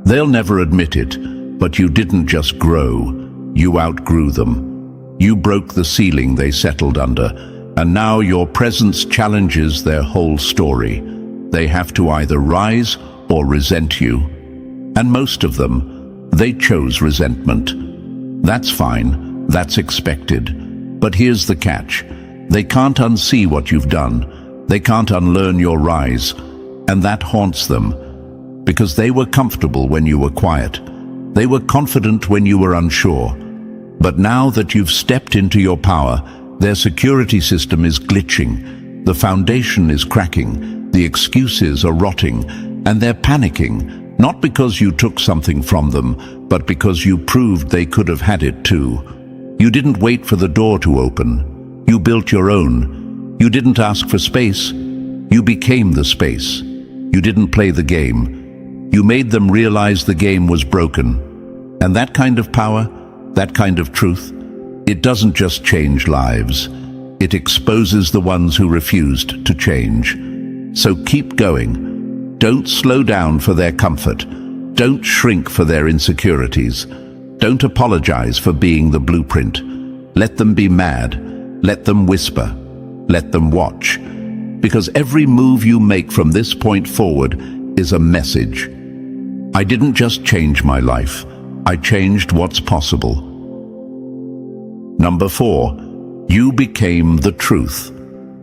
They'll never admit it, but you didn't just grow, you outgrew them. You broke the ceiling they settled under, and now your presence challenges their whole story. They have to either rise or resent you. And most of them, they chose resentment. That's fine, that's expected. But here's the catch. They can't unsee what you've done. They can't unlearn your rise. And that haunts them. because they were comfortable when you were quiet. They were confident when you were unsure. But now that you've stepped into your power, their security system is glitching, the foundation is cracking, the excuses are rotting, and they're panicking, not because you took something from them, but because you proved they could have had it too. You didn't wait for the door to open. You built your own. You didn't ask for space. You became the space. You didn't play the game. You made them realize the game was broken. And that kind of power, that kind of truth, it doesn't just change lives. It exposes the ones who refused to change. So keep going. Don't slow down for their comfort. Don't shrink for their insecurities. Don't apologize for being the blueprint. Let them be mad. Let them whisper. Let them watch. Because every move you make from this point forward is a message. I didn't just change my life. I changed what's possible. Number 4, you became the truth,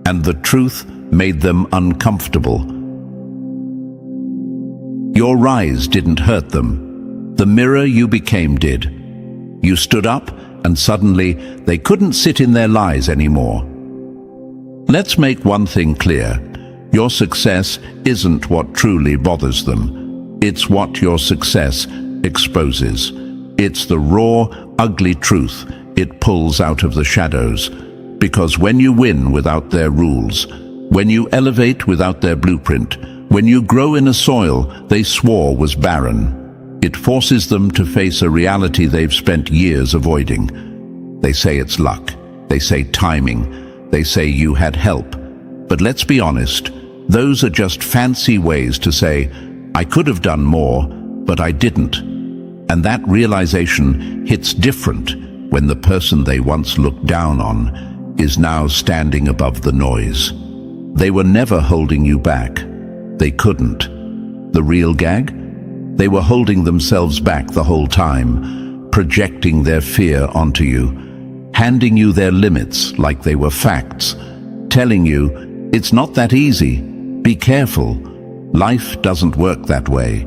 and the truth made them uncomfortable. Your rise didn't hurt them. The mirror you became did. You stood up, and suddenly they couldn't sit in their lies anymore. Let's make one thing clear. Your success isn't what truly bothers them. It's what your success exposes. It's the raw, ugly truth it pulls out of the shadows. Because when you win without their rules, when you elevate without their blueprint, when you grow in a soil they swore was barren, it forces them to face a reality they've spent years avoiding. They say it's luck. They say timing. They say you had help. But let's be honest, those are just fancy ways to say, I could have done more, but I didn't. And that realization hits different when the person they once looked down on is now standing above the noise. They were never holding you back. They couldn't. The real gag? They were holding themselves back the whole time, projecting their fear onto you, handing you their limits like they were facts, telling you, it's not that easy, be careful, life doesn't work that way.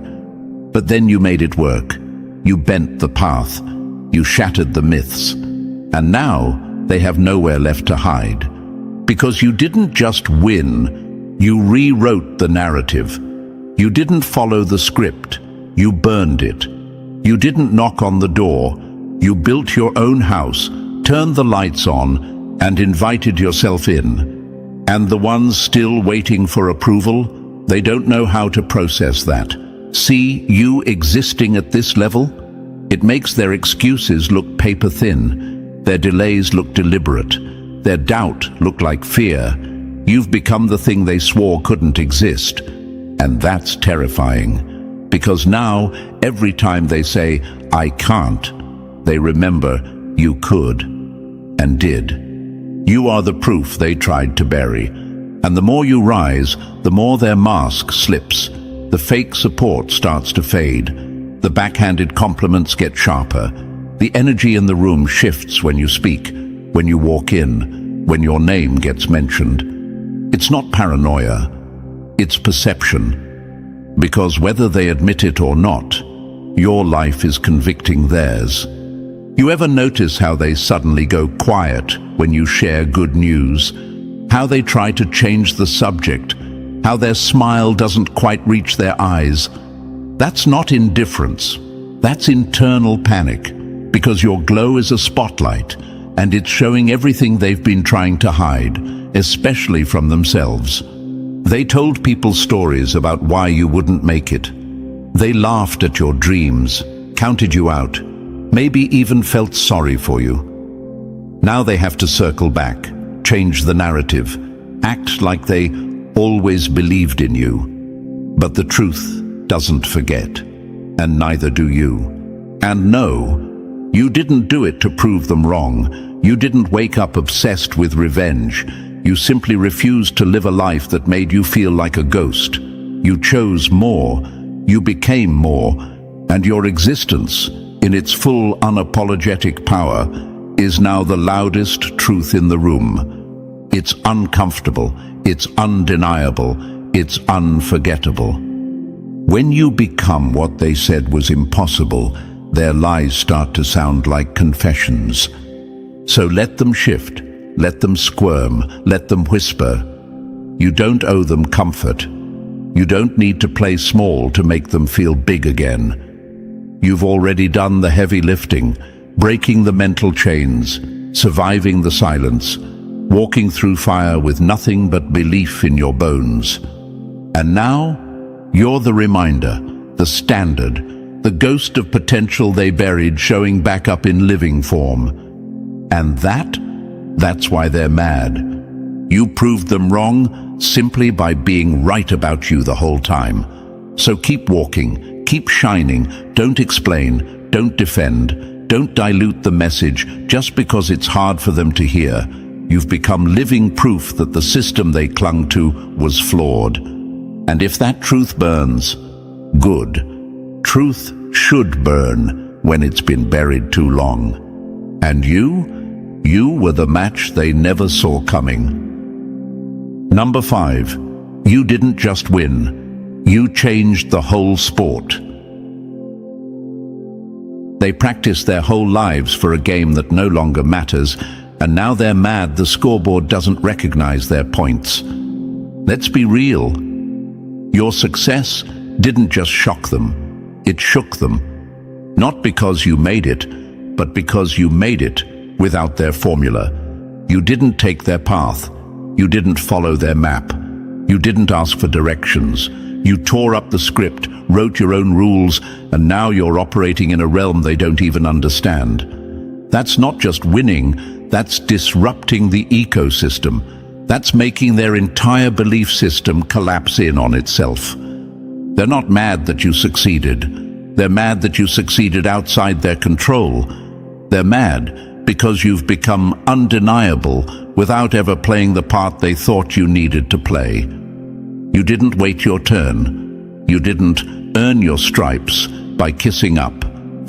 But then you made it work. You bent the path. You shattered the myths. And now they have nowhere left to hide. Because you didn't just win, you rewrote the narrative. You didn't follow the script. You burned it. You didn't knock on the door. You built your own house, turned the lights on, and invited yourself in. And the ones still waiting for approval, they don't know how to process that. See you existing at this level? It makes their excuses look paper thin, their delays look deliberate, their doubt look like fear. You've become the thing they swore couldn't exist. And that's terrifying, because now every time they say, I can't, they remember you could and did. You are the proof they tried to bury. And the more you rise, the more their mask slips. The fake support starts to fade. The backhanded compliments get sharper. The energy in the room shifts when you speak, when you walk in, when your name gets mentioned. It's not paranoia, it's perception. Because whether they admit it or not, your life is convicting theirs. You ever notice how they suddenly go quiet when you share good news? How they try to change the subject? How their smile doesn't quite reach their eyes? That's not indifference. That's internal panic, because your glow is a spotlight, and it's showing everything they've been trying to hide, especially from themselves. They told people stories about why you wouldn't make it. They laughed at your dreams, counted you out, maybe even felt sorry for you. Now they have to circle back, change the narrative, act like they always believed in you. But the truth doesn't forget, and neither do you. And no, you didn't do it to prove them wrong. You didn't wake up obsessed with revenge. You simply refused to live a life that made you feel like a ghost. You chose more. You became more. And your existence, in its full unapologetic power, is now the loudest truth in the room. It's uncomfortable. It's undeniable. It's unforgettable. When you become what they said was impossible, their lies start to sound like confessions. So let them shift, let them squirm, let them whisper. You don't owe them comfort. You don't need to play small to make them feel big again. You've already done the heavy lifting, breaking the mental chains, surviving the silence, walking through fire with nothing but belief in your bones. And now, you're the reminder, the standard, the ghost of potential they buried showing back up in living form. And that's why they're mad. You proved them wrong simply by being right about you the whole time. So keep walking, keep shining, don't explain, don't defend, don't dilute the message just because it's hard for them to hear. You've become living proof that the system they clung to was flawed. And if that truth burns, good. Truth should burn when it's been buried too long. And you were the match they never saw coming. Number 5, you didn't just win. You changed the whole sport. They practiced their whole lives for a game that no longer matters, and now they're mad the scoreboard doesn't recognize their points. Let's be real. Your success didn't just shock them, it shook them. Not because you made it, but because you made it without their formula. You didn't take their path. You didn't follow their map. You didn't ask for directions. You tore up the script, wrote your own rules, and now you're operating in a realm they don't even understand. That's not just winning, that's disrupting the ecosystem. That's making their entire belief system collapse in on itself. They're not mad that you succeeded. They're mad that you succeeded outside their control. They're mad because you've become undeniable without ever playing the part they thought you needed to play. You didn't wait your turn. You didn't earn your stripes by kissing up,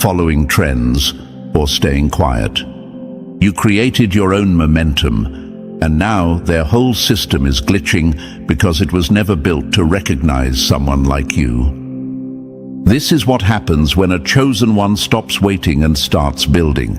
following trends, or staying quiet. You created your own momentum, and now their whole system is glitching because it was never built to recognize someone like you. This is what happens when a chosen one stops waiting and starts building.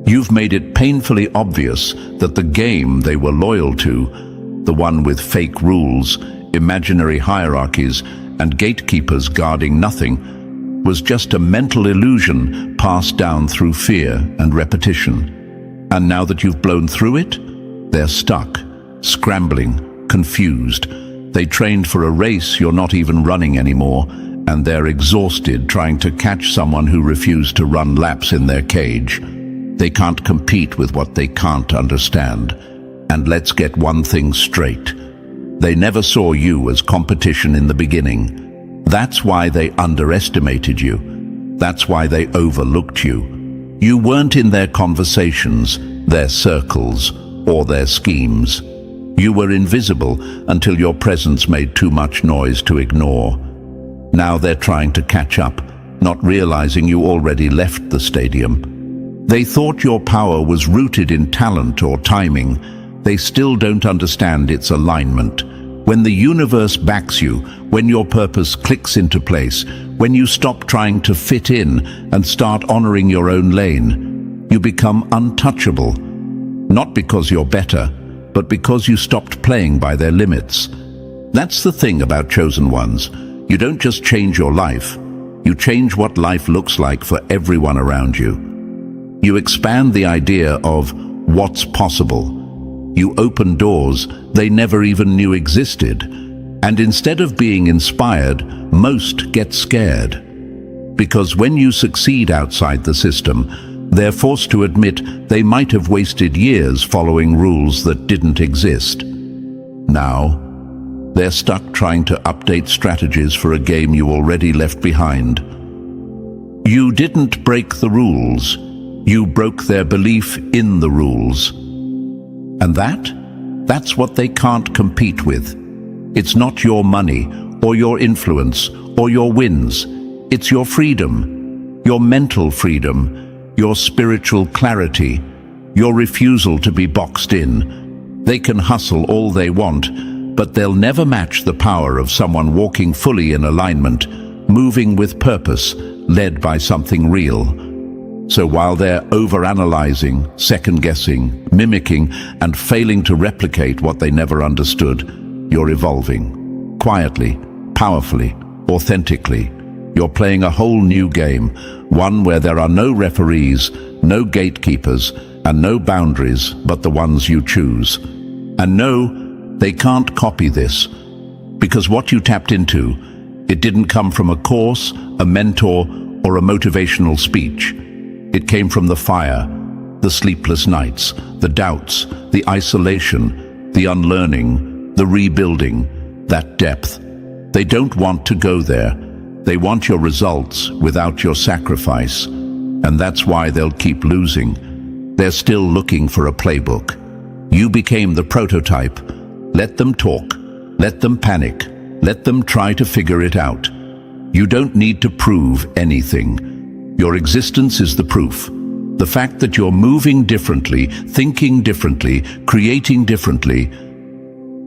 You've made it painfully obvious that the game they were loyal to, the one with fake rules, imaginary hierarchies, and gatekeepers guarding nothing, was just a mental illusion passed down through fear and repetition. And now that you've blown through it, they're stuck, scrambling, confused. They trained for a race you're not even running anymore, and they're exhausted trying to catch someone who refused to run laps in their cage. They can't compete with what they can't understand. And let's get one thing straight. They never saw you as competition in the beginning. That's why they underestimated you. That's why they overlooked you. You weren't in their conversations, their circles, or their schemes. You were invisible until your presence made too much noise to ignore. Now they're trying to catch up, not realizing you already left the stadium. They thought your power was rooted in talent or timing. They still don't understand its alignment. When the universe backs you, when your purpose clicks into place, when you stop trying to fit in and start honoring your own lane, you become untouchable. Not because you're better, but because you stopped playing by their limits. That's the thing about chosen ones. You don't just change your life, you change what life looks like for everyone around you. You expand the idea of what's possible. You open doors they never even knew existed. And instead of being inspired, most get scared. Because when you succeed outside the system, they're forced to admit they might have wasted years following rules that didn't exist. Now, they're stuck trying to update strategies for a game you already left behind. You didn't break the rules. You broke their belief in the rules. And that's what they can't compete with. It's not your money, or your influence, or your wins. It's your freedom, your mental freedom, your spiritual clarity, your refusal to be boxed in. They can hustle all they want, but they'll never match the power of someone walking fully in alignment, moving with purpose, led by something real. So while they're overanalyzing, second-guessing, mimicking, and failing to replicate what they never understood, you're evolving. Quietly, powerfully, authentically. You're playing a whole new game, one where there are no referees, no gatekeepers, and no boundaries but the ones you choose. And no, they can't copy this, because what you tapped into, it didn't come from a course, a mentor, or a motivational speech. It came from the fire, the sleepless nights, the doubts, the isolation, the unlearning, the rebuilding, that depth. They don't want to go there. They want your results without your sacrifice. And that's why they'll keep losing. They're still looking for a playbook. You became the prototype. Let them talk. Let them panic. Let them try to figure it out. You don't need to prove anything. Your existence is the proof. The fact that you're moving differently, thinking differently, creating differently,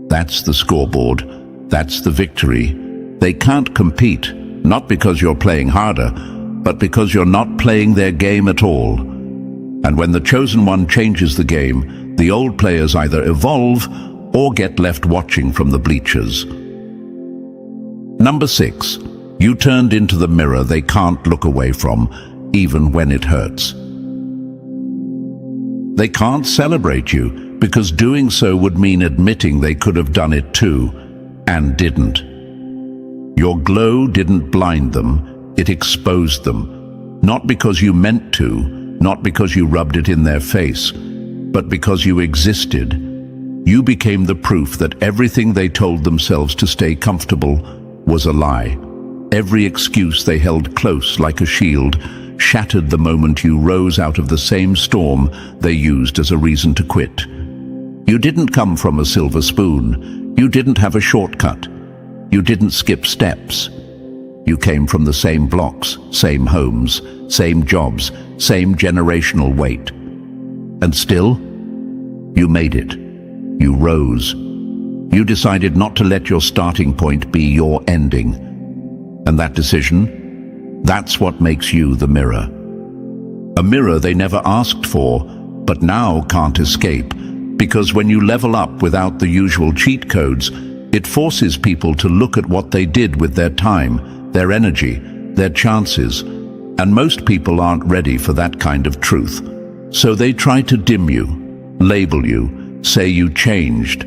that's the scoreboard. That's the victory. They can't compete, not because you're playing harder, but because you're not playing their game at all. And when the chosen one changes the game, the old players either evolve or get left watching from the bleachers. Number 6, you turned into the mirror they can't look away from, even when it hurts. They can't celebrate you, because doing so would mean admitting they could have done it too, and didn't. Your glow didn't blind them, it exposed them. Not because you meant to, not because you rubbed it in their face, but because you existed. You became the proof that everything they told themselves to stay comfortable was a lie. Every excuse they held close like a shield shattered the moment you rose out of the same storm they used as a reason to quit. You didn't come from a silver spoon. You didn't have a shortcut. You didn't skip steps. You came from the same blocks, same homes, same jobs, same generational weight. And still, you made it. You rose. You decided not to let your starting point be your ending. And that decision, that's what makes you the mirror. A mirror they never asked for, but now can't escape, because when you level up without the usual cheat codes, it forces people to look at what they did with their time, their energy, their chances. And most people aren't ready for that kind of truth. So they try to dim you, label you, say you changed.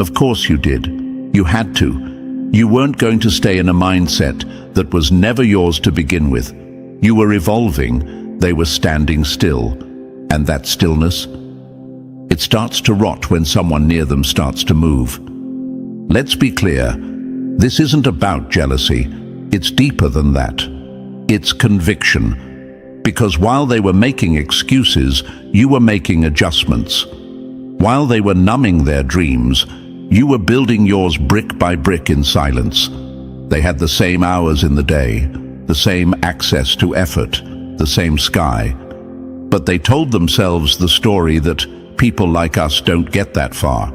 Of course you did. You had to. You weren't going to stay in a mindset that was never yours to begin with. You were evolving. They were standing still. And that stillness, it starts to rot when someone near them starts to move. Let's be clear. This isn't about jealousy. It's deeper than that. It's conviction. Because while they were making excuses, you were making adjustments. While they were numbing their dreams, you were building yours brick by brick in silence. They had the same hours in the day, the same access to effort, the same sky. But they told themselves the story that people like us don't get that far.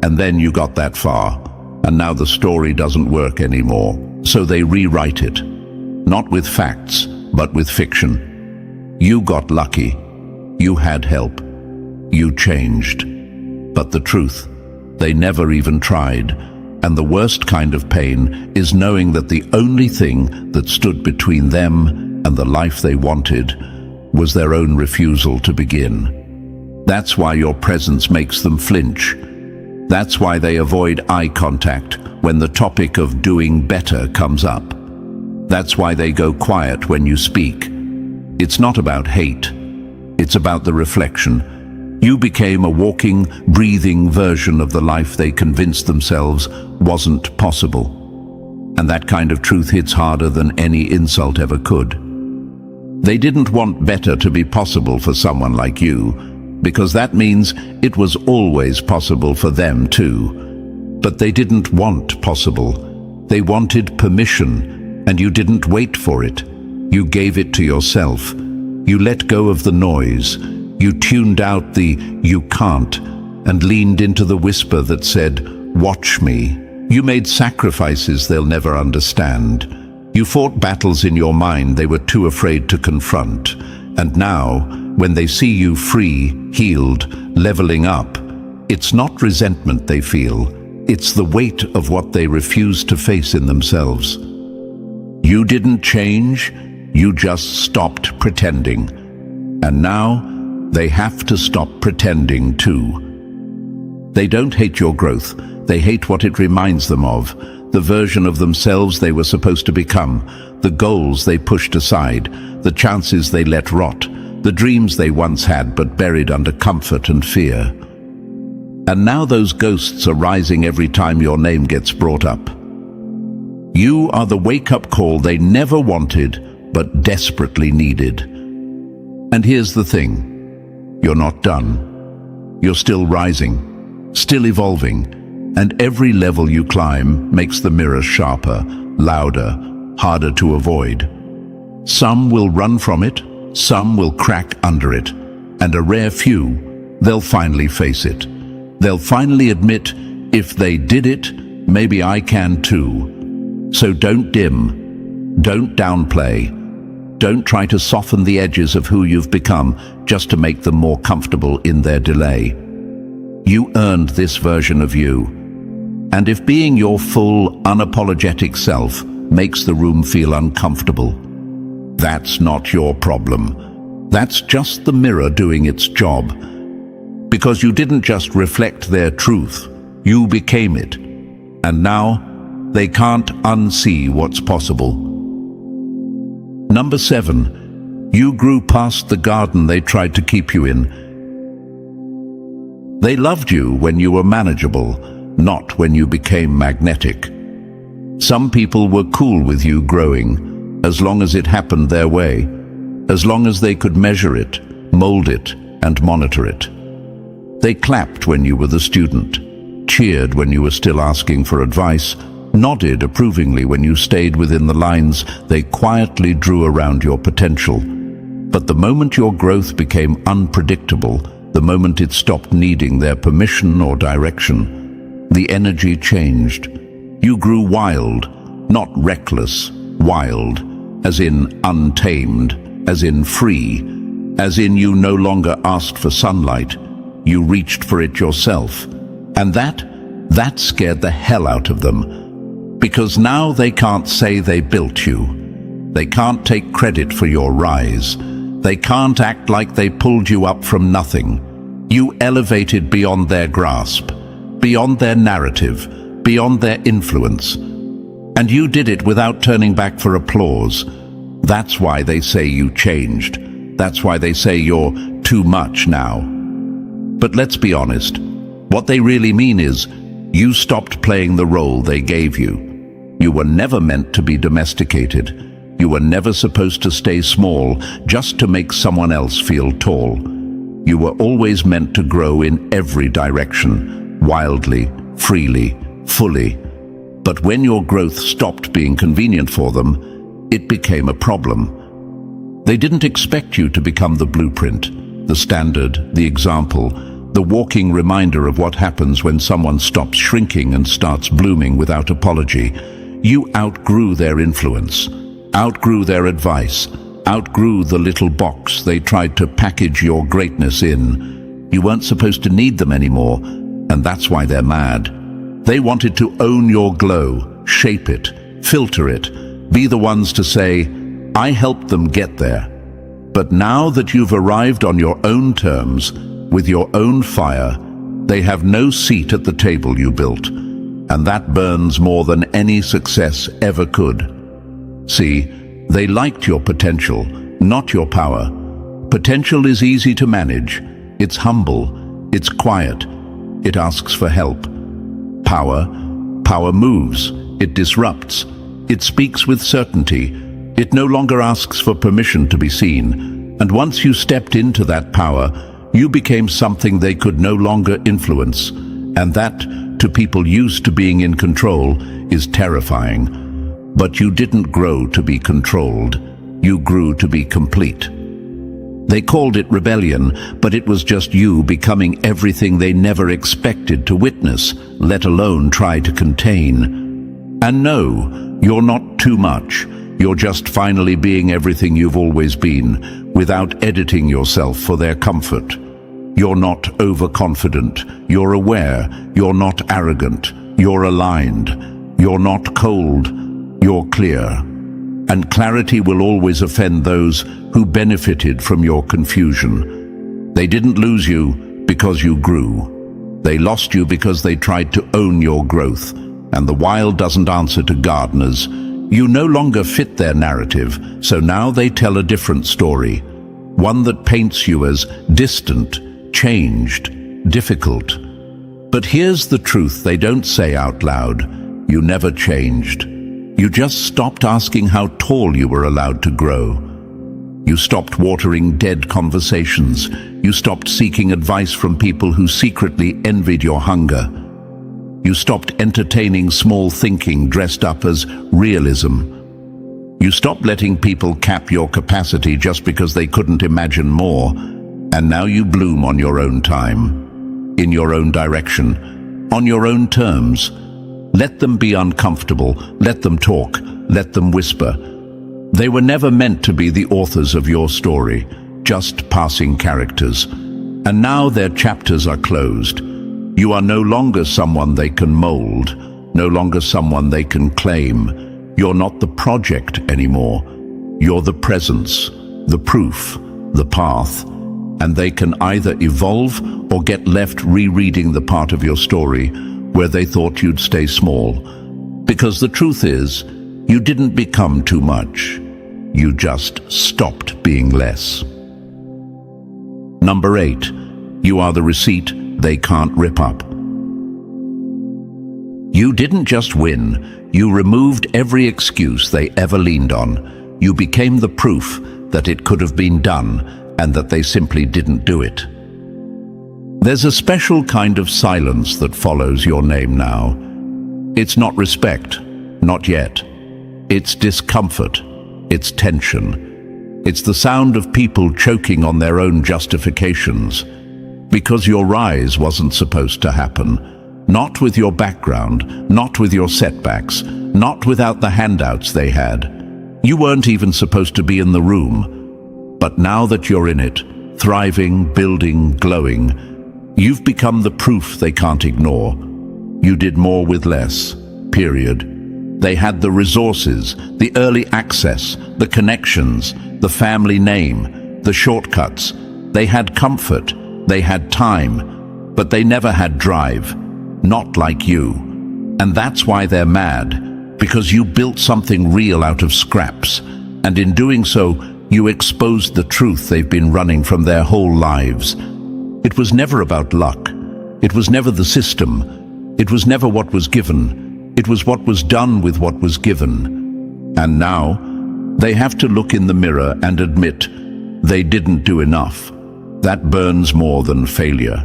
And then you got that far, and now the story doesn't work anymore. So they rewrite it, not with facts, but with fiction. You got lucky. You had help. You changed. But the truth, they never even tried. And the worst kind of pain is knowing that the only thing that stood between them and the life they wanted was their own refusal to begin. That's why your presence makes them flinch. That's why they avoid eye contact when the topic of doing better comes up. That's why they go quiet when you speak. It's not about hate. It's about the reflection. You became a walking, breathing version of the life they convinced themselves wasn't possible. And that kind of truth hits harder than any insult ever could. They didn't want better to be possible for someone like you, because that means it was always possible for them too. But they didn't want possible. They wanted permission, and you didn't wait for it. You gave it to yourself. You let go of the noise. You tuned out the "you can't" and leaned into the whisper that said, "Watch me." You made sacrifices they'll never understand. You fought battles in your mind they were too afraid to confront. And now, when they see you free, healed, leveling up, it's not resentment they feel. It's the weight of what they refuse to face in themselves. You didn't change, you just stopped pretending. And now, they have to stop pretending too. They don't hate your growth, they hate what it reminds them of, the version of themselves they were supposed to become, the goals they pushed aside, the chances they let rot, the dreams they once had but buried under comfort and fear. And now those ghosts are rising every time your name gets brought up. You are the wake-up call they never wanted but desperately needed. And here's the thing, you're not done. You're still rising, still evolving, and every level you climb makes the mirror sharper, louder, harder to avoid. Some will run from it, some will crack under it, and a rare few, they'll finally face it. They'll finally admit, if they did it, maybe I can too. So don't dim, don't downplay, don't try to soften the edges of who you've become just to make them more comfortable in their delay. You earned this version of you. And if being your full, unapologetic self makes the room feel uncomfortable, that's not your problem. That's just the mirror doing its job. Because you didn't just reflect their truth, you became it. And now, they can't unsee what's possible. Number 7, you grew past the garden they tried to keep you in. They loved you when you were manageable, not when you became magnetic. Some people were cool with you growing, as long as it happened their way, as long as they could measure it, mold it, and monitor it. They clapped when you were the student, cheered when you were still asking for advice, nodded approvingly when you stayed within the lines they quietly drew around your potential. But the moment your growth became unpredictable, the moment it stopped needing their permission or direction, the energy changed. You grew wild, not reckless, wild, as in untamed, as in free, as in you no longer asked for sunlight, you reached for it yourself. And that scared the hell out of them. Because now they can't say they built you. They can't take credit for your rise. They can't act like they pulled you up from nothing. You elevated beyond their grasp, beyond their narrative, beyond their influence. And you did it without turning back for applause. That's why they say you changed. That's why they say you're too much now. But let's be honest. What they really mean is, you stopped playing the role they gave you. You were never meant to be domesticated. You were never supposed to stay small just to make someone else feel tall. You were always meant to grow in every direction, wildly, freely, fully. But when your growth stopped being convenient for them, it became a problem. They didn't expect you to become the blueprint, the standard, the example, the walking reminder of what happens when someone stops shrinking and starts blooming without apology. You outgrew their influence, outgrew their advice, outgrew the little box they tried to package your greatness in. You weren't supposed to need them anymore, and that's why they're mad. They wanted to own your glow, shape it, filter it, be the ones to say, I helped them get there. But now that you've arrived on your own terms, with your own fire, they have no seat at the table you built, and that burns more than any success ever could. See, they liked your potential, not your power. Potential is easy to manage. It's humble, it's quiet, it asks for help. Power moves, it disrupts, it speaks with certainty. It no longer asks for permission to be seen. And once you stepped into that power, you became something they could no longer influence. And that, to people used to being in control, is terrifying. But you didn't grow to be controlled. You grew to be complete. They called it rebellion, but it was just you becoming everything they never expected to witness, let alone try to contain. And no, you're not too much. You're just finally being everything you've always been, without editing yourself for their comfort. You're not overconfident. You're aware. You're not arrogant. You're aligned. You're not cold. You're clear. And clarity will always offend those who benefited from your confusion. They didn't lose you because you grew. They lost you because they tried to own your growth. And the wild doesn't answer to gardeners. You no longer fit their narrative, so now they tell a different story. One that paints you as distant, changed, difficult. But here's the truth they don't say out loud. You never changed. You just stopped asking how tall you were allowed to grow. You stopped watering dead conversations. You stopped seeking advice from people who secretly envied your hunger. You stopped entertaining small thinking dressed up as realism. You stopped letting people cap your capacity just because they couldn't imagine more. And now you bloom on your own time, in your own direction, on your own terms. Let them be uncomfortable, let them talk, let them whisper. They were never meant to be the authors of your story, just passing characters. And now their chapters are closed. You are no longer someone they can mold, no longer someone they can claim. You're not the project anymore. You're the presence, the proof, the path. And they can either evolve or get left rereading the part of your story where they thought you'd stay small. Because the truth is, you didn't become too much. You just stopped being less. Number 8, you are the receipt they can't rip up. You didn't just win, you removed every excuse they ever leaned on. You became the proof that it could have been done and that they simply didn't do it. There's a special kind of silence that follows your name now. It's not respect, not yet. It's discomfort, it's tension. It's the sound of people choking on their own justifications. Because your rise wasn't supposed to happen. Not with your background, not with your setbacks, not without the handouts they had. You weren't even supposed to be in the room. But now that you're in it, thriving, building, glowing, you've become the proof they can't ignore. You did more with less, period. They had the resources, the early access, the connections, the family name, the shortcuts. They had comfort. They had time, but they never had drive, not like you. And that's why they're mad, because you built something real out of scraps. And in doing so, you exposed the truth they've been running from their whole lives. It was never about luck. It was never the system. It was never what was given. It was what was done with what was given. And now, they have to look in the mirror and admit they didn't do enough. That burns more than failure.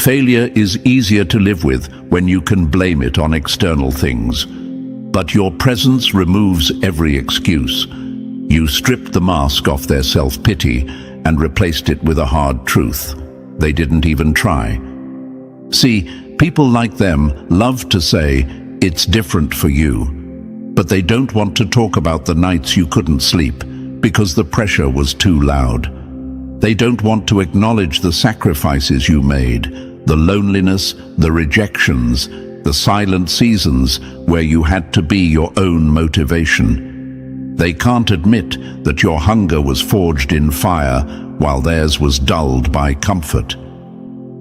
Failure is easier to live with when you can blame it on external things. But your presence removes every excuse. You stripped the mask off their self-pity and replaced it with a hard truth. They didn't even try. See, people like them love to say, "It's different for you." But they don't want to talk about the nights you couldn't sleep because the pressure was too loud. They don't want to acknowledge the sacrifices you made, the loneliness, the rejections, the silent seasons where you had to be your own motivation. They can't admit that your hunger was forged in fire while theirs was dulled by comfort.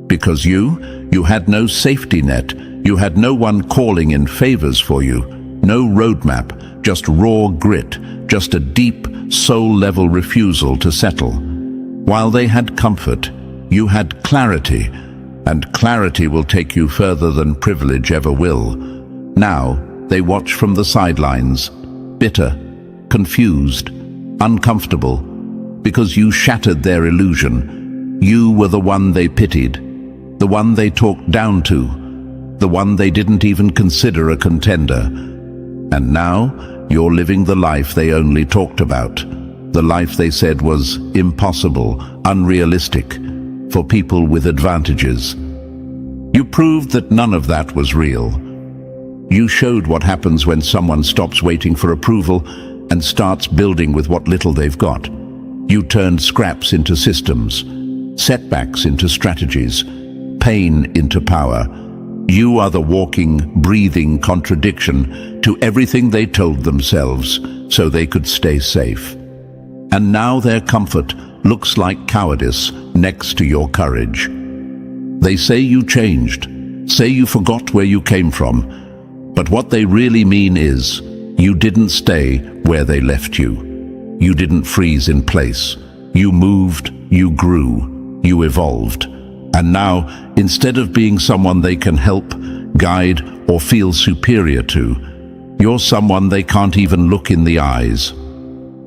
Because you had no safety net, you had no one calling in favors for you, no roadmap, just raw grit, just a deep, soul-level refusal to settle. While they had comfort, you had clarity, and clarity will take you further than privilege ever will. Now, they watch from the sidelines, bitter, confused, uncomfortable, because you shattered their illusion. You were the one they pitied, the one they talked down to, the one they didn't even consider a contender. And now, you're living the life they only talked about, the life they said was impossible, unrealistic, for people with advantages. You proved that none of that was real. You showed what happens when someone stops waiting for approval and starts building with what little they've got. You turned scraps into systems, setbacks into strategies, pain into power. You are the walking, breathing contradiction to everything they told themselves so they could stay safe. And now their comfort looks like cowardice next to your courage. They say you changed, say you forgot where you came from, but what they really mean is you didn't stay where they left you. You didn't freeze in place. You moved, you grew, you evolved. And now, instead of being someone they can help, guide, or feel superior to, you're someone they can't even look in the eyes.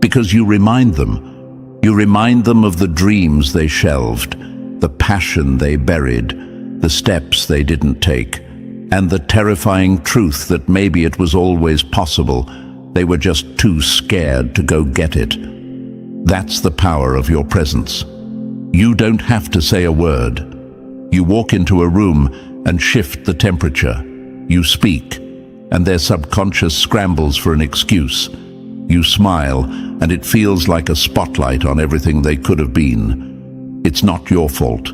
Because you remind them. You remind them of the dreams they shelved, the passion they buried, the steps they didn't take, and the terrifying truth that maybe it was always possible. They were just too scared to go get it. That's the power of your presence. You don't have to say a word. You walk into a room and shift the temperature. You speak, and their subconscious scrambles for an excuse. You smile, and it feels like a spotlight on everything they could have been. It's not your fault.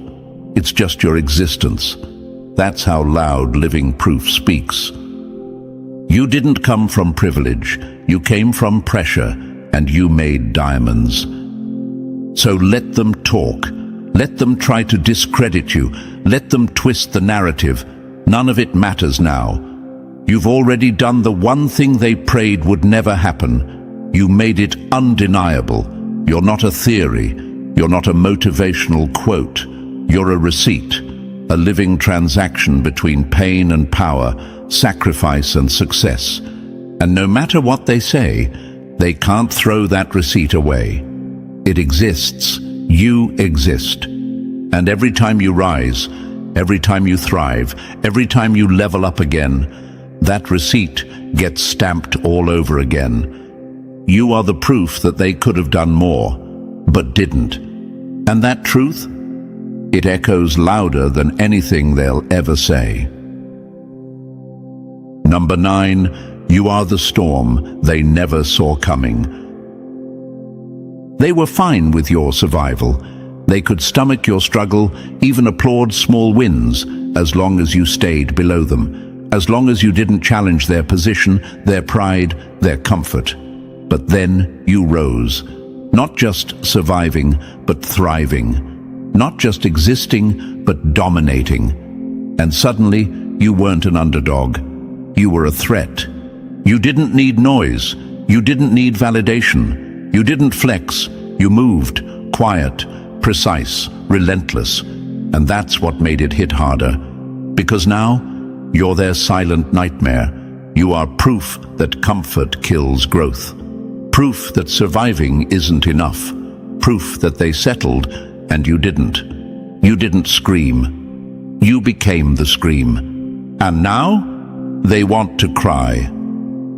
It's just your existence. That's how loud living proof speaks. You didn't come from privilege. You came from pressure, and you made diamonds. So let them talk. Let them try to discredit you. Let them twist the narrative. None of it matters now. You've already done the one thing they prayed would never happen. You made it undeniable. You're not a theory. You're not a motivational quote. You're a receipt, a living transaction between pain and power, sacrifice and success. And no matter what they say, they can't throw that receipt away. It exists. You exist. And every time you rise, every time you thrive, every time you level up again, that receipt gets stamped all over again. You are the proof that they could have done more, but didn't. And that truth, it echoes louder than anything they'll ever say. Number 9, you are the storm they never saw coming. They were fine with your survival. They could stomach your struggle, even applaud small wins, as long as you stayed below them, as long as you didn't challenge their position, their pride, their comfort. But then you rose, not just surviving, but thriving, not just existing, but dominating. And suddenly, you weren't an underdog. You were a threat. You didn't need noise. You didn't need validation. You didn't flex. You moved, quiet, precise, relentless. And that's what made it hit harder. Because now, you're their silent nightmare. You are proof that comfort kills growth. Proof that surviving isn't enough. Proof that they settled and you didn't. You didn't scream. You became the scream. And now, they want to cry.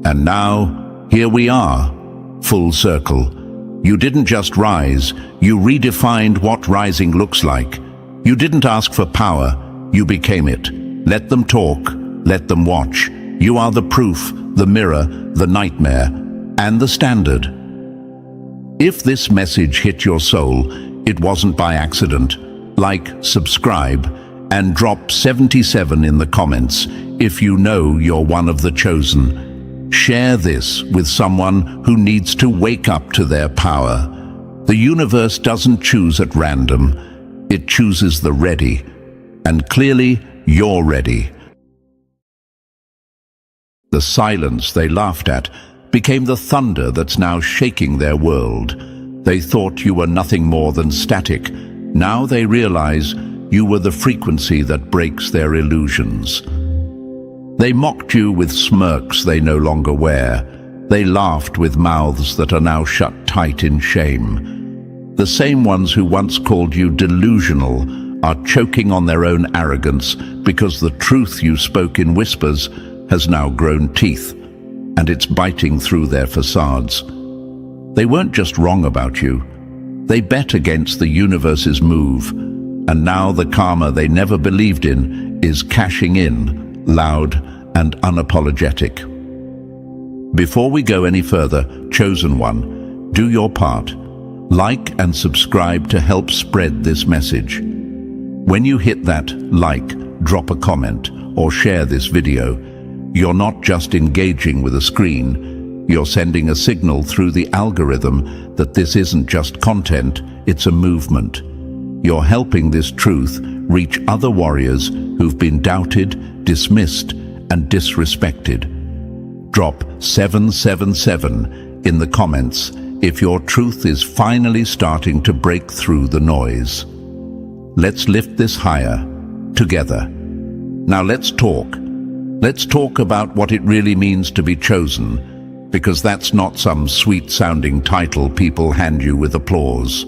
And now, here we are, full circle. You didn't just rise, you redefined what rising looks like. You didn't ask for power, you became it. Let them talk, let them watch. You are the proof, the mirror, the nightmare, and the standard. If this message hit your soul, it wasn't by accident. Like, subscribe, and drop 77 in the comments if you know you're one of the chosen. Share this with someone who needs to wake up to their power. The universe doesn't choose at random. It chooses the ready. And clearly, you're ready. The silence they laughed at became the thunder that's now shaking their world. They thought you were nothing more than static. Now they realize you were the frequency that breaks their illusions. They mocked you with smirks they no longer wear. They laughed with mouths that are now shut tight in shame. The same ones who once called you delusional are choking on their own arrogance because the truth you spoke in whispers has now grown teeth, and it's biting through their facades. They weren't just wrong about you. They bet against the universe's move, and now the karma they never believed in is cashing in, loud and unapologetic. Before we go any further, Chosen One, do your part. Like and subscribe to help spread this message. When you hit that like, drop a comment, or share this video, you're not just engaging with a screen, you're sending a signal through the algorithm that this isn't just content, it's a movement. You're helping this truth reach other warriors who've been doubted, dismissed, and disrespected. Drop 777 in the comments if your truth is finally starting to break through the noise. Let's lift this higher, together. Now let's talk. Let's talk about what it really means to be chosen, because that's not some sweet-sounding title people hand you with applause.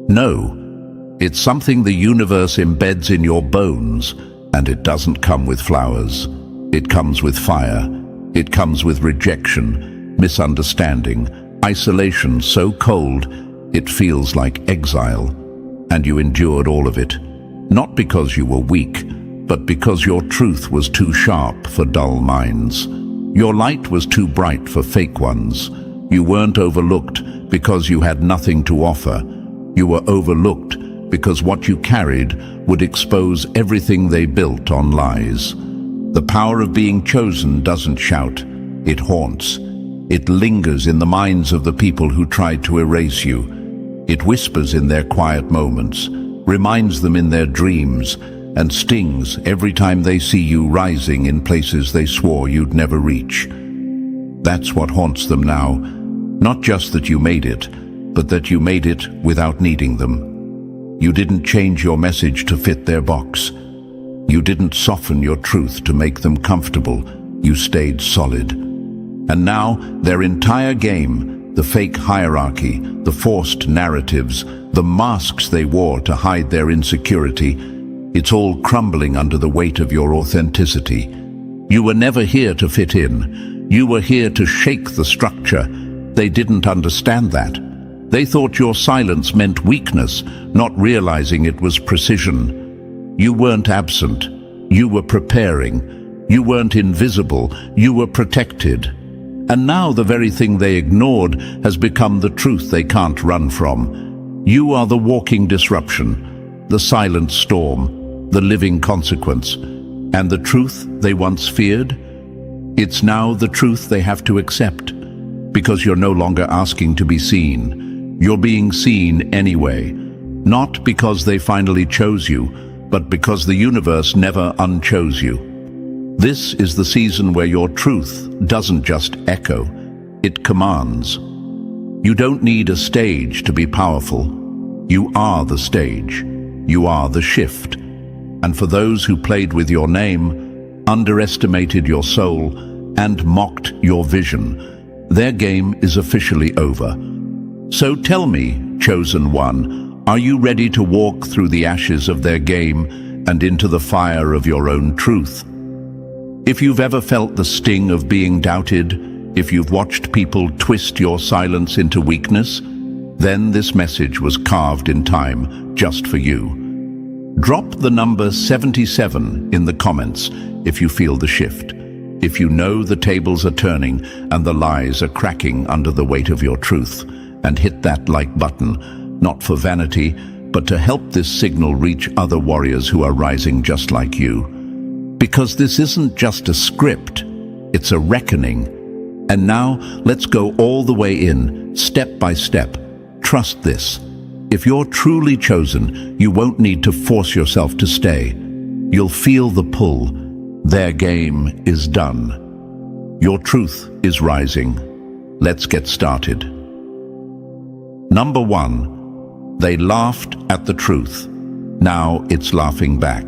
No, it's something the universe embeds in your bones, and it doesn't come with flowers. It comes with fire. It comes with rejection, misunderstanding, isolation so cold it feels like exile. And you endured all of it, not because you were weak, but because your truth was too sharp for dull minds. Your light was too bright for fake ones. You weren't overlooked because you had nothing to offer. You were overlooked because what you carried would expose everything they built on lies. The power of being chosen doesn't shout, it haunts. It lingers in the minds of the people who tried to erase you. It whispers in their quiet moments, reminds them in their dreams, and stings every time they see you rising in places they swore you'd never reach. That's what haunts them now. Not just that you made it, but that you made it without needing them. You didn't change your message to fit their box. You didn't soften your truth to make them comfortable. You stayed solid. And now, their entire game, the fake hierarchy, the forced narratives, the masks they wore to hide their insecurity, it's all crumbling under the weight of your authenticity. You were never here to fit in. You were here to shake the structure. They didn't understand that. They thought your silence meant weakness, not realizing it was precision. You weren't absent. You were preparing. You weren't invisible. You were protected. And now the very thing they ignored has become the truth they can't run from. You are the walking disruption, the silent storm, the living consequence. And the truth they once feared? It's now the truth they have to accept. Because you're no longer asking to be seen. You're being seen anyway. Not because they finally chose you, but because the universe never unchose you. This is the season where your truth doesn't just echo, it commands. You don't need a stage to be powerful. You are the stage. You are the shift. And for those who played with your name, underestimated your soul, and mocked your vision, their game is officially over. So tell me, Chosen One, are you ready to walk through the ashes of their game and into the fire of your own truth? If you've ever felt the sting of being doubted, if you've watched people twist your silence into weakness, then this message was carved in time just for you. Drop the number 77 in the comments if you feel the shift, if you know the tables are turning and the lies are cracking under the weight of your truth, and hit that like button, not for vanity, but to help this signal reach other warriors who are rising just like you. Because this isn't just a script, it's a reckoning. And now, let's go all the way in, step by step. Trust this. If you're truly chosen, you won't need to force yourself to stay. You'll feel the pull. Their game is done. Your truth is rising. Let's get started. Number 1. They laughed at the truth. Now it's laughing back.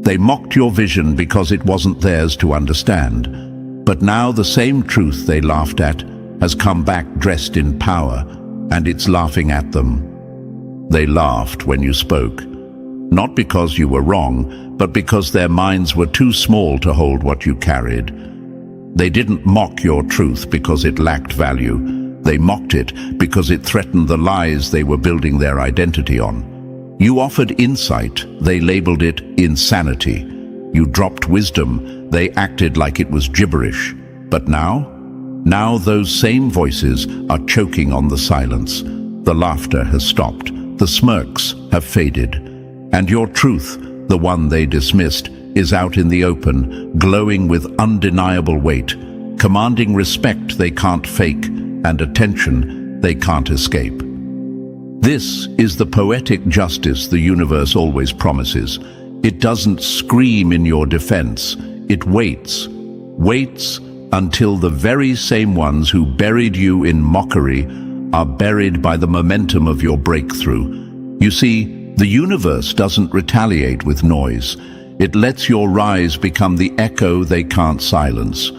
They mocked your vision because it wasn't theirs to understand. But now the same truth they laughed at has come back dressed in power, and it's laughing at them. They laughed when you spoke, not because you were wrong, but because their minds were too small to hold what you carried. They didn't mock your truth because it lacked value. They mocked it because it threatened the lies they were building their identity on. You offered insight, they labeled it insanity. You dropped wisdom, they acted like it was gibberish. But now those same voices are choking on the silence. The laughter has stopped, the smirks have faded, and your truth, the one they dismissed, is out in the open, glowing with undeniable weight, commanding respect they can't fake and attention they can't escape. This is the poetic justice the universe always promises. It doesn't scream in your defense. It waits until the very same ones who buried you in mockery are buried by the momentum of your breakthrough. You see, the universe doesn't retaliate with noise. It lets your rise become the echo they can't silence.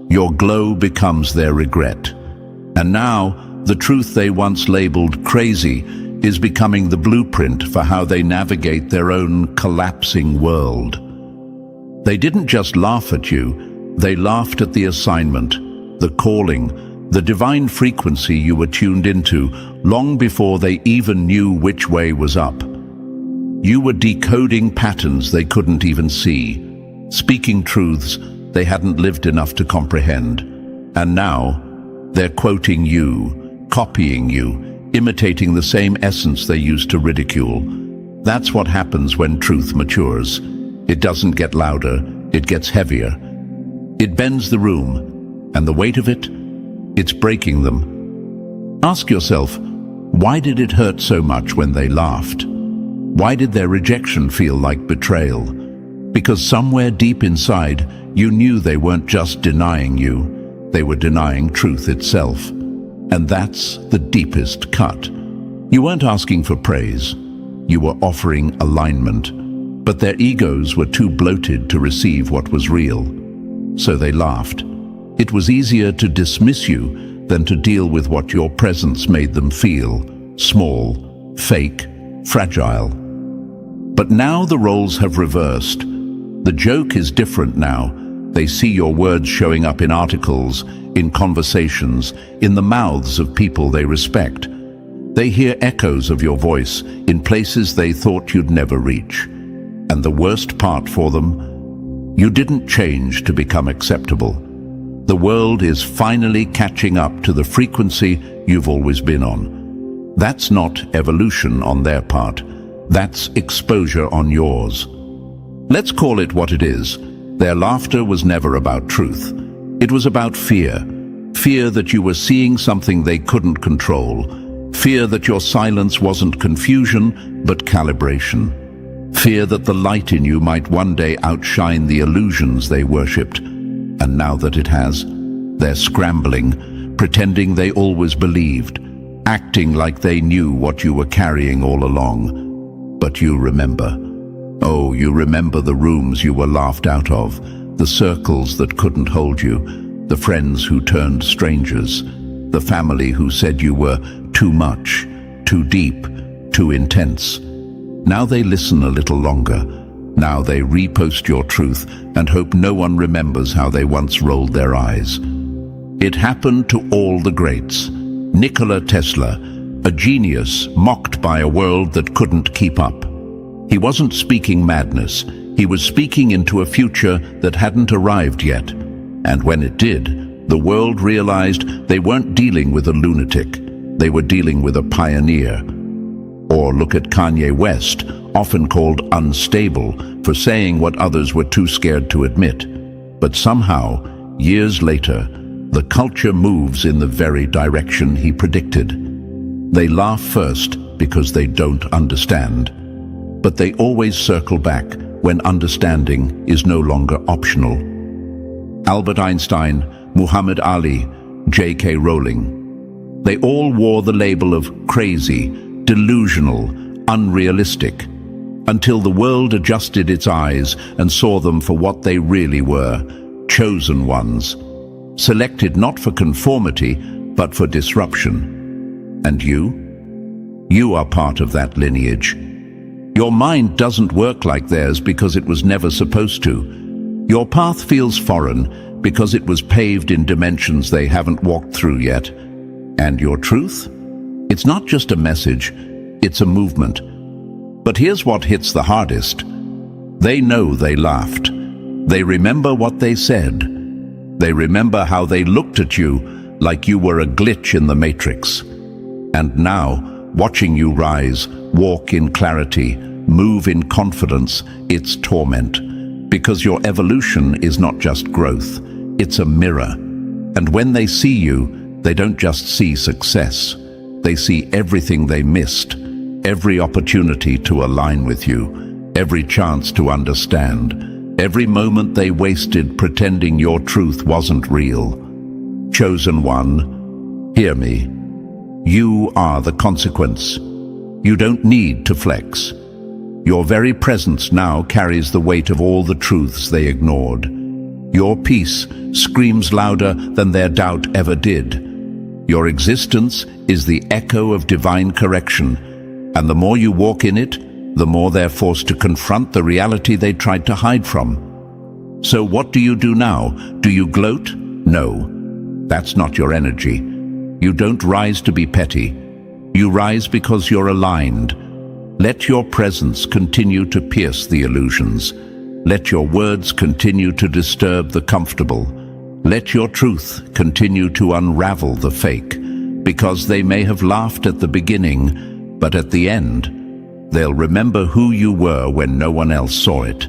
Your glow becomes their regret. And now, the truth they once labeled crazy is becoming the blueprint for how they navigate their own collapsing world. They didn't just laugh at you, they laughed at the assignment, the calling, the divine frequency you were tuned into long before they even knew which way was up. You were decoding patterns they couldn't even see, speaking truths they hadn't lived enough to comprehend. And now, they're quoting you, copying you, imitating the same essence they used to ridicule. That's what happens when truth matures. It doesn't get louder, it gets heavier. It bends the room, and the weight of it, it's breaking them. Ask yourself, why did it hurt so much when they laughed? Why did their rejection feel like betrayal? Because somewhere deep inside, you knew they weren't just denying you, they were denying truth itself. And that's the deepest cut. You weren't asking for praise, you were offering alignment. But their egos were too bloated to receive what was real. So they laughed. It was easier to dismiss you than to deal with what your presence made them feel: small, fake, fragile. But now the roles have reversed. The joke is different now. They see your words showing up in articles, in conversations, in the mouths of people they respect. They hear echoes of your voice in places they thought you'd never reach. And the worst part for them, you didn't change to become acceptable. The world is finally catching up to the frequency you've always been on. That's not evolution on their part. That's exposure on yours. Let's call it what it is. Their laughter was never about truth. It was about fear. Fear that you were seeing something they couldn't control. Fear that your silence wasn't confusion, but calibration. Fear that the light in you might one day outshine the illusions they worshipped. And now that it has, they're scrambling, pretending they always believed, acting like they knew what you were carrying all along. But you remember. Oh, you remember the rooms you were laughed out of, the circles that couldn't hold you, the friends who turned strangers, the family who said you were too much, too deep, too intense. Now they listen a little longer. Now they repost your truth and hope no one remembers how they once rolled their eyes. It happened to all the greats. Nikola Tesla, a genius mocked by a world that couldn't keep up. He wasn't speaking madness. He was speaking into a future that hadn't arrived yet. And when it did, the world realized they weren't dealing with a lunatic. They were dealing with a pioneer. Or look at Kanye West, often called unstable, for saying what others were too scared to admit. But somehow, years later, the culture moves in the very direction he predicted. They laugh first because they don't understand. But they always circle back when understanding is no longer optional. Albert Einstein, Muhammad Ali, J.K. Rowling. They all wore the label of crazy, delusional, unrealistic, until the world adjusted its eyes and saw them for what they really were: chosen ones, selected not for conformity, but for disruption. And you are part of that lineage. Your mind doesn't work like theirs because it was never supposed to. Your path feels foreign because it was paved in dimensions they haven't walked through yet. And your truth? It's not just a message, it's a movement. But here's what hits the hardest. They know they laughed. They remember what they said. They remember how they looked at you like you were a glitch in the matrix. And now, watching you rise, walk in clarity, move in confidence, it's torment. Because your evolution is not just growth, it's a mirror. And when they see you, they don't just see success. They see everything they missed, every opportunity to align with you, every chance to understand, every moment they wasted pretending your truth wasn't real. Chosen one, hear me. You are the consequence. You don't need to flex. Your very presence now carries the weight of all the truths they ignored. Your peace screams louder than their doubt ever did. Your existence is the echo of divine correction, and the more you walk in it, the more they're forced to confront the reality they tried to hide from. So what do you do now? Do you gloat? No, that's not your energy. You don't rise to be petty. You rise because you're aligned. Let your presence continue to pierce the illusions. Let your words continue to disturb the comfortable. Let your truth continue to unravel the fake, because they may have laughed at the beginning, but at the end, they'll remember who you were when no one else saw it,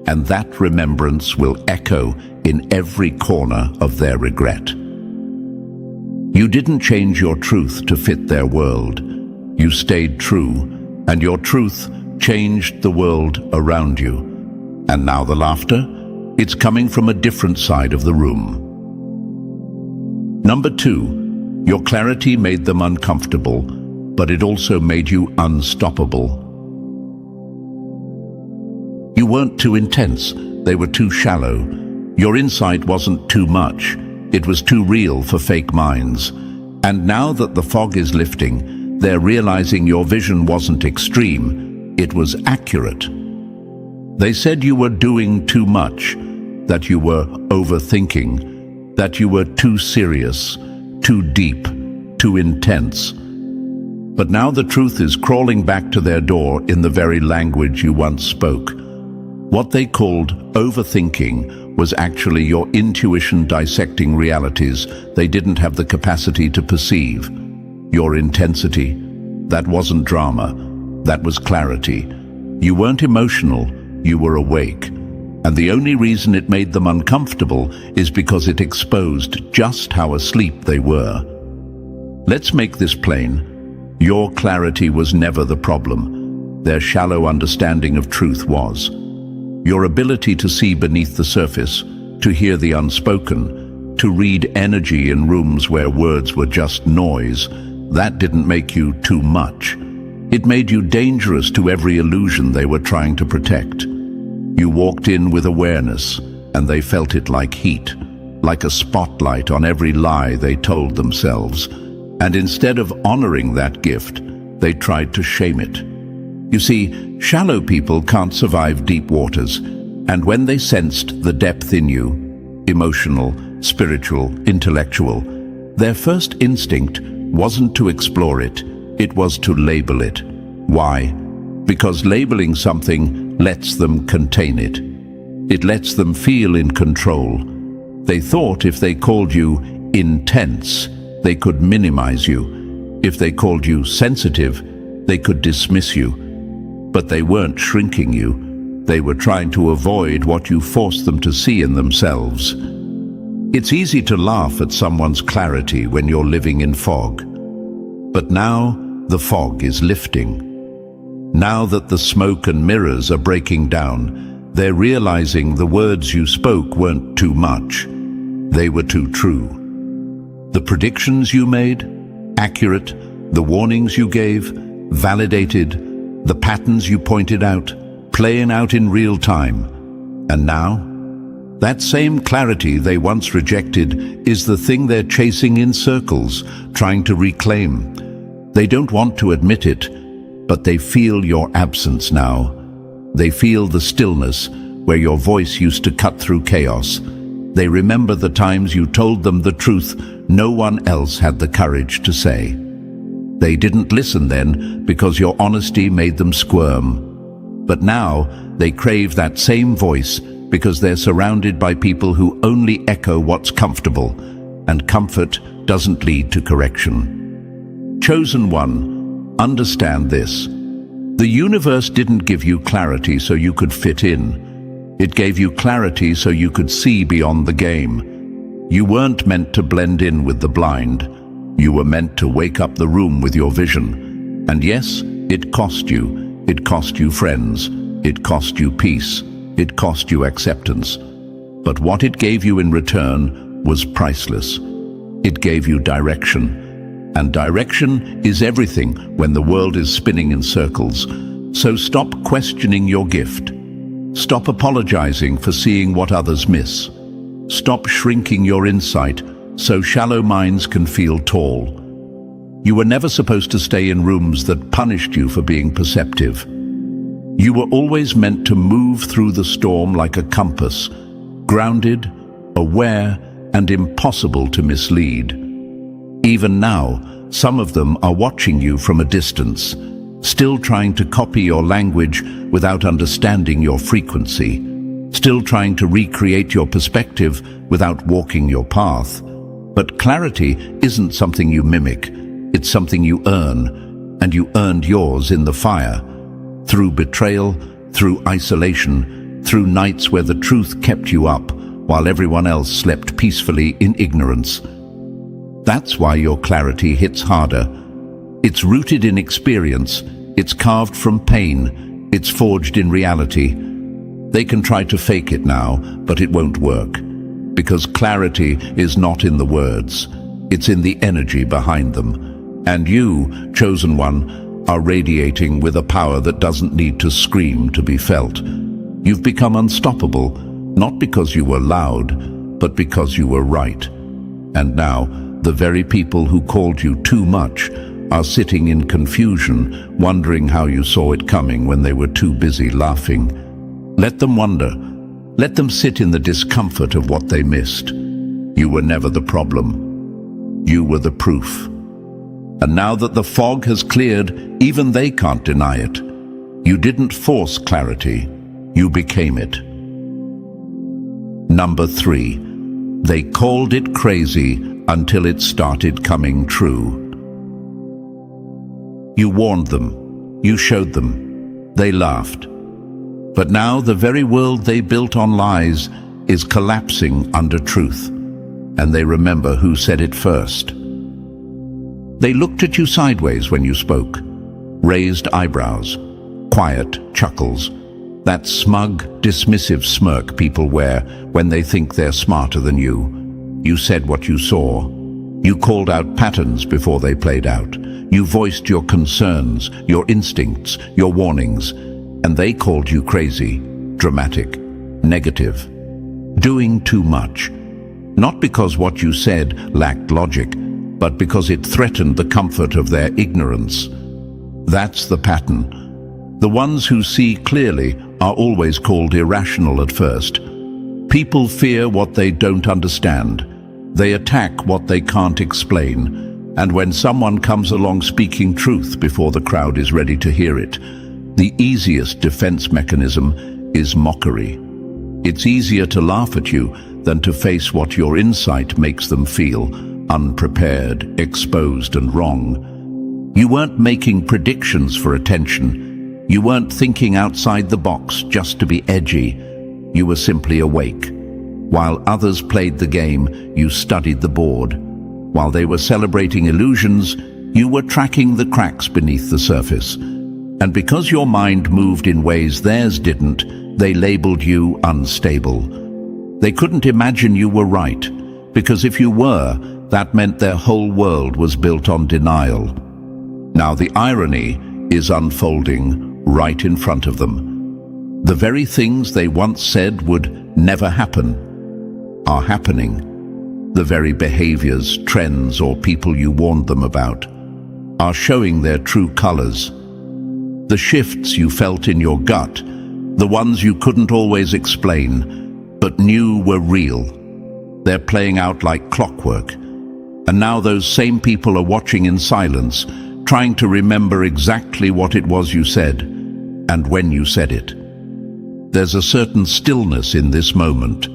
and that remembrance will echo in every corner of their regret. You didn't change your truth to fit their world. You stayed true, and your truth changed the world around you. And now the laughter? It's coming from a different side of the room. Number 2, your clarity made them uncomfortable, but it also made you unstoppable. You weren't too intense, they were too shallow. Your insight wasn't too much, it was too real for fake minds. And now that the fog is lifting, they're realizing your vision wasn't extreme, it was accurate. They said you were doing too much, that you were overthinking, that you were too serious, too deep, too intense. But now the truth is crawling back to their door in the very language you once spoke. What they called overthinking was actually your intuition dissecting realities they didn't have the capacity to perceive. Your intensity, that wasn't drama, that was clarity. You weren't emotional, you were awake. And the only reason it made them uncomfortable is because it exposed just how asleep they were. Let's make this plain. Your clarity was never the problem. Their shallow understanding of truth was. Your ability to see beneath the surface, to hear the unspoken, to read energy in rooms where words were just noise, that didn't make you too much. It made you dangerous to every illusion they were trying to protect. You walked in with awareness, and they felt it like heat, like a spotlight on every lie they told themselves. And instead of honoring that gift, they tried to shame it. You see, shallow people can't survive deep waters, and when they sensed the depth in you, emotional, spiritual, intellectual, their first instinct wasn't to explore it, it was to label it. Why? Because labeling something lets them contain it. It lets them feel in control. They thought if they called you intense, they could minimize you. If they called you sensitive, they could dismiss you. But they weren't shrinking you. They were trying to avoid what you forced them to see in themselves. It's easy to laugh at someone's clarity when you're living in fog. But now the fog is lifting. Now that the smoke and mirrors are breaking down, they're realizing the words you spoke weren't too much. They were too true. The predictions you made, accurate. The warnings you gave, validated. The patterns you pointed out, playing out in real time. And now, that same clarity they once rejected is the thing they're chasing in circles, trying to reclaim. They don't want to admit it, but they feel your absence now. They feel the stillness where your voice used to cut through chaos. They remember the times you told them the truth no one else had the courage to say. They didn't listen then because your honesty made them squirm. But now they crave that same voice because they're surrounded by people who only echo what's comfortable, and comfort doesn't lead to correction. Chosen one, understand this. The universe didn't give you clarity so you could fit in. It gave you clarity so you could see beyond the game. You weren't meant to blend in with the blind. You were meant to wake up the room with your vision. And yes, it cost you. It cost you friends. It cost you peace. It cost you acceptance. But what it gave you in return was priceless. It gave you direction. And direction is everything when the world is spinning in circles. So stop questioning your gift. Stop apologizing for seeing what others miss. Stop shrinking your insight so shallow minds can feel tall. You were never supposed to stay in rooms that punished you for being perceptive. You were always meant to move through the storm like a compass, grounded, aware, and impossible to mislead. Even now, some of them are watching you from a distance, still trying to copy your language without understanding your frequency, still trying to recreate your perspective without walking your path. But clarity isn't something you mimic, it's something you earn, and you earned yours in the fire. Through betrayal, through isolation, through nights where the truth kept you up while everyone else slept peacefully in ignorance. That's why your clarity hits harder. It's rooted in experience, it's carved from pain, it's forged in reality. They can try to fake it now, but it won't work. Because clarity is not in the words, it's in the energy behind them. And you, chosen one, are radiating with a power that doesn't need to scream to be felt. You've become unstoppable, not because you were loud, but because you were right. And now, the very people who called you too much are sitting in confusion, wondering how you saw it coming when they were too busy laughing. Let them wonder. Let them sit in the discomfort of what they missed. You were never the problem. You were the proof. And now that the fog has cleared, even they can't deny it. You didn't force clarity. You became it. Number 3. They called it crazy until it started coming true. You warned them. You showed them. They laughed. But now the very world they built on lies is collapsing under truth. And they remember who said it first. They looked at you sideways when you spoke. Raised eyebrows, quiet chuckles, that smug, dismissive smirk people wear when they think they're smarter than you. You said what you saw. You called out patterns before they played out. You voiced your concerns, your instincts, your warnings. And they called you crazy, dramatic, negative, doing too much. Not because what you said lacked logic, but because it threatened the comfort of their ignorance. That's the pattern. The ones who see clearly are always called irrational at first. People fear what they don't understand. They attack what they can't explain. And when someone comes along speaking truth before the crowd is ready to hear it, the easiest defense mechanism is mockery. It's easier to laugh at you than to face what your insight makes them feel, unprepared, exposed, and wrong. You weren't making predictions for attention. You weren't thinking outside the box just to be edgy. You were simply awake. While others played the game, you studied the board. While they were celebrating illusions, you were tracking the cracks beneath the surface. And because your mind moved in ways theirs didn't, they labeled you unstable. They couldn't imagine you were right, because if you were, that meant their whole world was built on denial. Now the irony is unfolding right in front of them. The very things they once said would never happen are happening. The very behaviors, trends, or people you warned them about are showing their true colors. The shifts you felt in your gut, the ones you couldn't always explain, but knew were real. they're playing out like clockwork. And now those same people are watching in silence, trying to remember exactly what it was you said, and when you said it. There's a certain stillness in this moment.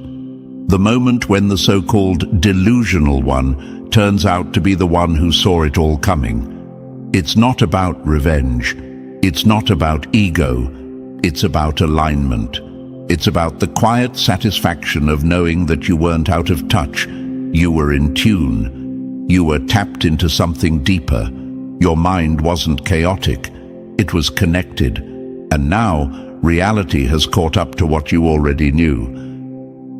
The moment when the so-called delusional one turns out to be the one who saw it all coming. It's not about revenge. It's not about ego. It's about alignment. It's about the quiet satisfaction of knowing that you weren't out of touch. You were in tune. You were tapped into something deeper. Your mind wasn't chaotic. It was connected. And now, reality has caught up to what you already knew.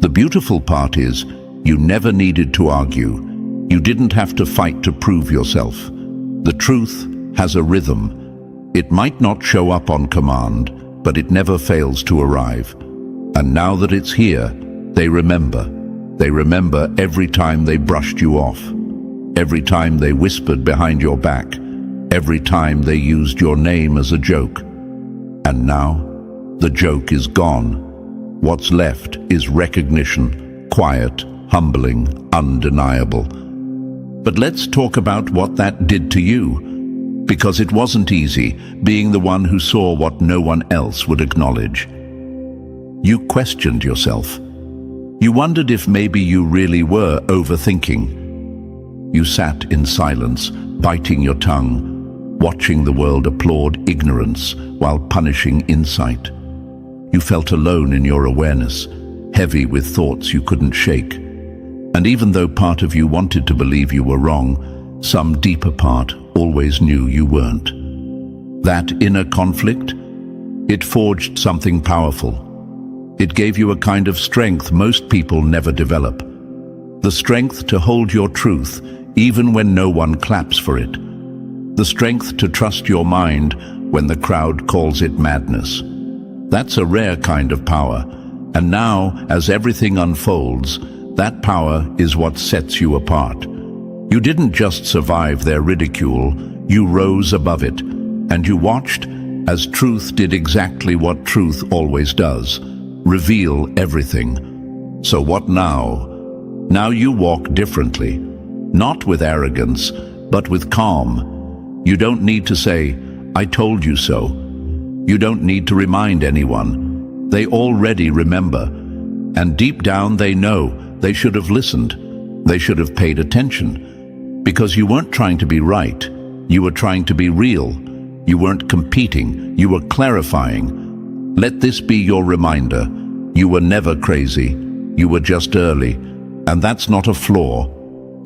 The beautiful part is, you never needed to argue. You didn't have to fight to prove yourself. The truth has a rhythm. It might not show up on command, but it never fails to arrive. And now that it's here, they remember. They remember every time they brushed you off, every time they whispered behind your back, every time they used your name as a joke. And now, the joke is gone. What's left is recognition, quiet, humbling, undeniable. But let's talk about what that did to you, because it wasn't easy, being the one who saw what no one else would acknowledge. You questioned yourself. You wondered if maybe you really were overthinking. You sat in silence, biting your tongue, watching the world applaud ignorance while punishing insight. You felt alone in your awareness, heavy with thoughts you couldn't shake. And even though part of you wanted to believe you were wrong, some deeper part always knew you weren't. That inner conflict, it forged something powerful. It gave you a kind of strength most people never develop. The strength to hold your truth, even when no one claps for it. The strength to trust your mind when the crowd calls it madness. That's a rare kind of power, and now, as everything unfolds, that power is what sets you apart. You didn't just survive their ridicule, you rose above it, and you watched as truth did exactly what truth always does, reveal everything. So what now? Now you walk differently, not with arrogance, but with calm. You don't need to say, "I told you so." You don't need to remind anyone. They already remember. And deep down they know they should have listened. They should have paid attention. Because you weren't trying to be right. You were trying to be real. You weren't competing. You were clarifying. Let this be your reminder. You were never crazy. You were just early. And that's not a flaw.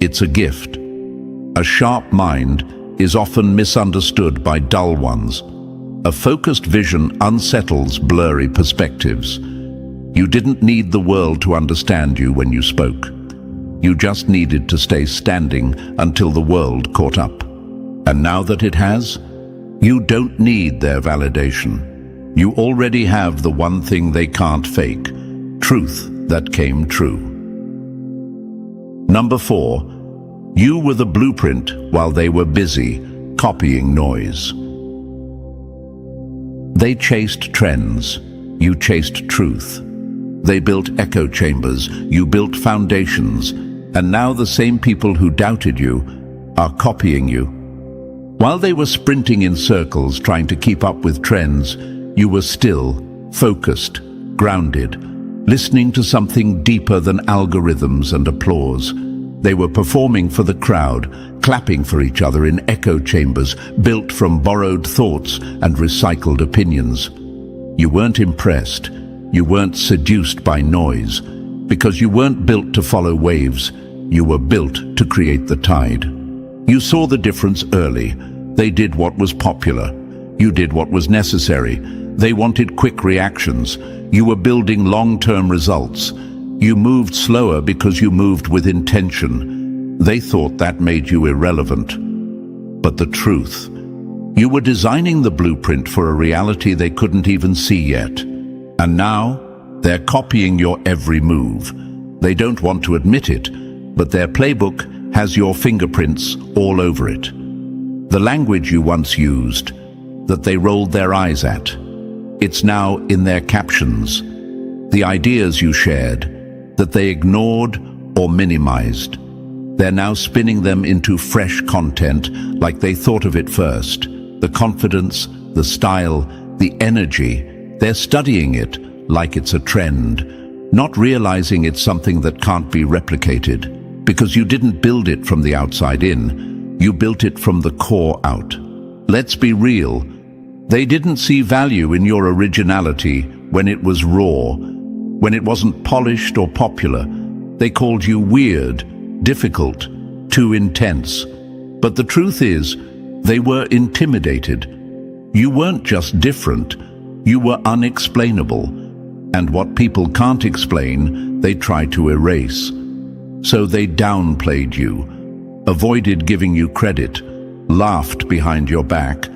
It's a gift. A sharp mind is often misunderstood by dull ones. A focused vision unsettles blurry perspectives. You didn't need the world to understand you when you spoke. You just needed to stay standing until the world caught up. And now that it has, you don't need their validation. You already have the one thing they can't fake, truth that came true. Number 4, you were the blueprint while they were busy copying noise. They chased trends, you chased truth. They built echo chambers, you built foundations, and now the same people who doubted you are copying you. While they were sprinting in circles trying to keep up with trends, you were still, focused, grounded, listening to something deeper than algorithms and applause. They were performing for the crowd, clapping for each other in echo chambers built from borrowed thoughts and recycled opinions. You weren't impressed. You weren't seduced by noise, because you weren't built to follow waves. You were built to create the tide. You saw the difference early. They did what was popular. You did what was necessary. They wanted quick reactions. You were building long-term results. You moved slower because you moved with intention. They thought that made you irrelevant. But the truth, you were designing the blueprint for a reality they couldn't even see yet. And now, they're copying your every move. They don't want to admit it, but their playbook has your fingerprints all over it. The language you once used, that they rolled their eyes at, it's now in their captions. The ideas you shared, that they ignored or minimized. They're now spinning them into fresh content like they thought of it first. The confidence, the style, the energy, they're studying it like it's a trend, not realizing it's something that can't be replicated. Because you didn't build it from the outside in, you built it from the core out. Let's be real. They didn't see value in your originality when it was raw, when it wasn't polished or popular. They called you weird, difficult, too intense. But the truth is, they were intimidated. You weren't just different, you were unexplainable. And what people can't explain, they try to erase. So they downplayed you, avoided giving you credit, laughed behind your back.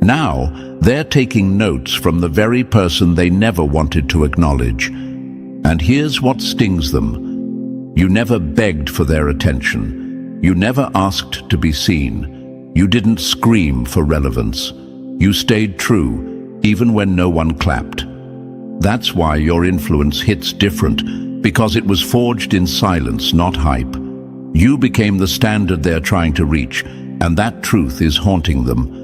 Now, they're taking notes from the very person they never wanted to acknowledge. And here's what stings them. You never begged for their attention. You never asked to be seen. You didn't scream for relevance. You stayed true, even when no one clapped. That's why your influence hits different, because it was forged in silence, not hype. You became the standard they're trying to reach, and that truth is haunting them.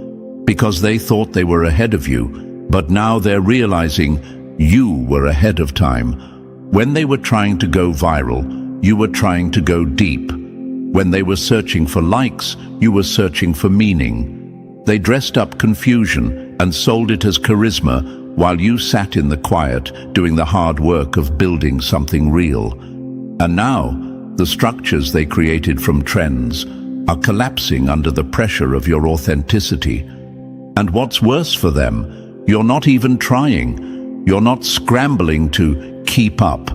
Because they thought they were ahead of you, but now they're realizing you were ahead of time. When they were trying to go viral, you were trying to go deep. When they were searching for likes, you were searching for meaning. They dressed up confusion and sold it as charisma, while you sat in the quiet, doing the hard work of building something real. And now, the structures they created from trends are collapsing under the pressure of your authenticity. And what's worse for them, you're not even trying. You're not scrambling to keep up.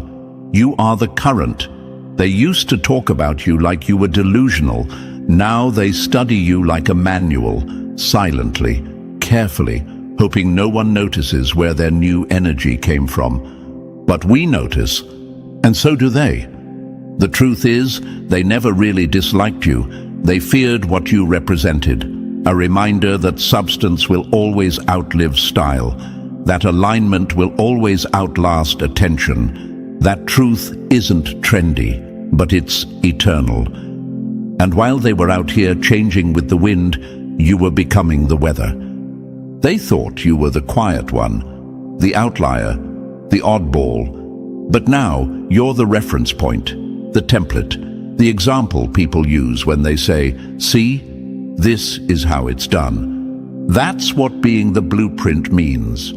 You are the current. They used to talk about you like you were delusional. Now they study you like a manual, silently, carefully, hoping no one notices where their new energy came from. But we notice, and so do they. The truth is, they never really disliked you. They feared what you represented. A reminder that substance will always outlive style, that alignment will always outlast attention, that truth isn't trendy, but it's eternal. And while they were out here changing with the wind, you were becoming the weather. They thought you were the quiet one, the outlier, the oddball. But now you're the reference point, the template, the example people use when they say, "See? This is how it's done." That's what being the blueprint means.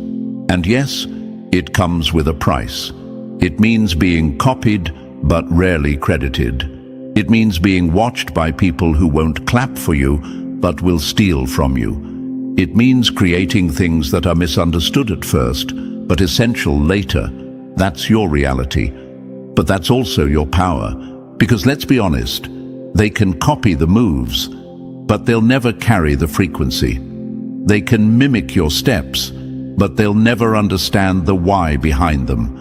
And yes, it comes with a price. It means being copied, but rarely credited. It means being watched by people who won't clap for you, but will steal from you. It means creating things that are misunderstood at first, but essential later. That's your reality. But that's also your power. Because let's be honest, they can copy the moves, but they'll never carry the frequency. They can mimic your steps, but they'll never understand the why behind them.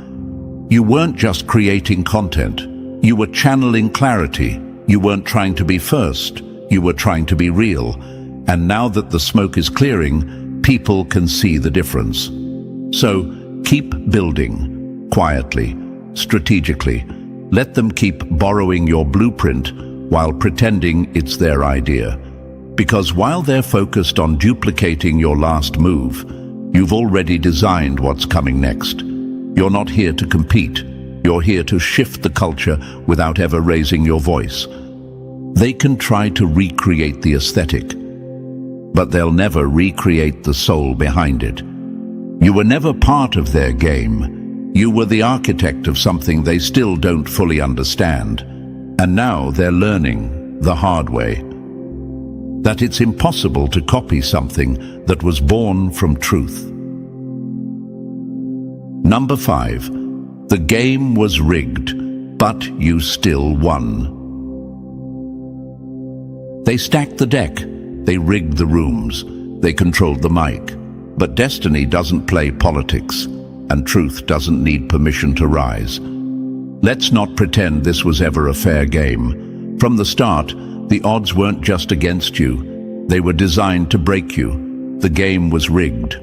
You weren't just creating content. You were channeling clarity. You weren't trying to be first. You were trying to be real. And now that the smoke is clearing, people can see the difference. So keep building, quietly, strategically. Let them keep borrowing your blueprint while pretending it's their idea. Because while they're focused on duplicating your last move, you've already designed what's coming next. You're not here to compete. You're here to shift the culture without ever raising your voice. They can try to recreate the aesthetic, but they'll never recreate the soul behind it. You were never part of their game. You were the architect of something they still don't fully understand. And now they're learning the hard way that it's impossible to copy something that was born from truth. Number 5. The game was rigged, but you still won. They stacked the deck. They rigged the rooms. They controlled the mic. But destiny doesn't play politics, and truth doesn't need permission to rise. Let's not pretend this was ever a fair game. From the start, the odds weren't just against you. They were designed to break you. The game was rigged.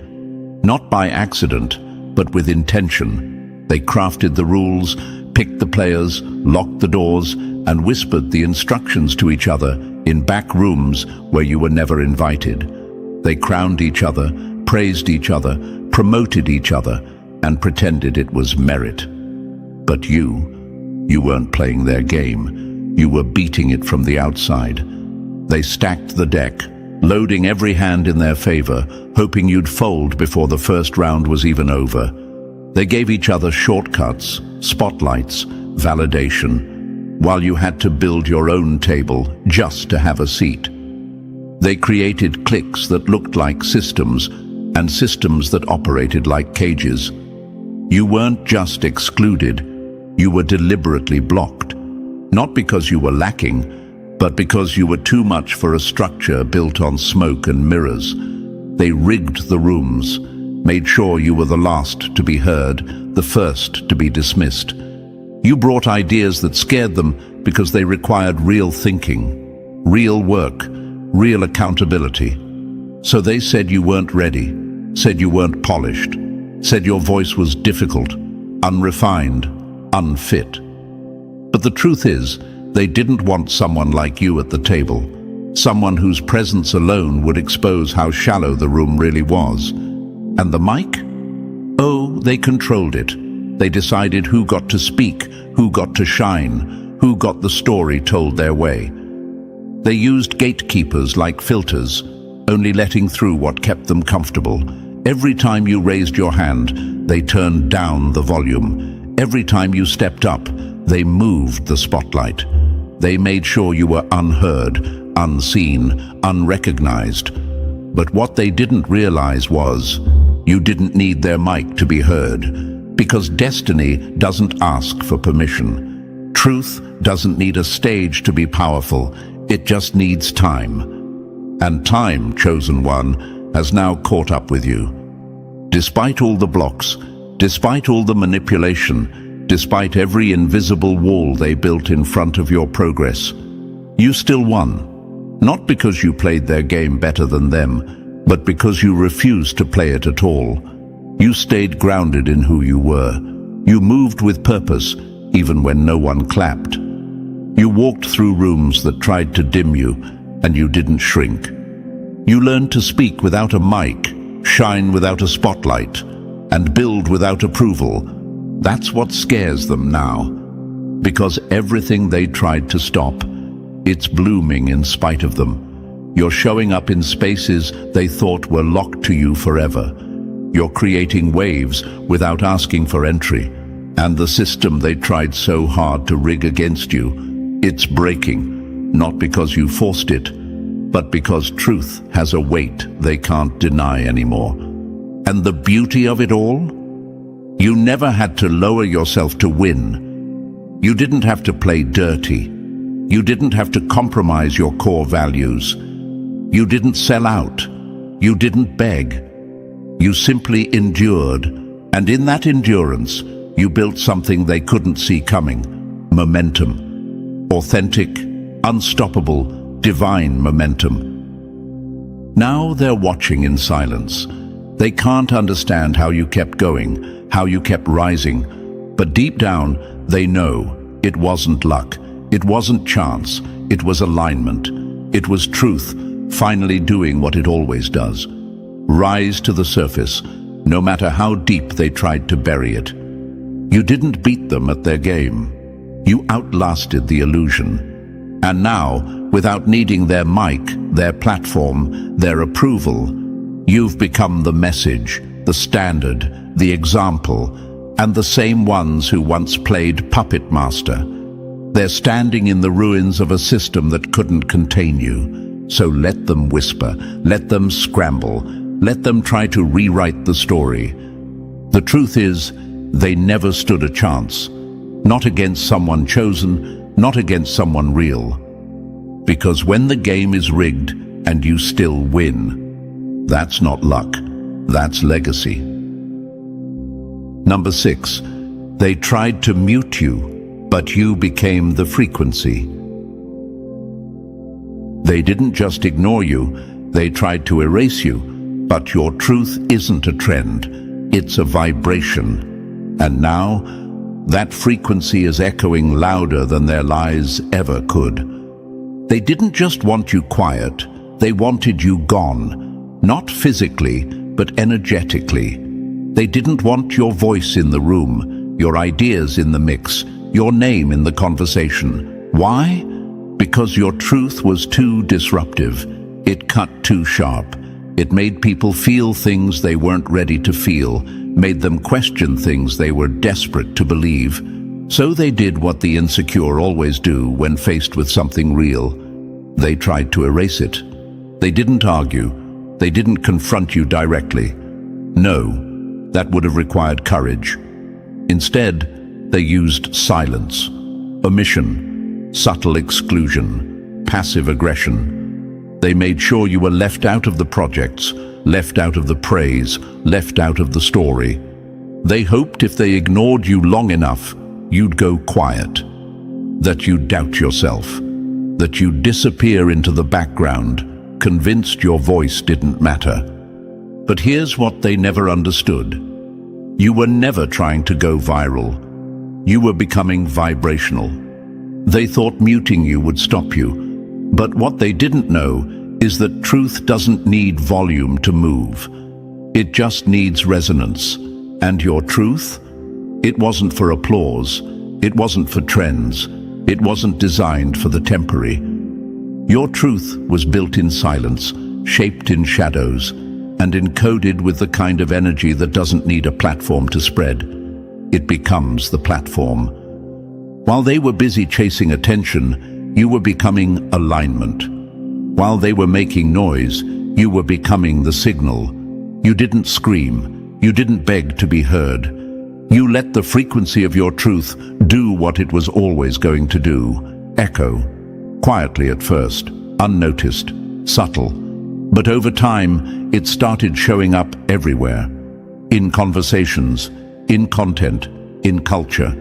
Not by accident, but with intention. They crafted the rules, picked the players, locked the doors, and whispered the instructions to each other in back rooms where you were never invited. They crowned each other, praised each other, promoted each other, and pretended it was merit. But you weren't playing their game. You were beating it from the outside. They stacked the deck, loading every hand in their favor, hoping you'd fold before the first round was even over. They gave each other shortcuts, spotlights, validation, while you had to build your own table just to have a seat. They created cliques that looked like systems, and systems that operated like cages. You weren't just excluded, you were deliberately blocked. Not because you were lacking, but because you were too much for a structure built on smoke and mirrors. They rigged the rooms, made sure you were the last to be heard, the first to be dismissed. You brought ideas that scared them because they required real thinking, real work, real accountability. So they said you weren't ready, said you weren't polished, said your voice was difficult, unrefined, unfit. But the truth is, they didn't want someone like you at the table, someone whose presence alone would expose how shallow the room really was. And the mic? Oh, they controlled it. They decided who got to speak, who got to shine, who got the story told their way. They used gatekeepers like filters, only letting through what kept them comfortable. Every time you raised your hand, they turned down the volume. Every time you stepped up, they moved the spotlight. They made sure you were unheard, unseen, unrecognized. But what they didn't realize was, you didn't need their mic to be heard, because destiny doesn't ask for permission. Truth doesn't need a stage to be powerful, it just needs time. And time, chosen one, has now caught up with you. Despite all the blocks, despite all the manipulation, despite every invisible wall they built in front of your progress, you still won. Not because you played their game better than them, but because you refused to play it at all. You stayed grounded in who you were. You moved with purpose, even when no one clapped. You walked through rooms that tried to dim you, and you didn't shrink. You learned to speak without a mic, shine without a spotlight, and build without approval. That's what scares them now. Because everything they tried to stop, it's blooming in spite of them. You're showing up in spaces they thought were locked to you forever. You're creating waves without asking for entry. And the system they tried so hard to rig against you, it's breaking, not because you forced it, but because truth has a weight they can't deny anymore. And the beauty of it all? You never had to lower yourself to win. You didn't have to play dirty. You didn't have to compromise your core values. You didn't sell out. You didn't beg. You simply endured, and in that endurance, you built something they couldn't see coming: momentum. Authentic, unstoppable, divine momentum. Now they're watching in silence. They can't understand how you kept going, how you kept rising, but deep down, they know it wasn't luck, it wasn't chance, it was alignment. It was truth, finally doing what it always does. Rise to the surface, no matter how deep they tried to bury it. You didn't beat them at their game. You outlasted the illusion. And now, without needing their mic, their platform, their approval, you've become the message, the standard, the example, and the same ones who once played puppet master. They're standing in the ruins of a system that couldn't contain you. So let them whisper, let them scramble, let them try to rewrite the story. The truth is, they never stood a chance. Not against someone chosen, not against someone real. Because when the game is rigged and you still win, that's not luck, that's legacy. Number 6, they tried to mute you, but you became the frequency. They didn't just ignore you, they tried to erase you, but your truth isn't a trend, it's a vibration. And now, That frequency is echoing louder than their lies ever could. They didn't just want you quiet, they wanted you gone. Not physically, but energetically. They didn't want your voice in the room, your ideas in the mix, your name in the conversation. Why? Because your truth was too disruptive. It cut too sharp. It made people feel things they weren't ready to feel, made them question things they were desperate to believe. So they did what the insecure always do when faced with something real. They tried to erase it. They didn't argue. They didn't confront you directly. No, that would have required courage. Instead, they used silence, omission, subtle exclusion, passive aggression. They made sure you were left out of the projects, left out of the praise, left out of the story. They hoped if they ignored you long enough, you'd go quiet, that you'd doubt yourself, that you'd disappear into the background, convinced your voice didn't matter. But here's what they never understood. You were never trying to go viral. You were becoming vibrational. They thought muting you would stop you. But what they didn't know is that truth doesn't need volume to move. It just needs resonance. And your truth? It wasn't for applause. It wasn't for trends. It wasn't designed for the temporary. Your truth was built in silence, shaped in shadows, and encoded with the kind of energy that doesn't need a platform to spread. It becomes the platform. While they were busy chasing attention, you were becoming alignment. While they were making noise, you were becoming the signal. You didn't scream. You didn't beg to be heard. You let the frequency of your truth do what it was always going to do. Echo. Quietly at first, unnoticed, subtle. But over time, it started showing up everywhere. In conversations, in content, in culture.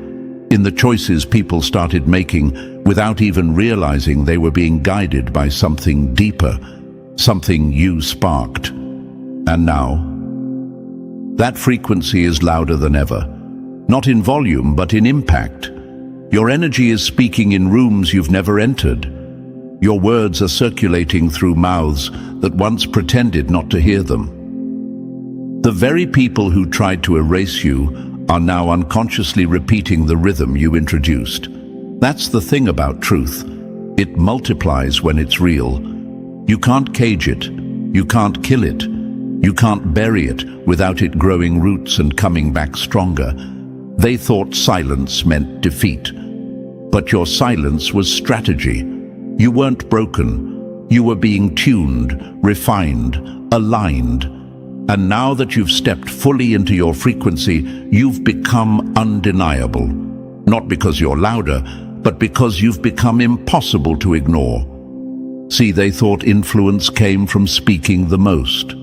In the choices people started making without even realizing they were being guided by something deeper, something you sparked. And now, that frequency is louder than ever. Not in volume, but in impact. Your energy is speaking in rooms you've never entered. Your words are circulating through mouths that once pretended not to hear them. The very people who tried to erase you are now unconsciously repeating the rhythm you introduced. That's the thing about truth. It multiplies when it's real. You can't cage it. You can't kill it. You can't bury it without it growing roots and coming back stronger. They thought silence meant defeat. But your silence was strategy. You weren't broken. You were being tuned, refined, aligned. And now that you've stepped fully into your frequency, you've become undeniable. Not because you're louder, but because you've become impossible to ignore. See, they thought influence came from speaking the most.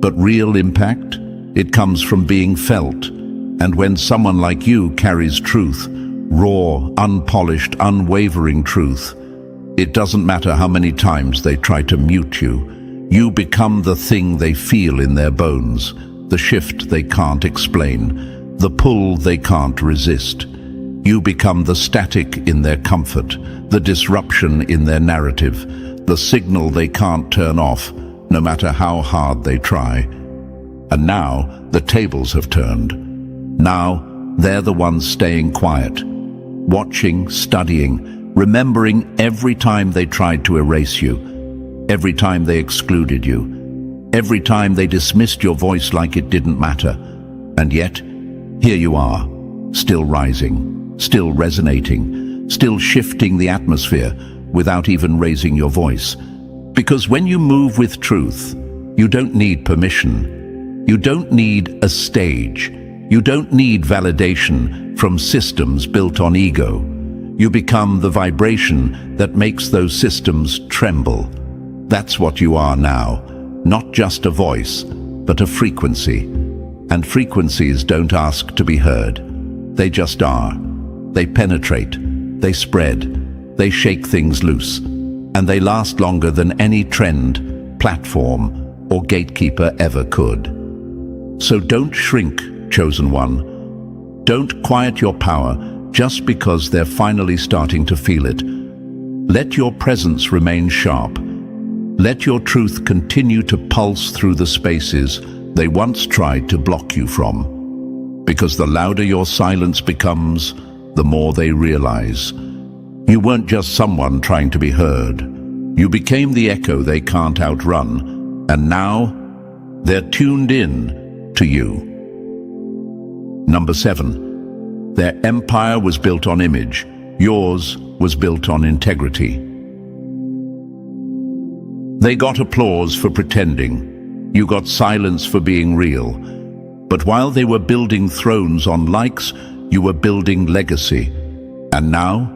But real impact, it comes from being felt. And when someone like you carries truth, raw, unpolished, unwavering truth, it doesn't matter how many times they try to mute you. You become the thing they feel in their bones, the shift they can't explain, the pull they can't resist. You become the static in their comfort, the disruption in their narrative, the signal they can't turn off, no matter how hard they try. And now the tables have turned. Now they're the ones staying quiet, watching, studying, remembering every time they tried to erase you. Every time they excluded you, every time they dismissed your voice like it didn't matter. And yet, here you are, still rising, still resonating, still shifting the atmosphere without even raising your voice. Because when you move with truth, you don't need permission. You don't need a stage. You don't need validation from systems built on ego. You become the vibration that makes those systems tremble. That's what you are now, not just a voice, but a frequency. And frequencies don't ask to be heard. They just are. They penetrate, they spread, they shake things loose, and they last longer than any trend, platform, or gatekeeper ever could. So don't shrink, chosen one. Don't quiet your power just because they're finally starting to feel it. Let your presence remain sharp. Let your truth continue to pulse through the spaces they once tried to block you from. Because the louder your silence becomes, the more they realize. You weren't just someone trying to be heard. You became the echo they can't outrun, and now they're tuned in to you. Number 7. Their empire was built on image. Yours was built on integrity. They got applause for pretending. You got silence for being real. But while they were building thrones on likes, you were building legacy. And now,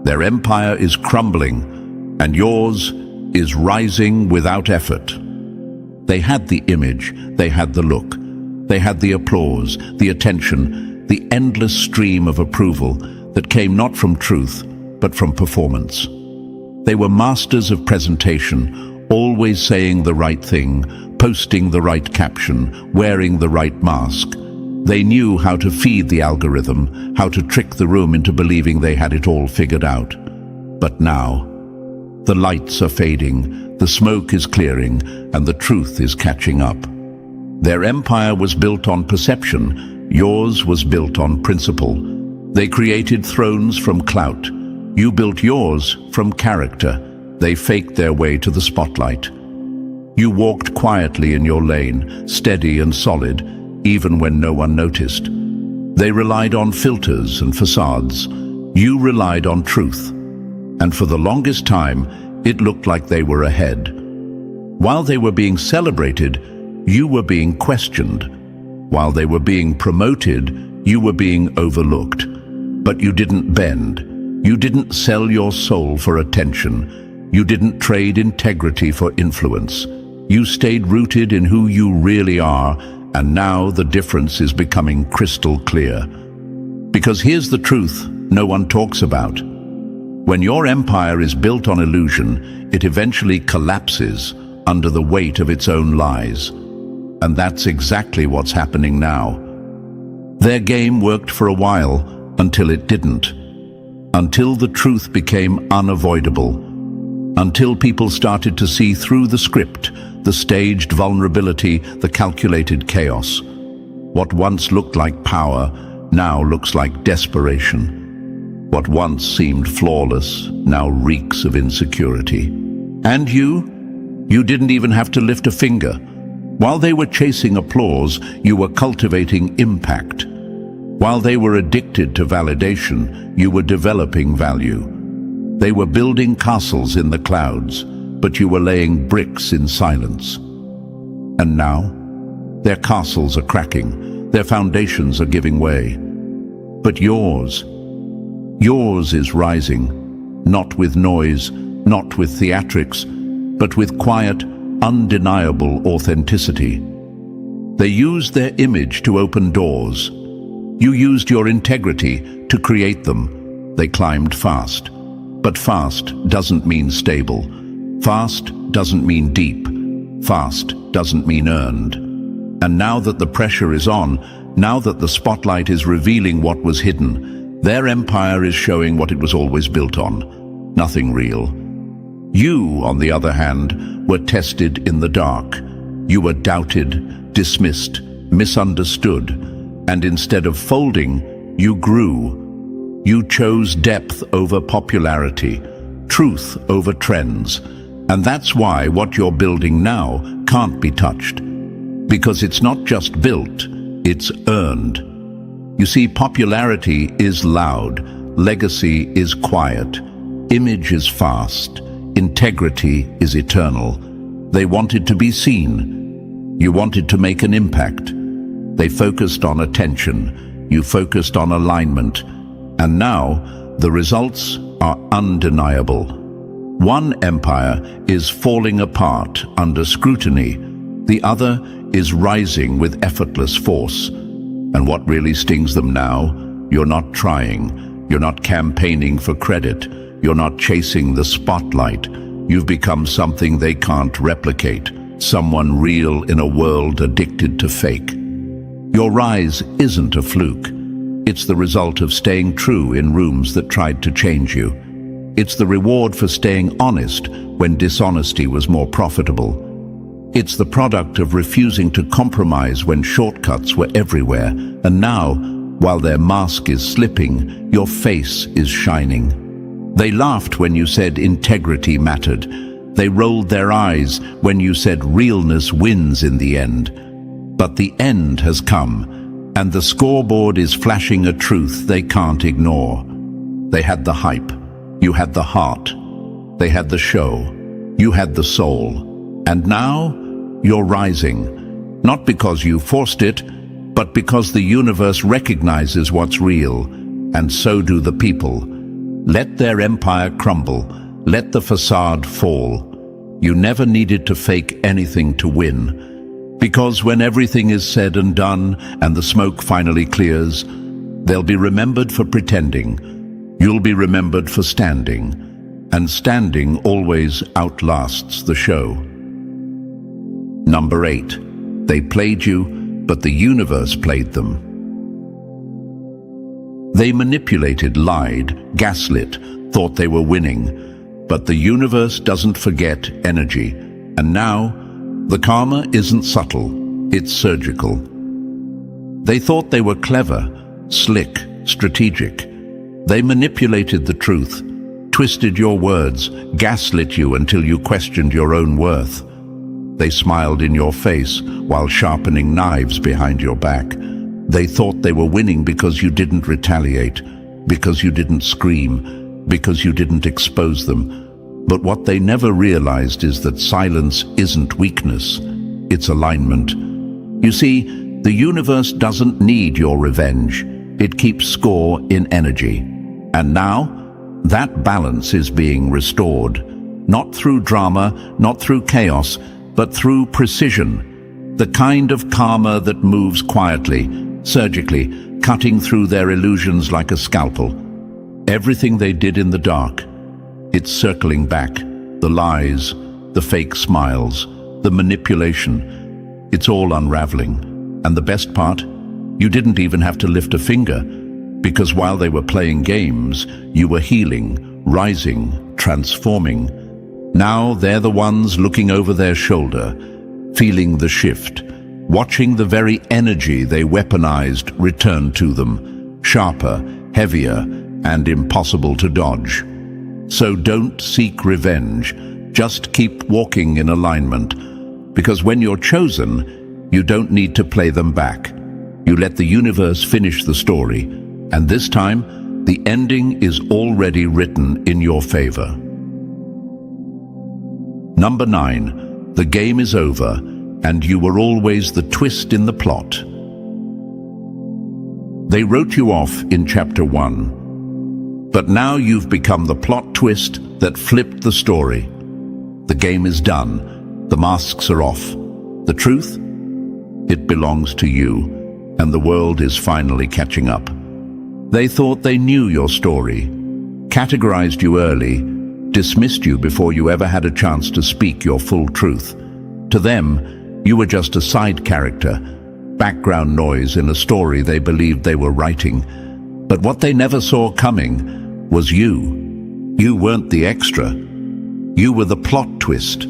their empire is crumbling, and yours is rising without effort. They had the image, they had the look, they had the applause, the attention, the endless stream of approval that came not from truth, but from performance. They were masters of presentation, always saying the right thing, posting the right caption, wearing the right mask. They knew how to feed the algorithm, how to trick the room into believing they had it all figured out. But now, the lights are fading, the smoke is clearing, and the truth is catching up. Their empire was built on perception, yours was built on principle. They created thrones from clout. You built yours from character. They faked their way to the spotlight. You walked quietly in your lane, steady and solid, even when no one noticed. They relied on filters and facades. You relied on truth. And for the longest time, it looked like they were ahead. While they were being celebrated, you were being questioned. While they were being promoted, you were being overlooked. But you didn't bend. You didn't sell your soul for attention. You didn't trade integrity for influence. You stayed rooted in who you really are, and now the difference is becoming crystal clear. Because here's the truth no one talks about. When your empire is built on illusion, it eventually collapses under the weight of its own lies. And that's exactly what's happening now. Their game worked for a while until it didn't. Until the truth became unavoidable. Until people started to see through the script, the staged vulnerability, the calculated chaos. What once looked like power now looks like desperation. What once seemed flawless now reeks of insecurity. And you didn't even have to lift a finger. While they were chasing applause, you were cultivating impact. While they were addicted to validation, you were developing value. They were building castles in the clouds, but you were laying bricks in silence. And now, their castles are cracking, their foundations are giving way. But yours is rising, not with noise, not with theatrics, but with quiet, undeniable authenticity. They used their image to open doors. You used your integrity to create them. They climbed fast. But fast doesn't mean stable. Fast doesn't mean deep. Fast doesn't mean earned. And now that the pressure is on, now that the spotlight is revealing what was hidden, their empire is showing what it was always built on. Nothing real. You, on the other hand, were tested in the dark. You were doubted, dismissed, misunderstood, and instead of folding, you grew. You chose depth over popularity, truth over trends. And that's why what you're building now can't be touched. Because it's not just built, it's earned. You see, popularity is loud, legacy is quiet, image is fast, integrity is eternal. They wanted to be seen. You wanted to make an impact. They focused on attention. You focused on alignment. And now, the results are undeniable. One empire is falling apart under scrutiny. The other is rising with effortless force. And what really stings them now, you're not trying. You're not campaigning for credit. You're not chasing the spotlight. You've become something they can't replicate. Someone real in a world addicted to fake. Your rise isn't a fluke. It's the result of staying true in rooms that tried to change you. It's the reward for staying honest when dishonesty was more profitable. It's the product of refusing to compromise when shortcuts were everywhere. And now, while their mask is slipping, your face is shining. They laughed when you said integrity mattered. They rolled their eyes when you said realness wins in the end. But the end has come, and the scoreboard is flashing a truth they can't ignore. They had the hype. You had the heart. They had the show. You had the soul. And now, you're rising. Not because you forced it, but because the universe recognizes what's real, and so do the people. Let their empire crumble. Let the facade fall. You never needed to fake anything to win. Because when everything is said and done, and the smoke finally clears, they'll be remembered for pretending. You'll be remembered for standing. And standing always outlasts the show. Number 8. They played you, but the universe played them. They manipulated, lied, gaslit, thought they were winning. But the universe doesn't forget energy. And now, the karma isn't subtle, it's surgical. They thought they were clever, slick, strategic. They manipulated the truth, twisted your words, gaslit you until you questioned your own worth. They smiled in your face while sharpening knives behind your back. They thought they were winning because you didn't retaliate, because you didn't scream, because you didn't expose them. But what they never realized is that silence isn't weakness, it's alignment. You see, the universe doesn't need your revenge. It keeps score in energy. And now, that balance is being restored. Not through drama, not through chaos, but through precision. The kind of karma that moves quietly, surgically, cutting through their illusions like a scalpel. Everything they did in the dark, it's circling back. The lies, the fake smiles, the manipulation. It's all unraveling. And the best part? You didn't even have to lift a finger, because while they were playing games, you were healing, rising, transforming. Now they're the ones looking over their shoulder, feeling the shift, watching the very energy they weaponized return to them, sharper, heavier, and impossible to dodge. So don't seek revenge, just keep walking in alignment, because when you're chosen, you don't need to play them back. You let the universe finish the story, and this time, the ending is already written in your favor. Number 9. The game is over, and you were always the twist in the plot. They wrote you off in chapter 1, but now you've become the plot twist that flipped the story. The game is done. The masks are off. The truth? It belongs to you, and the world is finally catching up. They thought they knew your story, categorized you early, dismissed you before you ever had a chance to speak your full truth. To them, you were just a side character, background noise in a story they believed they were writing. But what they never saw coming was you. You weren't the extra. You were the plot twist,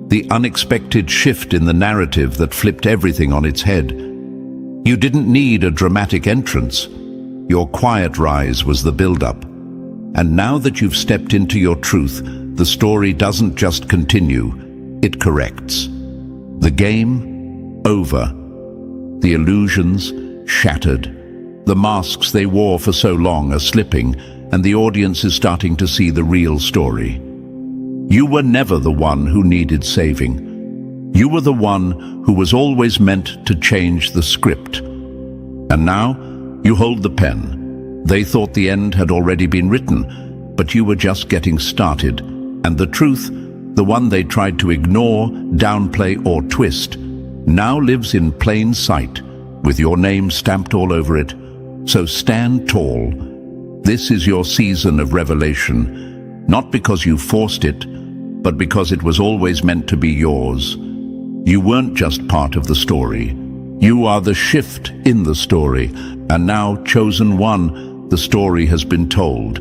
the unexpected shift in the narrative that flipped everything on its head. You didn't need a dramatic entrance. Your quiet rise was the build-up. And now that you've stepped into your truth, the story doesn't just continue, it corrects. The game, over. The illusions, shattered. The masks they wore for so long are slipping, and the audience is starting to see the real story. You were never the one who needed saving. You were the one who was always meant to change the script. And now, you hold the pen. They thought the end had already been written, but you were just getting started. And the truth, the one they tried to ignore, downplay, or twist, now lives in plain sight, with your name stamped all over it. So stand tall. This is your season of revelation, not because you forced it, but because it was always meant to be yours. You weren't just part of the story. You are the shift in the story, And now, Chosen One, the story has been told,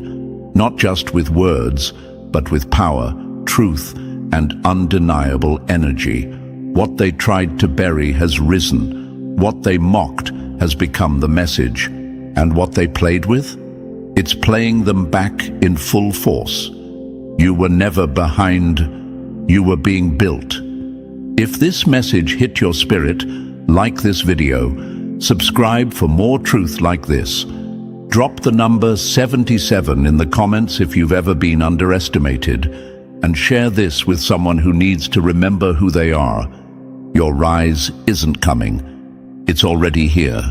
not just with words, but with power, truth, and undeniable energy. What they tried to bury has risen. What they mocked has become the message. And what they played with? It's playing them back in full force. You were never behind. You were being built. If this message hit your spirit, like this video, subscribe for more truth like this. Drop the number 77 in the comments if you've ever been underestimated, and share this with someone who needs to remember who they are. Your rise isn't coming. It's already here.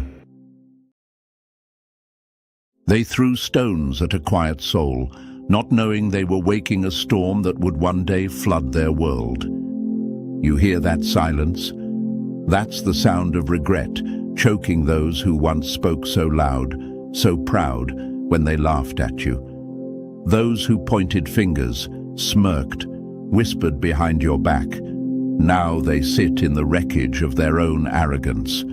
They threw stones at a quiet soul, not knowing they were waking a storm that would one day flood their world. You hear that silence? That's the sound of regret, choking those who once spoke so loud, so proud, when they laughed at you. Those who pointed fingers, smirked, whispered behind your back. Now they sit in the wreckage of their own arrogance.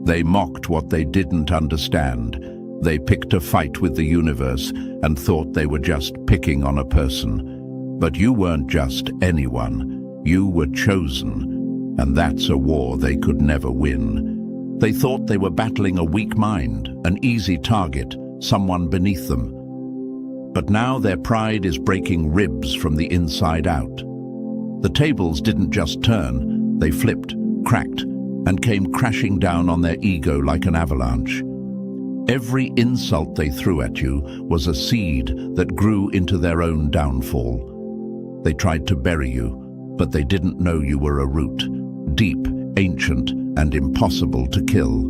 They mocked what they didn't understand. They picked a fight with the universe and thought they were just picking on a person. But you weren't just anyone. You were chosen, and that's a war they could never win. They thought they were battling a weak mind, an easy target, someone beneath them. But now their pride is breaking ribs from the inside out. The tables didn't just turn, they flipped, cracked, and came crashing down on their ego like an avalanche. Every insult they threw at you was a seed that grew into their own downfall. They tried to bury you, but they didn't know you were a root, deep, ancient, and impossible to kill.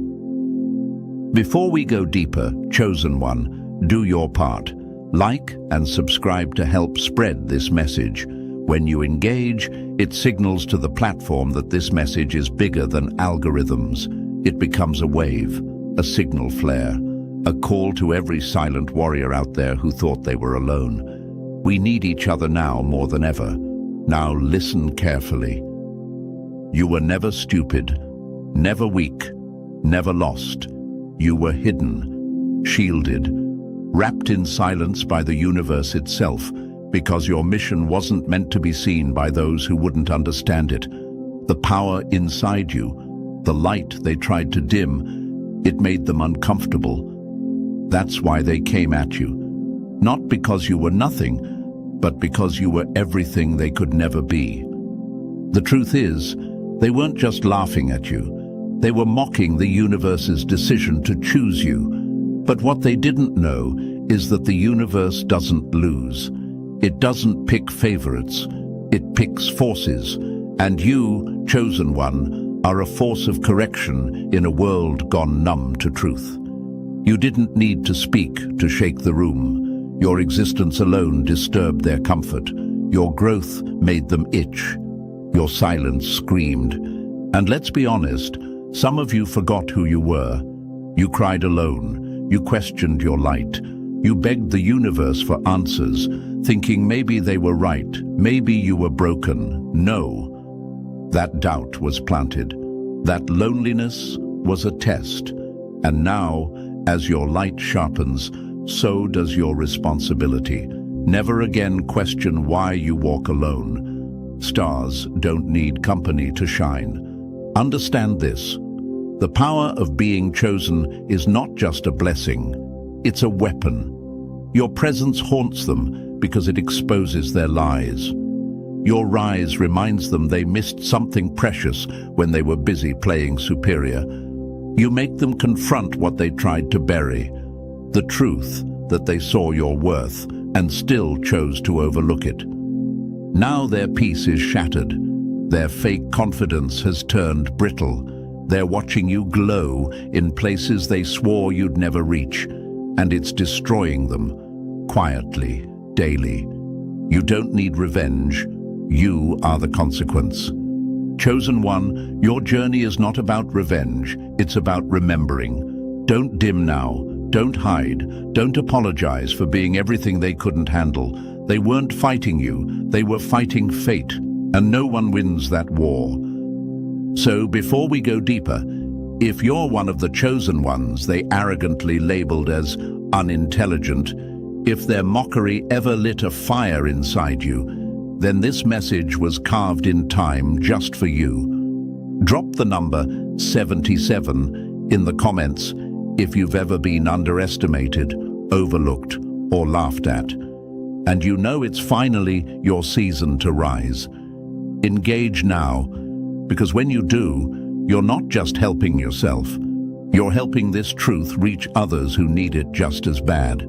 Before we go deeper, Chosen One, do your part. Like and subscribe to help spread this message. When you engage, it signals to the platform that this message is bigger than algorithms. It becomes a wave, a signal flare, a call to every silent warrior out there who thought they were alone. We need each other now more than ever. Now listen carefully. You were never stupid, never weak, never lost. You were hidden, shielded, wrapped in silence by the universe itself, because your mission wasn't meant to be seen by those who wouldn't understand it. The power inside you, the light they tried to dim, it made them uncomfortable. That's why they came at you. Not because you were nothing, but because you were everything they could never be. The truth is, they weren't just laughing at you. They were mocking the universe's decision to choose you. But what they didn't know is that the universe doesn't lose. It doesn't pick favorites. It picks forces. And you, Chosen One, are a force of correction in a world gone numb to truth. You didn't need to speak to shake the room. Your existence alone disturbed their comfort. Your growth made them itch. Your silence screamed. And let's be honest, some of you forgot who you were. You cried alone. You questioned your light. You begged the universe for answers, thinking maybe they were right, maybe you were broken. No. That doubt was planted. That loneliness was a test. And now, as your light sharpens, so does your responsibility. Never again question why you walk alone. Stars don't need company to shine. Understand this. The power of being chosen is not just a blessing, it's a weapon. Your presence haunts them because it exposes their lies. Your rise reminds them they missed something precious when they were busy playing superior. You make them confront what they tried to bury, the truth that they saw your worth and still chose to overlook it. Now their peace is shattered. Their fake confidence has turned brittle. They're watching you glow in places they swore you'd never reach, and it's destroying them, quietly, daily. You don't need revenge. You are the consequence. Chosen One, your journey is not about revenge, it's about remembering. Don't dim now, don't hide, don't apologize for being everything they couldn't handle. They weren't fighting you, they were fighting fate, and no one wins that war. So before we go deeper, If you're one of the chosen ones they arrogantly labeled as unintelligent, if their mockery ever lit a fire inside you, then this message was carved in time just for you. Drop the number 77 in the comments if you've ever been underestimated, overlooked, or laughed at. And you know it's finally your season to rise. Engage now, because when you do, you're not just helping yourself, you're helping this truth reach others who need it just as bad.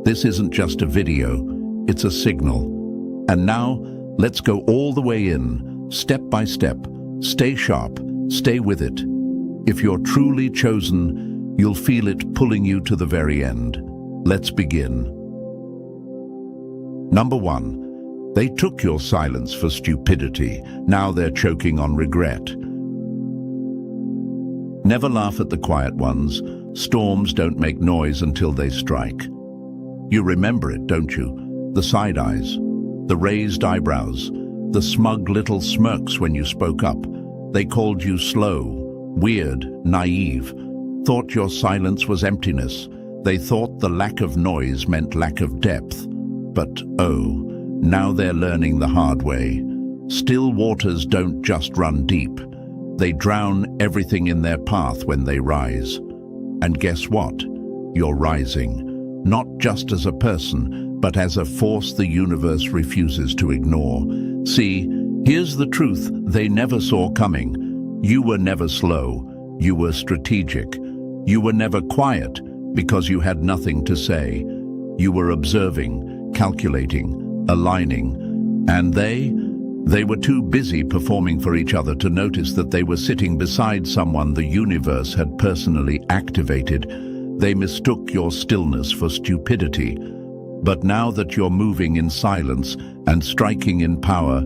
This isn't just a video, it's a signal. And now, let's go all the way in, step by step. Stay sharp, stay with it. If you're truly chosen, you'll feel it pulling you to the very end. Let's begin. Number 1. They took your silence for stupidity. Now they're choking on regret. Never laugh at the quiet ones. Storms don't make noise until they strike. You remember it, don't you? The side eyes, the raised eyebrows, the smug little smirks when you spoke up. They called you slow, weird, naive, thought your silence was emptiness. They thought the lack of noise meant lack of depth. But oh, now they're learning the hard way. Still waters don't just run deep. They drown everything in their path when they rise. And guess what? You're rising, not just as a person, but as a force the universe refuses to ignore. See, here's the truth they never saw coming. You were never slow. You were strategic. You were never quiet because you had nothing to say. You were observing, calculating, aligning, and they were too busy performing for each other to notice that they were sitting beside someone the universe had personally activated. They mistook your stillness for stupidity. But now that you're moving in silence and striking in power,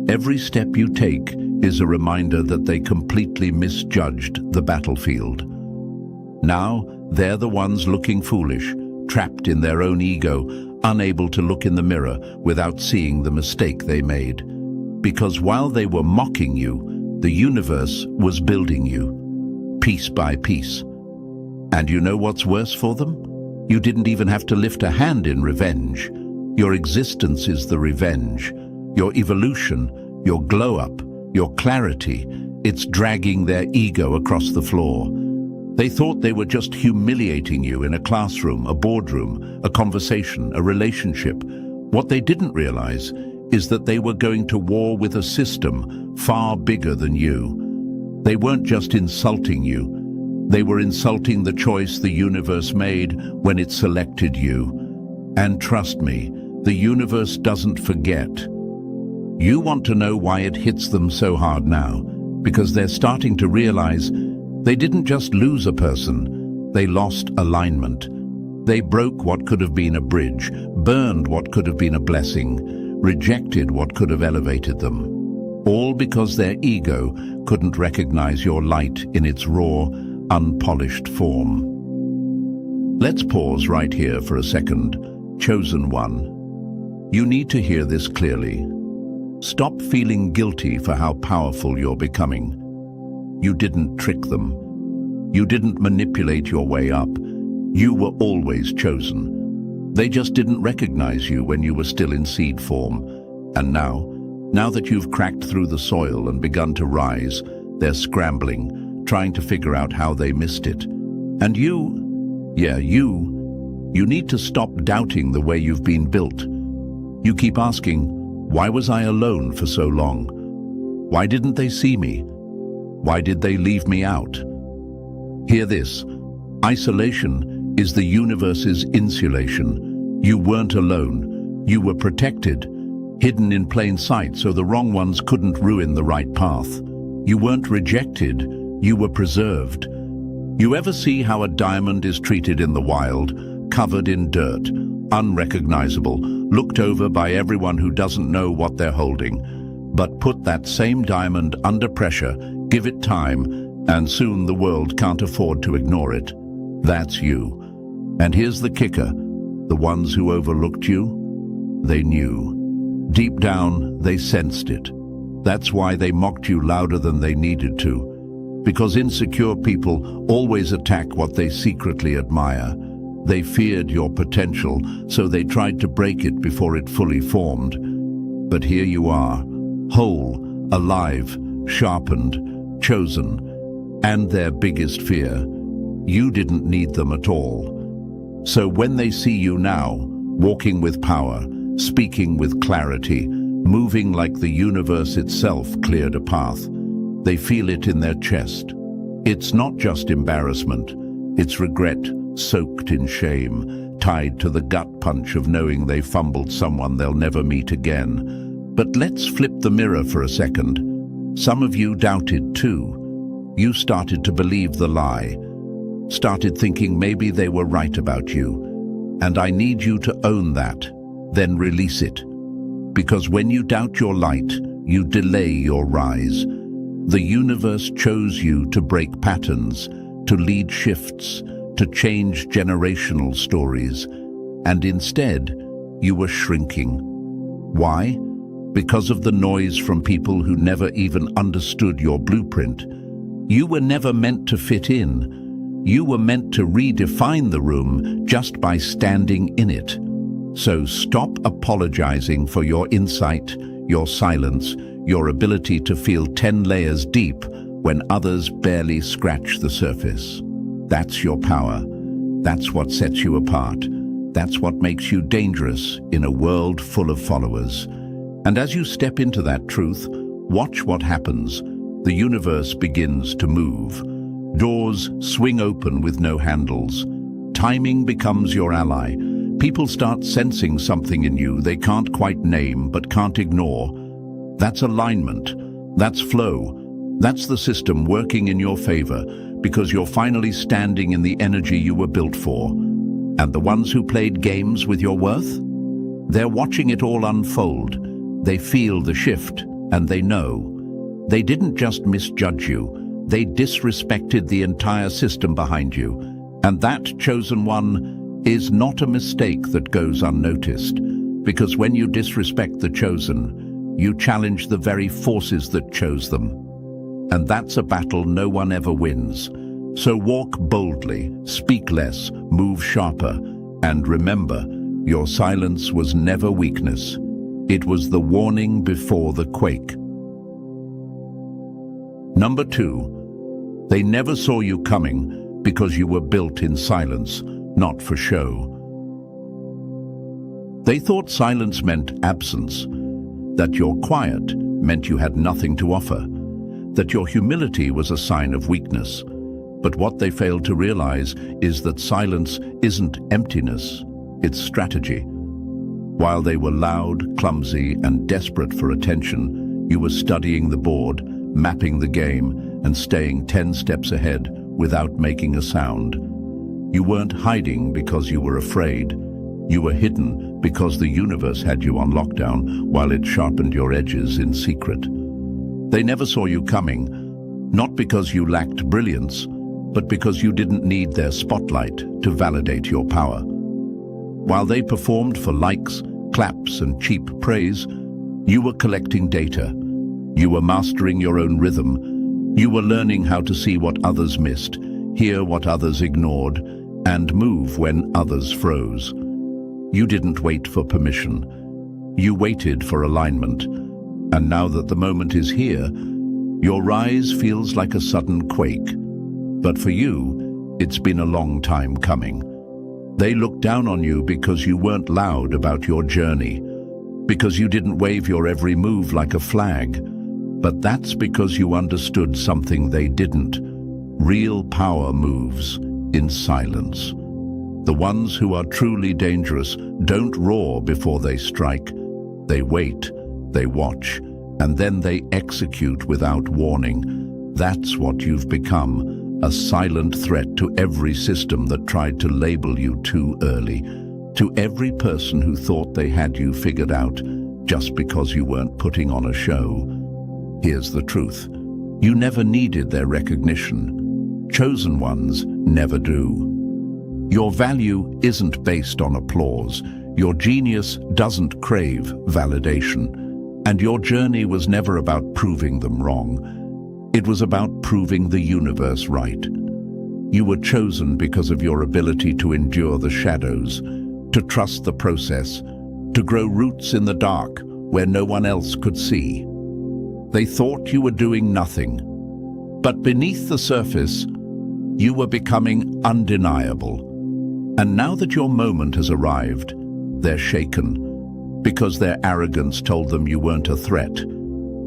every step you take is a reminder that they completely misjudged the battlefield. Now, they're the ones looking foolish, trapped in their own ego, unable to look in the mirror without seeing the mistake they made. Because while they were mocking you, the universe was building you, piece by piece. And you know what's worse for them? You didn't even have to lift a hand in revenge. Your existence is the revenge. Your evolution, your glow-up, your clarity, it's dragging their ego across the floor. They thought they were just humiliating you in a classroom, a boardroom, a conversation, a relationship. What they didn't realize is that they were going to war with a system far bigger than you. They weren't just insulting you. They were insulting the choice the universe made when it selected you. And trust me, the universe doesn't forget. You want to know why it hits them so hard now? Because they're starting to realize they didn't just lose a person, they lost alignment. They broke what could have been a bridge, burned what could have been a blessing, rejected what could have elevated them. All because their ego couldn't recognize your light in its raw, unpolished form. Let's pause right here for a second. Chosen one. You need to hear this clearly. Stop feeling guilty for how powerful you're becoming. You didn't trick them. You didn't manipulate your way up. You were always chosen. They just didn't recognize you when you were still in seed form. And now that you've cracked through the soil and begun to rise, they're scrambling, trying to figure out how they missed it. And you need to stop doubting the way you've been built. You keep asking, why was I alone for so long? Why didn't they see me? Why did they leave me out? Hear this. Isolation is the universe's insulation. You weren't alone. You were protected, hidden in plain sight so the wrong ones couldn't ruin the right path. You weren't rejected. You were preserved. You ever see how a diamond is treated in the wild, covered in dirt, unrecognizable, looked over by everyone who doesn't know what they're holding? But put that same diamond under pressure, give it time, and soon the world can't afford to ignore it. That's you. And here's the kicker. The ones who overlooked you, they knew. Deep down, they sensed it. That's why they mocked you louder than they needed to. Because insecure people always attack what they secretly admire. They feared your potential, so they tried to break it before it fully formed. But here you are, whole, alive, sharpened, chosen, and their biggest fear: you didn't need them at all. So when they see you now, walking with power, speaking with clarity, moving like the universe itself cleared a path, they feel it in their chest. It's not just embarrassment, it's regret soaked in shame, tied to the gut punch of knowing they fumbled someone they'll never meet again. But let's flip the mirror for a second. Some of you doubted too. You started to believe the lie, started thinking maybe they were right about you. And I need you to own that, then release it. Because when you doubt your light, you delay your rise. The universe chose you to break patterns, to lead shifts, to change generational stories. And instead, you were shrinking. Why? Because of the noise from people who never even understood your blueprint. You were never meant to fit in. You were meant to redefine the room just by standing in it. So stop apologizing for your insight, your silence, your ability to feel 10 layers deep when others barely scratch the surface. That's your power. That's what sets you apart. That's what makes you dangerous in a world full of followers. And as you step into that truth, watch what happens. The universe begins to move. Doors swing open with no handles. Timing becomes your ally. People start sensing something in you they can't quite name but can't ignore. That's alignment. That's flow. That's the system working in your favor because you're finally standing in the energy you were built for. And the ones who played games with your worth? They're watching it all unfold. They feel the shift, and they know. They didn't just misjudge you, they disrespected the entire system behind you. And that chosen one is not a mistake that goes unnoticed, because when you disrespect the chosen, you challenge the very forces that chose them. And that's a battle no one ever wins. So walk boldly, speak less, move sharper, and remember, your silence was never weakness. It was the warning before the quake. Number 2, they never saw you coming because you were built in silence, not for show. They thought silence meant absence, that your quiet meant you had nothing to offer, that your humility was a sign of weakness. But what they failed to realize is that silence isn't emptiness, it's strategy. While they were loud, clumsy, and desperate for attention, you were studying the board, mapping the game, and staying 10 steps ahead without making a sound. You weren't hiding because you were afraid. You were hidden because the universe had you on lockdown while it sharpened your edges in secret. They never saw you coming, not because you lacked brilliance, but because you didn't need their spotlight to validate your power. While they performed for likes, claps, and cheap praise, you were collecting data. You were mastering your own rhythm. You were learning how to see what others missed, hear what others ignored, and move when others froze. You didn't wait for permission. You waited for alignment. And now that the moment is here, your rise feels like a sudden quake. But for you, it's been a long time coming. They looked down on you because you weren't loud about your journey, because you didn't wave your every move like a flag. But that's because you understood something they didn't. Real power moves in silence. The ones who are truly dangerous don't roar before they strike. They wait, they watch, and then they execute without warning. That's what you've become. A silent threat to every system that tried to label you too early, to every person who thought they had you figured out just because you weren't putting on a show. Here's the truth. You never needed their recognition. Chosen ones never do. Your value isn't based on applause. Your genius doesn't crave validation. And your journey was never about proving them wrong. It was about proving the universe right. You were chosen because of your ability to endure the shadows, to trust the process, to grow roots in the dark where no one else could see. They thought you were doing nothing, but beneath the surface, you were becoming undeniable. And now that your moment has arrived, they're shaken, because their arrogance told them you weren't a threat.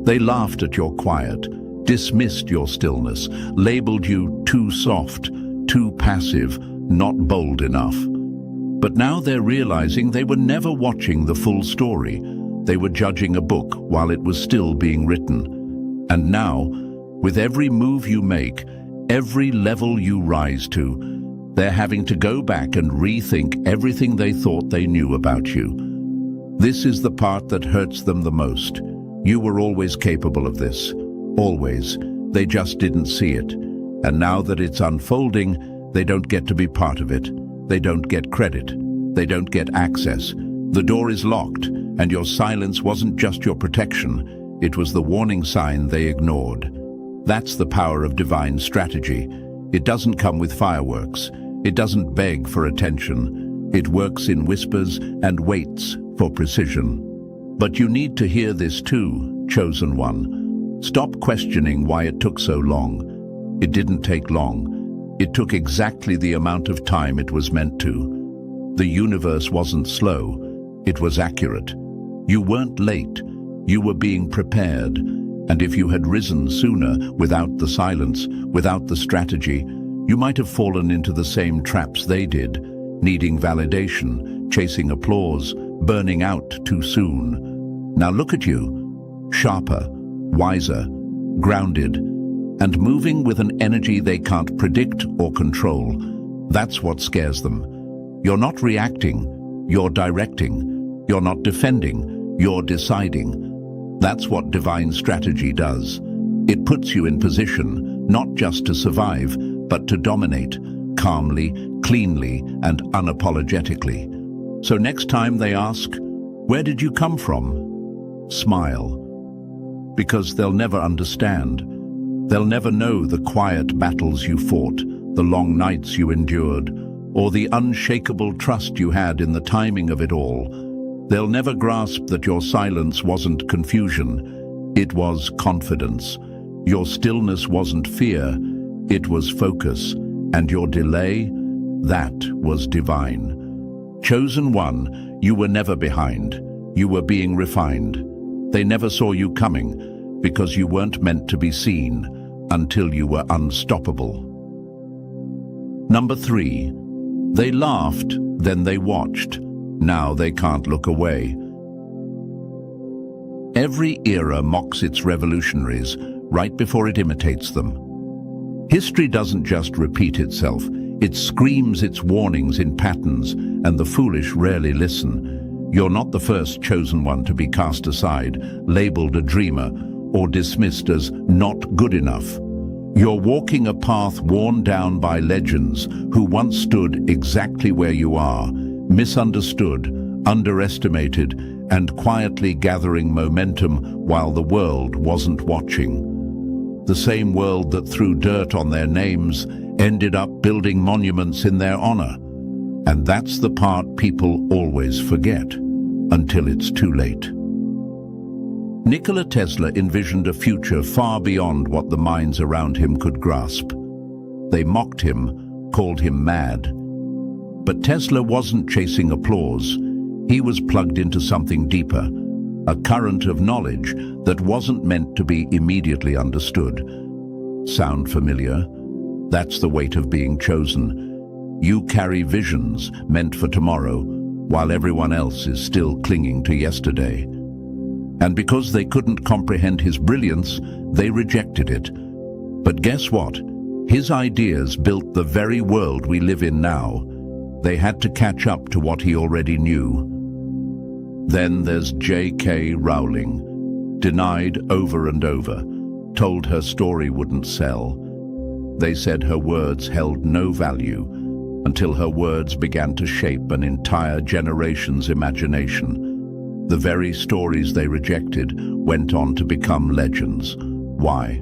They laughed at your quiet, dismissed your stillness, labeled you too soft, too passive, not bold enough. But now they're realizing they were never watching the full story. They were judging a book while it was still being written. And now, with every move you make, every level you rise to, they're having to go back and rethink everything they thought they knew about you. This is the part that hurts them the most. You were always capable of this. Always. They just didn't see it. And now that it's unfolding, they don't get to be part of it. They don't get credit. They don't get access. The door is locked, and your silence wasn't just your protection. It was the warning sign they ignored. That's the power of divine strategy. It doesn't come with fireworks. It doesn't beg for attention. It works in whispers and waits for precision. But you need to hear this too, chosen one. Stop questioning why it took so long. It didn't take long. It took exactly the amount of time it was meant to. The universe wasn't slow. It was accurate. You weren't late. You were being prepared. And if you had risen sooner, without the silence, without the strategy, you might have fallen into the same traps they did, needing validation, chasing applause, burning out too soon. Now look at you, sharper, wiser, grounded, and moving with an energy they can't predict or control. That's what scares them. You're not reacting, you're directing. You're not defending, you're deciding. That's what divine strategy does. It puts you in position, not just to survive, but to dominate, calmly, cleanly, and unapologetically. So next time they ask, "Where did you come from?" Smile. Because they'll never understand. They'll never know the quiet battles you fought, the long nights you endured, or the unshakable trust you had in the timing of it all. They'll never grasp that your silence wasn't confusion, it was confidence. Your stillness wasn't fear, it was focus. And your delay, that was divine. Chosen one, you were never behind. You were being refined. They never saw you coming because you weren't meant to be seen until you were unstoppable. Number 3, they laughed, then they watched. Now they can't look away. Every era mocks its revolutionaries right before it imitates them. History doesn't just repeat itself, it screams its warnings in patterns, and the foolish rarely listen. You're not the first chosen one to be cast aside, labeled a dreamer, or dismissed as not good enough. You're walking a path worn down by legends who once stood exactly where you are, misunderstood, underestimated, and quietly gathering momentum while the world wasn't watching. The same world that threw dirt on their names ended up building monuments in their honor. And that's the part people always forget, until it's too late. Nikola Tesla envisioned a future far beyond what the minds around him could grasp. They mocked him, called him mad. But Tesla wasn't chasing applause. He was plugged into something deeper, a current of knowledge that wasn't meant to be immediately understood. Sound familiar? That's the weight of being chosen. You carry visions meant for tomorrow, while everyone else is still clinging to yesterday. And because they couldn't comprehend his brilliance, they rejected it. But guess what? His ideas built the very world we live in now. They had to catch up to what he already knew. Then there's J.K. Rowling, denied over and over, told her story wouldn't sell. They said her words held no value, until her words began to shape an entire generation's imagination. The very stories they rejected went on to become legends. Why?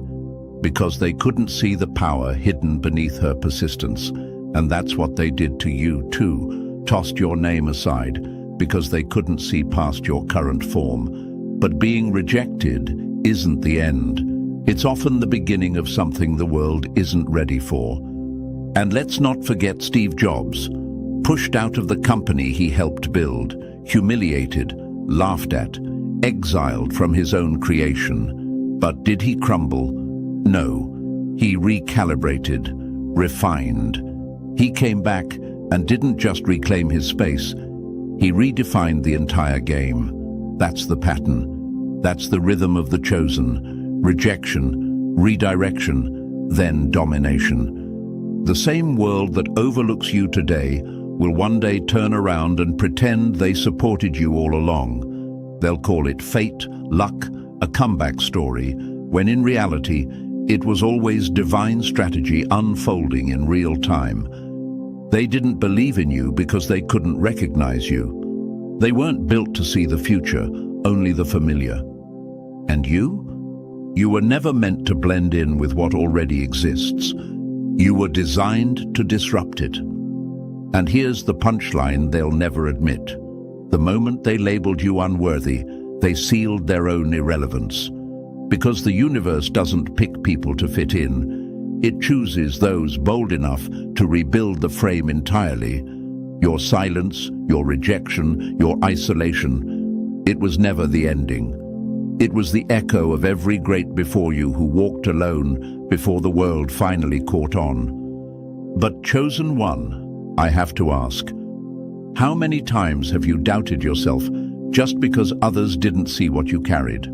because they couldn't see the power hidden beneath her persistence. And that's what they did to you too, tossed your name aside because they couldn't see past your current form. But being rejected isn't the end. It's often the beginning of something the world isn't ready for. And let's not forget Steve Jobs, pushed out of the company he helped build, humiliated, laughed at, exiled from his own creation. But did he crumble? No. He recalibrated, refined. He came back and didn't just reclaim his space. He redefined the entire game. That's the pattern. That's the rhythm of the chosen. Rejection, redirection, then domination. The same world that overlooks you today will one day turn around and pretend they supported you all along. They'll call it fate, luck, a comeback story, when in reality, it was always divine strategy unfolding in real time. They didn't believe in you because they couldn't recognize you. They weren't built to see the future, only the familiar. And you? You were never meant to blend in with what already exists. You were designed to disrupt it. And here's the punchline they'll never admit. The moment they labeled you unworthy, they sealed their own irrelevance. Because the universe doesn't pick people to fit in, it chooses those bold enough to rebuild the frame entirely. Your silence, your rejection, your isolation, it was never the ending. It was the echo of every great before you who walked alone before the world finally caught on. But chosen one, I have to ask, how many times have you doubted yourself just because others didn't see what you carried?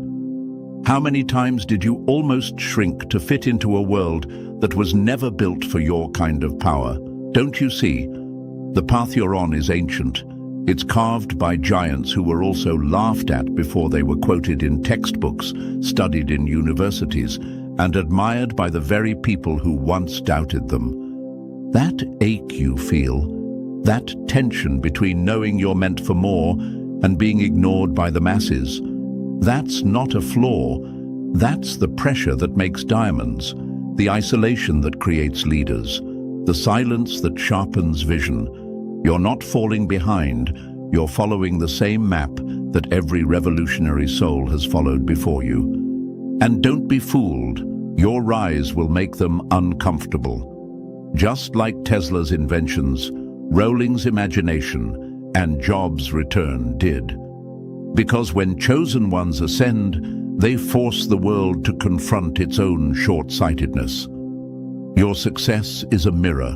How many times did you almost shrink to fit into a world that was never built for your kind of power? Don't you see? The path you're on is ancient. It's carved by giants who were also laughed at before they were quoted in textbooks, studied in universities, and admired by the very people who once doubted them. That ache you feel, that tension between knowing you're meant for more and being ignored by the masses, that's not a flaw. That's the pressure that makes diamonds, the isolation that creates leaders, the silence that sharpens vision. You're not falling behind, you're following the same map that every revolutionary soul has followed before you. And don't be fooled, your rise will make them uncomfortable. Just like Tesla's inventions, Rowling's imagination, and Jobs' return did. Because when chosen ones ascend, they force the world to confront its own short-sightedness. Your success is a mirror,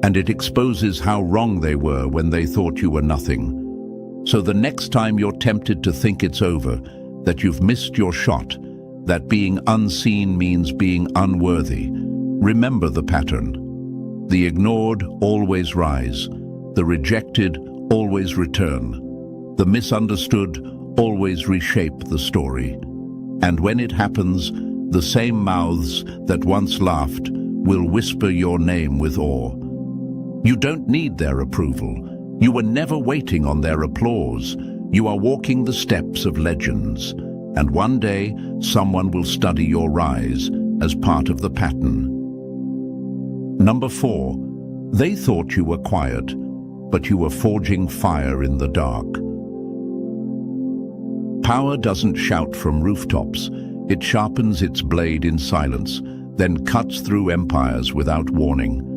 and it exposes how wrong they were when they thought you were nothing. So the next time you're tempted to think it's over, that you've missed your shot, that being unseen means being unworthy, remember the pattern. The ignored always rise, the rejected always return, the misunderstood always reshape the story. And when it happens, the same mouths that once laughed will whisper your name with awe. You don't need their approval. You were never waiting on their applause. You are walking the steps of legends. And one day, someone will study your rise as part of the pattern. Number 4, they thought you were quiet, but you were forging fire in the dark. Power doesn't shout from rooftops. It sharpens its blade in silence, then cuts through empires without warning.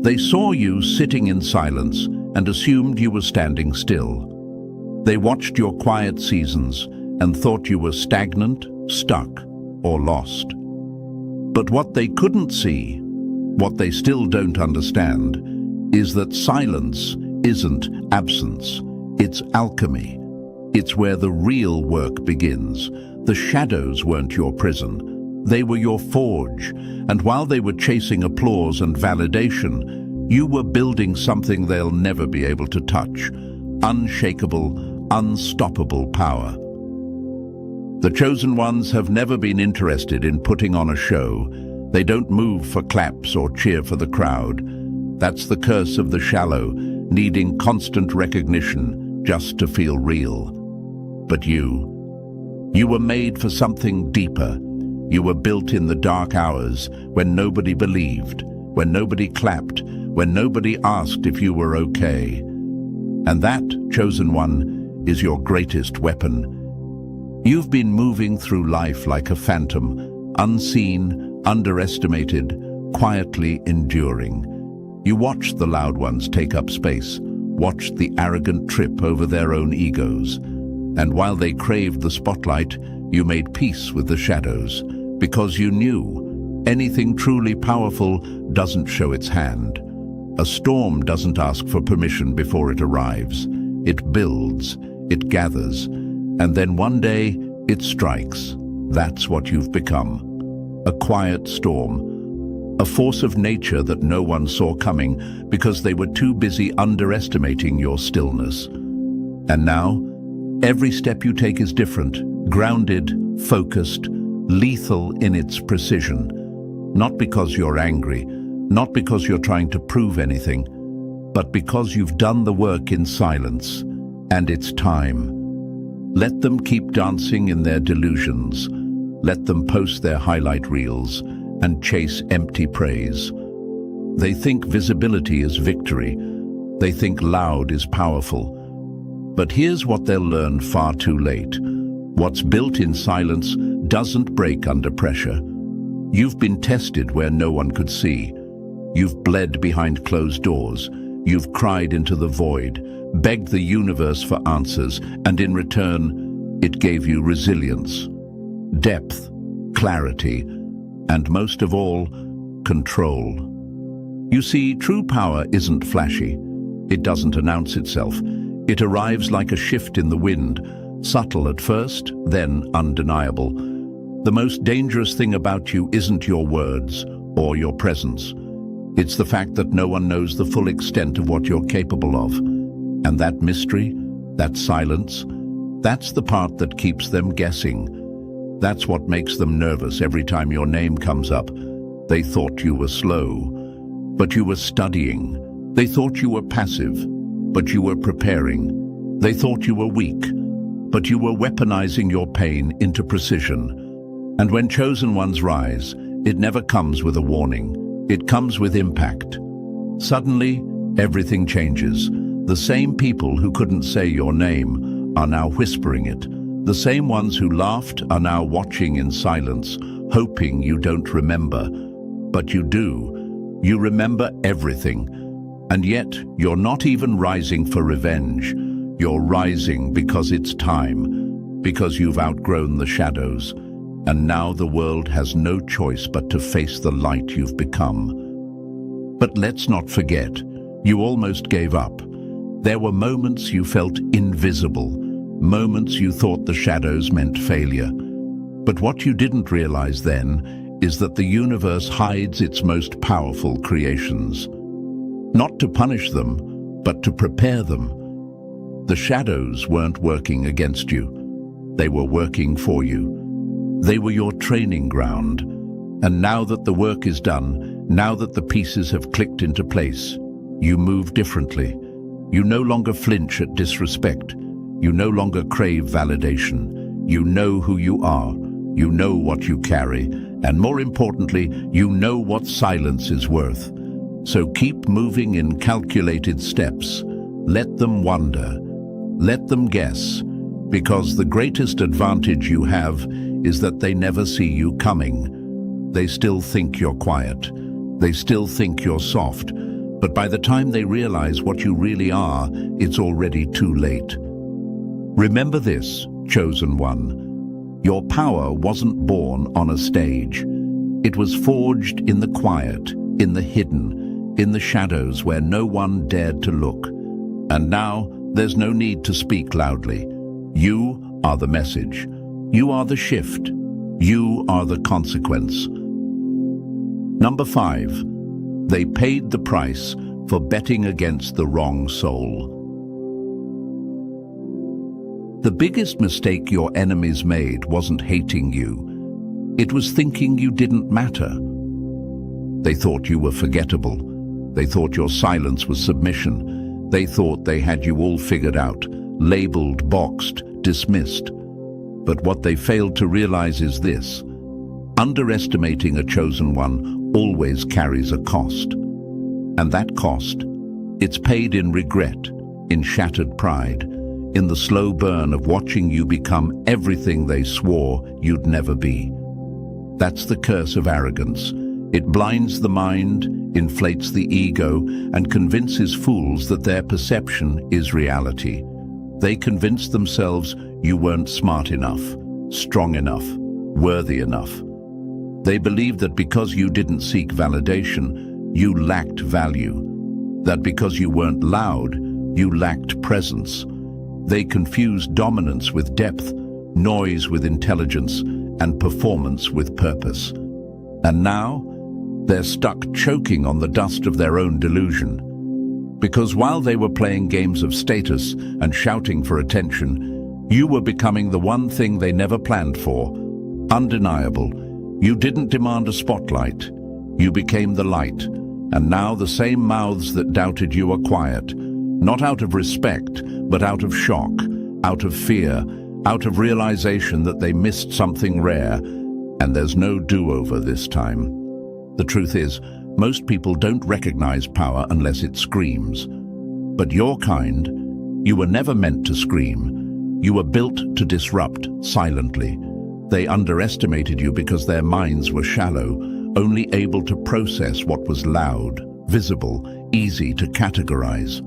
They saw you sitting in silence and assumed you were standing still. They watched your quiet seasons and thought you were stagnant, stuck, or lost. But what they couldn't see, what they still don't understand, is that silence isn't absence, it's alchemy. It's where the real work begins. The shadows weren't your prison. They were your forge. And while they were chasing applause and validation, you were building something they'll never be able to touch. Unshakable, unstoppable power. The chosen ones have never been interested in putting on a show. They don't move for claps or cheer for the crowd. That's the curse of the shallow, needing constant recognition just to feel real. But you were made for something deeper. You were built in the dark hours, when nobody believed, when nobody clapped, when nobody asked if you were okay. And that, chosen one, is your greatest weapon. You've been moving through life like a phantom, unseen, underestimated, quietly enduring. You watched the loud ones take up space, watched the arrogant trip over their own egos. And while they craved the spotlight, you made peace with the shadows, because you knew anything truly powerful doesn't show its hand. A storm doesn't ask for permission before it arrives. It builds, it gathers, and then one day it strikes. That's what you've become. A quiet storm. A force of nature that no one saw coming because they were too busy underestimating your stillness. And now, every step you take is different, grounded, focused, lethal in its precision. Not because you're angry, not because you're trying to prove anything, but because you've done the work in silence, and it's time. Let them keep dancing in their delusions. Let them post their highlight reels and chase empty praise. They think visibility is victory. They think loud is powerful. But here's what they'll learn far too late. What's built in silence doesn't break under pressure. You've been tested where no one could see. You've bled behind closed doors. You've cried into the void, begged the universe for answers, and in return, it gave you resilience, depth, clarity, and most of all, control. You see, true power isn't flashy. It doesn't announce itself. It arrives like a shift in the wind, subtle at first, then undeniable. The most dangerous thing about you isn't your words or your presence. It's the fact that no one knows the full extent of what you're capable of. And that mystery, that silence, that's the part that keeps them guessing. That's what makes them nervous every time your name comes up. They thought you were slow, but you were studying. They thought you were passive, but you were preparing. They thought you were weak, but you were weaponizing your pain into precision. And when chosen ones rise, it never comes with a warning. It comes with impact. Suddenly, everything changes. The same people who couldn't say your name are now whispering it. The same ones who laughed are now watching in silence, hoping you don't remember. But you do. You remember everything. And yet, you're not even rising for revenge. You're rising because it's time, because you've outgrown the shadows. And now the world has no choice but to face the light you've become. But let's not forget, you almost gave up. There were moments you felt invisible, moments you thought the shadows meant failure. But what you didn't realize then is that the universe hides its most powerful creations. Not to punish them, but to prepare them. The shadows weren't working against you. They were working for you. They were your training ground. And now that the work is done, now that the pieces have clicked into place, you move differently. You no longer flinch at disrespect. You no longer crave validation. You know who you are. You know what you carry. And more importantly, you know what silence is worth. So keep moving in calculated steps. Let them wonder. Let them guess. Because the greatest advantage you have is that they never see you coming. They still think you're quiet. They still think you're soft. But by the time they realize what you really are, it's already too late. Remember this, chosen one. Your power wasn't born on a stage. It was forged in the quiet, in the hidden, in the shadows where no one dared to look. And now, there's no need to speak loudly. You are the message. You are the shift. You are the consequence. Number 5. They paid the price for betting against the wrong soul. The biggest mistake your enemies made wasn't hating you. It was thinking you didn't matter. They thought you were forgettable. They thought your silence was submission. They thought they had you all figured out, labeled, boxed, dismissed. But what they failed to realize is this: Underestimating a chosen one always carries a cost. And that cost, it's paid in regret, in shattered pride, in the slow burn of watching you become everything they swore you'd never be. That's the curse of arrogance. It blinds the mind, inflates the ego, and convinces fools that their perception is reality. They convince themselves you weren't smart enough, strong enough, worthy enough. They believe that because you didn't seek validation, you lacked value. That because you weren't loud, you lacked presence. They confuse dominance with depth, noise with intelligence, and performance with purpose. And now, they're stuck choking on the dust of their own delusion. Because while they were playing games of status and shouting for attention, you were becoming the one thing they never planned for. Undeniable. You didn't demand a spotlight. You became the light. And now the same mouths that doubted you are quiet. Not out of respect, but out of shock, out of fear, out of realization that they missed something rare. And there's no do-over this time. The truth is, most people don't recognize power unless it screams. But your kind, you were never meant to scream. You were built to disrupt silently. They underestimated you because their minds were shallow, only able to process what was loud, visible, easy to categorize.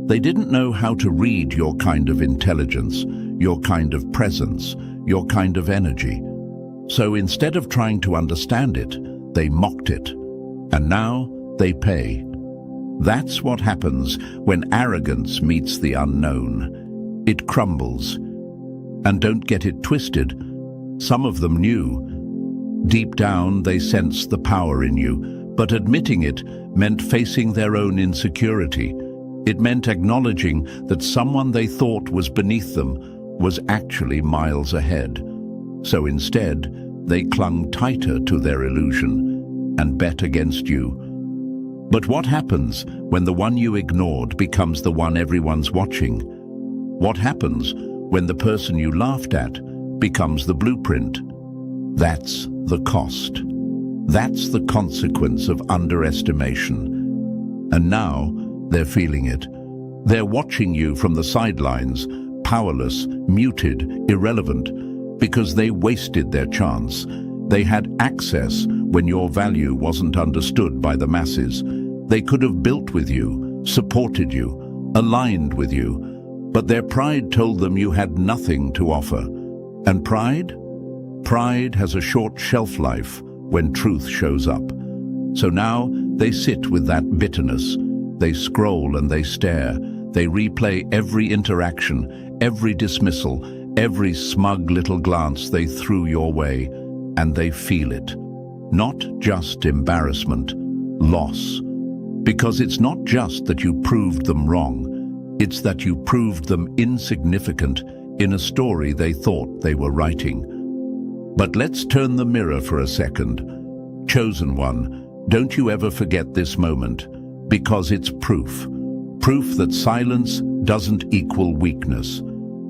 They didn't know how to read your kind of intelligence, your kind of presence, your kind of energy. So instead of trying to understand it, they mocked it. And now they pay. That's what happens when arrogance meets the unknown. It crumbles. And don't get it twisted, some of them knew. Deep down, they sensed the power in you, but admitting it meant facing their own insecurity. It meant acknowledging that someone they thought was beneath them was actually miles ahead. So instead, they clung tighter to their illusion and bet against you. But what happens when the one you ignored becomes the one everyone's watching? What happens when the person you laughed at becomes the blueprint? That's the cost. That's the consequence of underestimation. And now they're feeling it. They're watching you from the sidelines, powerless, muted, irrelevant, because they wasted their chance. They had access when your value wasn't understood by the masses. They could have built with you, supported you, aligned with you, but their pride told them you had nothing to offer. And pride? Pride has a short shelf life when truth shows up. So now they sit with that bitterness. They scroll and they stare. They replay every interaction, every dismissal, every smug little glance they threw your way, and they feel it. Not just embarrassment, loss. Because it's not just that you proved them wrong, it's that you proved them insignificant in a story they thought they were writing. But let's turn the mirror for a second. Chosen one, don't you ever forget this moment, because it's proof. Proof that silence doesn't equal weakness,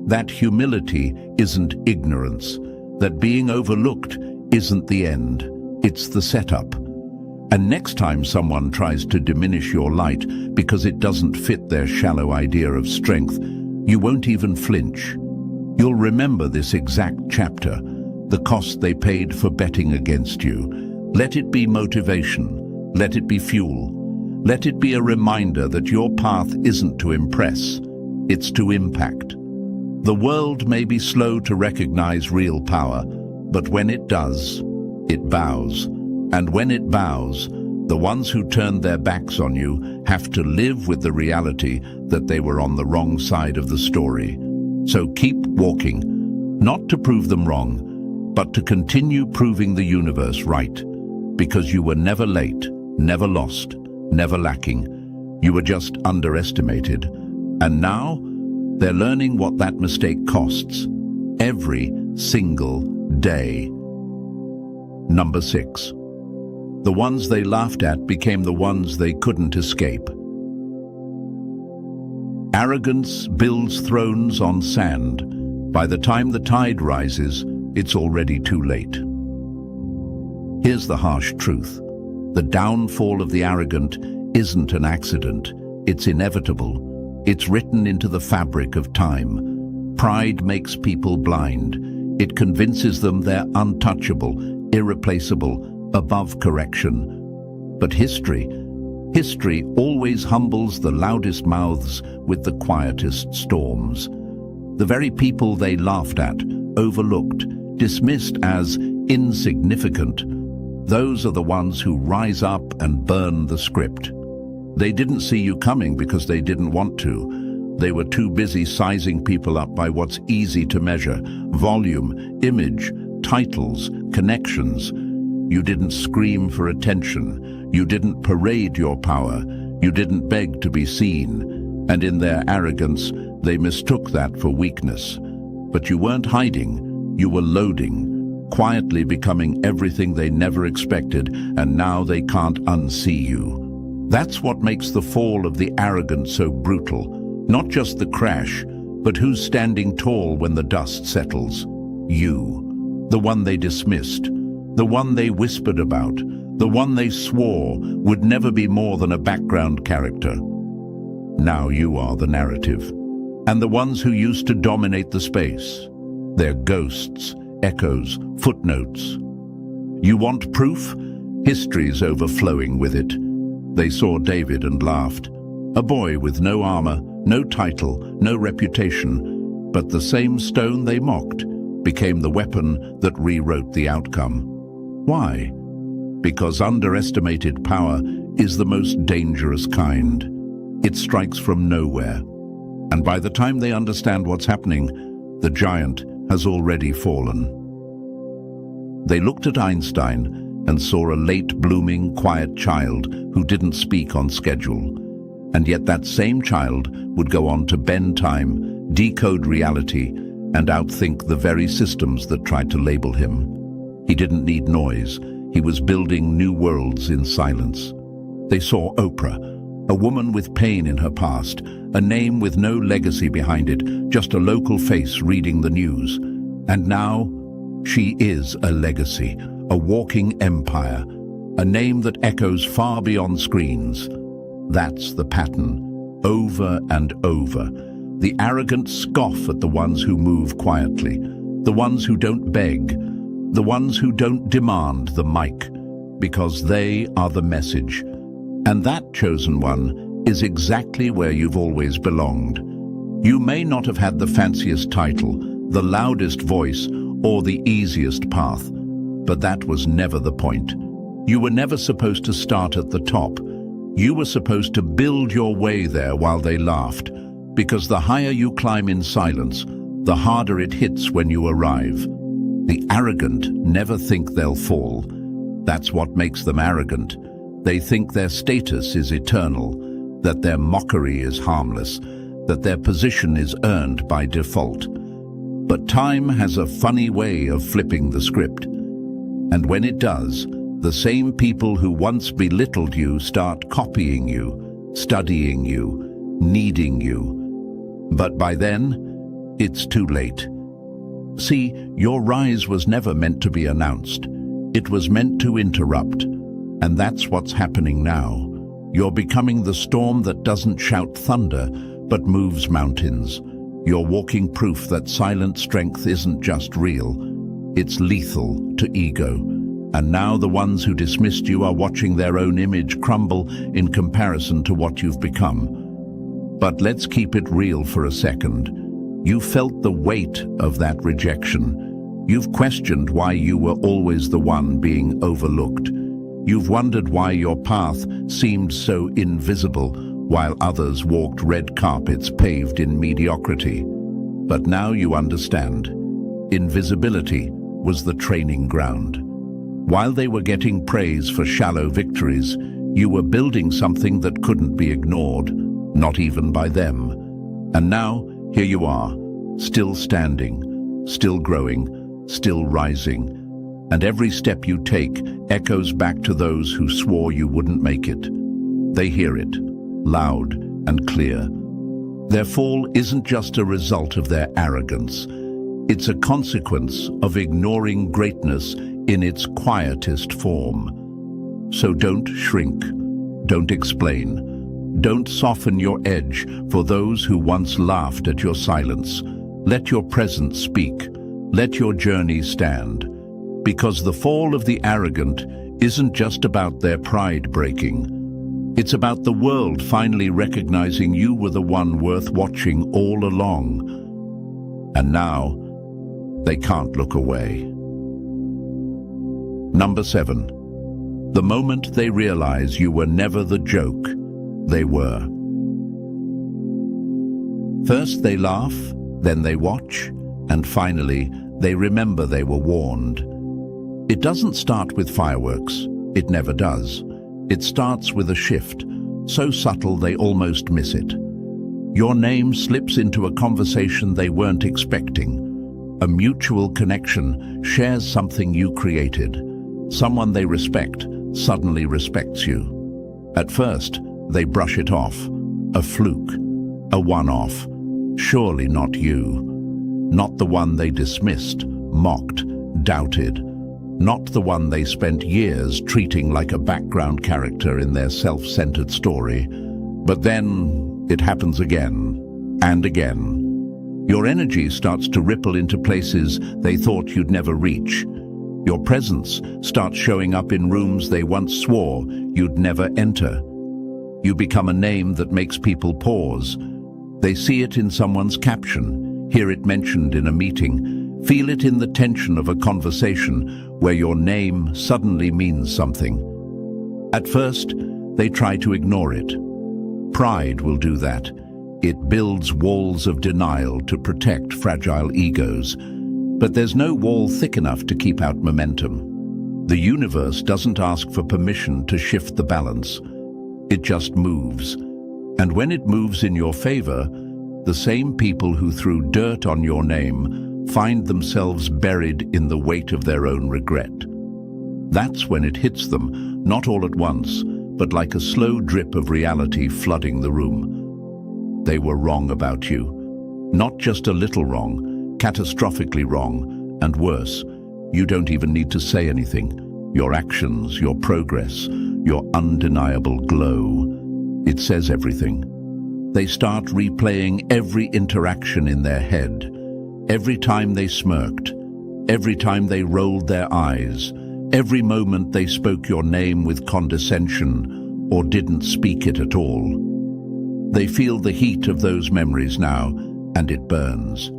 that humility isn't ignorance, that being overlooked isn't the end, it's the setup. And next time someone tries to diminish your light because it doesn't fit their shallow idea of strength, you won't even flinch. You'll remember this exact chapter, the cost they paid for betting against you. Let it be motivation. Let it be fuel. Let it be a reminder that your path isn't to impress, it's to impact. The world may be slow to recognize real power, but when it does, it bows. And when it bows, the ones who turned their backs on you have to live with the reality that they were on the wrong side of the story. So keep walking, not to prove them wrong, but to continue proving the universe right. Because you were never late, never lost, never lacking. You were just underestimated. And now, they're learning what that mistake costs. Every single day. Number 6. The ones they laughed at became the ones they couldn't escape. Arrogance builds thrones on sand. By the time the tide rises, it's already too late. Here's the harsh truth. The downfall of the arrogant isn't an accident. It's inevitable. It's written into the fabric of time. Pride makes people blind. It convinces them they're untouchable, irreplaceable, above correction. But history always humbles the loudest mouths with the quietest storms. The very people they laughed at, overlooked, dismissed as insignificant, those are the ones who rise up and burn the script. They didn't see you coming because they didn't want to. They were too busy sizing people up by what's easy to measure: volume, image, titles, connections. You didn't scream for attention. You didn't parade your power. You didn't beg to be seen. And in their arrogance, they mistook that for weakness. But you weren't hiding. You were loading, quietly becoming everything they never expected, and now they can't unsee you. That's what makes the fall of the arrogant so brutal. Not just the crash, but who's standing tall when the dust settles. You. The one they dismissed. The one they whispered about. The one they swore would never be more than a background character. Now you are the narrative. And the ones who used to dominate the space. They're ghosts, echoes, footnotes. You want proof? History's overflowing with it. They saw David and laughed. A boy with no armor, no title, no reputation, but the same stone they mocked became the weapon that rewrote the outcome. Why? Because underestimated power is the most dangerous kind. It strikes from nowhere. And by the time they understand what's happening, the giant has already fallen. They looked at Einstein and saw a late-blooming, quiet child who didn't speak on schedule. And yet that same child would go on to bend time, decode reality, and outthink the very systems that tried to label him. He didn't need noise. He was building new worlds in silence. They saw Oprah, a woman with pain in her past, a name with no legacy behind it, just a local face reading the news. And now, she is a legacy, a walking empire, a name that echoes far beyond screens. That's the pattern, over and over. The arrogant scoff at the ones who move quietly, the ones who don't beg, the ones who don't demand the mic, because they are the message. And that chosen one is exactly where you've always belonged. You may not have had the fanciest title, the loudest voice, or the easiest path, but that was never the point. You were never supposed to start at the top. You were supposed to build your way there while they laughed, because the higher you climb in silence, the harder it hits when you arrive. The arrogant never think they'll fall. That's what makes them arrogant. They think their status is eternal, that their mockery is harmless, that their position is earned by default. But time has a funny way of flipping the script. And when it does, the same people who once belittled you start copying you, studying you, needing you. But by then, it's too late. See, your rise was never meant to be announced. It was meant to interrupt. And that's what's happening now. You're becoming the storm that doesn't shout thunder, but moves mountains. You're walking proof that silent strength isn't just real. It's lethal to ego. And now the ones who dismissed you are watching their own image crumble in comparison to what you've become. But let's keep it real for a second. You felt the weight of that rejection. You've questioned why you were always the one being overlooked. You've wondered why your path seemed so invisible while others walked red carpets paved in mediocrity. But now you understand. Invisibility was the training ground. While they were getting praise for shallow victories, you were building something that couldn't be ignored, not even by them. And now, here you are, still standing, still growing, still rising. And every step you take echoes back to those who swore you wouldn't make it. They hear it, loud and clear. Their fall isn't just a result of their arrogance. It's a consequence of ignoring greatness in its quietest form. So don't shrink, don't explain, don't soften your edge for those who once laughed at your silence. Let your presence speak, let your journey stand, because the fall of the arrogant isn't just about their pride breaking. It's about the world finally recognizing you were the one worth watching all along. And now, they can't look away. Number 7. The moment they realize you were never the joke they were. First they laugh, then they watch, and finally they remember they were warned. It doesn't start with fireworks. It never does. It starts with a shift, so subtle they almost miss it. Your name slips into a conversation they weren't expecting. A mutual connection shares something you created. Someone they respect suddenly respects you. At first, they brush it off. A fluke, a one-off. Surely not you. Not the one they dismissed, mocked, doubted. Not the one they spent years treating like a background character in their self-centered story. But then it happens again and again. Your energy starts to ripple into places they thought you'd never reach. Your presence starts showing up in rooms they once swore you'd never enter. You become a name that makes people pause. They see it in someone's caption, hear it mentioned in a meeting, feel it in the tension of a conversation where your name suddenly means something. At first, they try to ignore it. Pride will do that. It builds walls of denial to protect fragile egos. But there's no wall thick enough to keep out momentum. The universe doesn't ask for permission to shift the balance. It just moves. And when it moves in your favor, the same people who threw dirt on your name find themselves buried in the weight of their own regret. That's when it hits them, not all at once, but like a slow drip of reality flooding the room. They were wrong about you. Not just a little wrong, catastrophically wrong, and worse, you don't even need to say anything. Your actions, your progress, your undeniable glow, it says everything. They start replaying every interaction in their head. Every time they smirked, every time they rolled their eyes, every moment they spoke your name with condescension or didn't speak it at all. They feel the heat of those memories now, and it burns.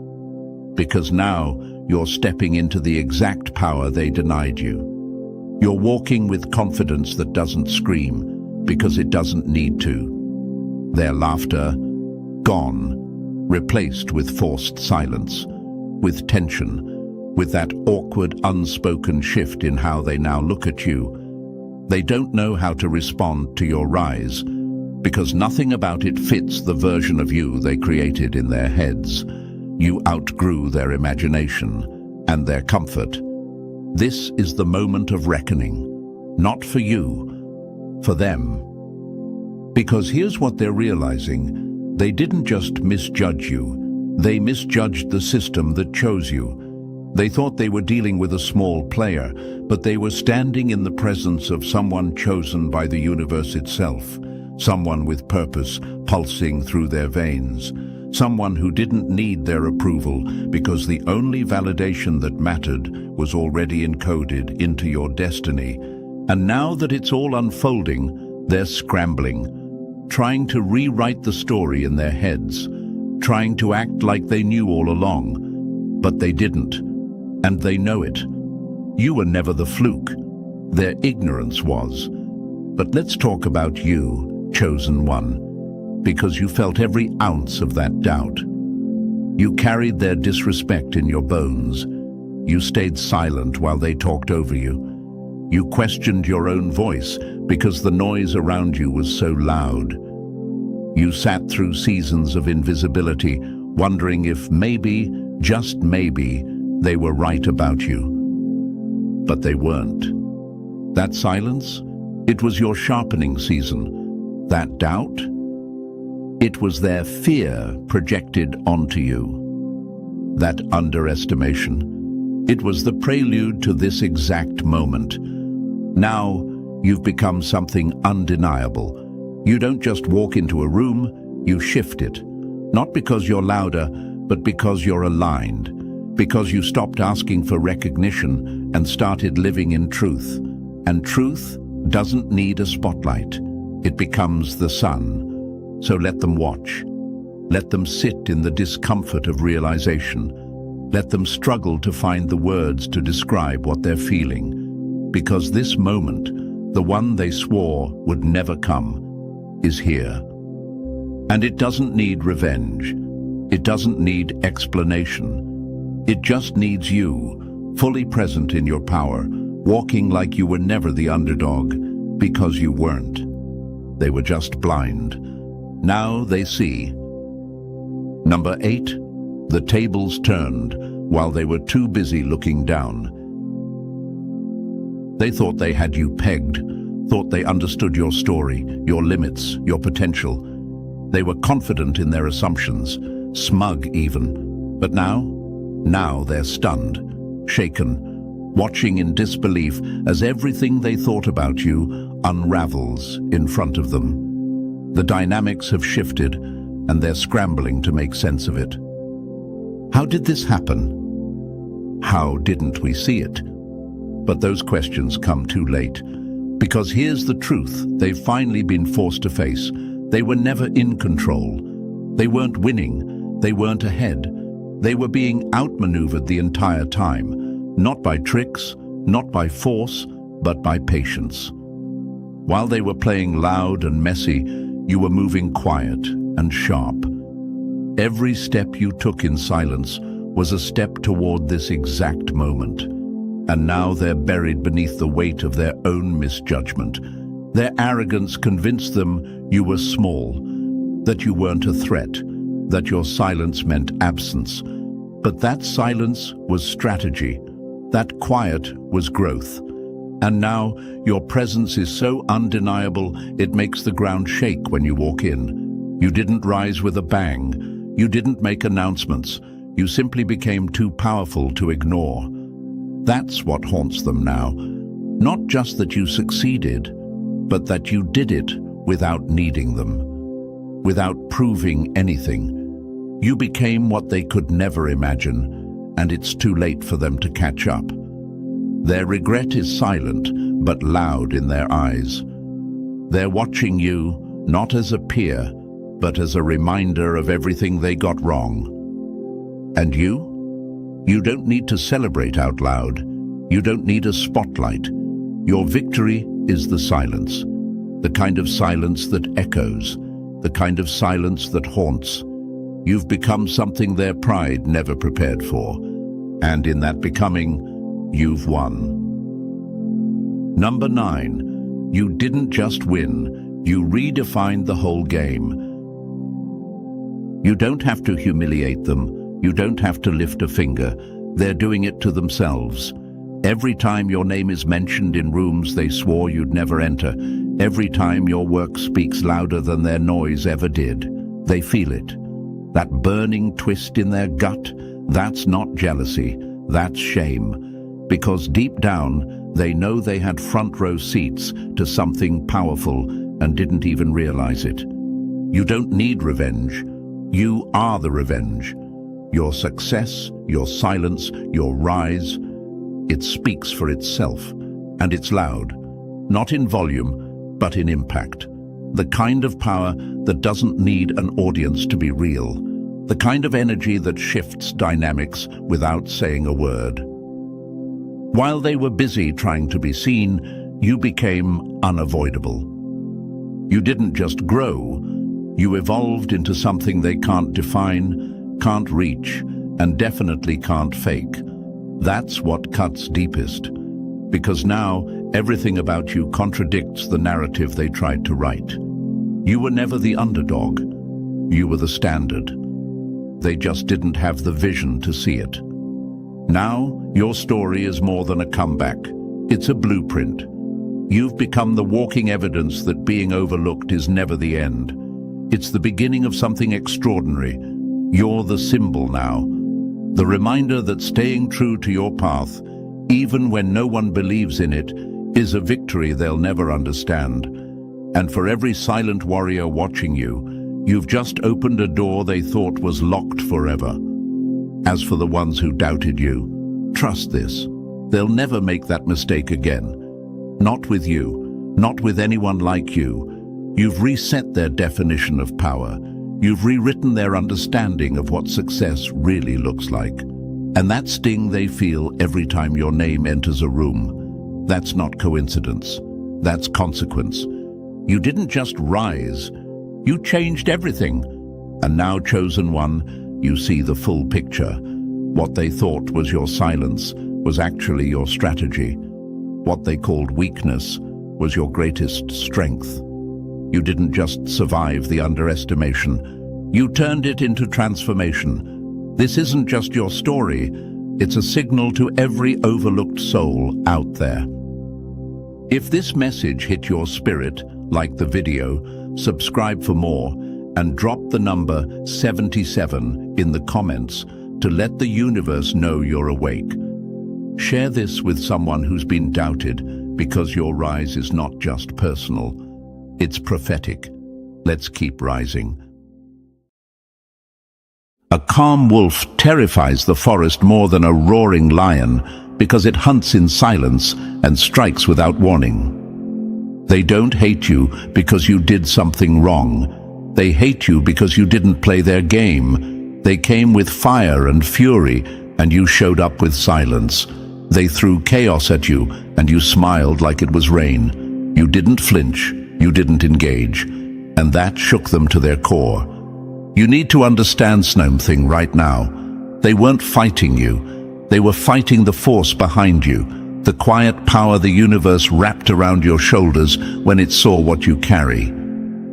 Because now you're stepping into the exact power they denied you. You're walking with confidence that doesn't scream, because it doesn't need to. Their laughter, gone, replaced with forced silence, with tension, with that awkward, unspoken shift in how they now look at you. They don't know how to respond to your rise, because nothing about it fits the version of you they created in their heads. You outgrew their imagination and their comfort. This is the moment of reckoning, not for you, for them. Because here's what they're realizing. They didn't just misjudge you, they misjudged the system that chose you. They thought they were dealing with a small player, but they were standing in the presence of someone chosen by the universe itself, someone with purpose pulsing through their veins, someone who didn't need their approval because the only validation that mattered was already encoded into your destiny. And now that it's all unfolding, they're scrambling, trying to rewrite the story in their heads, trying to act like they knew all along, but they didn't, and they know it. You were never the fluke. Their ignorance was. But let's talk about you, chosen one, because you felt every ounce of that doubt. You carried their disrespect in your bones. You stayed silent while they talked over you. You questioned your own voice because the noise around you was so loud. You sat through seasons of invisibility, wondering if maybe, just maybe, they were right about you. But they weren't. That silence, it was your sharpening season. That doubt, it was their fear projected onto you. That underestimation, It was the prelude to this exact moment. Now, you've become something undeniable. You don't just walk into a room, you shift it. Not because you're louder, but because you're aligned. Because you stopped asking for recognition and started living in truth. And truth doesn't need a spotlight. It becomes the sun. So let them watch. Let them sit in the discomfort of realization. Let them struggle to find the words to describe what they're feeling. Because this moment, the one they swore would never come, is here. And it doesn't need revenge. It doesn't need explanation. It just needs you, fully present in your power, walking like you were never the underdog, because you weren't. They were just blind. Now they see. Number 8, the tables turned while they were too busy looking down. They thought they had you pegged, thought they understood your story, your limits, your potential. They were confident in their assumptions, smug even. But now they're stunned, shaken, watching in disbelief as everything they thought about you unravels in front of them. The dynamics have shifted, and they're scrambling to make sense of it. How did this happen? How didn't we see it? But those questions come too late. Because here's the truth they've finally been forced to face. They were never in control. They weren't winning. They weren't ahead. They were being outmaneuvered the entire time. Not by tricks, not by force, but by patience. While they were playing loud and messy, you were moving quiet and sharp. Every step you took in silence was a step toward this exact moment. And now they're buried beneath the weight of their own misjudgment. Their arrogance convinced them you were small, that you weren't a threat, that your silence meant absence. But that silence was strategy. That quiet was growth. And now your presence is so undeniable it makes the ground shake when you walk in. You didn't rise with a bang. You didn't make announcements. You simply became too powerful to ignore. That's what haunts them now. Not just that you succeeded, but that you did it without needing them, without proving anything. You became what they could never imagine, and it's too late for them to catch up. Their regret is silent, but loud in their eyes. They're watching you, not as a peer, but as a reminder of everything they got wrong. And you? You don't need to celebrate out loud. You don't need a spotlight. Your victory is the silence. The kind of silence that echoes. The kind of silence that haunts. You've become something their pride never prepared for. And in that becoming, you've won. Number 9, you didn't just win. You redefined the whole game. You don't have to humiliate them. You don't have to lift a finger. They're doing it to themselves. Every time your name is mentioned in rooms they swore you'd never enter, every time your work speaks louder than their noise ever did, they feel it. That burning twist in their gut, that's not jealousy, that's shame. Because deep down, they know they had front row seats to something powerful and didn't even realize it. You don't need revenge. You are the revenge. Your success, your silence, your rise, it speaks for itself, and it's loud, not in volume, but in impact. The kind of power that doesn't need an audience to be real, the kind of energy that shifts dynamics without saying a word. While they were busy trying to be seen, you became unavoidable. You didn't just grow, you evolved into something they can't define, can't reach, and definitely can't fake. That's what cuts deepest. Because now, everything about you contradicts the narrative they tried to write. You were never the underdog. You were the standard. They just didn't have the vision to see it. Now, your story is more than a comeback. It's a blueprint. You've become the walking evidence that being overlooked is never the end. It's the beginning of something extraordinary. You're the symbol now. The reminder that staying true to your path, even when no one believes in it, is a victory they'll never understand. And for every silent warrior watching you, you've just opened a door they thought was locked forever. As for the ones who doubted you, trust this. They'll never make that mistake again. Not with you, not with anyone like you. You've reset their definition of power. You've rewritten their understanding of what success really looks like. And that sting they feel every time your name enters a room, that's not coincidence. That's consequence. You didn't just rise, you changed everything. And now, chosen one, you see the full picture. What they thought was your silence was actually your strategy. What they called weakness was your greatest strength. You didn't just survive the underestimation, you turned it into transformation. This isn't just your story, it's a signal to every overlooked soul out there. If this message hit your spirit, like the video, subscribe for more, and drop the number 77 in the comments to let the universe know you're awake. Share this with someone who's been doubted, because your rise is not just personal, it's prophetic. Let's keep rising. A calm wolf terrifies the forest more than a roaring lion because it hunts in silence and strikes without warning. They don't hate you because you did something wrong. They hate you because you didn't play their game. They came with fire and fury, and you showed up with silence. They threw chaos at you, and you smiled like it was rain. You didn't flinch, you didn't engage, and that shook them to their core. You need to understand something right now. They weren't fighting you. They were fighting the force behind you, the quiet power the universe wrapped around your shoulders when it saw what you carry.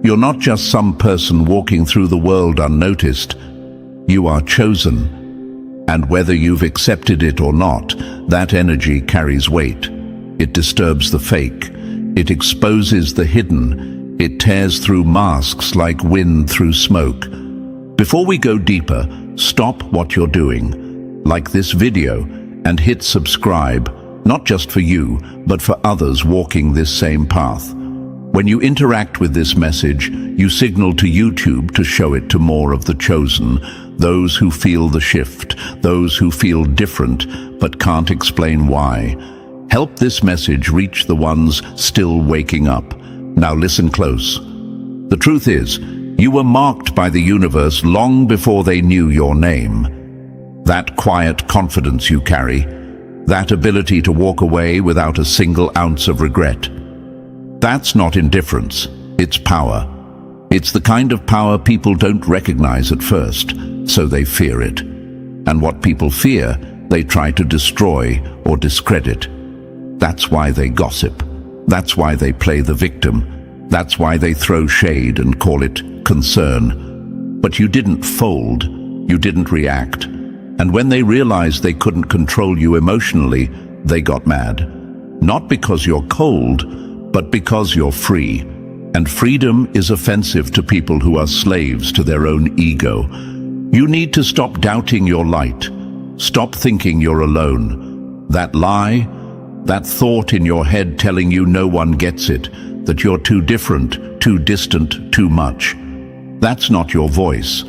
You're not just some person walking through the world unnoticed. You are chosen. And whether you've accepted it or not, that energy carries weight. It disturbs the fake. It exposes the hidden. It tears through masks like wind through smoke. Before we go deeper, stop what you're doing. Like this video and hit subscribe, not just for you, but for others walking this same path. When you interact with this message, you signal to YouTube to show it to more of the chosen, those who feel the shift, those who feel different but can't explain why. Help this message reach the ones still waking up. Now listen close. The truth is, you were marked by the universe long before they knew your name. That quiet confidence you carry, that ability to walk away without a single ounce of regret. That's not indifference, it's power. It's the kind of power people don't recognize at first, so they fear it. And what people fear, they try to destroy or discredit. That's why they gossip. That's why they play the victim. That's why they throw shade and call it concern. But you didn't fold, you didn't react. And when they realized they couldn't control you emotionally, they got mad. Not because you're cold, but because you're free. And freedom is offensive to people who are slaves to their own ego. You need to stop doubting your light. Stop thinking you're alone. That lie, that thought in your head telling you no one gets it, that you're too different, too distant, too much. That's not your voice.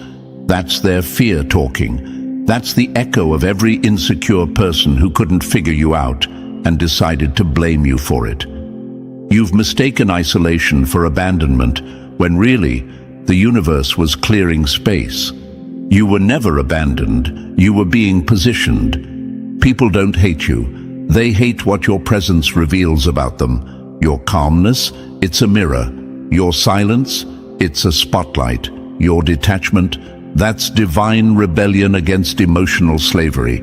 That's their fear talking. That's the echo of every insecure person who couldn't figure you out and decided to blame you for it. You've mistaken isolation for abandonment, when really, the universe was clearing space. You were never abandoned, you were being positioned. People don't hate you, they hate what your presence reveals about them. Your calmness, it's a mirror. Your silence, it's a spotlight. Your detachment, that's divine rebellion against emotional slavery.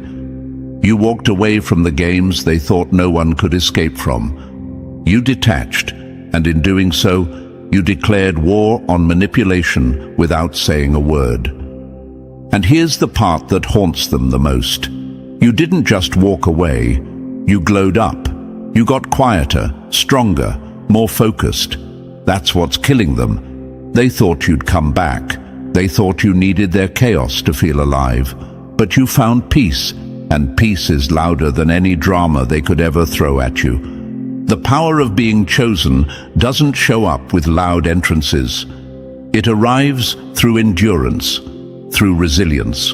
You walked away from the games they thought no one could escape from. You detached, and in doing so, you declared war on manipulation without saying a word. And here's the part that haunts them the most. You didn't just walk away, you glowed up. You got quieter, stronger, more focused. That's what's killing them. They thought you'd come back. They thought you needed their chaos to feel alive. but you found peace, and peace is louder than any drama they could ever throw at you. The power of being chosen doesn't show up with loud entrances. It arrives through endurance, through resilience,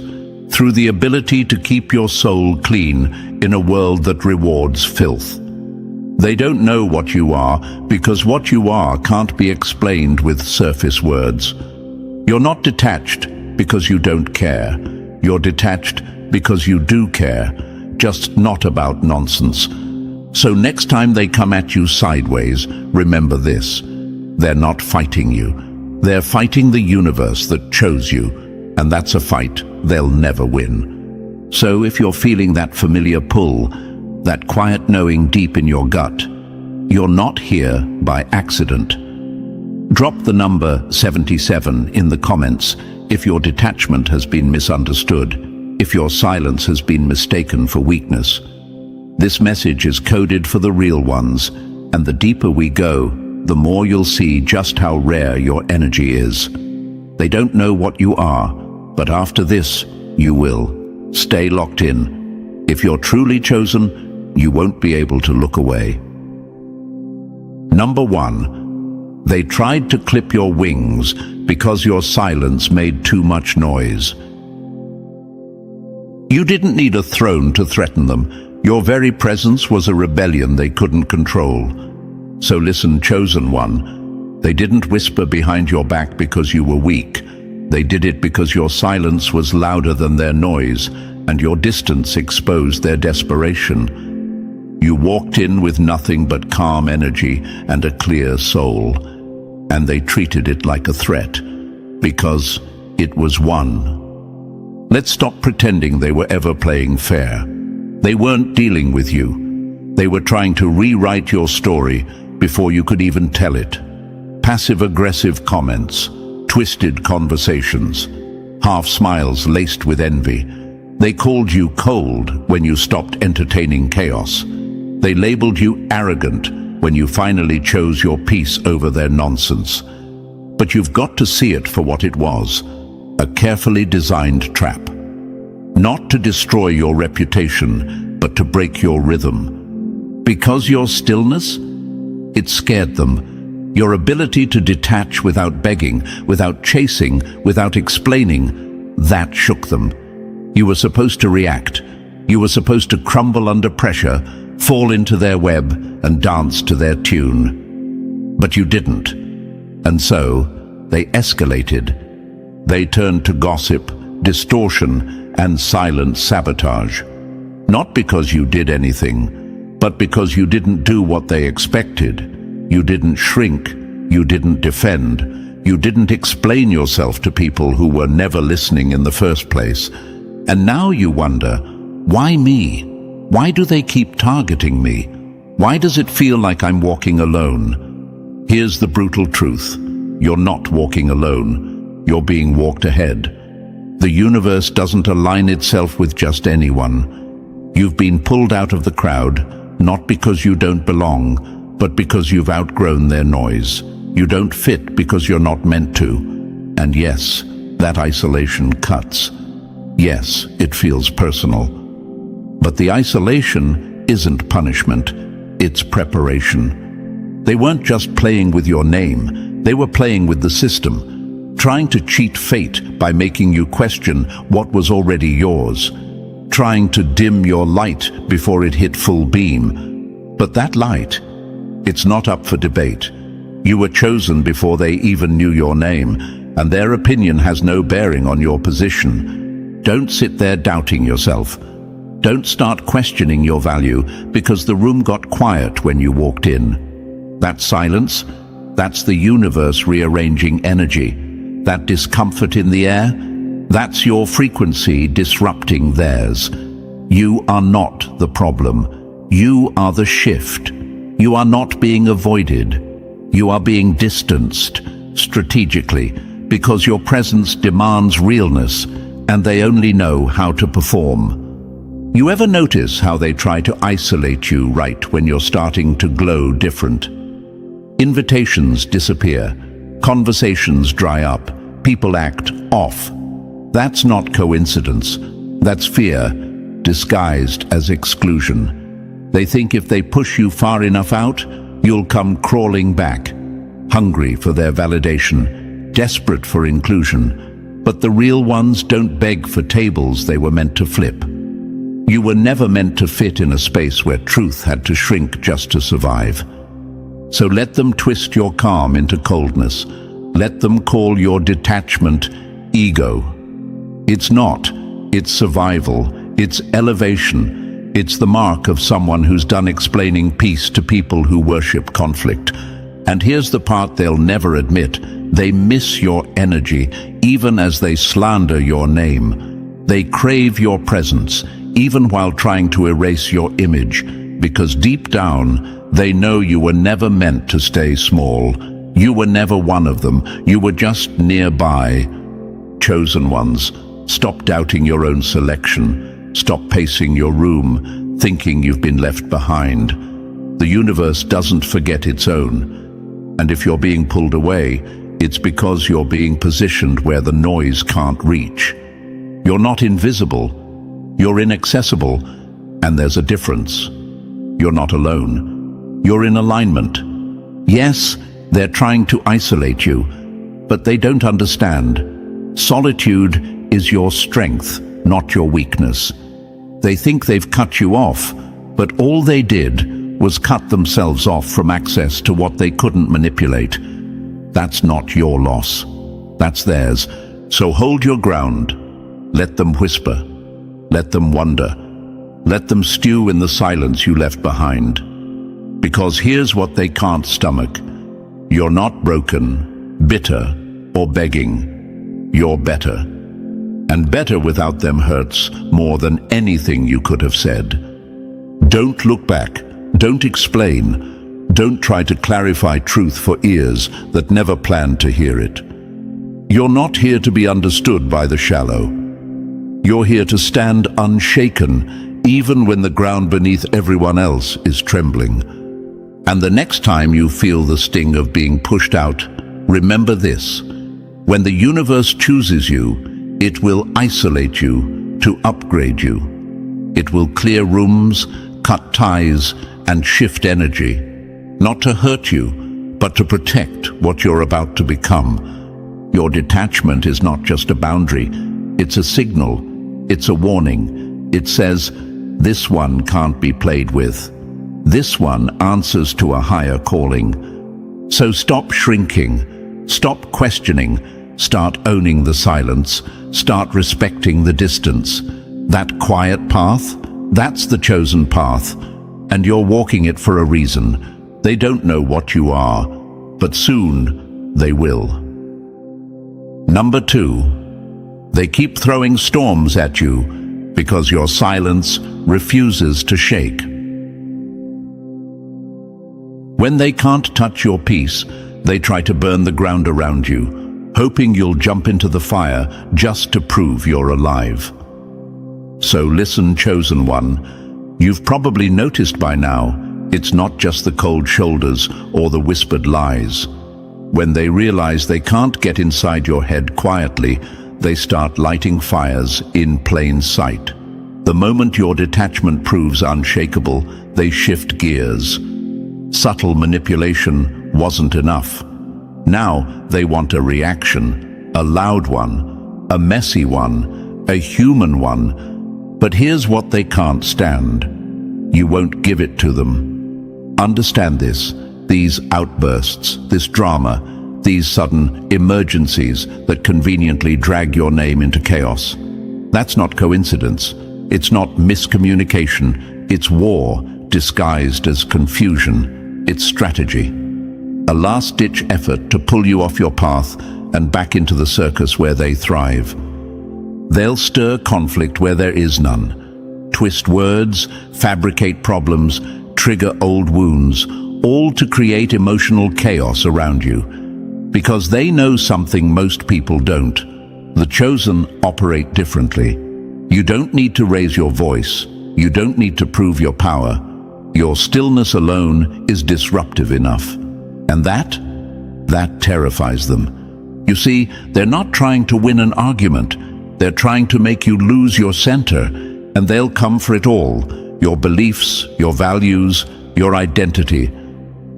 through the ability to keep your soul clean in a world that rewards filth. They don't know what you are because what you are can't be explained with surface words. You're not detached because you don't care. You're detached because you do care, just not about nonsense. So next time they come at you sideways, remember this: they're not fighting you. They're fighting the universe that chose you, and that's a fight they'll never win. So if you're feeling that familiar pull, that quiet knowing deep in your gut, you're not here by accident. Drop the number 77 in the comments if your detachment has been misunderstood, if your silence has been mistaken for weakness. This message is coded for the real ones, and the deeper we go, the more you'll see just how rare your energy is. They don't know what you are, but after this, you will. Stay locked in. If you're truly chosen, you won't be able to look away. Number 1. They tried to clip your wings because your silence made too much noise. You didn't need a throne to threaten them. Your very presence was a rebellion they couldn't control. So listen, chosen one. They didn't whisper behind your back because you were weak. They did it because your silence was louder than their noise, and your distance exposed their desperation. You walked in with nothing but calm energy and a clear soul, and they treated it like a threat, because it was one. Let's stop pretending they were ever playing fair. They weren't dealing with you. They were trying to rewrite your story before you could even tell it. Passive-aggressive comments, twisted conversations, half smiles laced with envy. They called you cold when you stopped entertaining chaos. They labeled you arrogant when you finally chose your peace over their nonsense. But you've got to see it for what it was, a carefully designed trap. Not to destroy your reputation, but to break your rhythm. Because your stillness, it scared them. Your ability to detach without begging, without chasing, without explaining, that shook them. You were supposed to react. You were supposed to crumble under pressure, fall into their web, and dance to their tune. But you didn't. And so, they escalated. They turned to gossip, distortion, and silent sabotage. Not because you did anything, but because you didn't do what they expected. You didn't shrink. You didn't defend. You didn't explain yourself to people who were never listening in the first place. And now you wonder, why me? Why do they keep targeting me? Why does it feel like I'm walking alone? Here's the brutal truth. You're not walking alone. You're being walked ahead. The universe doesn't align itself with just anyone. You've been pulled out of the crowd, not because you don't belong, but because you've outgrown their noise. You don't fit because you're not meant to. And yes, that isolation cuts. Yes, it feels personal. But the isolation isn't punishment, it's preparation. They weren't just playing with your name, they were playing with the system, trying to cheat fate by making you question what was already yours, trying to dim your light before it hit full beam. But that light, it's not up for debate. You were chosen before they even knew your name, and their opinion has no bearing on your position. Don't sit there doubting yourself. Don't start questioning your value because the room got quiet when you walked in. That silence, that's the universe rearranging energy. That discomfort in the air, that's your frequency disrupting theirs. You are not the problem. You are the shift. You are not being avoided. You are being distanced strategically because your presence demands realness and they only know how to perform. You ever notice how they try to isolate you right when you're starting to glow different? Invitations disappear, conversations dry up, people act off. That's not coincidence. That's fear, disguised as exclusion. They think if they push you far enough out, you'll come crawling back, hungry for their validation, desperate for inclusion. But the real ones don't beg for tables they were meant to flip. You were never meant to fit in a space where truth had to shrink just to survive. So let them twist your calm into coldness. Let them call your detachment ego. It's not. It's survival. It's elevation. It's the mark of someone who's done explaining peace to people who worship conflict. And here's the part they'll never admit. They miss your energy, even as they slander your name. They crave your presence, even while trying to erase your image, because deep down, they know you were never meant to stay small. You were never one of them. You were just nearby. Chosen ones, stop doubting your own selection. Stop pacing your room, thinking you've been left behind. The universe doesn't forget its own. And if you're being pulled away, it's because you're being positioned where the noise can't reach. You're not invisible. You're inaccessible. And there's a difference. You're not alone. You're in alignment. Yes, they're trying to isolate you, but they don't understand. Solitude is your strength, not your weakness. They think they've cut you off, but all they did was cut themselves off from access to what they couldn't manipulate. That's not your loss. That's theirs. So hold your ground. Let them whisper. Let them wonder. Let them stew in the silence you left behind. Because here's what they can't stomach. You're not broken, bitter, or begging. You're better. And better without them hurts more than anything you could have said. Don't look back. Don't explain. Don't try to clarify truth for ears that never planned to hear it. You're not here to be understood by the shallow. You're here to stand unshaken, even when the ground beneath everyone else is trembling. And the next time you feel the sting of being pushed out, remember this. When the universe chooses you, it will isolate you to upgrade you. It will clear rooms, cut ties, and shift energy, not to hurt you, but to protect what you're about to become. Your detachment is not just a boundary. It's a signal. It's a warning. It says, this one can't be played with. This one answers to a higher calling. So stop shrinking, stop questioning, start owning the silence, start respecting the distance. That quiet path, that's the chosen path, and you're walking it for a reason. They don't know what you are, but soon they will. Number 2, they keep throwing storms at you because your silence refuses to shake. When they can't touch your peace, they try to burn the ground around you, hoping you'll jump into the fire just to prove you're alive. So listen, chosen one. You've probably noticed by now, it's not just the cold shoulders or the whispered lies. When they realize they can't get inside your head quietly, they start lighting fires in plain sight. The moment your detachment proves unshakable, they shift gears. Subtle manipulation wasn't enough. Now they want a reaction, a loud one, a messy one, a human one. But here's what they can't stand. You won't give it to them. Understand this. These outbursts, this drama, these sudden emergencies that conveniently drag your name into chaos. That's not coincidence. It's not miscommunication. It's war disguised as confusion. It's strategy. A last-ditch effort to pull you off your path and back into the circus where they thrive. They'll stir conflict where there is none. Twist words, fabricate problems, trigger old wounds, all to create emotional chaos around you. Because they know something most people don't. The chosen operate differently. You don't need to raise your voice. You don't need to prove your power. Your stillness alone is disruptive enough. And that terrifies them. You see, they're not trying to win an argument. They're trying to make you lose your center, and they'll come for it all. Your beliefs, your values, your identity.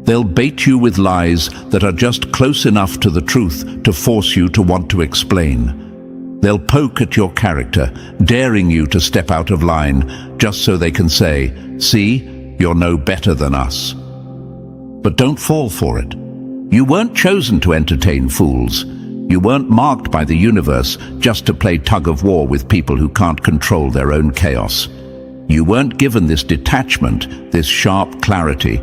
They'll bait you with lies that are just close enough to the truth to force you to want to explain. They'll poke at your character, daring you to step out of line, just so they can say, "See, you're no better than us." But don't fall for it. You weren't chosen to entertain fools. You weren't marked by the universe just to play tug-of-war with people who can't control their own chaos. You weren't given this detachment, this sharp clarity,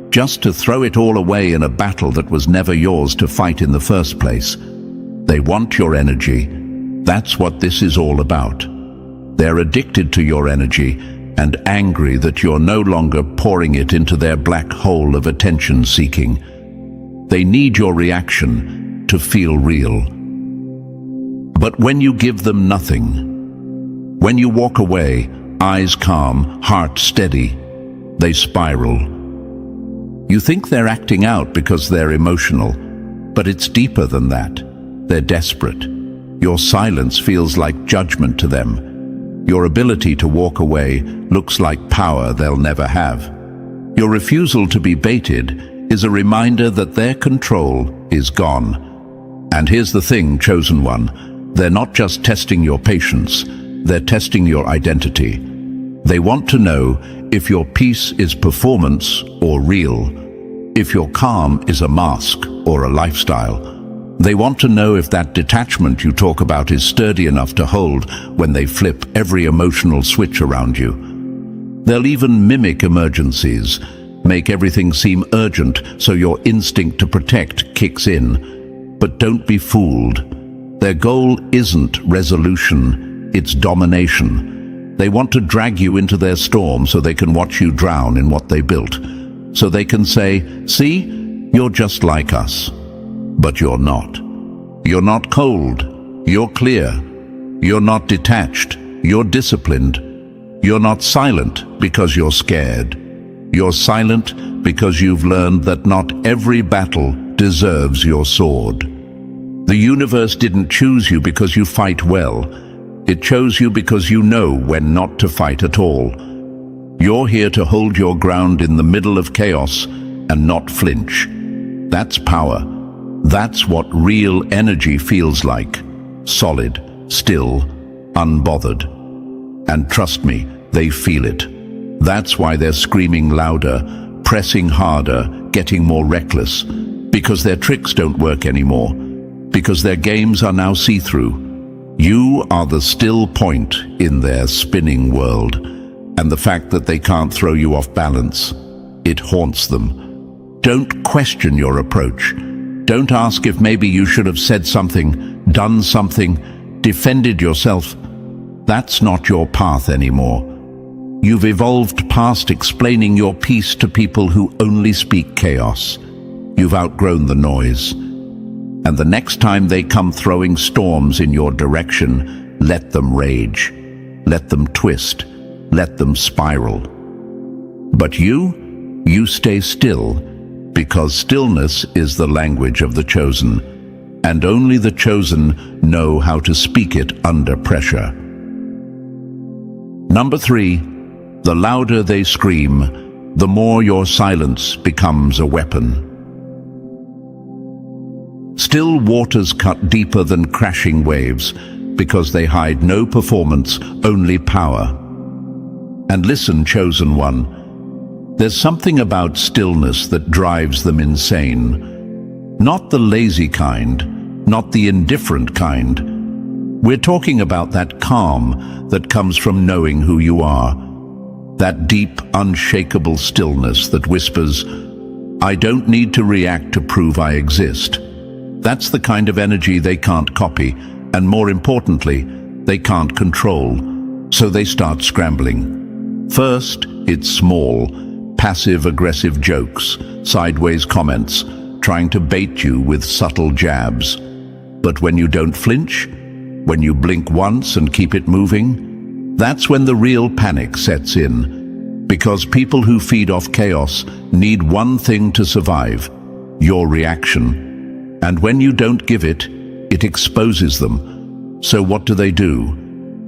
just to throw it all away in a battle that was never yours to fight in the first place. They want your energy. That's what this is all about. They're addicted to your energy and angry that you're no longer pouring it into their black hole of attention-seeking. They need your reaction to feel real. But when you give them nothing, when you walk away, eyes calm, heart steady, they spiral. You think they're acting out because they're emotional, but it's deeper than that. They're desperate. Your silence feels like judgment to them. Your ability to walk away looks like power they'll never have. Your refusal to be baited is a reminder that their control is gone. And here's the thing, chosen one. They're not just testing your patience, they're testing your identity. They want to know if your peace is performance or real, if your calm is a mask or a lifestyle. They want to know if that detachment you talk about is sturdy enough to hold when they flip every emotional switch around you. They'll even mimic emergencies, make everything seem urgent so your instinct to protect kicks in. But don't be fooled. Their goal isn't resolution, it's domination. They want to drag you into their storm so they can watch you drown in what they built. So they can say, "See, you're just like us." But you're not. You're not cold. You're clear. You're not detached. You're disciplined. You're not silent because you're scared. You're silent because you've learned that not every battle deserves your sword. The universe didn't choose you because you fight well. It chose you because you know when not to fight at all. You're here to hold your ground in the middle of chaos and not flinch. That's power. That's what real energy feels like. Solid, still, unbothered. And trust me, they feel it. That's why they're screaming louder, pressing harder, getting more reckless. Because their tricks don't work anymore. Because their games are now see-through. You are the still point in their spinning world. And the fact that they can't throw you off balance, it haunts them. Don't question your approach. Don't ask if maybe you should have said something, done something, defended yourself. That's not your path anymore. You've evolved past explaining your peace to people who only speak chaos. You've outgrown the noise. And the next time they come throwing storms in your direction, let them rage. Let them twist. Let them spiral. But you stay still, because stillness is the language of the chosen, and only the chosen know how to speak it under pressure. Number 3, the louder they scream, the more your silence becomes a weapon. Still waters cut deeper than crashing waves, because they hide no performance, only power. And listen, chosen one, there's something about stillness that drives them insane. Not the lazy kind, not the indifferent kind. We're talking about that calm that comes from knowing who you are. That deep, unshakable stillness that whispers, "I don't need to react to prove I exist." That's the kind of energy they can't copy, and more importantly, they can't control. So they start scrambling. First, it's small, passive-aggressive jokes, sideways comments, trying to bait you with subtle jabs. But when you don't flinch, when you blink once and keep it moving, that's when the real panic sets in. Because people who feed off chaos need one thing to survive: your reaction. And when you don't give it, it exposes them. So what do?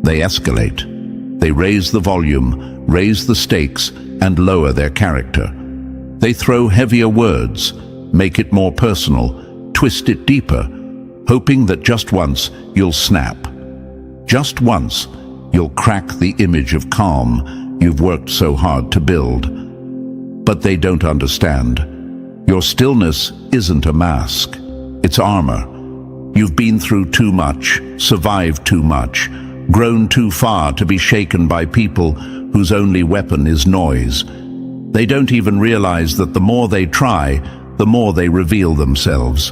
They escalate. They raise the volume, raise the stakes, and lower their character. They throw heavier words, make it more personal, twist it deeper, hoping that just once you'll snap. Just once you'll crack the image of calm you've worked so hard to build. But they don't understand. Your stillness isn't a mask, it's armor. You've been through too much, survived too much, grown too far to be shaken by people whose only weapon is noise. They don't even realize that the more they try, the more they reveal themselves.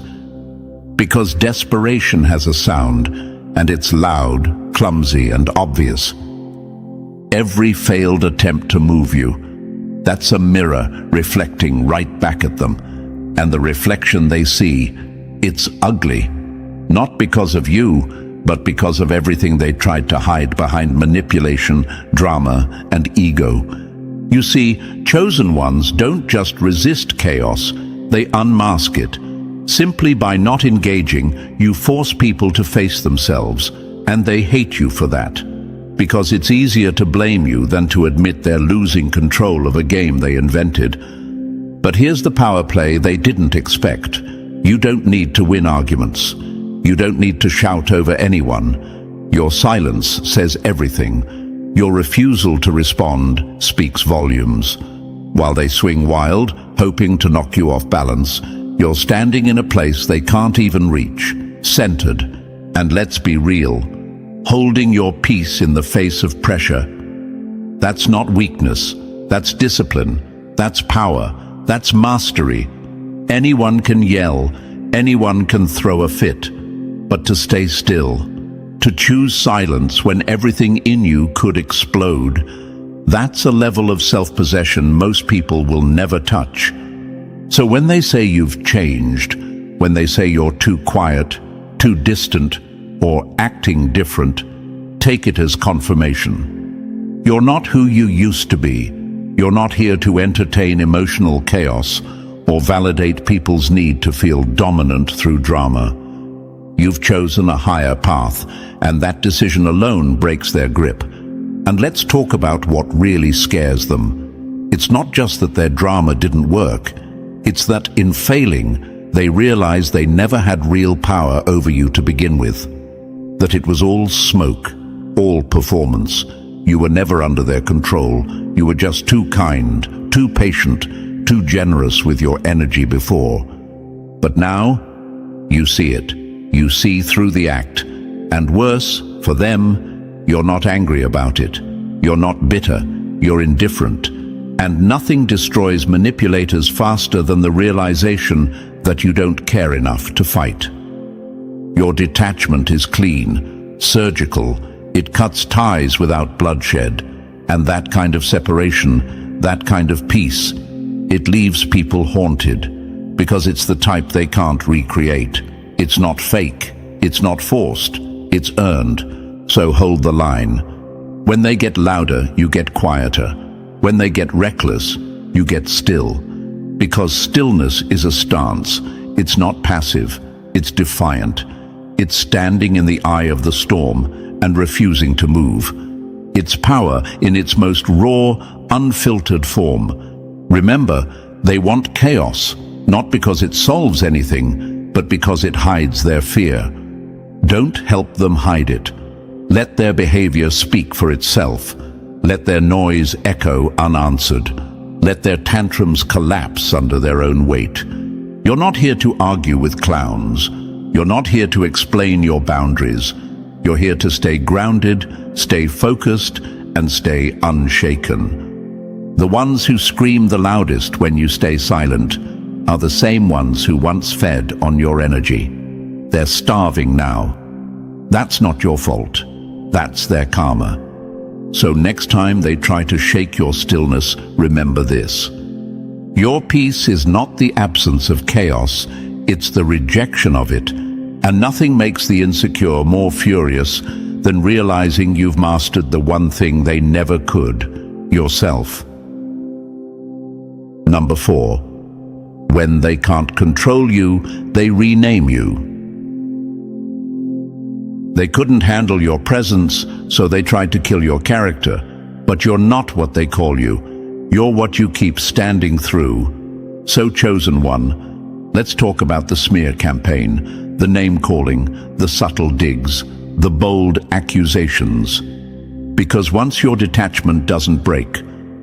Because desperation has a sound, and it's loud, clumsy, and obvious. Every failed attempt to move you, that's a mirror reflecting right back at them. And the reflection they see, it's ugly. Not because of you, but because of everything they tried to hide behind manipulation, drama, and ego. You see, chosen ones don't just resist chaos, they unmask it. Simply by not engaging, you force people to face themselves, and they hate you for that. Because it's easier to blame you than to admit they're losing control of a game they invented. But here's the power play they didn't expect. You don't need to win arguments. You don't need to shout over anyone. Your silence says everything. Your refusal to respond speaks volumes. While they swing wild, hoping to knock you off balance, you're standing in a place they can't even reach, centered, and let's be real, holding your peace in the face of pressure. That's not weakness, that's discipline, that's power, that's mastery. Anyone can yell, anyone can throw a fit. But to stay still, to choose silence when everything in you could explode, that's a level of self-possession most people will never touch. So when they say you've changed, when they say you're too quiet, too distant, or acting different, take it as confirmation. You're not who you used to be. You're not here to entertain emotional chaos or validate people's need to feel dominant through drama. You've chosen a higher path, and that decision alone breaks their grip. And let's talk about what really scares them. It's not just that their drama didn't work, it's that in failing, they realize they never had real power over you to begin with. That it was all smoke, all performance. You were never under their control. You were just too kind, too patient, too generous with your energy before. But now, you see it. You see through the act. And worse, for them, you're not angry about it. You're not bitter. You're indifferent. And nothing destroys manipulators faster than the realization that you don't care enough to fight. Your detachment is clean, surgical. It cuts ties without bloodshed. And that kind of separation, that kind of peace, it leaves people haunted because it's the type they can't recreate. It's not fake, it's not forced, it's earned. So hold the line. When they get louder, you get quieter. When they get reckless, you get still. Because stillness is a stance. It's not passive, it's defiant. It's standing in the eye of the storm and refusing to move. It's power in its most raw, unfiltered form. Remember, they want chaos, not because it solves anything, but because it hides their fear. Don't help them hide it. Let their behavior speak for itself. Let their noise echo unanswered. Let their tantrums collapse under their own weight. You're not here to argue with clowns. You're not here to explain your boundaries. You're here to stay grounded, stay focused, and stay unshaken. The ones who scream the loudest when you stay silent are the same ones who once fed on your energy. They're starving now. That's not your fault. That's their karma. So next time they try to shake your stillness, remember this. Your peace is not the absence of chaos, it's the rejection of it. And nothing makes the insecure more furious than realizing you've mastered the one thing they never could, yourself. Number 4. When they can't control you, they rename you. They couldn't handle your presence, so they tried to kill your character. But you're not what they call you. You're what you keep standing through. So, chosen one, let's talk about the smear campaign, the name-calling, the subtle digs, the bold accusations. Because once your detachment doesn't break,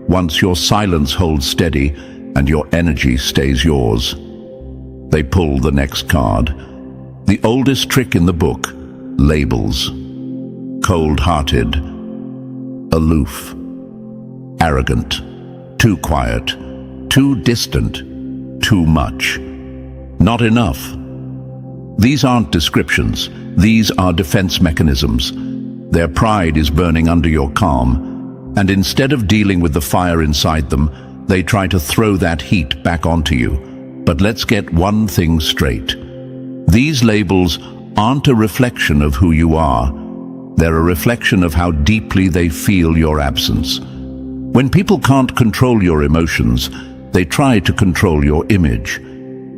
once your silence holds steady and your energy stays yours, they pull the next card. The oldest trick in the book, labels. Cold-hearted, aloof, arrogant, too quiet, too distant, too much, not enough. These aren't descriptions, these are defense mechanisms. Their pride is burning under your calm, and instead of dealing with the fire inside them, they try to throw that heat back onto you. But let's get one thing straight. These labels aren't a reflection of who you are. They're a reflection of how deeply they feel your absence. When people can't control your emotions, they try to control your image.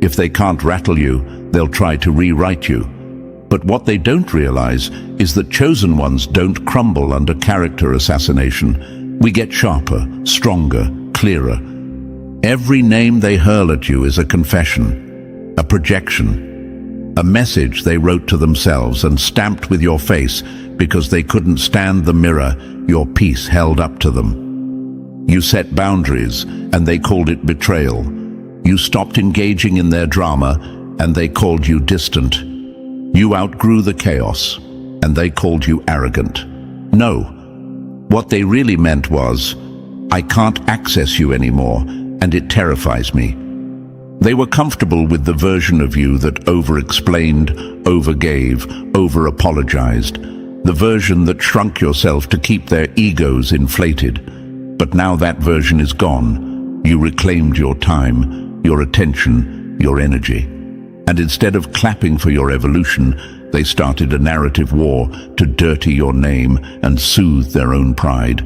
If they can't rattle you, they'll try to rewrite you. But what they don't realize is that chosen ones don't crumble under character assassination. We get sharper, stronger, clearer. Every name they hurl at you is a confession, a projection, a message they wrote to themselves and stamped with your face because they couldn't stand the mirror your peace held up to them. You set boundaries, and they called it betrayal. You stopped engaging in their drama, and they called you distant. You outgrew the chaos, and they called you arrogant. No, what they really meant was, I can't access you anymore, and it terrifies me. They were comfortable with the version of you that over-explained, over-gave, over-apologized, the version that shrunk yourself to keep their egos inflated. But now that version is gone. You reclaimed your time, your attention, your energy. And instead of clapping for your evolution, they started a narrative war to dirty your name and soothe their own pride.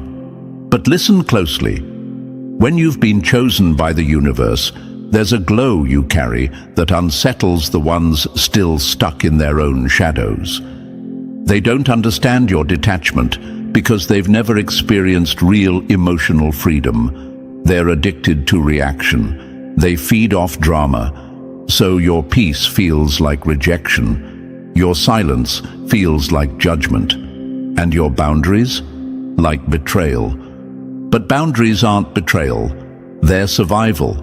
But listen closely. When you've been chosen by the universe, there's a glow you carry that unsettles the ones still stuck in their own shadows. They don't understand your detachment because they've never experienced real emotional freedom. They're addicted to reaction. They feed off drama. So your peace feels like rejection. Your silence feels like judgment. And your boundaries? Like betrayal. But boundaries aren't betrayal. They're survival.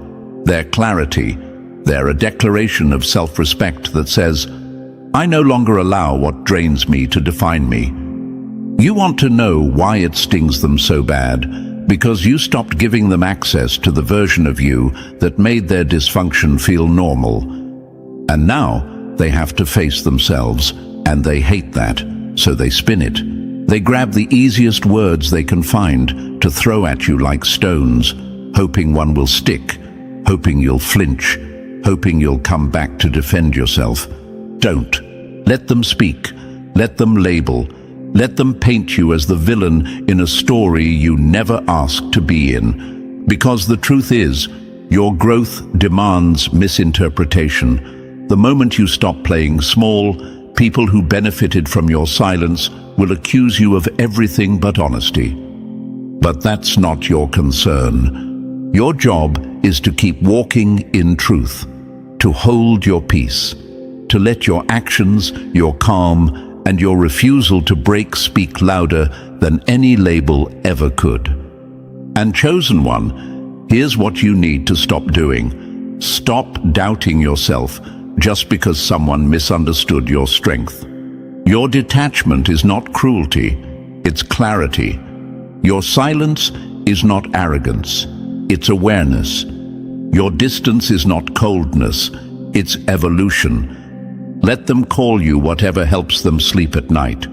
They're clarity. They're a declaration of self-respect that says, I no longer allow what drains me to define me. You want to know why it stings them so bad, because you stopped giving them access to the version of you that made their dysfunction feel normal. And now they have to face themselves, and they hate that, so they spin it. They grab the easiest words they can find to throw at you like stones, hoping one will stick, hoping you'll flinch, hoping you'll come back to defend yourself. Don't. Let them speak. Let them label. Let them paint you as the villain in a story you never asked to be in. Because the truth is, your growth demands misinterpretation. The moment you stop playing small, people who benefited from your silence will accuse you of everything but honesty. But that's not your concern. Your job is to keep walking in truth, to hold your peace, to let your actions, your calm, and your refusal to break speak louder than any label ever could. And chosen one, here's what you need to stop doing. Stop doubting yourself just because someone misunderstood your strength. Your detachment is not cruelty, it's clarity. Your silence is not arrogance, it's awareness. Your distance is not coldness, it's evolution. Let them call you whatever helps them sleep at night.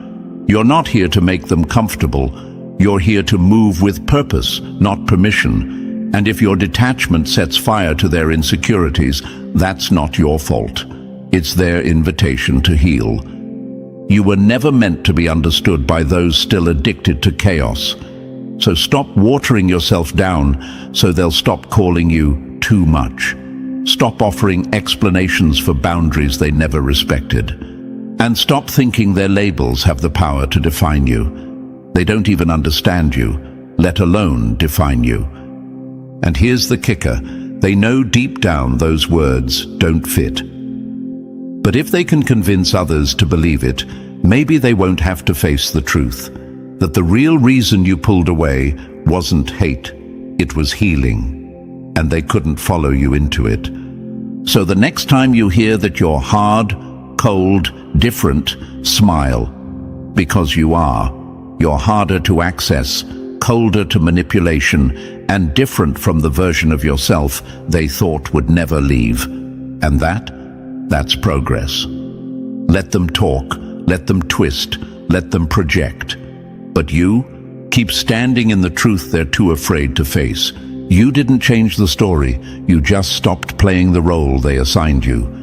You're not here to make them comfortable. You're here to move with purpose, not permission. And if your detachment sets fire to their insecurities, that's not your fault. It's their invitation to heal. You were never meant to be understood by those still addicted to chaos. So stop watering yourself down so they'll stop calling you too much. Stop offering explanations for boundaries they never respected. And stop thinking their labels have the power to define you. They don't even understand you, let alone define you. And here's the kicker. They know deep down those words don't fit. But if they can convince others to believe it, maybe they won't have to face the truth, that the real reason you pulled away wasn't hate, it was healing, and they couldn't follow you into it. So the next time you hear that you're hard, cold, different, smile, because you are. You're harder to access, colder to manipulation, and different from the version of yourself they thought would never leave. And that's progress. Let them talk, let them twist, let them project. But you keep standing in the truth they're too afraid to face. You didn't change the story, you just stopped playing the role they assigned you.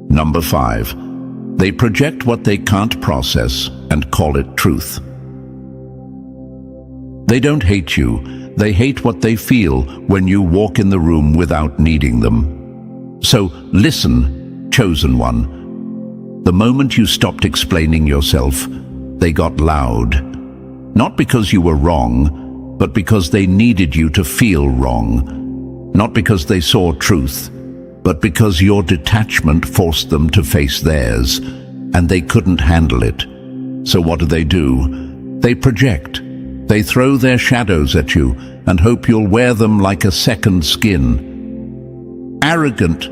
Number 5. They project what they can't process and call it truth. They don't hate you, they hate what they feel when you walk in the room without needing them. So listen, chosen one. The moment you stopped explaining yourself, they got loud. Not because you were wrong, but because they needed you to feel wrong. Not because they saw truth, but because your detachment forced them to face theirs, and they couldn't handle it. So what do? They project. They throw their shadows at you and hope you'll wear them like a second skin. Arrogant,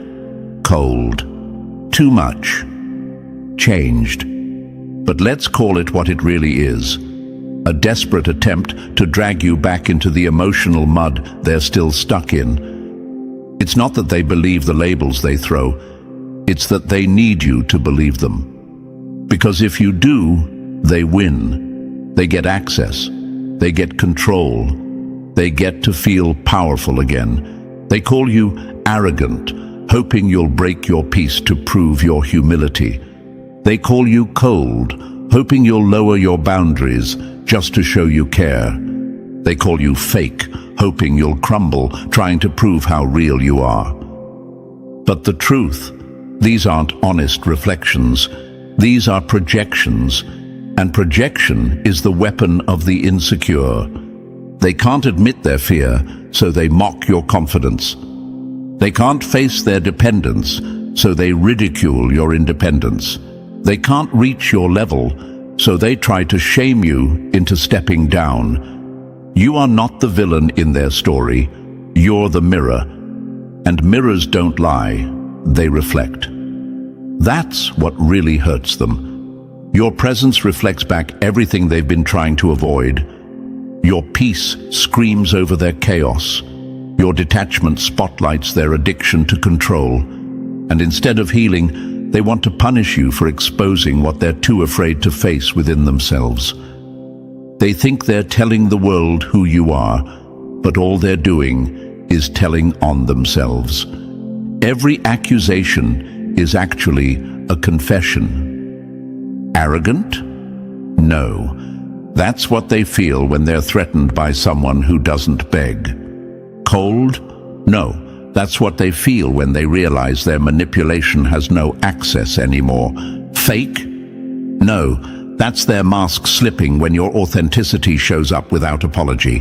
cold, too much, changed. But let's call it what it really is. A desperate attempt to drag you back into the emotional mud they're still stuck in. It's not that they believe the labels they throw, it's that they need you to believe them. Because if you do, they win. They get access. They get control. They get to feel powerful again. They call you arrogant, hoping you'll break your peace to prove your humility. They call you cold, hoping you'll lower your boundaries just to show you care. They call you fake, hoping you'll crumble, trying to prove how real you are. But the truth, these aren't honest reflections. These are projections, and projection is the weapon of the insecure. They can't admit their fear, so they mock your confidence. They can't face their dependence, so they ridicule your independence. They can't reach your level, so they try to shame you into stepping down. You are not the villain in their story, you're the mirror. And mirrors don't lie, they reflect. That's what really hurts them. Your presence reflects back everything they've been trying to avoid. Your peace screams over their chaos. Your detachment spotlights their addiction to control. And instead of healing, they want to punish you for exposing what they're too afraid to face within themselves. They think they're telling the world who you are, but all they're doing is telling on themselves. Every accusation is actually a confession. Arrogant? No. That's what they feel when they're threatened by someone who doesn't beg. Cold? No. That's what they feel when they realize their manipulation has no access anymore. Fake? No. That's their mask slipping when your authenticity shows up without apology.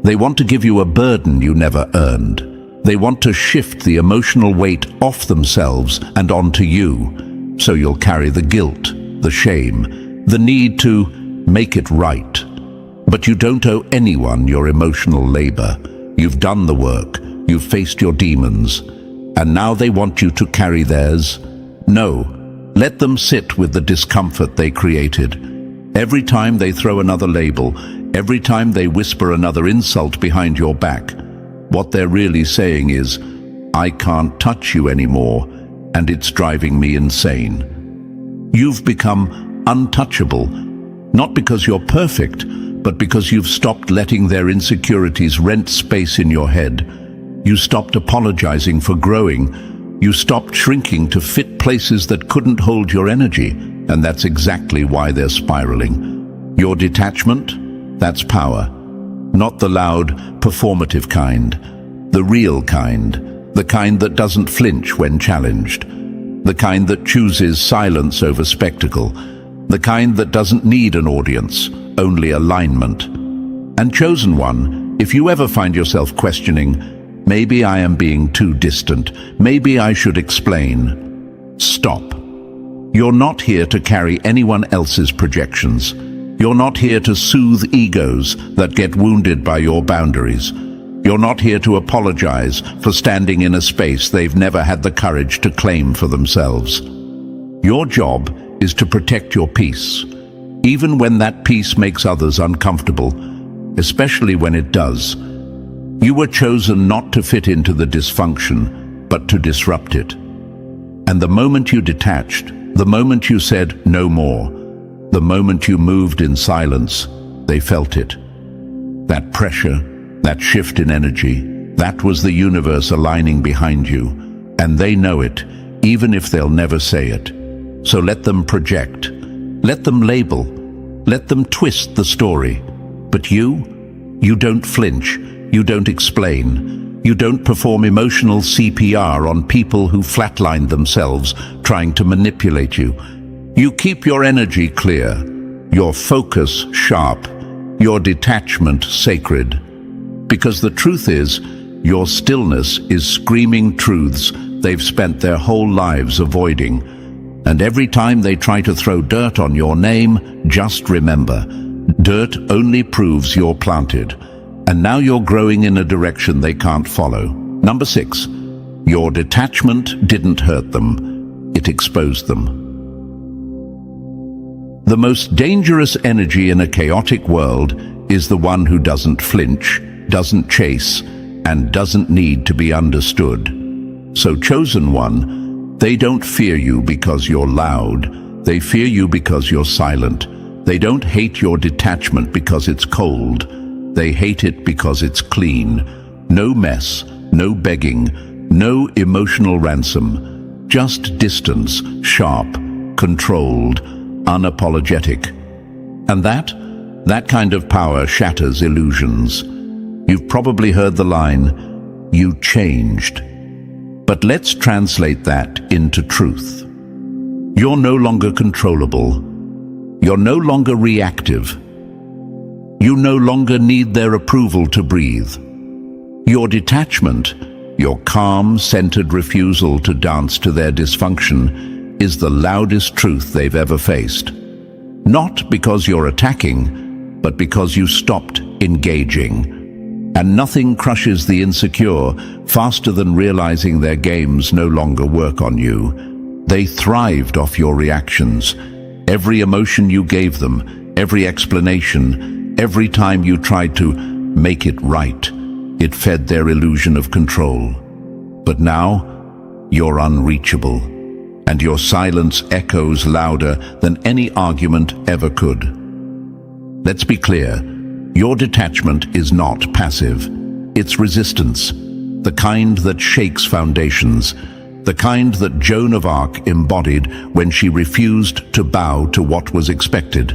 They want to give you a burden you never earned. They want to shift the emotional weight off themselves and onto you, so you'll carry the guilt, the shame, the need to make it right. But you don't owe anyone your emotional labor. You've done the work, you've faced your demons, and now they want you to carry theirs. No. Let them sit with the discomfort they created. Every time they throw another label, every time they whisper another insult behind your back, what they're really saying is, I can't touch you anymore, and it's driving me insane. You've become untouchable, not because you're perfect, but because you've stopped letting their insecurities rent space in your head. You stopped apologizing for growing. You stopped shrinking to fit places that couldn't hold your energy, and that's exactly why they're spiraling. Your detachment? That's power. Not the loud, performative kind. The real kind. The kind that doesn't flinch when challenged. the kind that chooses silence over spectacle, the kind that doesn't need an audience, only alignment. And chosen one, if you ever find yourself questioning, maybe I am being too distant, maybe I should explain, stop. You're not here to carry anyone else's projections. You're not here to soothe egos that get wounded by your boundaries. You're not here to apologize for standing in a space they've never had the courage to claim for themselves. Your job is to protect your peace, even when that peace makes others uncomfortable, especially when it does. You were chosen not to fit into the dysfunction, but to disrupt it. And the moment you detached, the moment you said no more, the moment you moved in silence, they felt it. That pressure, that shift in energy, that was the universe aligning behind you. And they know it, even if they'll never say it. So let them project, let them label, let them twist the story. But you don't flinch, you don't explain, you don't perform emotional CPR on people who flatline themselves trying to manipulate you. You keep your energy clear, your focus sharp, your detachment sacred. Because the truth is, your stillness is screaming truths they've spent their whole lives avoiding. And every time they try to throw dirt on your name, just remember, dirt only proves you're planted. And now you're growing in a direction they can't follow. Number 6, your detachment didn't hurt them, it exposed them. The most dangerous energy in a chaotic world is the one who doesn't flinch, doesn't chase, and doesn't need to be understood. So chosen one, they don't fear you because you're loud. They fear you because you're silent. They don't hate your detachment because it's cold. They hate it because it's clean. No mess, no begging, no emotional ransom. Just distance, sharp, controlled, unapologetic. And that kind of power shatters illusions. You've probably heard the line, "You changed." But let's translate that into truth. You're no longer controllable. You're no longer reactive. You no longer need their approval to breathe. Your detachment, your calm, centered refusal to dance to their dysfunction, is the loudest truth they've ever faced. Not because you're attacking, but because you stopped engaging. And nothing crushes the insecure faster than realizing their games no longer work on you. They thrived off your reactions. Every emotion you gave them, every explanation, every time you tried to make it right, it fed their illusion of control. But now, you're unreachable, and your silence echoes louder than any argument ever could. Let's be clear, your detachment is not passive. It's resistance, the kind that shakes foundations, the kind that Joan of Arc embodied when she refused to bow to what was expected.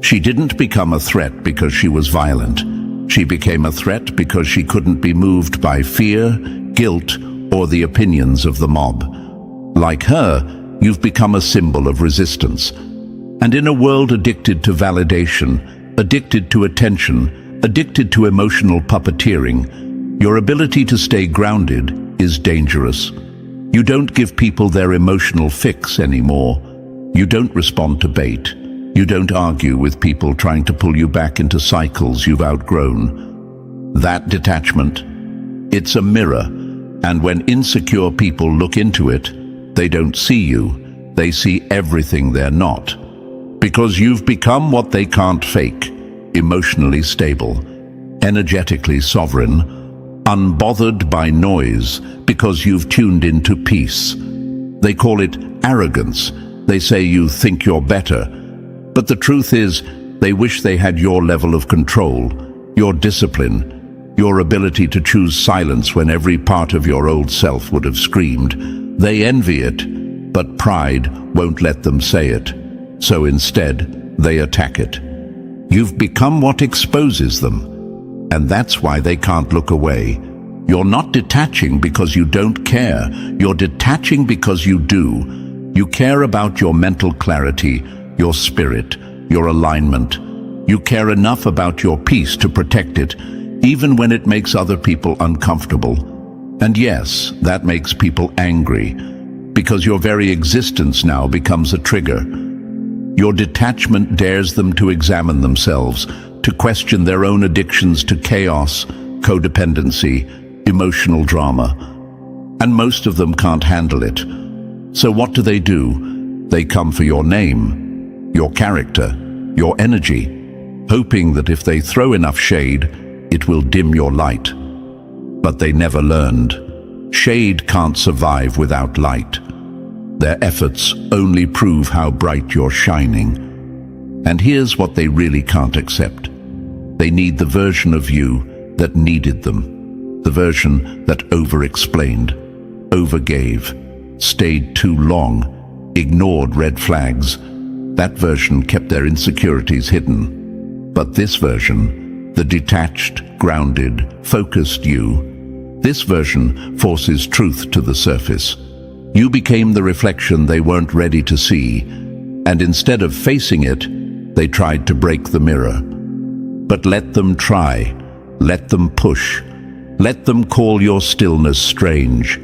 She didn't become a threat because she was violent. She became a threat because she couldn't be moved by fear, guilt, or the opinions of the mob. Like her, you've become a symbol of resistance. And in a world addicted to validation, addicted to attention, addicted to emotional puppeteering, your ability to stay grounded is dangerous. You don't give people their emotional fix anymore. You don't respond to bait. You don't argue with people trying to pull you back into cycles you've outgrown. That detachment, it's a mirror, and when insecure people look into it, they don't see you, they see everything they're not. Because you've become what they can't fake, emotionally stable, energetically sovereign, unbothered by noise because you've tuned into peace. They call it arrogance. They say you think you're better. But the truth is, they wish they had your level of control, your discipline, your ability to choose silence when every part of your old self would have screamed. They envy it, but pride won't let them say it. So instead, they attack it. You've become what exposes them, and that's why they can't look away. You're not detaching because you don't care. You're detaching because you do. You care about your mental clarity, your spirit, your alignment. You care enough about your peace to protect it, even when it makes other people uncomfortable. And yes, that makes people angry, because your very existence now becomes a trigger. Your detachment dares them to examine themselves, to question their own addictions to chaos, codependency, emotional drama. And most of them can't handle it. So what do? They come for your name, your character, your energy, hoping that if they throw enough shade, it will dim your light. But they never learned. Shade can't survive without light. Their efforts only prove how bright you're shining. And here's what they really can't accept. They need the version of you that needed them. The version that over-explained, overgave, stayed too long, ignored red flags. That version kept their insecurities hidden. But this version, the detached, grounded, focused you, this version forces truth to the surface. You became the reflection they weren't ready to see, and instead of facing it, they tried to break the mirror. But let them try, let them push, let them call your stillness strange,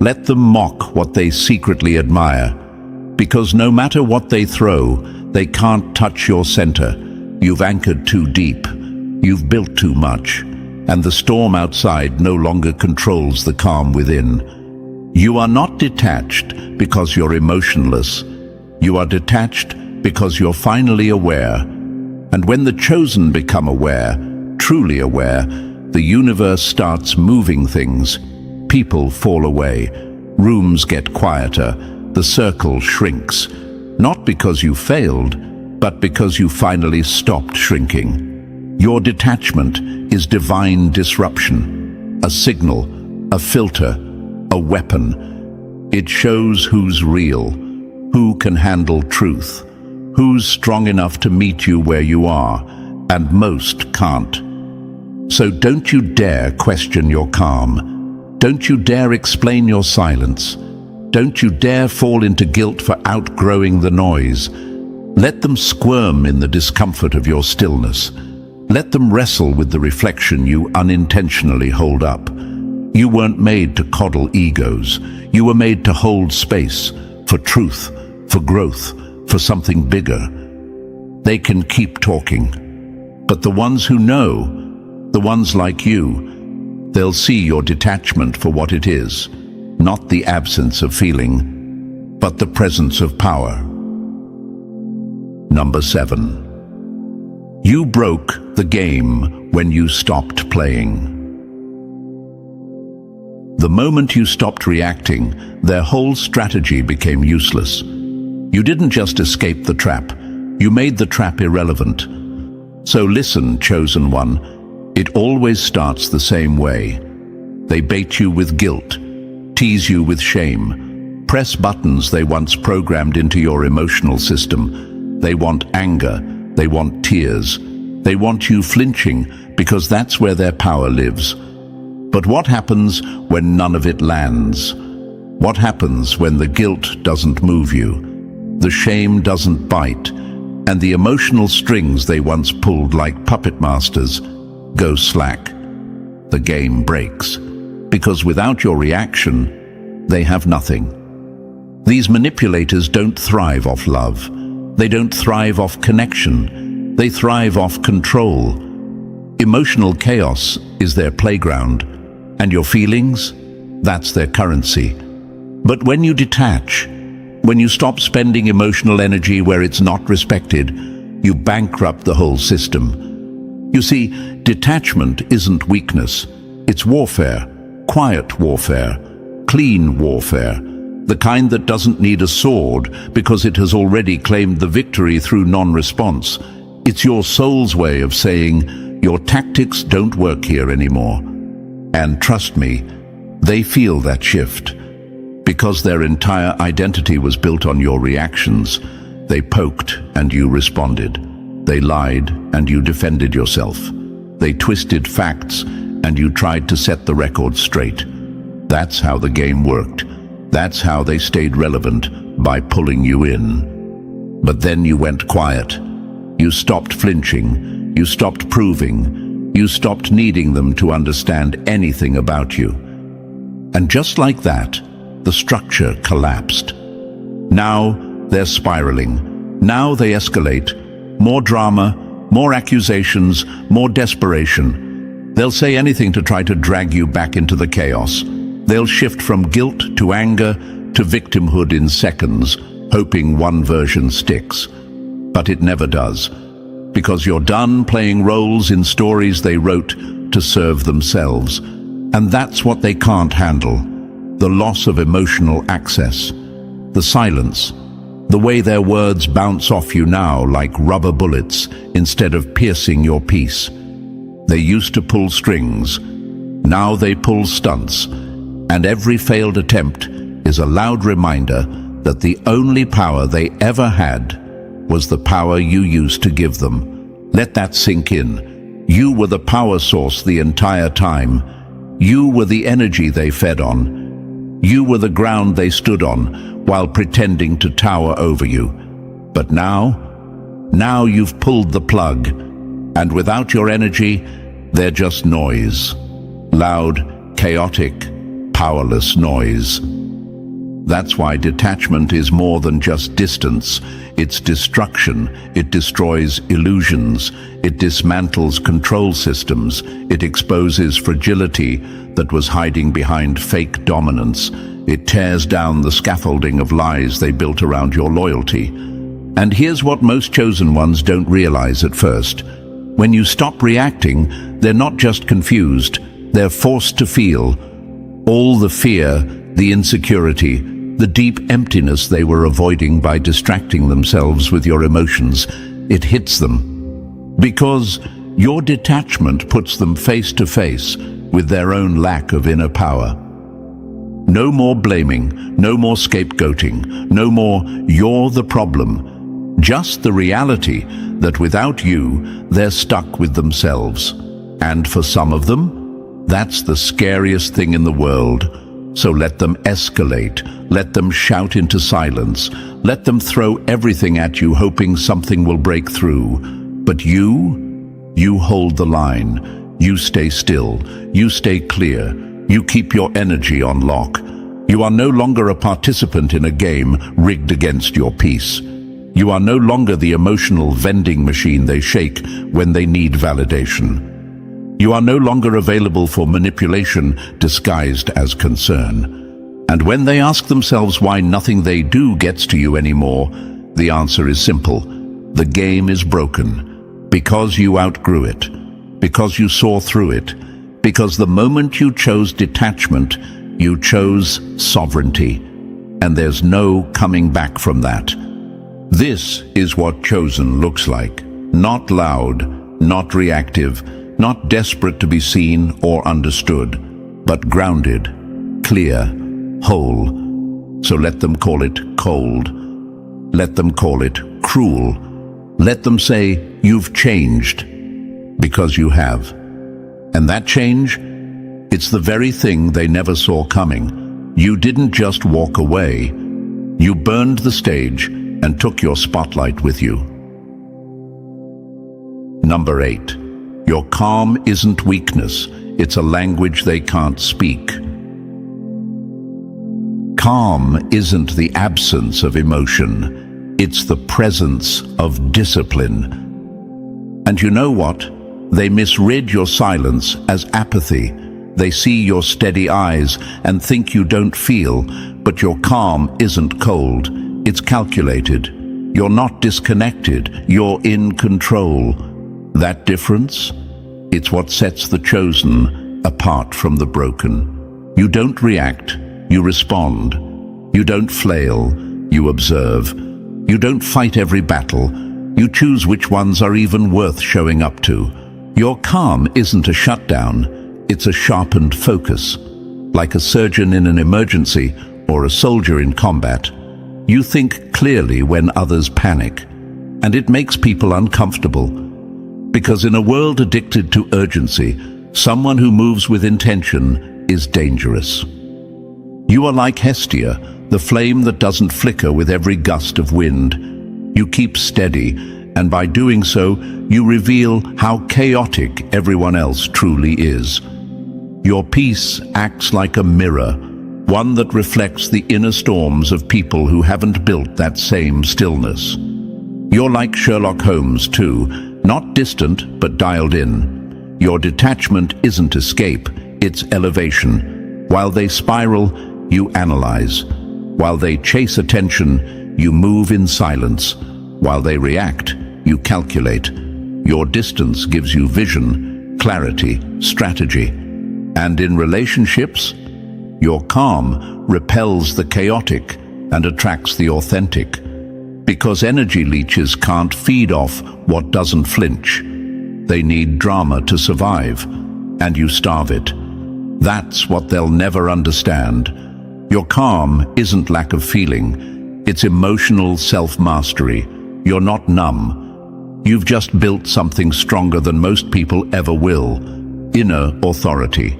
let them mock what they secretly admire, because no matter what they throw, they can't touch your center. You've anchored too deep, you've built too much, and the storm outside no longer controls the calm within. You are not detached because you're emotionless. You are detached because you're finally aware. And when the chosen become aware, truly aware, the universe starts moving things. People fall away. Rooms get quieter. The circle shrinks. Not because you failed, but because you finally stopped shrinking. Your detachment is divine disruption, a signal, a filter, a weapon. It shows who's real, who can handle truth, who's strong enough to meet you where you are, and most can't. So don't you dare question your calm. Don't you dare explain your silence. Don't you dare fall into guilt for outgrowing the noise. Let them squirm in the discomfort of your stillness. Let them wrestle with the reflection you unintentionally hold up. You weren't made to coddle egos. You were made to hold space for truth, for growth, for something bigger. They can keep talking. But the ones who know, the ones like you, they'll see your detachment for what it is, not the absence of feeling, but the presence of power. Number 7. You broke the game when you stopped playing. The moment you stopped reacting, their whole strategy became useless. You didn't just escape the trap, you made the trap irrelevant. So listen, chosen one, it always starts the same way. They bait you with guilt, tease you with shame, press buttons they once programmed into your emotional system. They want anger, they want tears, they want you flinching because that's where their power lives. But what happens when none of it lands? What happens when the guilt doesn't move you, the shame doesn't bite, and the emotional strings they once pulled like puppet masters go slack? The game breaks, because without your reaction, they have nothing. These manipulators don't thrive off love. They don't thrive off connection. They thrive off control. Emotional chaos is their playground. And your feelings? That's their currency. But when you detach, when you stop spending emotional energy where it's not respected, you bankrupt the whole system. You see, detachment isn't weakness. It's warfare, quiet warfare, clean warfare, the kind that doesn't need a sword because it has already claimed the victory through non-response. It's your soul's way of saying, your tactics don't work here anymore. And trust me, they feel that shift. Because their entire identity was built on your reactions, they poked and you responded. They lied and you defended yourself. They twisted facts and you tried to set the record straight. That's how the game worked. That's how they stayed relevant, by pulling you in. But then you went quiet. You stopped flinching. You stopped proving. You stopped needing them to understand anything about you. And just like that, the structure collapsed. Now they're spiraling. Now they escalate. More drama, more accusations, more desperation. They'll say anything to try to drag you back into the chaos. They'll shift from guilt to anger to victimhood in seconds, hoping one version sticks. But it never does, because you're done playing roles in stories they wrote to serve themselves. And that's what they can't handle: the loss of emotional access, the silence, the way their words bounce off you now like rubber bullets instead of piercing your peace. They used to pull strings. Now they pull stunts. And every failed attempt is a loud reminder that the only power they ever had was the power you used to give them. Let that sink in. You were the power source the entire time. You were the energy they fed on. You were the ground they stood on while pretending to tower over you. But now you've pulled the plug, and without your energy, they're just noise. Loud, chaotic, powerless noise. That's why detachment is more than just distance. It's destruction. It destroys illusions. It dismantles control systems. It exposes fragility that was hiding behind fake dominance. It tears down the scaffolding of lies they built around your loyalty. And here's what most chosen ones don't realize at first. When you stop reacting, they're not just confused. They're forced to feel all the fear, the insecurity, the deep emptiness they were avoiding by distracting themselves with your emotions. It hits them. Because your detachment puts them face to face with their own lack of inner power. No more blaming, no more scapegoating, no more "you're the problem." Just the reality that without you, they're stuck with themselves. And for some of them, that's the scariest thing in the world. So let them escalate. Let them shout into silence. Let them throw everything at you, hoping something will break through. But you hold the line. You stay still. You stay clear. You keep your energy on lock. You are no longer a participant in a game rigged against your peace. You are no longer the emotional vending machine they shake when they need validation. You are no longer available for manipulation disguised as concern. And when they ask themselves why nothing they do gets to you anymore, the answer is simple. The game is broken. Because you outgrew it. Because you saw through it. Because the moment you chose detachment, you chose sovereignty. And there's no coming back from that. This is what chosen looks like. Not loud, not reactive, not desperate to be seen or understood, but grounded, clear, whole. So let them call it cold. Let them call it cruel. Let them say, "You've changed," because you have. And that change, it's the very thing they never saw coming. You didn't just walk away. You burned the stage and took your spotlight with you. Number 8. Your calm isn't weakness. It's a language they can't speak. Calm isn't the absence of emotion. It's the presence of discipline. And you know what? They misread your silence as apathy. They see your steady eyes and think you don't feel, but your calm isn't cold. It's calculated. You're not disconnected. You're in control. That difference? It's what sets the chosen apart from the broken. You don't react. You respond. You don't flail. You observe. You don't fight every battle. You choose which ones are even worth showing up to. Your calm isn't a shutdown. It's a sharpened focus. Like a surgeon in an emergency or a soldier in combat, you think clearly when others panic. And it makes people uncomfortable. Because in a world addicted to urgency, Someone who moves with intention is dangerous. You are like Hestia, the flame that doesn't flicker with every gust of wind. You keep steady, and by doing so, you reveal how chaotic everyone else truly is. Your peace acts like a mirror, one that reflects the inner storms of people who haven't built that same stillness. You're like Sherlock Holmes too, not distant but dialed in. Your detachment isn't escape, it's elevation. While they spiral, you analyze. While they chase attention, you move in silence. While they react, you calculate. Your distance gives you vision, clarity, strategy. And in relationships, your calm repels the chaotic and attracts the authentic. Because energy leeches can't feed off what doesn't flinch. They need drama to survive, and you starve it. That's what they'll never understand. Your calm isn't lack of feeling, it's emotional self-mastery. You're not numb. You've just built something stronger than most people ever will, inner authority.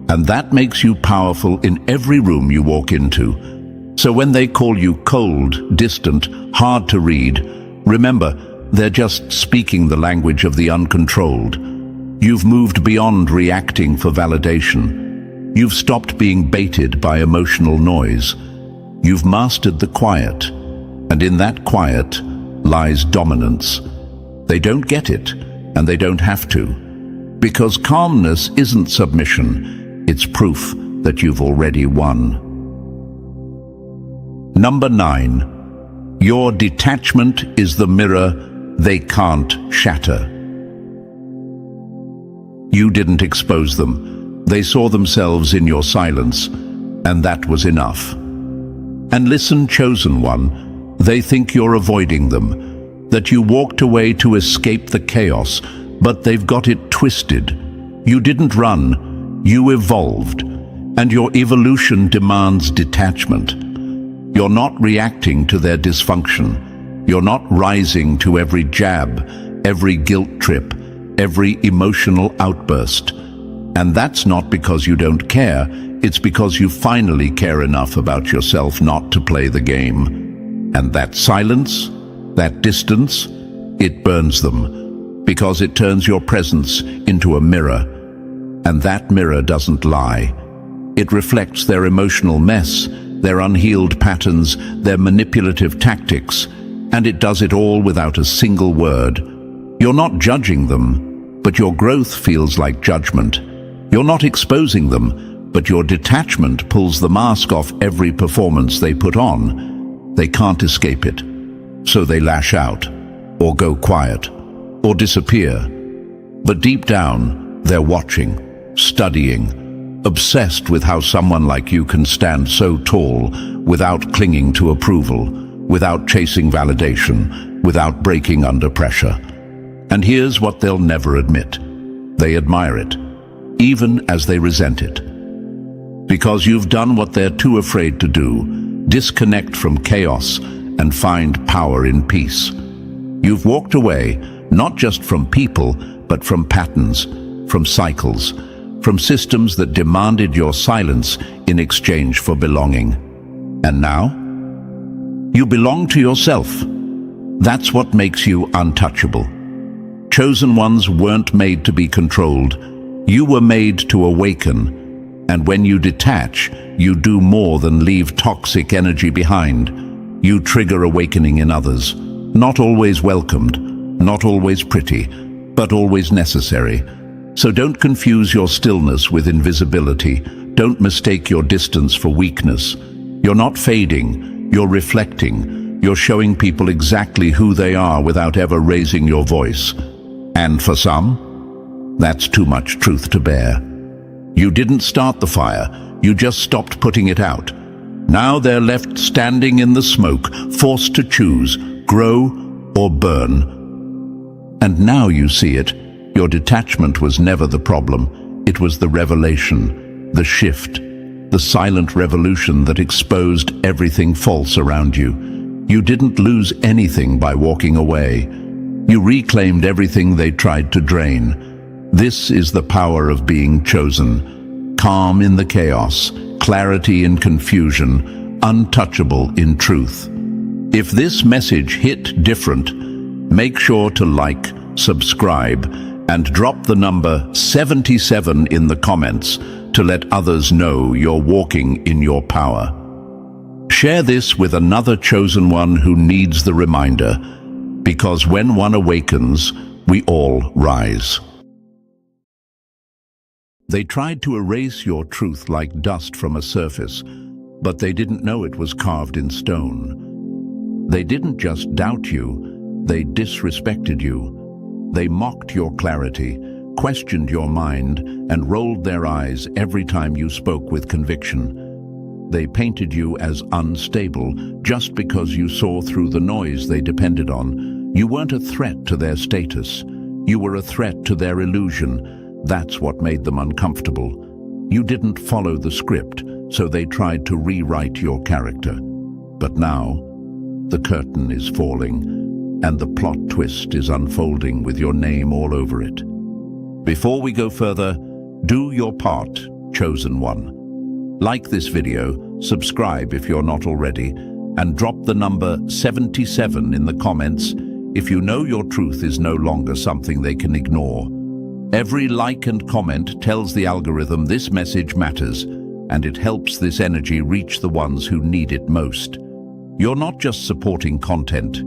And that makes you powerful in every room you walk into. So when they call you cold, distant, hard to read, remember, they're just speaking the language of the uncontrolled. You've moved beyond reacting for validation. You've stopped being baited by emotional noise. You've mastered the quiet, and in that quiet lies dominance. They don't get it, and they don't have to. Because calmness isn't submission, it's proof that you've already won. Number 9. Your detachment is the mirror they can't shatter. You didn't expose them. They saw themselves in your silence, and that was enough. And listen, chosen one, they think you're avoiding them, that you walked away to escape the chaos, but they've got it twisted. You didn't run, you evolved, and your evolution demands detachment. You're not reacting to their dysfunction. You're not rising to every jab, every guilt trip, every emotional outburst. And that's not because you don't care, it's because you finally care enough about yourself not to play the game. And that silence, that distance, it burns them, because it turns your presence into a mirror. And that mirror doesn't lie. It reflects their emotional mess, their unhealed patterns, their manipulative tactics, and it does it all without a single word. You're not judging them, but your growth feels like judgment. You're not exposing them, but your detachment pulls the mask off every performance they put on. They can't escape it, so they lash out, or go quiet, or disappear. But deep down, they're watching, studying, obsessed with how someone like you can stand so tall without clinging to approval, without chasing validation, without breaking under pressure. And here's what they'll never admit. They admire it, even as they resent it. Because you've done what they're too afraid to do, disconnect from chaos and find power in peace. You've walked away, not just from people, but from patterns, from cycles, from systems that demanded your silence in exchange for belonging. And now, you belong to yourself. That's what makes you untouchable. Chosen ones weren't made to be controlled. You were made to awaken. And when you detach, you do more than leave toxic energy behind. You trigger awakening in others. Not always welcomed, not always pretty, but always necessary. So don't confuse your stillness with invisibility. Don't mistake your distance for weakness. You're not fading, you're reflecting. You're showing people exactly who they are without ever raising your voice. And for some, that's too much truth to bear. You didn't start the fire, you just stopped putting it out. Now they're left standing in the smoke, forced to choose, grow or burn. And now you see it. Your detachment was never the problem. It was the revelation, the shift, the silent revolution that exposed everything false around you. You didn't lose anything by walking away. You reclaimed everything they tried to drain. This is the power of being chosen. Calm in the chaos, clarity in confusion, untouchable in truth. If this message hit different, make sure to like, subscribe, and drop the number 77 in the comments to let others know you're walking in your power. Share this with another chosen one who needs the reminder, because when one awakens, we all rise. They tried to erase your truth like dust from a surface, but they didn't know it was carved in stone. They didn't just doubt you, they disrespected you. They mocked your clarity, questioned your mind, and rolled their eyes every time you spoke with conviction. They painted you as unstable just because you saw through the noise they depended on. You weren't a threat to their status. You were a threat to their illusion. That's what made them uncomfortable. You didn't follow the script, so they tried to rewrite your character. But now, the curtain is falling, and the plot twist is unfolding with your name all over it. Before we go further, do your part, chosen one. Like this video, subscribe if you're not already, and drop the number 77 in the comments if you know your truth is no longer something they can ignore. Every like and comment tells the algorithm this message matters, and it helps this energy reach the ones who need it most. You're not just supporting content,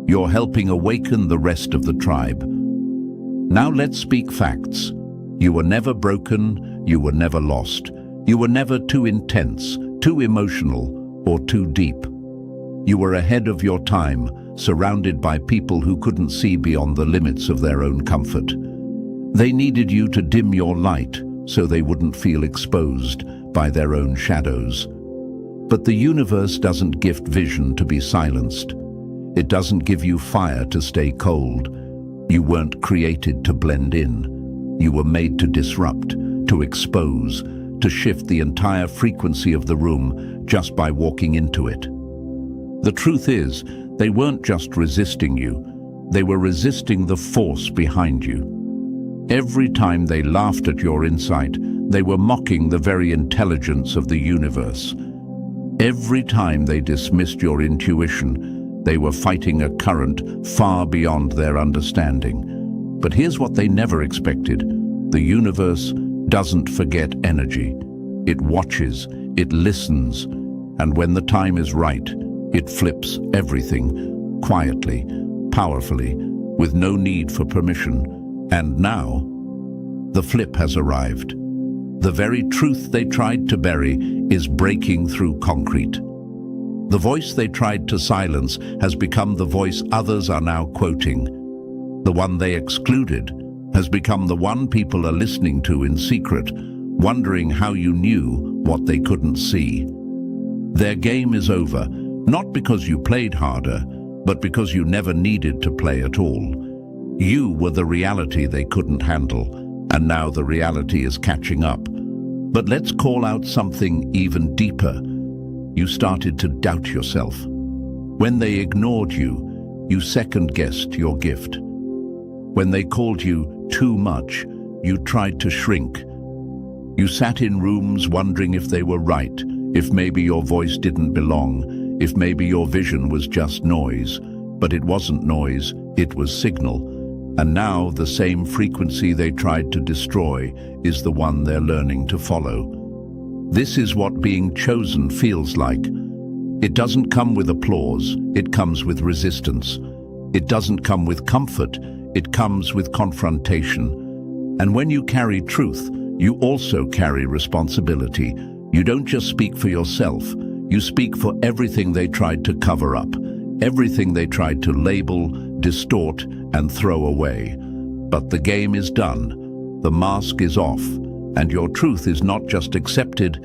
you're helping awaken the rest of the tribe. Now let's speak facts. You were never broken, you were never lost. You were never too intense, too emotional, or too deep. You were ahead of your time, surrounded by people who couldn't see beyond the limits of their own comfort. They needed you to dim your light so they wouldn't feel exposed by their own shadows. But the universe doesn't gift vision to be silenced. It doesn't give you fire to stay cold. You weren't created to blend in. You were made to disrupt, to expose, to shift the entire frequency of the room just by walking into it. The truth is, they weren't just resisting you, they were resisting the force behind you. Every time they laughed at your insight, they were mocking the very intelligence of the universe. Every time they dismissed your intuition, they were fighting a current far beyond their understanding. But here's what they never expected. The universe doesn't forget energy. It watches, it listens, and when the time is right, it flips everything, quietly, powerfully, with no need for permission. And now, the flip has arrived. The very truth they tried to bury is breaking through concrete. The voice they tried to silence has become the voice others are now quoting. The one they excluded has become the one people are listening to in secret, wondering how you knew what they couldn't see. Their game is over, not because you played harder, but because you never needed to play at all. You were the reality they couldn't handle, and now the reality is catching up. But let's call out something even deeper. You started to doubt yourself. When they ignored you, you second-guessed your gift. When they called you too much, you tried to shrink. You sat in rooms wondering if they were right, if maybe your voice didn't belong, if maybe your vision was just noise. But it wasn't noise, it was signal. And now the same frequency they tried to destroy is the one they're learning to follow. This is what being chosen feels like. It doesn't come with applause, it comes with resistance. It doesn't come with comfort, it comes with confrontation. And when you carry truth, you also carry responsibility. You don't just speak for yourself, you speak for everything they tried to cover up, everything they tried to label, distort, and throw away. But the game is done, the mask is off, and your truth is not just accepted,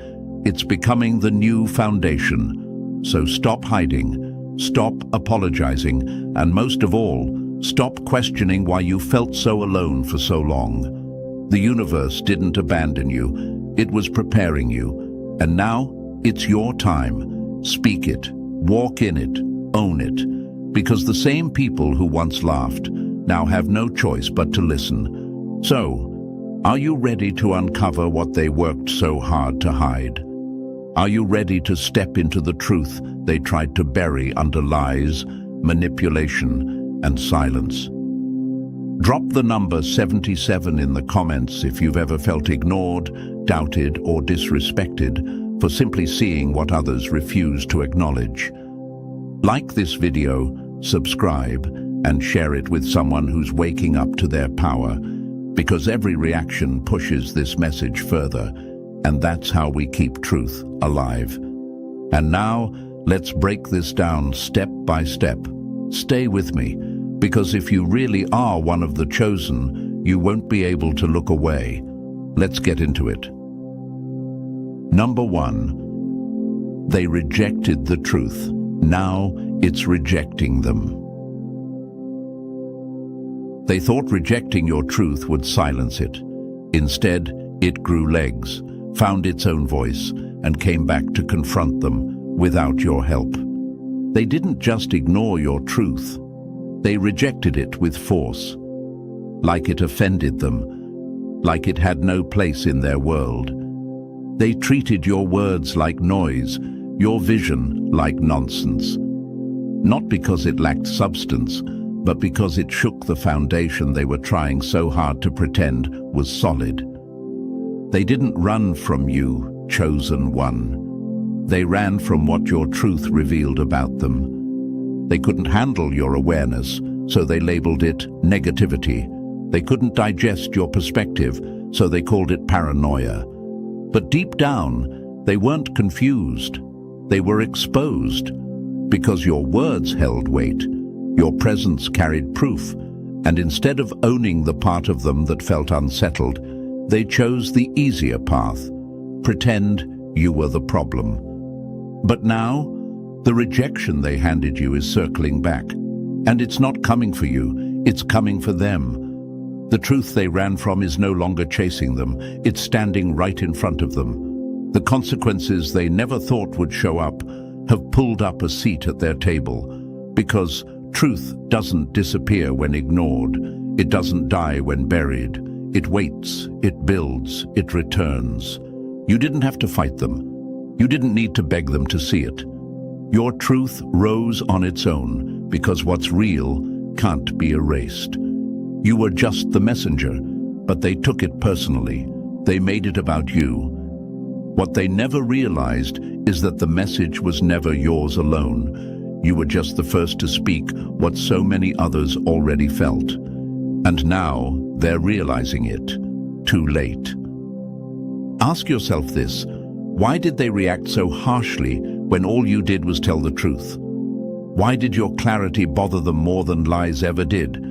it's becoming the new foundation. So stop hiding, stop apologizing, and most of all, stop questioning why you felt so alone for so long. The universe didn't abandon you, it was preparing you. And now, it's your time. Speak it, walk in it, own it. Because the same people who once laughed now have no choice but to listen. So, Are you ready to uncover what they worked so hard to hide? Are you ready to step into the truth they tried to bury under lies, manipulation, and silence? Drop the number 77 in the comments if you've ever felt ignored, doubted, or disrespected for simply seeing what others refuse to acknowledge. Like this video, subscribe, and share it with someone who's waking up to their power, because every reaction pushes this message further, and that's how we keep truth alive. And now, let's break this down step by step. Stay with me, because if you really are one of the chosen, you won't be able to look away. Let's get into it. Number 1. They rejected the truth. Now it's rejecting them. They thought rejecting your truth would silence it. Instead, it grew legs, found its own voice, and came back to confront them without your help. They didn't just ignore your truth. They rejected it with force, like it offended them, like it had no place in their world. They treated your words like noise, your vision like nonsense. Not because it lacked substance, but because it shook the foundation they were trying so hard to pretend was solid. They didn't run from you, chosen one. They ran from what your truth revealed about them. They couldn't handle your awareness, so they labeled it negativity. They couldn't digest your perspective, so they called it paranoia. But deep down, they weren't confused. They were exposed, because your words held weight, your presence carried proof, and instead of owning the part of them that felt unsettled, they chose the easier path. Pretend you were the problem. But now, the rejection they handed you is circling back. And it's not coming for you, it's coming for them. The truth they ran from is no longer chasing them, it's standing right in front of them. The consequences they never thought would show up have pulled up a seat at their table, because truth doesn't disappear when ignored, it doesn't die when buried. It waits, it builds, it returns. You didn't have to fight them. You didn't need to beg them to see it. Your truth rose on its own, because what's real can't be erased. You were just the messenger, but they took it personally. They made it about you. What they never realized is that the message was never yours alone. You were just the first to speak what so many others already felt. And now they're realizing it, too late. Ask yourself this: why did they react so harshly when all you did was tell the truth? Why did your clarity bother them more than lies ever did?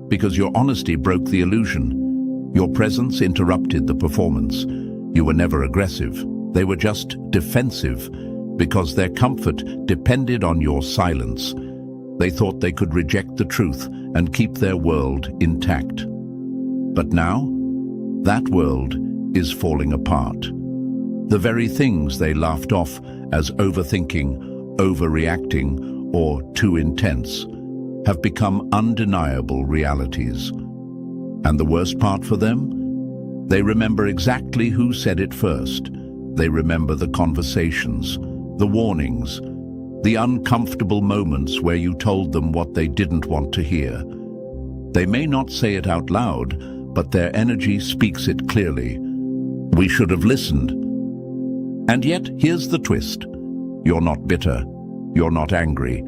Because your honesty broke the illusion. Your presence interrupted the performance. You were never aggressive. They were just defensive, because their comfort depended on your silence. They thought they could reject the truth and keep their world intact. But now, that world is falling apart. The very things they laughed off as overthinking, overreacting, or too intense have become undeniable realities. And the worst part for them? They remember exactly who said it first. They remember the conversations, the warnings, the uncomfortable moments where you told them what they didn't want to hear. They may not say it out loud, but their energy speaks it clearly. We should have listened. And yet, here's the twist. You're not bitter. You're not angry.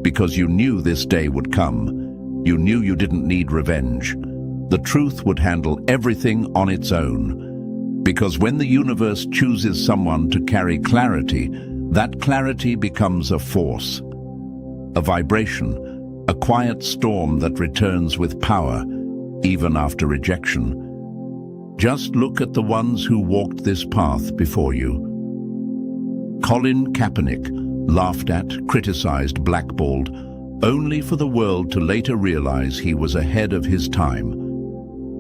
Because you knew this day would come. You knew you didn't need revenge. The truth would handle everything on its own. Because when the universe chooses someone to carry clarity, that clarity becomes a force, a vibration, a quiet storm that returns with power, even after rejection. Just look at the ones who walked this path before you. Colin Kaepernick, laughed at, criticized, blackballed, only for the world to later realize he was ahead of his time.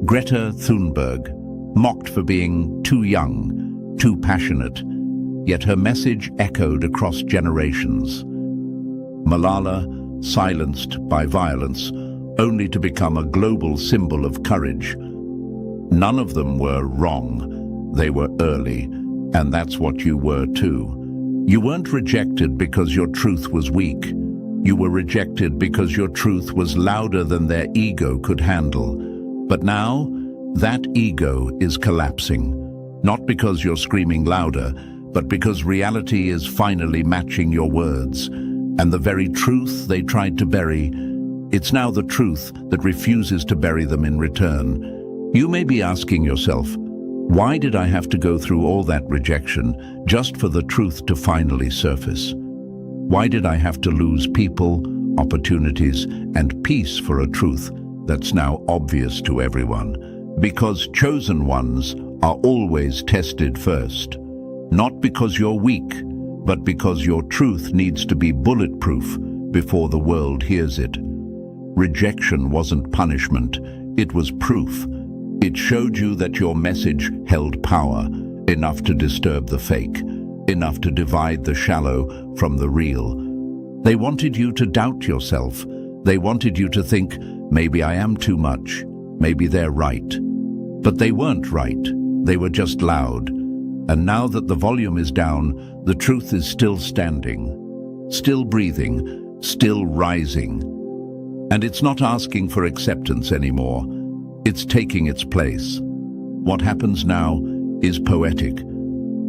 Greta Thunberg, mocked for being too young, too passionate, yet her message echoed across generations. Malala, silenced by violence, only to become a global symbol of courage. None of them were wrong. They were early, and that's what you were too. You weren't rejected because your truth was weak. You were rejected because your truth was louder than their ego could handle. But now, that ego is collapsing. Not because you're screaming louder, but because reality is finally matching your words. And the very truth they tried to bury, it's now the truth that refuses to bury them in return. You may be asking yourself, why did I have to go through all that rejection just for the truth to finally surface? Why did I have to lose people, opportunities, and peace for a truth that's now obvious to everyone? Because chosen ones are always tested first. Not because you're weak, but because your truth needs to be bulletproof before the world hears it. Rejection wasn't punishment, it was proof. It showed you that your message held power, enough to disturb the fake, enough to divide the shallow from the real. They wanted you to doubt yourself. They wanted you to think, maybe I am too much, maybe they're right. But they weren't right, they were just loud. And now that the volume is down, the truth is still standing, still breathing, still rising. And it's not asking for acceptance anymore. It's taking its place. What happens now is poetic.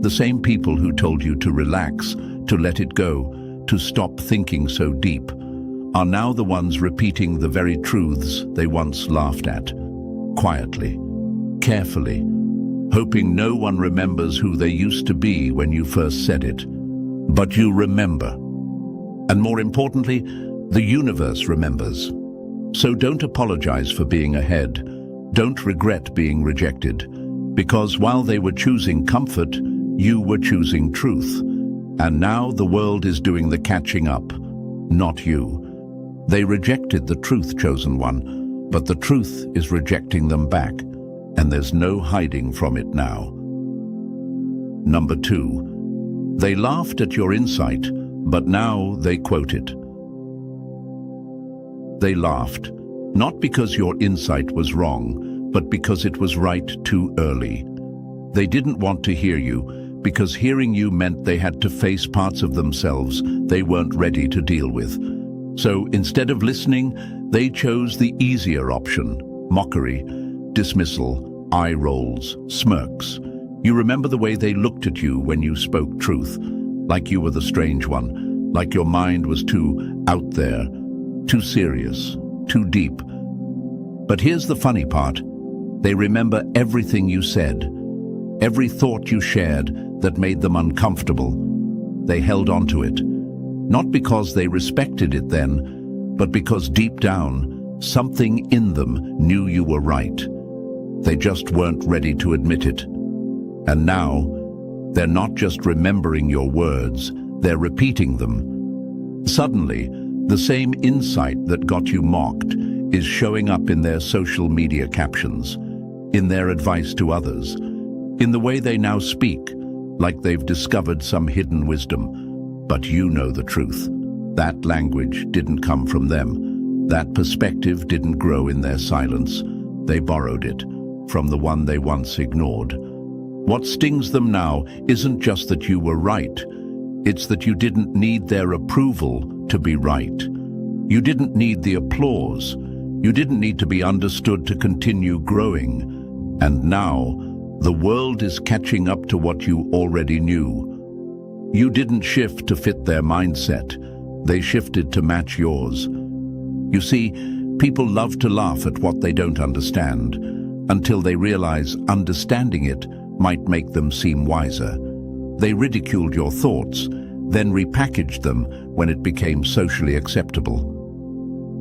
The same people who told you to relax, to let it go, to stop thinking so deep, are now the ones repeating the very truths they once laughed at, quietly, carefully, hoping no one remembers who they used to be when you first said it. But you remember. And more importantly, the universe remembers. So don't apologize for being ahead. Don't regret being rejected. Because while they were choosing comfort, you were choosing truth. And now the world is doing the catching up, not you. They rejected the truth, chosen one, but the truth is rejecting them back. And there's no hiding from it now. Number 2, they laughed at your insight, but now they quote it. They laughed, not because your insight was wrong, but because it was right too early. They didn't want to hear you, because hearing you meant they had to face parts of themselves they weren't ready to deal with. So instead of listening, they chose the easier option, mockery, dismissal, eye rolls, smirks. You remember the way they looked at you when you spoke truth, like you were the strange one, like your mind was too out there, too serious, too deep. But here's the funny part. They remember everything you said, every thought you shared that made them uncomfortable. They held on to it, not because they respected it then, but because deep down, something in them knew you were right. They just weren't ready to admit it. And now, they're not just remembering your words, they're repeating them. Suddenly, the same insight that got you mocked is showing up in their social media captions, in their advice to others, in the way they now speak, like they've discovered some hidden wisdom. But you know the truth. That language didn't come from them. That perspective didn't grow in their silence. They borrowed it from the one they once ignored. What stings them now isn't just that you were right. It's that you didn't need their approval to be right. You didn't need the applause. You didn't need to be understood to continue growing. And now, the world is catching up to what you already knew. You didn't shift to fit their mindset. They shifted to match yours. You see, people love to laugh at what they don't understand, until they realize understanding it might make them seem wiser. They ridiculed your thoughts, then repackaged them when it became socially acceptable.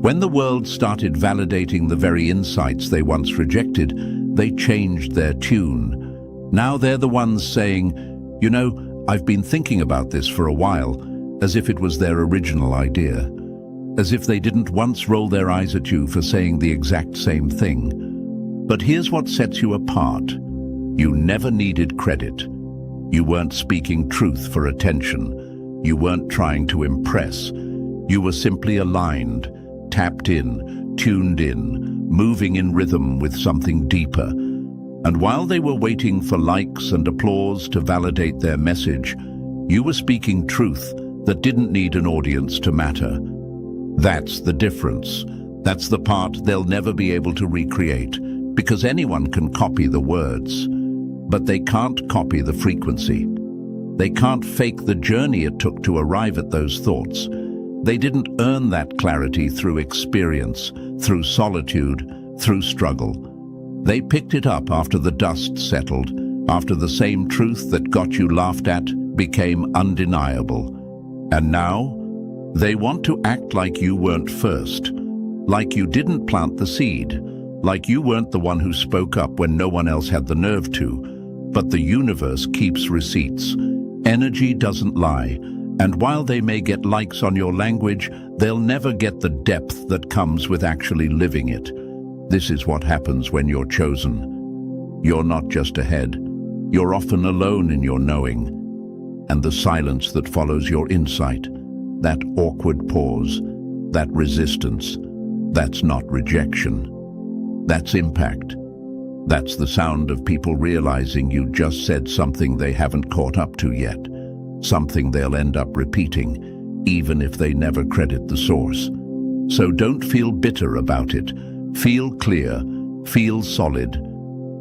When the world started validating the very insights they once rejected, they changed their tune. Now they're the ones saying, you know, I've been thinking about this for a while, as if it was their original idea. As if they didn't once roll their eyes at you for saying the exact same thing. But here's what sets you apart. You never needed credit. You weren't speaking truth for attention. You weren't trying to impress. You were simply aligned, tapped in, tuned in, moving in rhythm with something deeper. And while they were waiting for likes and applause to validate their message, you were speaking truth that didn't need an audience to matter. That's the difference. That's the part they'll never be able to recreate, because anyone can copy the words, but they can't copy the frequency. They can't fake the journey it took to arrive at those thoughts. They didn't earn that clarity through experience, through solitude, through struggle. They picked it up after the dust settled, after the same truth that got you laughed at became undeniable. And now, they want to act like you weren't first, like you didn't plant the seed, like you weren't the one who spoke up when no one else had the nerve to. But the universe keeps receipts. Energy doesn't lie, and while they may get likes on your language, they'll never get the depth that comes with actually living it. This is what happens when you're chosen. You're not just ahead. You're often alone in your knowing. And the silence that follows your insight, that awkward pause, that resistance, that's not rejection. That's impact. That's the sound of people realizing you just said something they haven't caught up to yet, something they'll end up repeating, even if they never credit the source. So don't feel bitter about it. Feel clear, feel solid,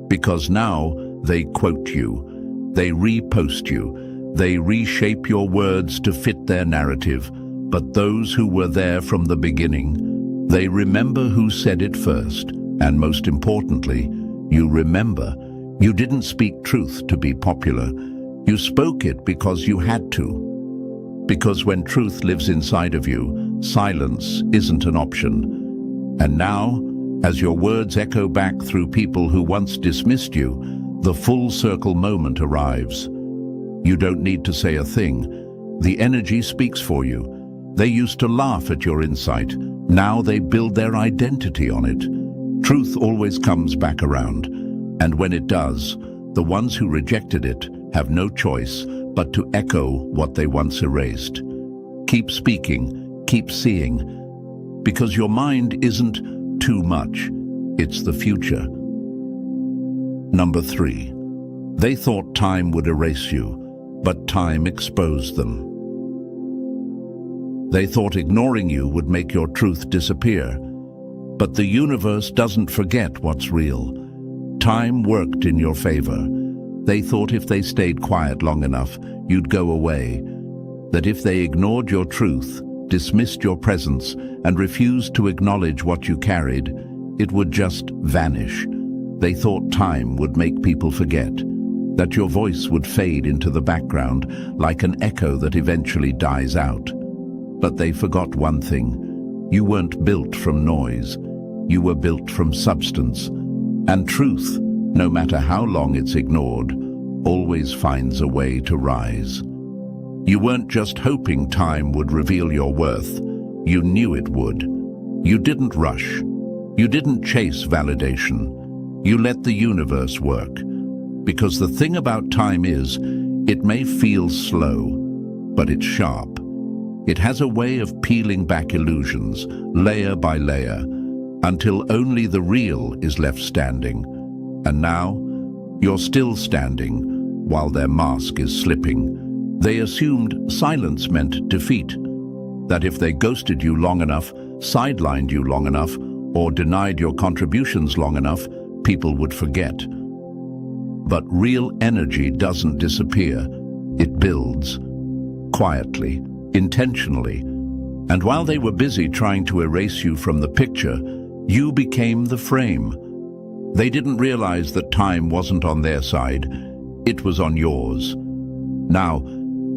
because now they quote you, they repost you, they reshape your words to fit their narrative. But those who were there from the beginning, they remember who said it first, and most importantly, you remember you didn't speak truth to be popular. You spoke it because you had to. Because when truth lives inside of you, silence isn't an option. And now, as your words echo back through people who once dismissed you, the full circle moment arrives. You don't need to say a thing. The energy speaks for you. They used to laugh at your insight. Now they build their identity on it. Truth always comes back around. And when it does, the ones who rejected it have no choice but to echo what they once erased. Keep speaking, keep seeing, because your mind isn't too much, it's the future. Number 3. They thought time would erase you, but time exposed them. They thought ignoring you would make your truth disappear, but the universe doesn't forget what's real. Time worked in your favor. They thought if they stayed quiet long enough, you'd go away. That if they ignored your truth, dismissed your presence, and refused to acknowledge what you carried, it would just vanish. They thought time would make people forget, that your voice would fade into the background like an echo that eventually dies out. But they forgot one thing. You weren't built from noise. You were built from substance. And truth, no matter how long it's ignored, always finds a way to rise. You weren't just hoping time would reveal your worth. You knew it would. You didn't rush. You didn't chase validation. You let the universe work. Because the thing about time is, it may feel slow, but it's sharp. It has a way of peeling back illusions, layer by layer, until only the real is left standing. And now, you're still standing, while their mask is slipping. They assumed silence meant defeat, that if they ghosted you long enough, sidelined you long enough, or denied your contributions long enough, people would forget. But real energy doesn't disappear. It builds, quietly, intentionally. And while they were busy trying to erase you from the picture, you became the frame. They didn't realize that time wasn't on their side. It was on yours. Now,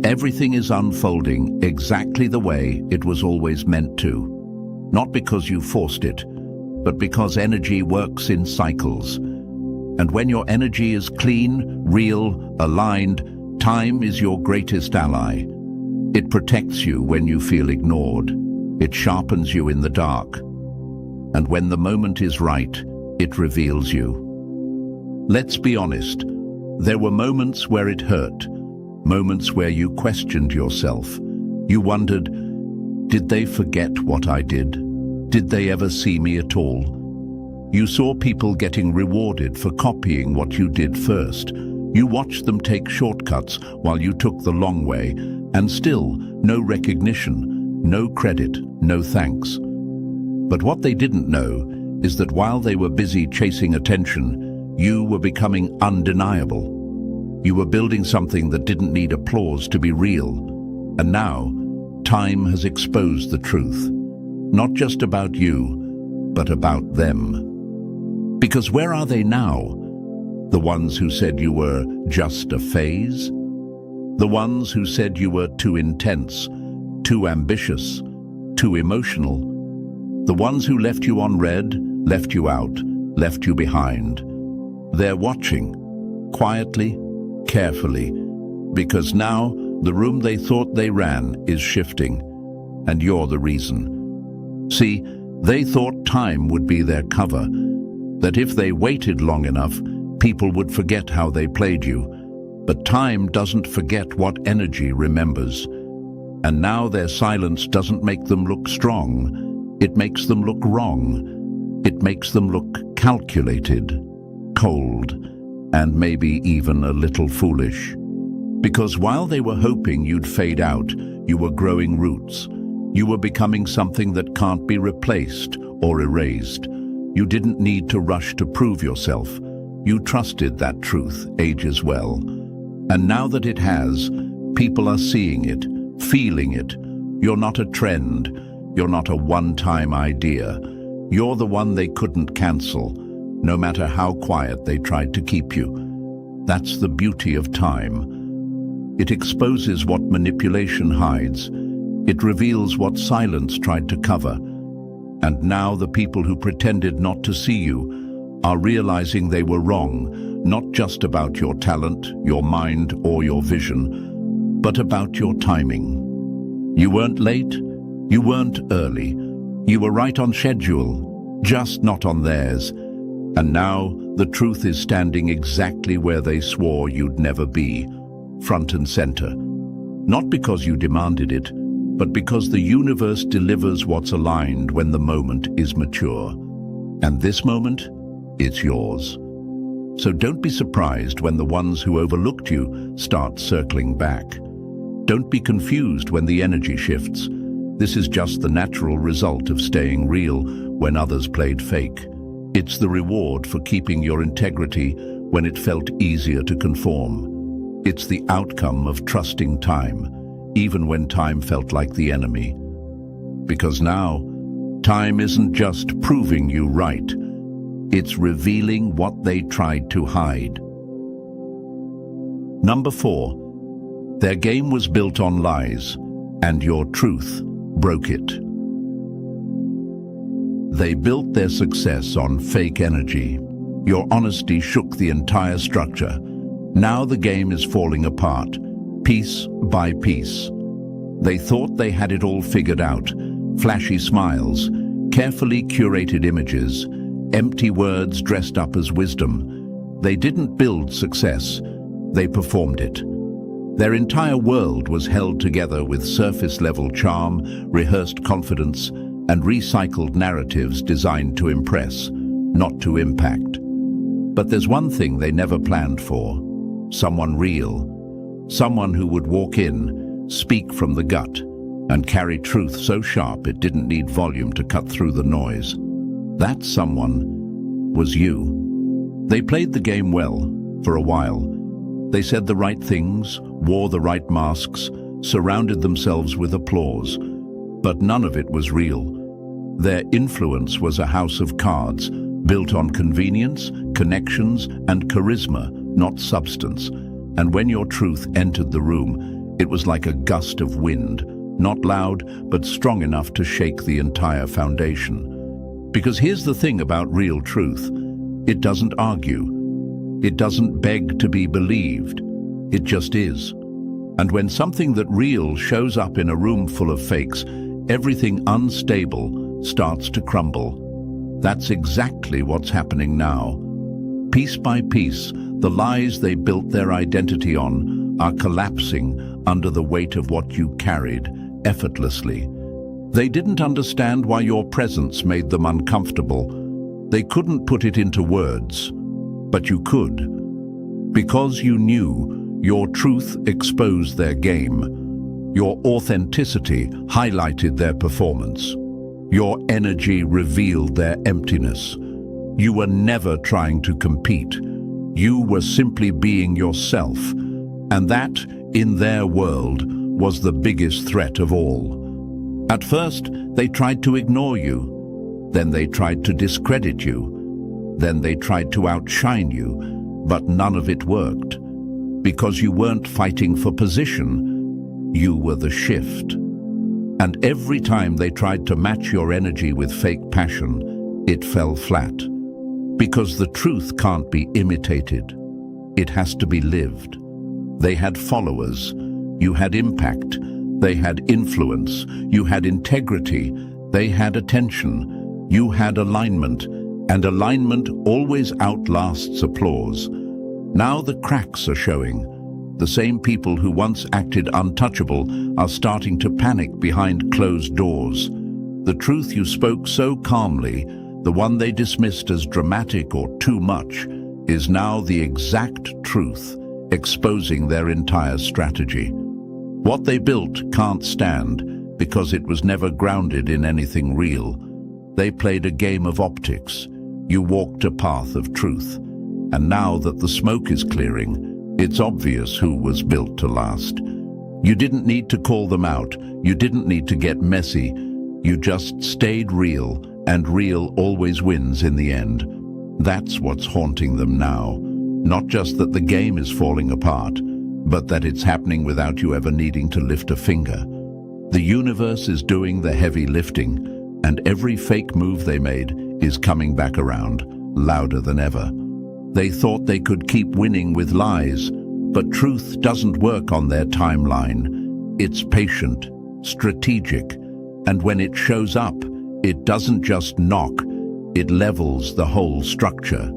everything is unfolding exactly the way it was always meant to. Not because you forced it, but because energy works in cycles. And when your energy is clean, real, aligned, time is your greatest ally. It protects you when you feel ignored. It sharpens you in the dark. And when the moment is right, it reveals you. Let's be honest. There were moments where it hurt. Moments where you questioned yourself. You wondered, did they forget what I did? Did they ever see me at all? You saw people getting rewarded for copying what you did first. You watched them take shortcuts while you took the long way, and still no recognition, no credit, no thanks. But what they didn't know is that while they were busy chasing attention, you were becoming undeniable. You were building something that didn't need applause to be real. And now, time has exposed the truth. Not just about you, but about them. Because where are they now? The ones who said you were just a phase? The ones who said you were too intense, too ambitious, too emotional? The ones who left you on red, left you out, left you behind? They're watching, quietly, carefully, because now the room they thought they ran is shifting, and you're the reason. See, they thought time would be their cover, that if they waited long enough, people would forget how they played you. But time doesn't forget what energy remembers. And now their silence doesn't make them look strong. It makes them look wrong. It makes them look calculated, cold, and maybe even a little foolish. Because while they were hoping you'd fade out, you were growing roots. You were becoming something that can't be replaced or erased. You didn't need to rush to prove yourself. You trusted that truth ages well. And now that it has, people are seeing it, feeling it. You're not a trend. You're not a one-time idea. You're the one they couldn't cancel, no matter how quiet they tried to keep you. That's the beauty of time. It exposes what manipulation hides. It reveals what silence tried to cover. And now the people who pretended not to see you are realizing they were wrong, not just about your talent, your mind, or your vision, but about your timing. You weren't late, you weren't early, you were right on schedule, just not on theirs. And now the truth is standing exactly where they swore you'd never be, front and center. Not because you demanded it, but because the universe delivers what's aligned when the moment is mature. And this moment, it's yours. So don't be surprised when the ones who overlooked you start circling back. Don't be confused when the energy shifts. This is just the natural result of staying real when others played fake. It's the reward for keeping your integrity when it felt easier to conform. It's the outcome of trusting time, even when time felt like the enemy. Because now, time isn't just proving you right, it's revealing what they tried to hide. Number 4, their game was built on lies, and your truth broke it. They built their success on fake energy. Your honesty shook the entire structure. Now the game is falling apart, piece by piece. They thought they had it all figured out. Flashy smiles, carefully curated images, empty words dressed up as wisdom. They didn't build success, they performed it. Their entire world was held together with surface-level charm, rehearsed confidence, and recycled narratives designed to impress, not to impact. But there's one thing they never planned for: someone real. Someone who would walk in, speak from the gut, and carry truth so sharp it didn't need volume to cut through the noise. That someone was you. They played the game well, for a while. They said the right things, wore the right masks, surrounded themselves with applause. But none of it was real. Their influence was a house of cards, built on convenience, connections, and charisma, not substance. And when your truth entered the room, it was like a gust of wind, not loud, but strong enough to shake the entire foundation. Because here's the thing about real truth: it doesn't argue. It doesn't beg to be believed. It just is. And when something that real shows up in a room full of fakes, everything unstable starts to crumble. That's exactly what's happening now. Piece by piece, the lies they built their identity on are collapsing under the weight of what you carried effortlessly. They didn't understand why your presence made them uncomfortable, They couldn't put it into words, but you could. Because you knew, your truth exposed their game. Your authenticity highlighted their performance. Your energy revealed their emptiness. You were never trying to compete. You were simply being yourself, and that, in their world, was the biggest threat of all. At first, they tried to ignore you. Then they tried to discredit you. Then they tried to outshine you, but none of it worked. Because you weren't fighting for position, you were the shift. And every time they tried to match your energy with fake passion, it fell flat. Because the truth can't be imitated. It has to be lived. They had followers. You had impact. They had influence. You had integrity. They had attention. You had alignment. And alignment always outlasts applause. Now the cracks are showing. The same people who once acted untouchable are starting to panic behind closed doors. The truth you spoke so calmly, the one they dismissed as dramatic or too much, is now the exact truth, exposing their entire strategy. What they built can't stand because it was never grounded in anything real. They played a game of optics. You walked a path of truth. And now that the smoke is clearing, it's obvious who was built to last. You didn't need to call them out. You didn't need to get messy. You just stayed real, and real always wins in the end. That's what's haunting them now. Not just that the game is falling apart, but that it's happening without you ever needing to lift a finger. The universe is doing the heavy lifting, and every fake move they made is coming back around, louder than ever. They thought they could keep winning with lies, but truth doesn't work on their timeline. It's patient, strategic, and when it shows up, it doesn't just knock, it levels the whole structure.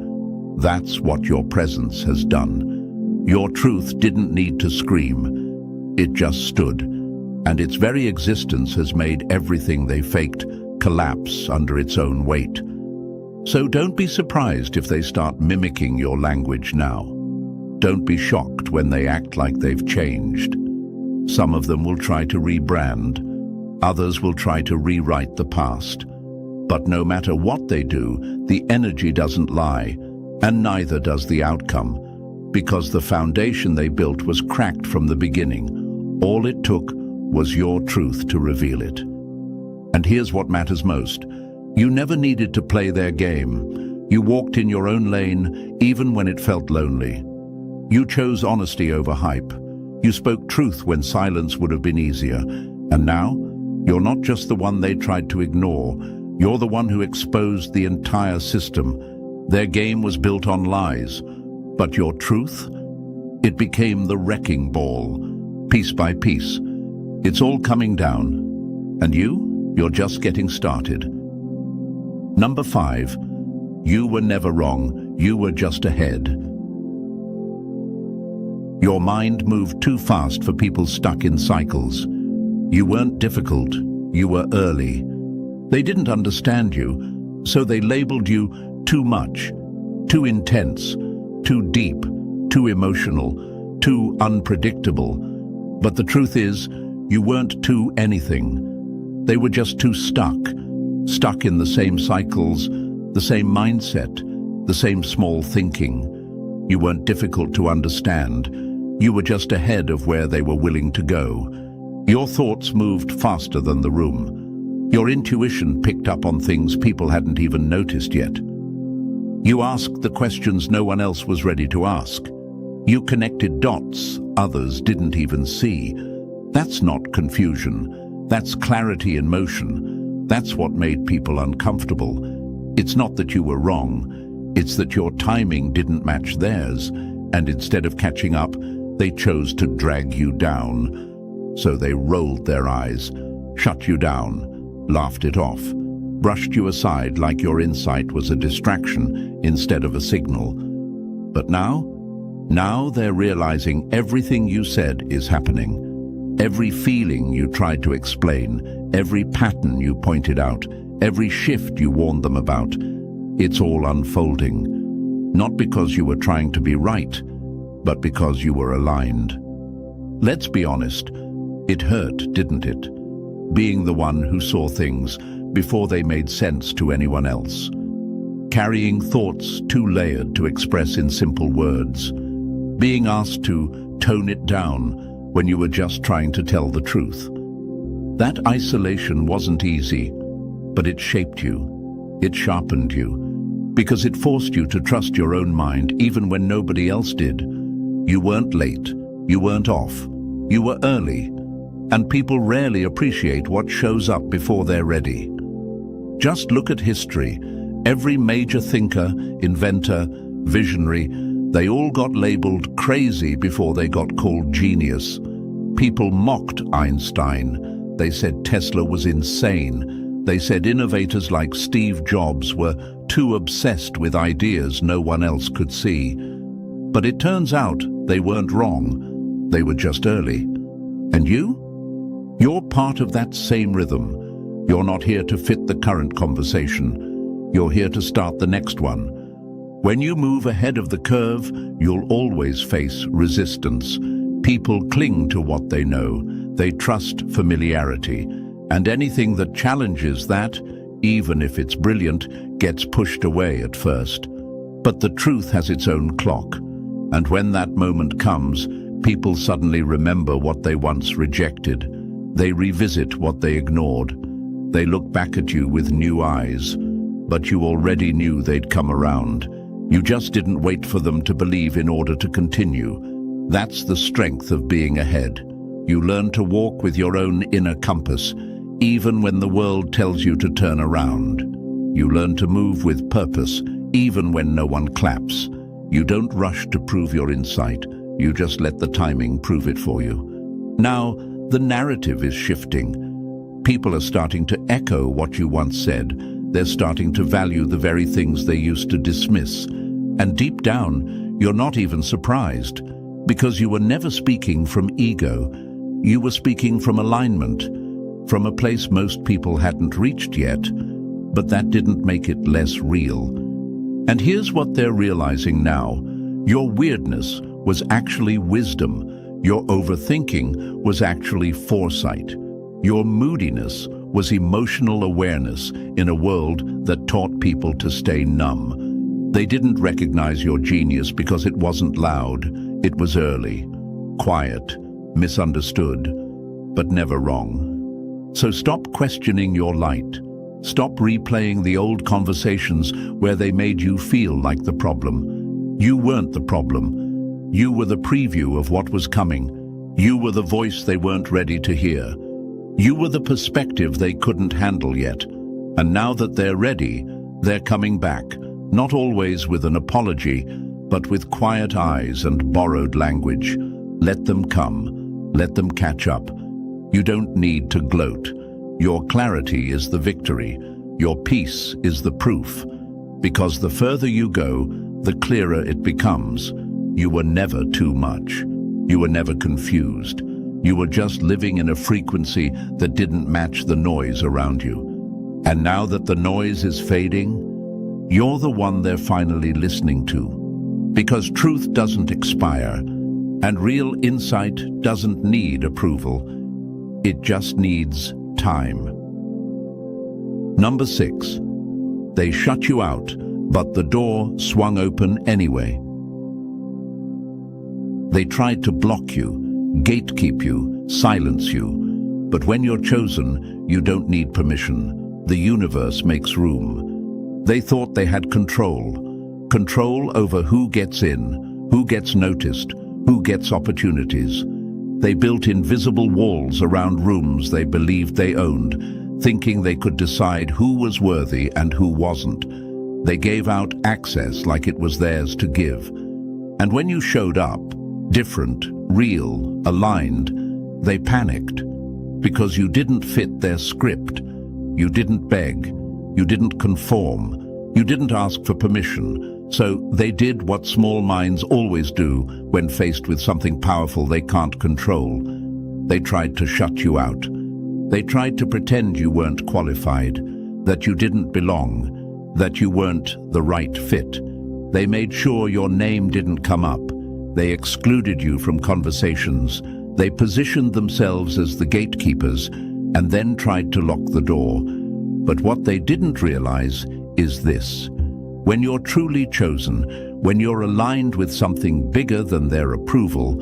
That's what your presence has done. Your truth didn't need to scream, it just stood, and its very existence has made everything they faked collapse under its own weight. So don't be surprised if they start mimicking your language now. Don't be shocked when they act like they've changed. Some of them will try to rebrand, others will try to rewrite the past. But no matter what they do, the energy doesn't lie, and neither does the outcome, because the foundation they built was cracked from the beginning. All it took was your truth to reveal it. And here's what matters most. You never needed to play their game. You walked in your own lane, even when it felt lonely. You chose honesty over hype. You spoke truth when silence would have been easier. And now, you're not just the one they tried to ignore. You're the one who exposed the entire system. Their game was built on lies. But your truth? It became the wrecking ball, piece by piece. It's all coming down. And you're just getting started. Number 5, you were never wrong, you were just ahead. Your mind moved too fast for people stuck in cycles. You weren't difficult, you were early. They didn't understand you, so they labeled you too much, too intense, too deep, too emotional, too unpredictable. But the truth is, you weren't too anything. They were just too stuck in the same cycles, the same mindset, the same small thinking. You weren't difficult to understand. You were just ahead of where they were willing to go. Your thoughts moved faster than the room. Your intuition picked up on things people hadn't even noticed yet. You asked the questions no one else was ready to ask. You connected dots others didn't even see. That's not confusion. That's clarity in motion. That's what made people uncomfortable. It's not that you were wrong. It's that your timing didn't match theirs, and instead of catching up, they chose to drag you down. So they rolled their eyes, shut you down, laughed it off, brushed you aside like your insight was a distraction instead of a signal. But now they're realizing everything you said is happening. Every feeling you tried to explain, every pattern you pointed out, every shift you warned them about. it's all unfolding. Not because you were trying to be right, but because you were aligned. Let's be honest, it hurt, didn't it? Being the one who saw things before they made sense to anyone else. Carrying thoughts too layered to express in simple words. Being asked to tone it down when you were just trying to tell the truth. That isolation wasn't easy, but it shaped you. It sharpened you, because it forced you to trust your own mind even when nobody else did. You weren't late, you weren't off, you were early, and people rarely appreciate what shows up before they're ready. Just look at history. Every major thinker, inventor, visionary, they all got labeled crazy before they got called genius. People mocked Einstein. They said Tesla was insane. They said innovators like Steve Jobs were too obsessed with ideas no one else could see. But it turns out they weren't wrong. They were just early. And you? You're part of that same rhythm. You're not here to fit the current conversation. You're here to start the next one. When you move ahead of the curve, you'll always face resistance. People cling to what they know. They trust familiarity. And anything that challenges that, even if it's brilliant, gets pushed away at first. But the truth has its own clock. And when that moment comes, people suddenly remember what they once rejected. They revisit what they ignored. They look back at you with new eyes. But you already knew they'd come around. You just didn't wait for them to believe in order to continue. That's the strength of being ahead. You learn to walk with your own inner compass, even when the world tells you to turn around. You learn to move with purpose, even when no one claps. You don't rush to prove your insight. You just let the timing prove it for you. Now, the narrative is shifting. People are starting to echo what you once said. They're starting to value the very things they used to dismiss. And deep down, you're not even surprised, because you were never speaking from ego. You were speaking from alignment, from a place most people hadn't reached yet, but that didn't make it less real. And here's what they're realizing now. Your weirdness was actually wisdom. Your overthinking was actually foresight. Your moodiness was emotional awareness in a world that taught people to stay numb. They didn't recognize your genius because it wasn't loud. It was early, quiet, misunderstood, but never wrong. So stop questioning your light. Stop replaying the old conversations where they made you feel like the problem. You weren't the problem. You were the preview of what was coming. You were the voice they weren't ready to hear. You were the perspective they couldn't handle yet. And now that they're ready, they're coming back, not always with an apology, but with quiet eyes and borrowed language. Let them come. Let them catch up. You don't need to gloat. Your clarity is the victory. Your peace is the proof. Because the further you go, the clearer it becomes. You were never too much. You were never confused. You were just living in a frequency that didn't match the noise around you. And now that the noise is fading, you're the one they're finally listening to. Because truth doesn't expire, and real insight doesn't need approval. It just needs time. Number 6. They shut you out, but the door swung open anyway. They tried to block you, gatekeep you, silence you. But when you're chosen, you don't need permission. The universe makes room. They thought they had control. Control over who gets in, who gets noticed, who gets opportunities. They built invisible walls around rooms they believed they owned, thinking they could decide who was worthy and who wasn't. They gave out access like it was theirs to give. And when you showed up, different, real, aligned, they panicked. Because you didn't fit their script. You didn't beg. You didn't conform. You didn't ask for permission. So they did what small minds always do when faced with something powerful they can't control. They tried to shut you out. They tried to pretend you weren't qualified, that you didn't belong. that you weren't the right fit. They made sure your name didn't come up. They excluded you from conversations. They positioned themselves as the gatekeepers and then tried to lock the door. But what they didn't realize is this. When you're truly chosen, when you're aligned with something bigger than their approval,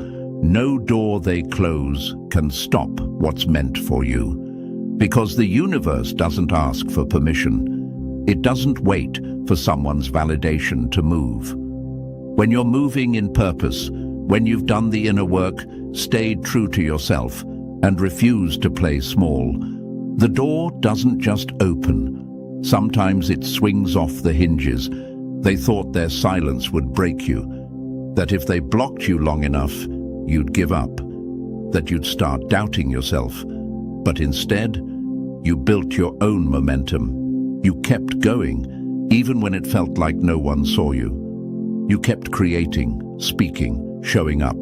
no door they close can stop what's meant for you. Because the universe doesn't ask for permission. It doesn't wait for someone's validation to move. When you're moving in purpose, when you've done the inner work, stayed true to yourself, and refused to play small, the door doesn't just open. Sometimes it swings off the hinges. They thought their silence would break you, that if they blocked you long enough, you'd give up, that you'd start doubting yourself. But instead, you built your own momentum. You kept going, even when it felt like no one saw you. You kept creating, speaking, showing up.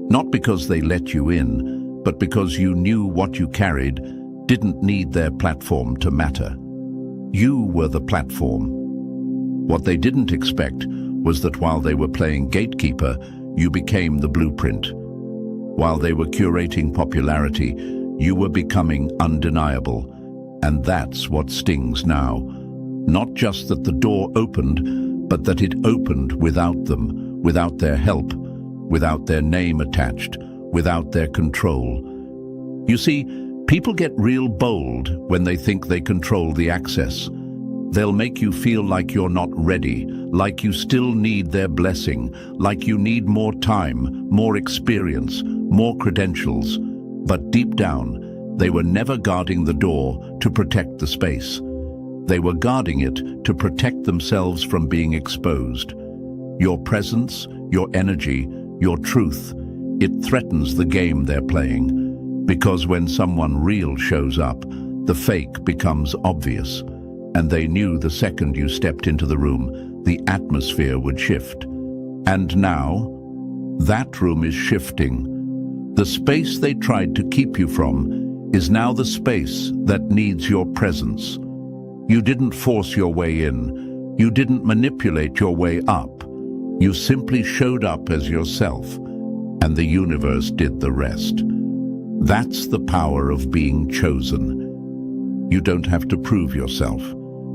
Not because they let you in, but because you knew what you carried didn't need their platform to matter. You were the platform. What they didn't expect was that while they were playing gatekeeper, you became the blueprint. While they were curating popularity, you were becoming undeniable. And that's what stings now. Not just that the door opened, but that it opened without them, without their help, without their name attached, without their control. You see, people get real bold when they think they control the access. They'll make you feel like you're not ready, like you still need their blessing, like you need more time, more experience, more credentials. But deep down, they were never guarding the door to protect the space. They were guarding it to protect themselves from being exposed. Your presence, your energy, your truth, it threatens the game they're playing. Because when someone real shows up, the fake becomes obvious. And they knew the second you stepped into the room, the atmosphere would shift. And now, that room is shifting. The space they tried to keep you from is now the space that needs your presence. You didn't force your way in. You didn't manipulate your way up. You simply showed up as yourself, and the universe did the rest. That's the power of being chosen. You don't have to prove yourself.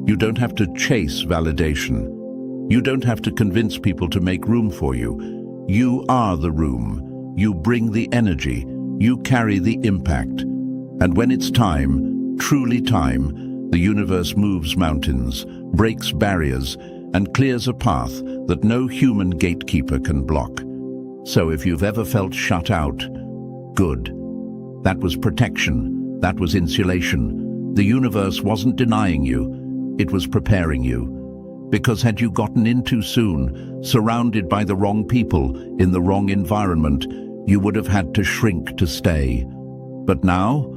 You don't have to chase validation. You don't have to convince people to make room for you. You are the room. You bring the energy. You carry the impact. And when it's time, truly time, the universe moves mountains, breaks barriers, and clears a path that no human gatekeeper can block. So if you've ever felt shut out, good. That was protection. That was insulation. The universe wasn't denying you. It was preparing you. Because had you gotten in too soon, surrounded by the wrong people, in the wrong environment, you would have had to shrink to stay. But now,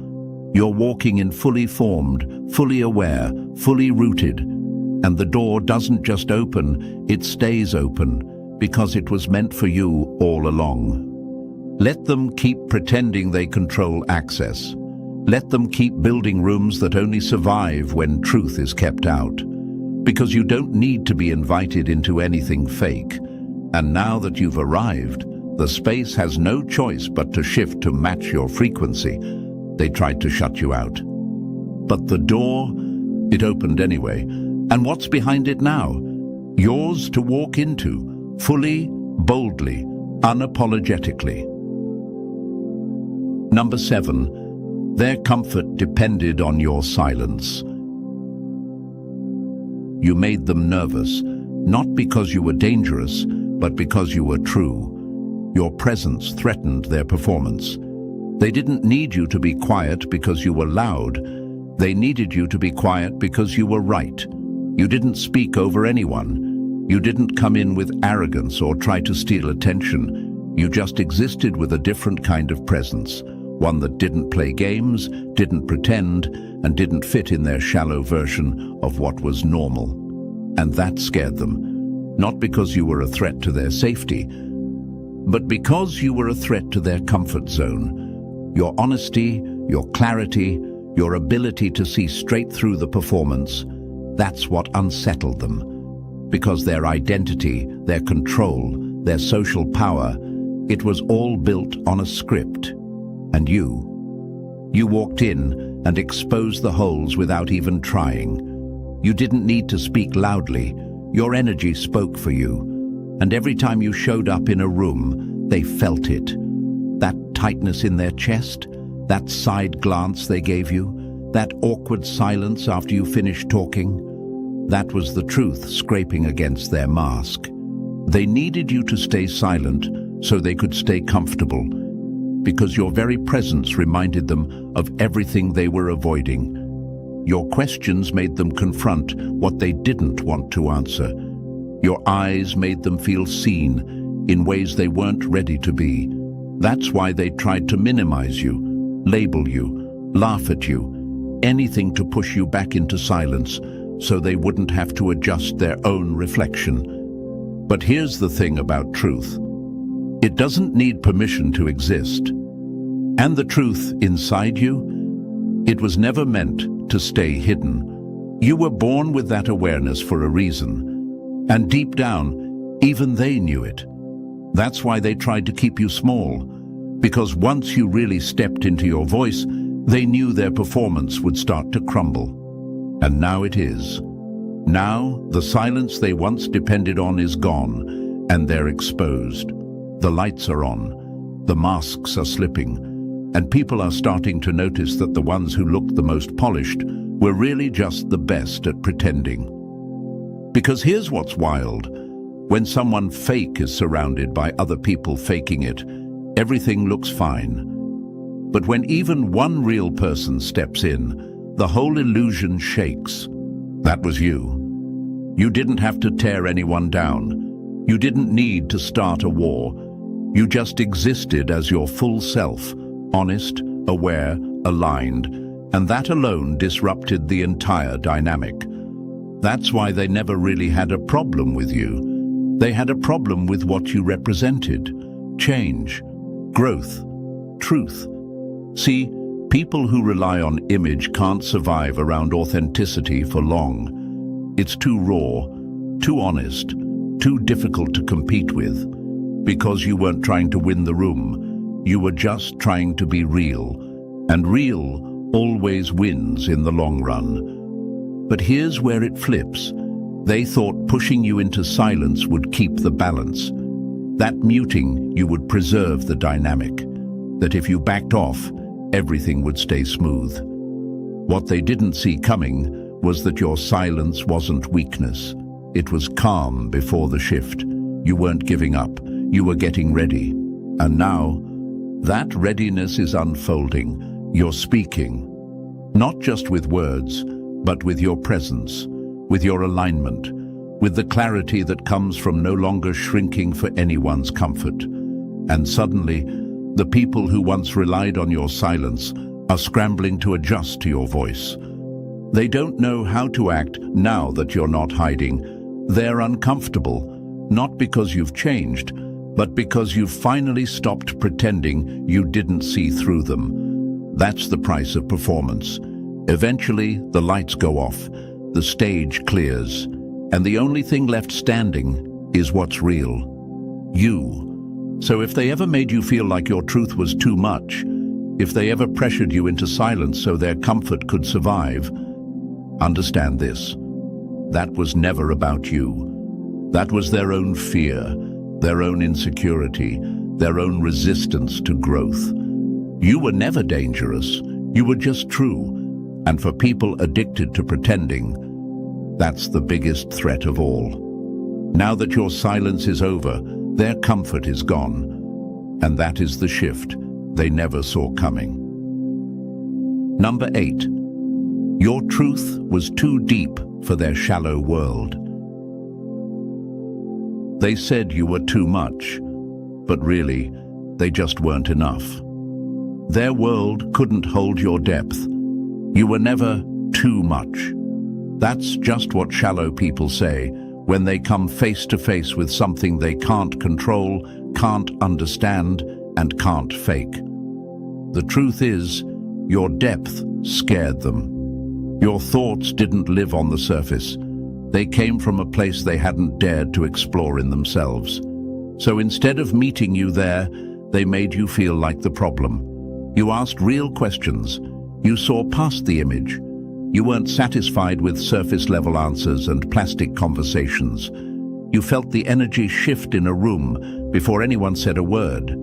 you're walking in fully formed, fully aware, fully rooted. And the door doesn't just open, it stays open, because it was meant for you all along. Let them keep pretending they control access. Let them keep building rooms that only survive when truth is kept out. Because you don't need to be invited into anything fake. And now that you've arrived, the space has no choice but to shift to match your frequency. They tried to shut you out. But the door, it opened anyway. And what's behind it now? Yours to walk into, fully, boldly, unapologetically. Number 7. Their comfort depended on your silence. You made them nervous, not because you were dangerous, but because you were true. Your presence threatened their performance. They didn't need you to be quiet because you were loud. They needed you to be quiet because you were right. You didn't speak over anyone. You didn't come in with arrogance or try to steal attention. You just existed with a different kind of presence. One that didn't play games, didn't pretend, and didn't fit in their shallow version of what was normal. And that scared them, not because you were a threat to their safety, but because you were a threat to their comfort zone. Your honesty, your clarity, your ability to see straight through the performance, That's what unsettled them. Because their identity, their control, their social power, it was all built on a script. And you walked in and exposed the holes without even trying. You didn't need to speak loudly. Your energy spoke for you. And every time you showed up in a room, they felt it. That tightness in their chest, that side glance they gave you, that awkward silence after you finished talking. That was the truth scraping against their mask. They needed you to stay silent so they could stay comfortable, because your very presence reminded them of everything they were avoiding. Your questions made them confront what they didn't want to answer. Your eyes made them feel seen in ways they weren't ready to be. That's why they tried to minimize you, label you, laugh at you, anything to push you back into silence so they wouldn't have to adjust their own reflection. But here's the thing about truth. It doesn't need permission to exist. And the truth inside you, it was never meant to stay hidden. You were born with that awareness for a reason. And deep down, even they knew it. That's why they tried to keep you small. Because once you really stepped into your voice, they knew their performance would start to crumble. And now it is. Now, the silence they once depended on is gone, and they're exposed. The lights are on, the masks are slipping, and people are starting to notice that the ones who looked the most polished were really just the best at pretending. Because here's what's wild. When someone fake is surrounded by other people faking it, everything looks fine. But when even one real person steps in, the whole illusion shakes. That was you. You didn't have to tear anyone down. You didn't need to start a war. You just existed as your full self, honest, aware, aligned, and that alone disrupted the entire dynamic. That's why they never really had a problem with you. They had a problem with what you represented. Change, growth, truth. See, people who rely on image can't survive around authenticity for long. It's too raw, too honest, too difficult to compete with. Because you weren't trying to win the room, you were just trying to be real. And real always wins in the long run. But here's where it flips. They thought pushing you into silence would keep the balance. That muting you would preserve the dynamic. That if you backed off, everything would stay smooth. What they didn't see coming was that your silence wasn't weakness. It was calm before the shift. You weren't giving up. You were getting ready. And now, that readiness is unfolding. You're speaking. Not just with words, but with your presence, with your alignment, with the clarity that comes from no longer shrinking for anyone's comfort. And suddenly, the people who once relied on your silence are scrambling to adjust to your voice. They don't know how to act now that you're not hiding. They're uncomfortable, not because you've changed, but because you've finally stopped pretending you didn't see through them. That's the price of performance. Eventually, the lights go off, the stage clears, and the only thing left standing is what's real. You. So if they ever made you feel like your truth was too much, if they ever pressured you into silence so their comfort could survive, understand this. That was never about you. That was their own fear, their own insecurity, their own resistance to growth. You were never dangerous. You were just true. And for people addicted to pretending, that's the biggest threat of all. Now that your silence is over, their comfort is gone. And that is the shift they never saw coming. Number 8. Your truth was too deep for their shallow world. They said you were too much, but really, they just weren't enough. Their world couldn't hold your depth. You were never too much. That's just what shallow people say when they come face to face with something they can't control, can't understand, and can't fake. The truth is, your depth scared them. Your thoughts didn't live on the surface. They came from a place they hadn't dared to explore in themselves. So instead of meeting you there, they made you feel like the problem. You asked real questions. You saw past the image. You weren't satisfied with surface-level answers and plastic conversations. You felt the energy shift in a room before anyone said a word.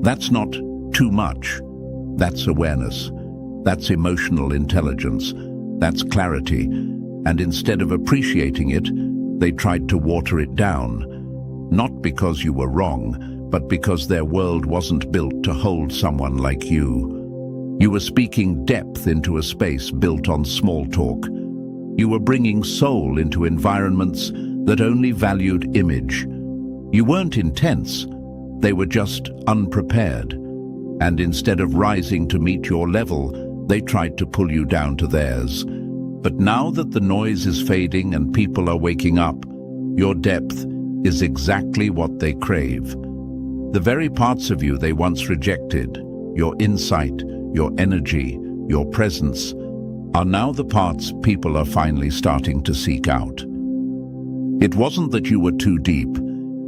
That's not too much. That's awareness. That's emotional intelligence. That's clarity. And instead of appreciating it, they tried to water it down. Not because you were wrong, but because their world wasn't built to hold someone like you. You were speaking depth into a space built on small talk. You were bringing soul into environments that only valued image. You weren't intense, they were just unprepared. And instead of rising to meet your level, they tried to pull you down to theirs. But now that the noise is fading and people are waking up, your depth is exactly what they crave. The very parts of you they once rejected, your insight, your energy, your presence, are now the parts people are finally starting to seek out. It wasn't that you were too deep,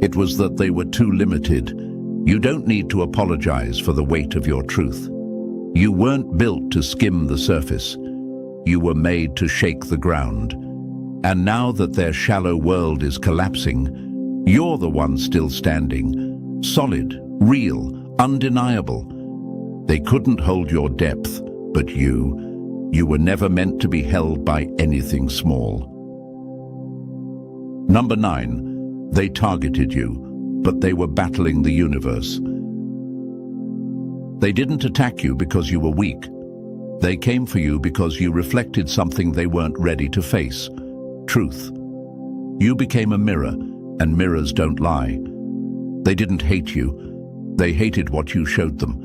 it was that they were too limited. You don't need to apologize for the weight of your truth. You weren't built to skim the surface. You were made to shake the ground. And now that their shallow world is collapsing, you're the one still standing, solid, real, undeniable. They couldn't hold your depth, but you were never meant to be held by anything small. Number 9, they targeted you, but they were battling the universe. They didn't attack you because you were weak. They came for you because you reflected something they weren't ready to face: truth. You became a mirror, and mirrors don't lie. They didn't hate you. They hated what you showed them.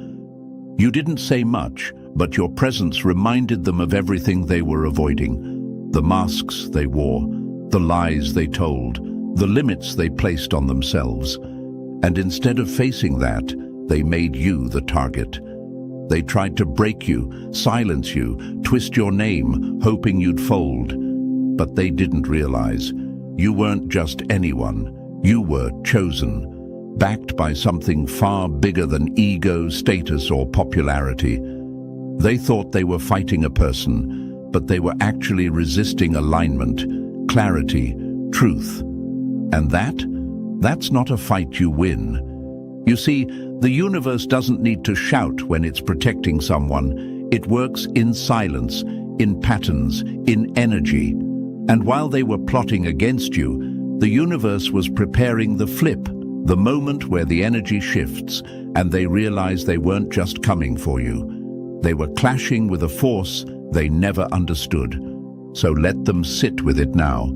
You didn't say much, but your presence reminded them of everything they were avoiding: the masks they wore, the lies they told, the limits they placed on themselves. And instead of facing that, they made you the target. They tried to break you, silence you, twist your name, hoping you'd fold. But they didn't realize you weren't just anyone. You were chosen, backed by something far bigger than ego, status, or popularity. They thought they were fighting a person, but they were actually resisting alignment, clarity, truth. And that's not a fight you win. You see, the universe doesn't need to shout when it's protecting someone. It works in silence, in patterns, in energy. And while they were plotting against you, the universe was preparing the flip, the moment where the energy shifts, and they realized they weren't just coming for you. They were clashing with a force they never understood. So let them sit with it now.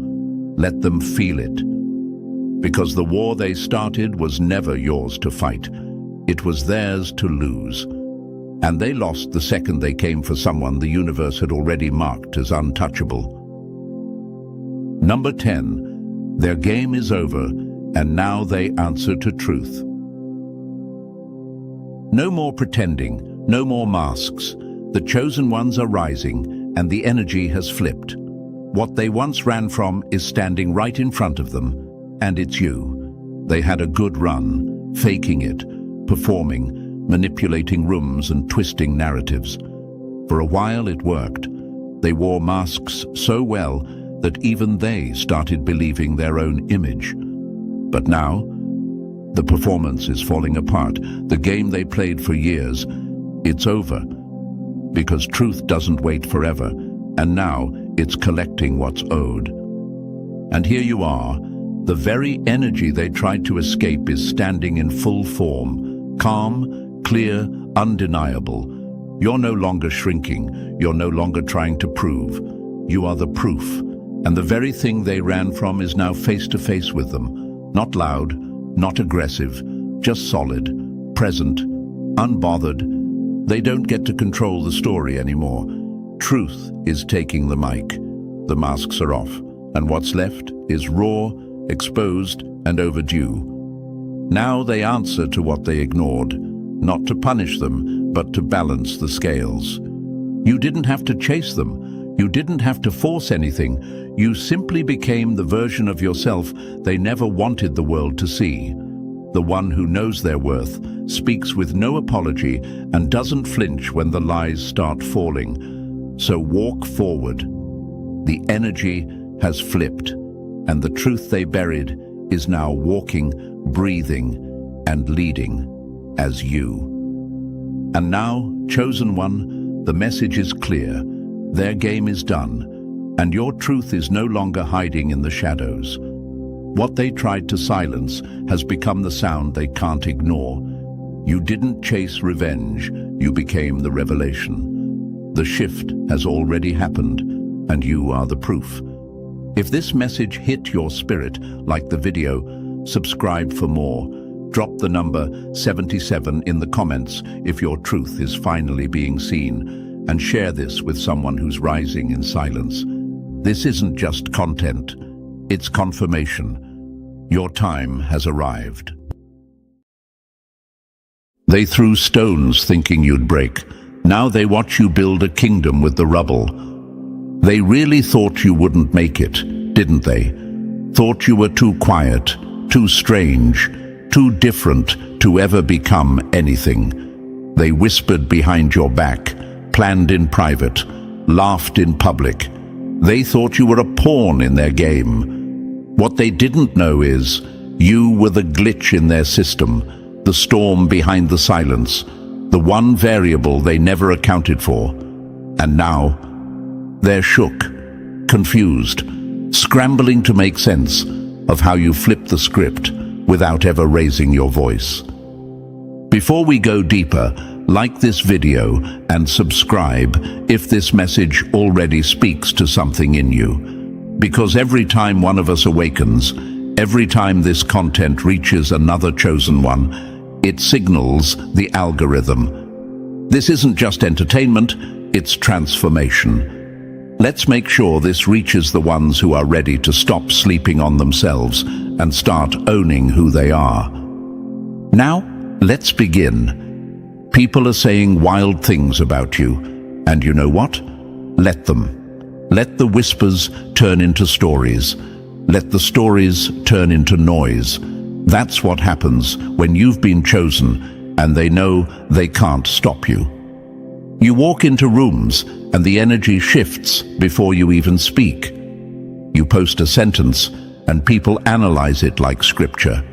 Let them feel it. Because the war they started was never yours to fight. It was theirs to lose. And they lost the second they came for someone the universe had already marked as untouchable. Number 10, their game is over, and now they answer to truth. No more pretending, no more masks. The chosen ones are rising, and the energy has flipped. What they once ran from is standing right in front of them. And it's you. They had a good run, faking it, performing, manipulating rooms and twisting narratives. For a while it worked. They wore masks so well that even they started believing their own image. But now, the performance is falling apart. The game they played for years, it's over. Because truth doesn't wait forever, and now it's collecting what's owed. And here you are. The very energy they tried to escape is standing in full form, calm, clear, undeniable. You're no longer shrinking, you're no longer trying to prove. You are the proof, and the very thing they ran from is now face to face with them. Not loud, not aggressive, just solid, present, unbothered. They don't get to control the story anymore. Truth is taking the mic. The masks are off, and what's left is raw, exposed, and overdue. Now they answer to what they ignored, not to punish them, but to balance the scales. You didn't have to chase them. You didn't have to force anything. You simply became the version of yourself they never wanted the world to see. The one who knows their worth, speaks with no apology, and doesn't flinch when the lies start falling. So walk forward. The energy has flipped, and the truth they buried is now walking, breathing, and leading as you. And now, chosen one, the message is clear. Their game is done, and your truth is no longer hiding in the shadows. What they tried to silence has become the sound they can't ignore. You didn't chase revenge, you became the revelation. The shift has already happened, and you are the proof. If this message hit your spirit, like the video, subscribe for more. Drop the number 77 in the comments if your truth is finally being seen, and share this with someone who's rising in silence. This isn't just content, it's confirmation. Your time has arrived. They threw stones thinking you'd break. Now they watch you build a kingdom with the rubble. They really thought you wouldn't make it, didn't they? Thought you were too quiet, too strange, too different to ever become anything. They whispered behind your back, planned in private, laughed in public. They thought you were a pawn in their game. What they didn't know is, you were the glitch in their system, the storm behind the silence, the one variable they never accounted for. And now, they're shook, confused, scrambling to make sense of how you flipped the script without ever raising your voice. Before we go deeper, like this video and subscribe if this message already speaks to something in you. Because every time one of us awakens, every time this content reaches another chosen one, it signals the algorithm. This isn't just entertainment, it's transformation. Let's make sure this reaches the ones who are ready to stop sleeping on themselves and start owning who they are. Now, let's begin. People are saying wild things about you, and you know what? Let them. Let the whispers turn into stories. Let the stories turn into noise. That's what happens when you've been chosen and they know they can't stop you. You walk into rooms and the energy shifts before you even speak. You post a sentence and people analyze it like scripture,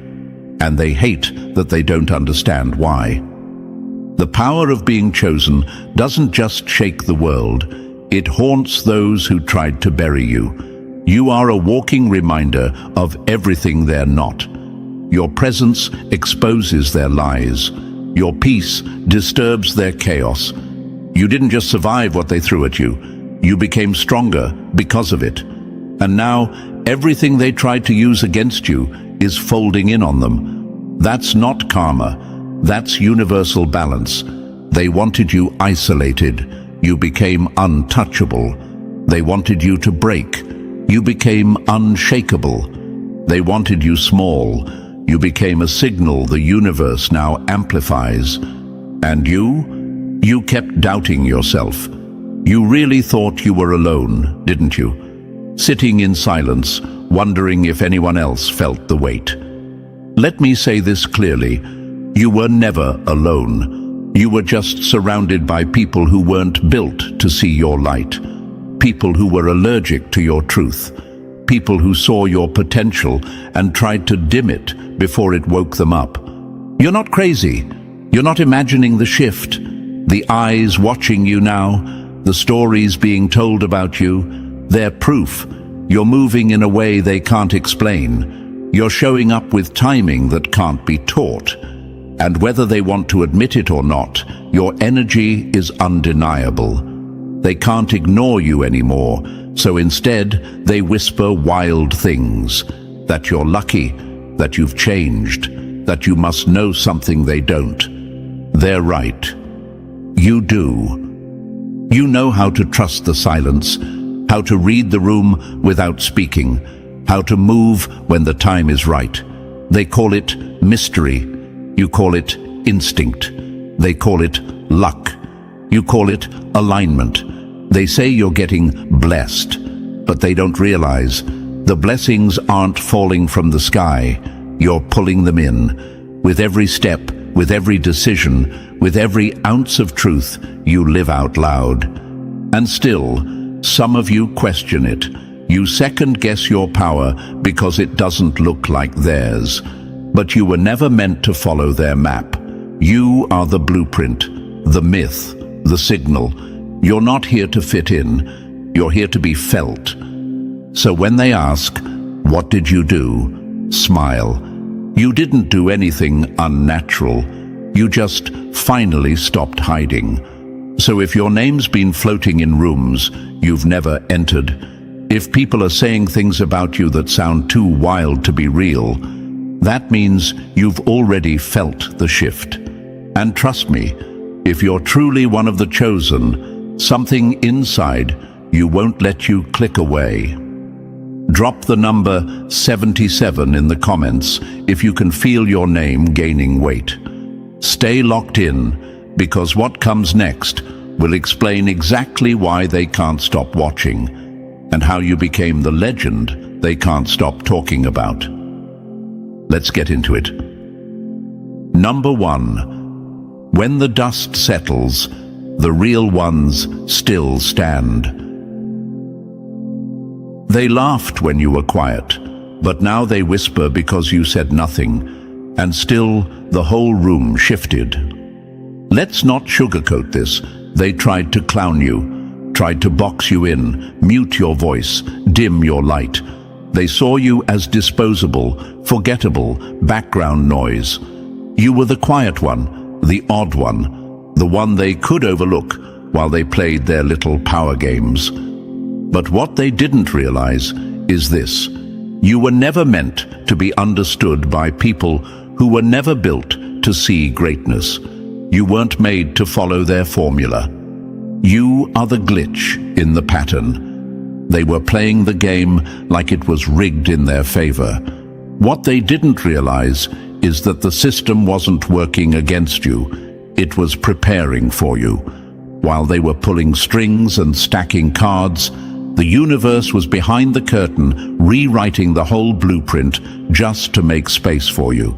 and they hate that they don't understand why. The power of being chosen doesn't just shake the world, it haunts those who tried to bury you. You are a walking reminder of everything they're not. Your presence exposes their lies. Your peace disturbs their chaos. You didn't just survive what they threw at you. You became stronger because of it. And now, everything they tried to use against you is folding in on them. That's not karma. That's universal balance. They wanted you isolated. You became untouchable. They wanted you to break. You became unshakable. They wanted you small. You became a signal the universe now amplifies. And you kept doubting yourself. You really thought you were alone, didn't you? Sitting in silence, wondering if anyone else felt the weight. Let me say this clearly. You were never alone. You were just surrounded by people who weren't built to see your light. People who were allergic to your truth. People who saw your potential and tried to dim it before it woke them up. You're not crazy. You're not imagining the shift. The eyes watching you now, the stories being told about you, they're proof. You're moving in a way they can't explain. You're showing up with timing that can't be taught. And whether they want to admit it or not, your energy is undeniable. They can't ignore you anymore, so instead they whisper wild things. That you're lucky, that you've changed, that you must know something they don't. They're right. You do. You know how to trust the silence, how to read the room without speaking, how to move when the time is right. They call it mystery. You call it instinct. They call it luck. You call it alignment. They say you're getting blessed, but they don't realize the blessings aren't falling from the sky. You're pulling them in. With every step, with every decision, with every ounce of truth you live out loud. And still, some of you question it. You second-guess your power because it doesn't look like theirs. But you were never meant to follow their map. You are the blueprint, the myth, the signal. You're not here to fit in. You're here to be felt. So when they ask, "What did you do?" smile. You didn't do anything unnatural. You just finally stopped hiding. So if your name's been floating in rooms you've never entered, if people are saying things about you that sound too wild to be real, that means you've already felt the shift. And trust me, if you're truly one of the chosen, something inside you won't let you click away. Drop the number 77 in the comments if you can feel your name gaining weight. Stay locked in, because what comes next will explain exactly why they can't stop watching and how you became the legend they can't stop talking about. Let's get into it. Number 1. When the dust settles, the real ones still stand. They laughed when you were quiet, but now they whisper because you said nothing, and still the whole room shifted. Let's not sugarcoat this. They tried to clown you, tried to box you in, mute your voice, dim your light. They saw you as disposable, forgettable, background noise. You were the quiet one, the odd one, the one they could overlook while they played their little power games. But what they didn't realize is this: you were never meant to be understood by people who were never built to see greatness. You weren't made to follow their formula. You are the glitch in the pattern. They were playing the game like it was rigged in their favor. What they didn't realize is that the system wasn't working against you. It was preparing for you. While they were pulling strings and stacking cards, the universe was behind the curtain, rewriting the whole blueprint just to make space for you.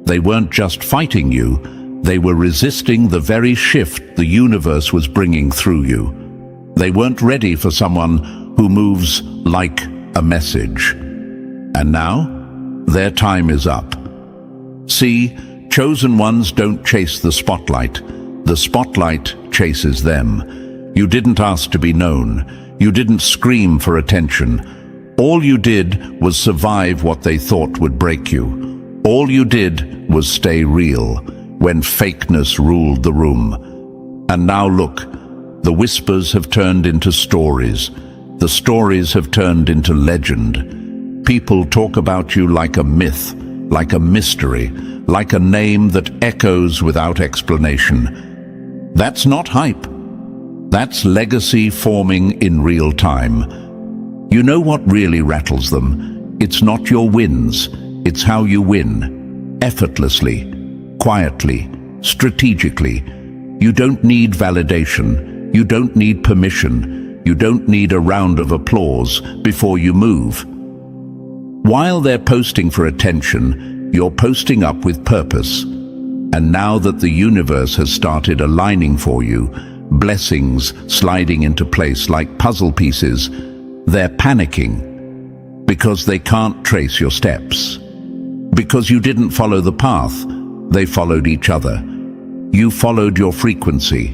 They weren't just fighting you, they were resisting the very shift the universe was bringing through you. They weren't ready for someone who moves like a message. And now, their time is up. See, chosen ones don't chase the spotlight. The spotlight chases them. You didn't ask to be known. You didn't scream for attention. All you did was survive what they thought would break you. All you did was stay real when fakeness ruled the room. And now look, the whispers have turned into stories. The stories have turned into legend. People talk about you like a myth, like a mystery, like a name that echoes without explanation. That's not hype. That's legacy forming in real time. You know what really rattles them? It's not your wins, it's how you win. Effortlessly, quietly, strategically. You don't need validation. You don't need permission. You don't need a round of applause before you move. While they're posting for attention, you're posting up with purpose. And now that the universe has started aligning for you, blessings sliding into place like puzzle pieces, they're panicking because they can't trace your steps. Because you didn't follow the path, they followed each other. You followed your frequency.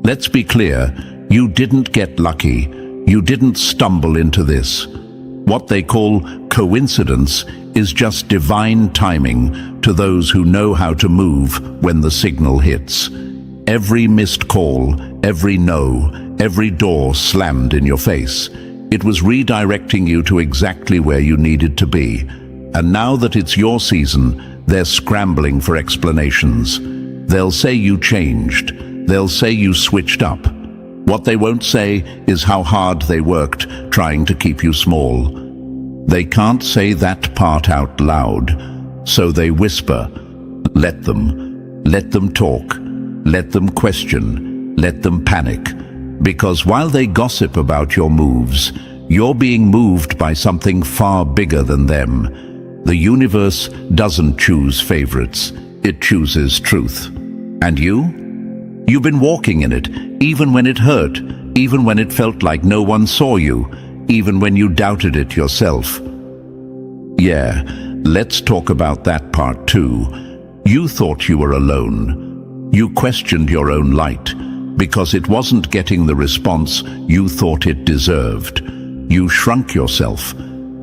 Let's be clear, you didn't get lucky. You didn't stumble into this. What they call coincidence is just divine timing to those who know how to move when the signal hits. Every missed call, every no, every door slammed in your face. It was redirecting you to exactly where you needed to be. And now that it's your season, they're scrambling for explanations. They'll say you changed. They'll say you switched up. What they won't say is how hard they worked trying to keep you small. They can't say that part out loud, so they whisper. Let them talk. Let them question. Let them panic. Because while they gossip about your moves, you're being moved by something far bigger than them. The universe doesn't choose favorites, it chooses truth. And you? You've been walking in it, even when it hurt, even when it felt like no one saw you, even when you doubted it yourself. Yeah, let's talk about that part too. You thought you were alone. You questioned your own light, because it wasn't getting the response you thought it deserved. You shrunk yourself,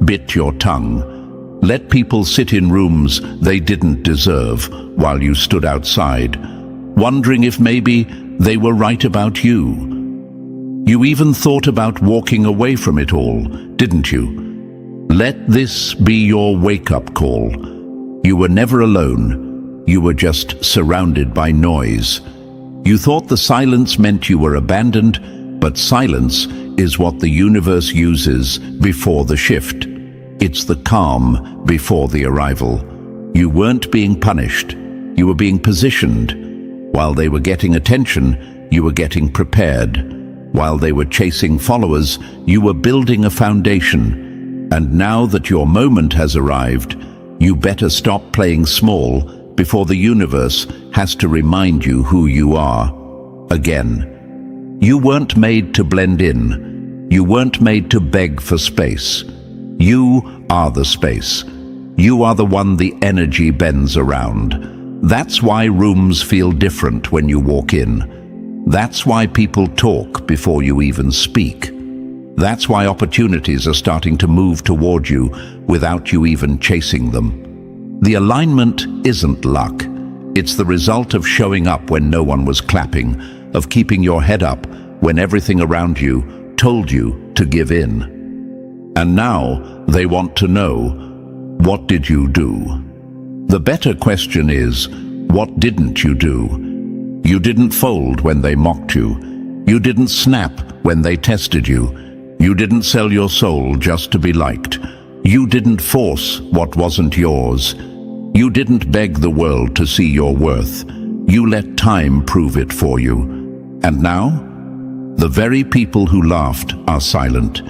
bit your tongue, let people sit in rooms they didn't deserve while you stood outside, wondering if maybe they were right about you. You even thought about walking away from it all, didn't you? Let this be your wake-up call. You were never alone. You were just surrounded by noise. You thought the silence meant you were abandoned, but silence is what the universe uses before the shift. It's the calm before the arrival. You weren't being punished. You were being positioned. While they were getting attention, you were getting prepared. While they were chasing followers, you were building a foundation. And now that your moment has arrived, you better stop playing small before the universe has to remind you who you are. Again, you weren't made to blend in. You weren't made to beg for space. You are the space. You are the one the energy bends around. That's why rooms feel different when you walk in. That's why people talk before you even speak. That's why opportunities are starting to move toward you without you even chasing them. The alignment isn't luck. It's the result of showing up when no one was clapping, of keeping your head up when everything around you told you to give in. And now they want to know, what did you do? The better question is, what didn't you do? You didn't fold when they mocked you. You didn't snap when they tested you. You didn't sell your soul just to be liked. You didn't force what wasn't yours. You didn't beg the world to see your worth. You let time prove it for you. And now, the very people who laughed are silent.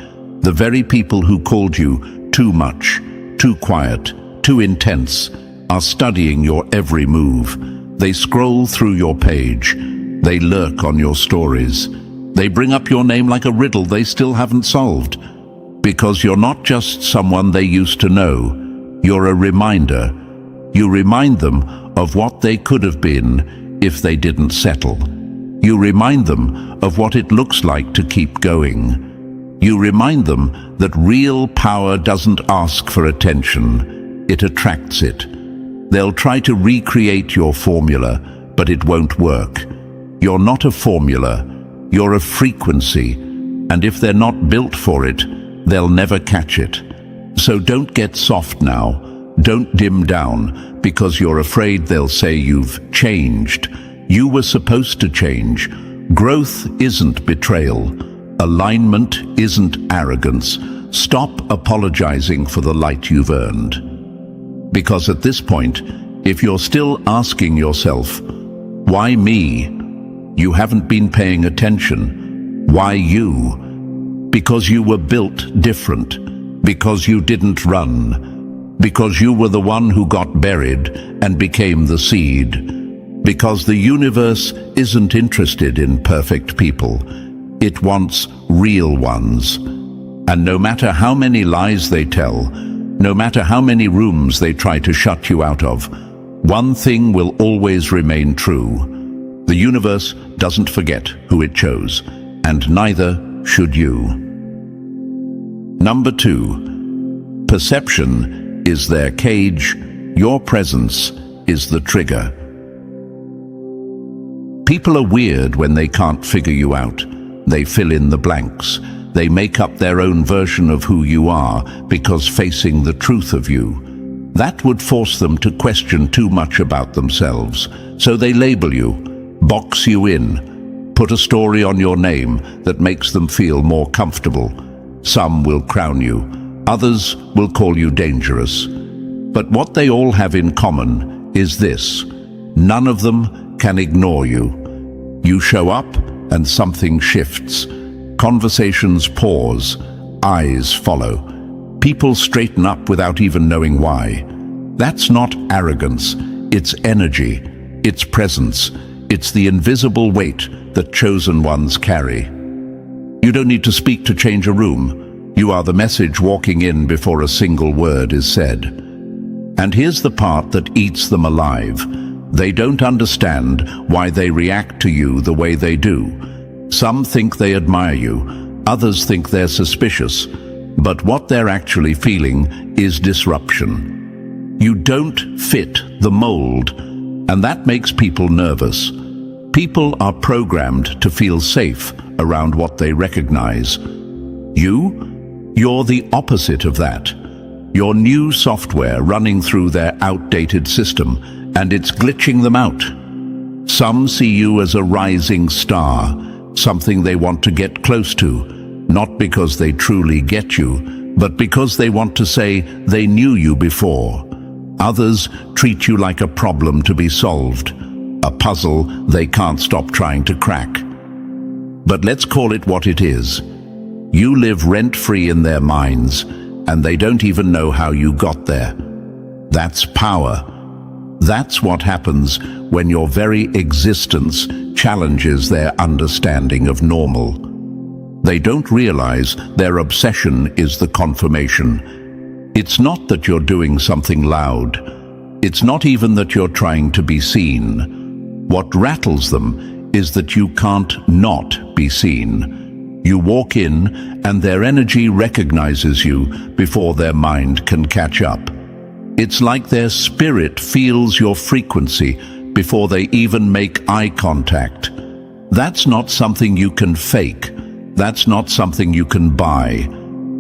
The very people who called you too much, too quiet, too intense, are studying your every move. They scroll through your page. They lurk on your stories. They bring up your name like a riddle they still haven't solved. Because you're not just someone they used to know. You're a reminder. You remind them of what they could have been if they didn't settle. You remind them of what it looks like to keep going. You remind them that real power doesn't ask for attention. It attracts it. They'll try to recreate your formula, but it won't work. You're not a formula. You're a frequency. And if they're not built for it, they'll never catch it. So don't get soft now. Don't dim down because you're afraid they'll say you've changed. You were supposed to change. Growth isn't betrayal. Alignment isn't arrogance. Stop apologizing for the light you've earned. Because at this point, if you're still asking yourself, why me? You haven't been paying attention. Why you? Because you were built different. Because you didn't run. Because you were the one who got buried and became the seed. Because the universe isn't interested in perfect people. It wants real ones. And no matter how many lies they tell, no matter how many rooms they try to shut you out of, one thing will always remain true. The universe doesn't forget who it chose, and neither should you. Number 2, perception is their cage, your presence is the trigger. People are weird when they can't figure you out. They fill in the blanks. They make up their own version of who you are because facing the truth of you, that would force them to question too much about themselves. So they label you, box you in, put a story on your name that makes them feel more comfortable. Some will crown you, others will call you dangerous. But what they all have in common is this: none of them can ignore you. You show up, and something shifts. Conversations pause, eyes follow. People straighten up without even knowing why. That's not arrogance, it's energy, it's presence, it's the invisible weight that chosen ones carry. You don't need to speak to change a room. You are the message walking in before a single word is said. And here's the part that eats them alive. They don't understand why they react to you the way they do. Some think they admire you, others think they're suspicious, but what they're actually feeling is disruption. You don't fit the mold, and that makes people nervous. People are programmed to feel safe around what they recognize. You're the opposite of that. You're new software running through their outdated system, and it's glitching them out. Some see you as a rising star, something they want to get close to, not because they truly get you, but because they want to say they knew you before. Others treat you like a problem to be solved, a puzzle they can't stop trying to crack. But let's call it what it is. You live rent-free in their minds, and they don't even know how you got there. That's power. That's what happens when your very existence challenges their understanding of normal. They don't realize their obsession is the confirmation. It's not that you're doing something loud. It's not even that you're trying to be seen. What rattles them is that you can't not be seen. You walk in and their energy recognizes you before their mind can catch up. It's like their spirit feels your frequency before they even make eye contact. That's not something you can fake. That's not something you can buy.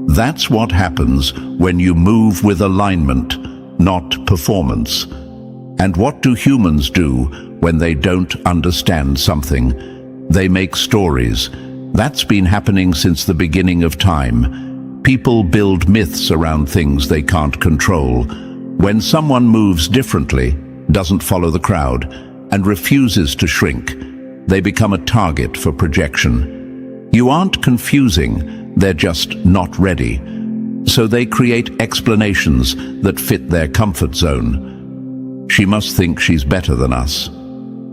That's what happens when you move with alignment, not performance. And what do humans do when they don't understand something? They make stories. That's been happening since the beginning of time. People build myths around things they can't control. When someone moves differently, doesn't follow the crowd, and refuses to shrink, they become a target for projection. You aren't confusing, they're just not ready. So they create explanations that fit their comfort zone. She must think she's better than us.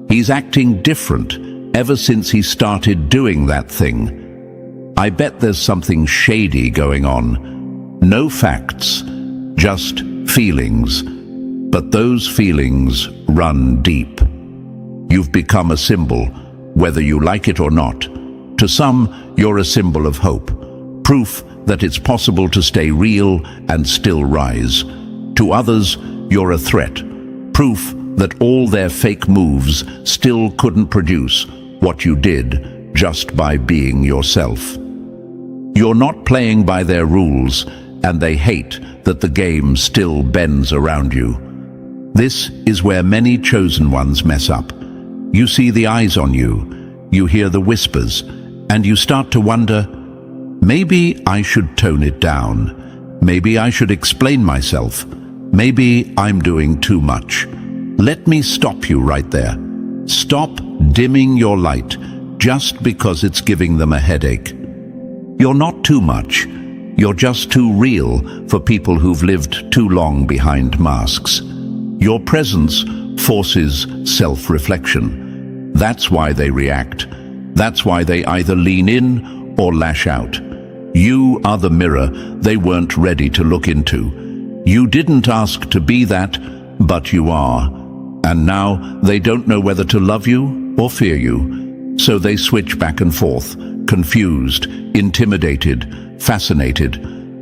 He's acting different ever since he started doing that thing. I bet there's something shady going on. No facts, just feelings. But those feelings run deep. You've become a symbol, whether you like it or not. To some, you're a symbol of hope, proof that it's possible to stay real and still rise. To others, you're a threat, proof that all their fake moves still couldn't produce what you did just by being yourself. You're not playing by their rules, and they hate that the game still bends around you. This is where many chosen ones mess up. You see the eyes on you, you hear the whispers, and you start to wonder, maybe I should tone it down. Maybe I should explain myself. Maybe I'm doing too much. Let me stop you right there. Stop dimming your light just because it's giving them a headache. You're not too much. You're just too real for people who've lived too long behind masks. Your presence forces self-reflection. That's why they react. That's why they either lean in or lash out. You are the mirror they weren't ready to look into. You didn't ask to be that, but you are. And now they don't know whether to love you or fear you. So they switch back and forth, confused, intimidated, fascinated.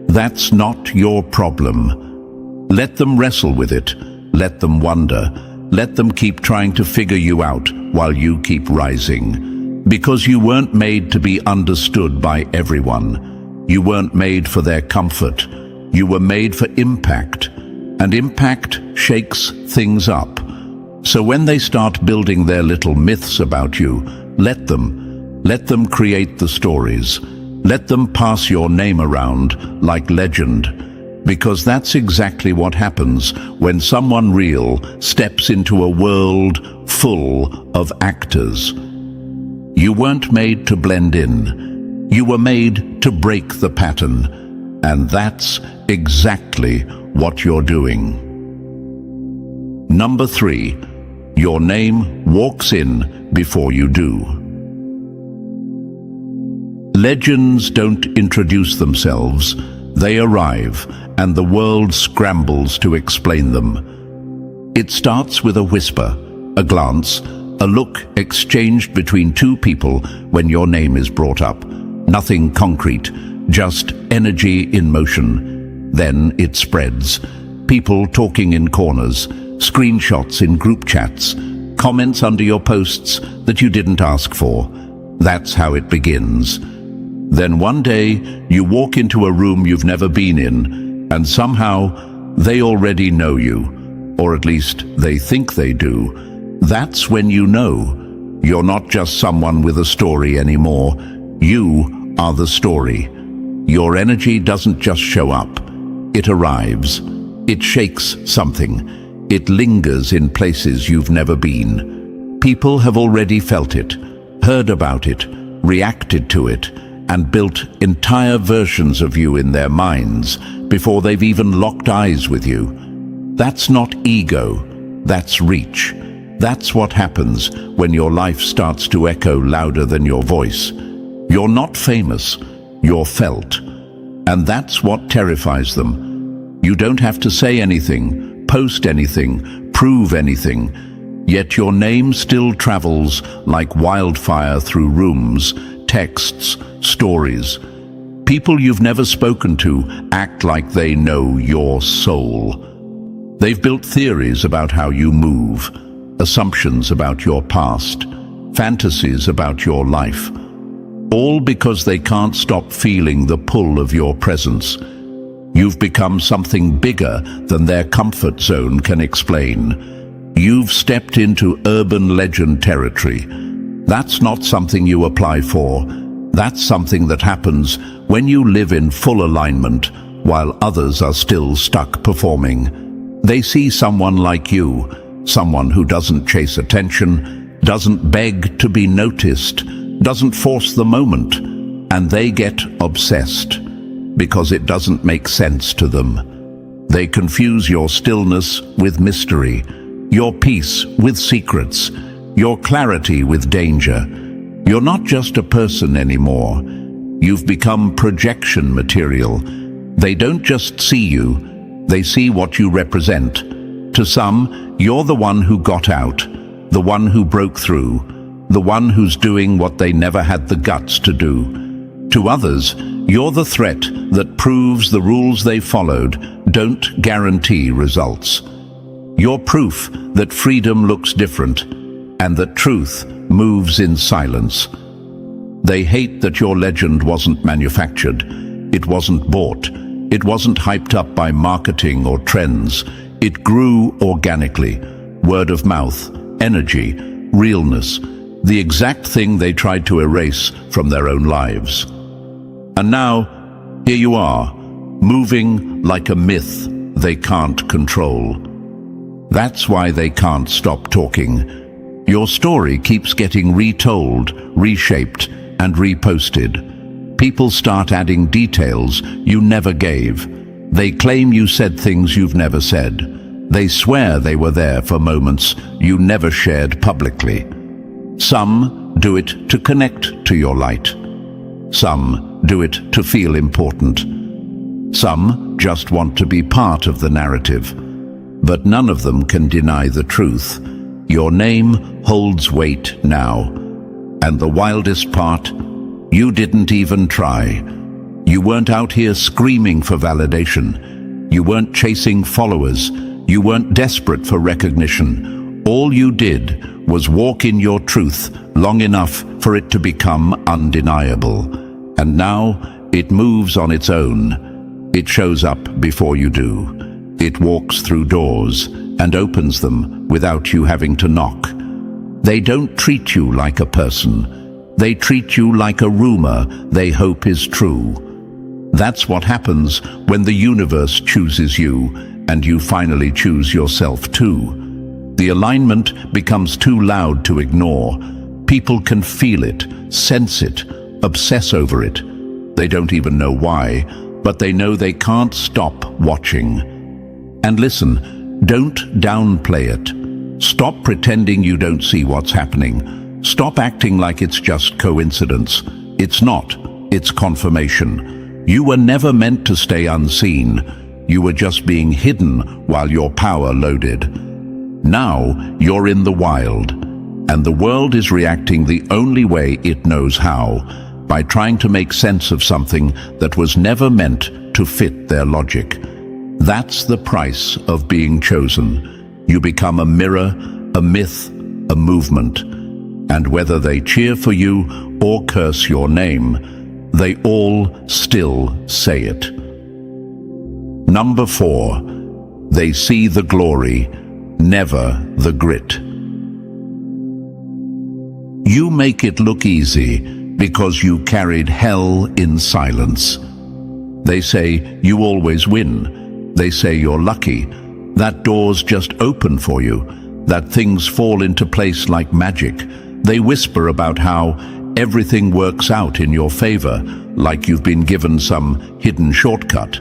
That's not your problem. Let them wrestle with it. Let them wonder. Let them keep trying to figure you out while you keep rising. Because you weren't made to be understood by everyone. You weren't made for their comfort. You were made for impact. And impact shakes things up. So when they start building their little myths about you, let them create the stories. Let them pass your name around like legend. Because that's exactly what happens when someone real steps into a world full of actors. You weren't made to blend in. You were made to break the pattern. And that's exactly what you're doing. Number 3, your name walks in before you do. Legends don't introduce themselves. They arrive, and the world scrambles to explain them. It starts with a whisper, a glance, a look exchanged between two people when your name is brought up. Nothing concrete, just energy in motion. Then it spreads. People talking in corners, screenshots in group chats, comments under your posts that you didn't ask for. That's how it begins. Then one day, you walk into a room you've never been in, and somehow they already know you, or at least they think they do. That's when you know you're not just someone with a story anymore. You are the story. Your energy doesn't just show up. It arrives. It shakes something. It lingers in places you've never been. People have already felt it, heard about it, reacted to it, and built entire versions of you in their minds before they've even locked eyes with you. That's not ego, that's reach. That's what happens when your life starts to echo louder than your voice. You're not famous, you're felt. And that's what terrifies them. You don't have to say anything, post anything, prove anything, yet your name still travels like wildfire through rooms, texts, stories. People you've never spoken to act like they know your soul. They've built theories about how you move, assumptions about your past, fantasies about your life, all because they can't stop feeling the pull of your presence. You've become something bigger than their comfort zone can explain. You've stepped into urban legend territory. That's not something you apply for. That's something that happens when you live in full alignment while others are still stuck performing. They see someone like you, someone who doesn't chase attention, doesn't beg to be noticed, doesn't force the moment, and they get obsessed because it doesn't make sense to them. They confuse your stillness with mystery, your peace with secrets, your clarity with danger. You're not just a person anymore. You've become projection material. They don't just see you, they see what you represent. To some, you're the one who got out, the one who broke through, the one who's doing what they never had the guts to do. To others, you're the threat that proves the rules they followed don't guarantee results. You're proof that freedom looks different and that truth moves in silence. They hate that your legend wasn't manufactured. It wasn't bought. It wasn't hyped up by marketing or trends. It grew organically. Word of mouth, energy, realness, the exact thing they tried to erase from their own lives. And now, here you are, moving like a myth they can't control. That's why they can't stop talking. Your story keeps getting retold, reshaped, and reposted. People start adding details you never gave. They claim you said things you've never said. They swear they were there for moments you never shared publicly. Some do it to connect to your light. Some do it to feel important. Some just want to be part of the narrative. But none of them can deny the truth. Your name holds weight now. And the wildest part, you didn't even try. You weren't out here screaming for validation. You weren't chasing followers. You weren't desperate for recognition. All you did was walk in your truth long enough for it to become undeniable. And now it moves on its own. It shows up before you do. It walks through doors and opens them without you having to knock. They don't treat you like a person. They treat you like a rumor they hope is true. That's what happens when the universe chooses you and you finally choose yourself too. The alignment becomes too loud to ignore. People can feel it, sense it, obsess over it. They don't even know why, but they know they can't stop watching. And listen, don't downplay it. Stop pretending you don't see what's happening. Stop acting like it's just coincidence. It's not. It's confirmation. You were never meant to stay unseen. You were just being hidden while your power loaded. Now you're in the wild, and the world is reacting the only way it knows how, by trying to make sense of something that was never meant to fit their logic. That's the price of being chosen. You become a mirror, a myth, a movement. And whether they cheer for you or curse your name, they all still say it. Number 4, they see the glory, never the grit. You make it look easy because you carried hell in silence. They say you always win. They say you're lucky. That door's just open for you. That things fall into place like magic. They whisper about how everything works out in your favor, like you've been given some hidden shortcut.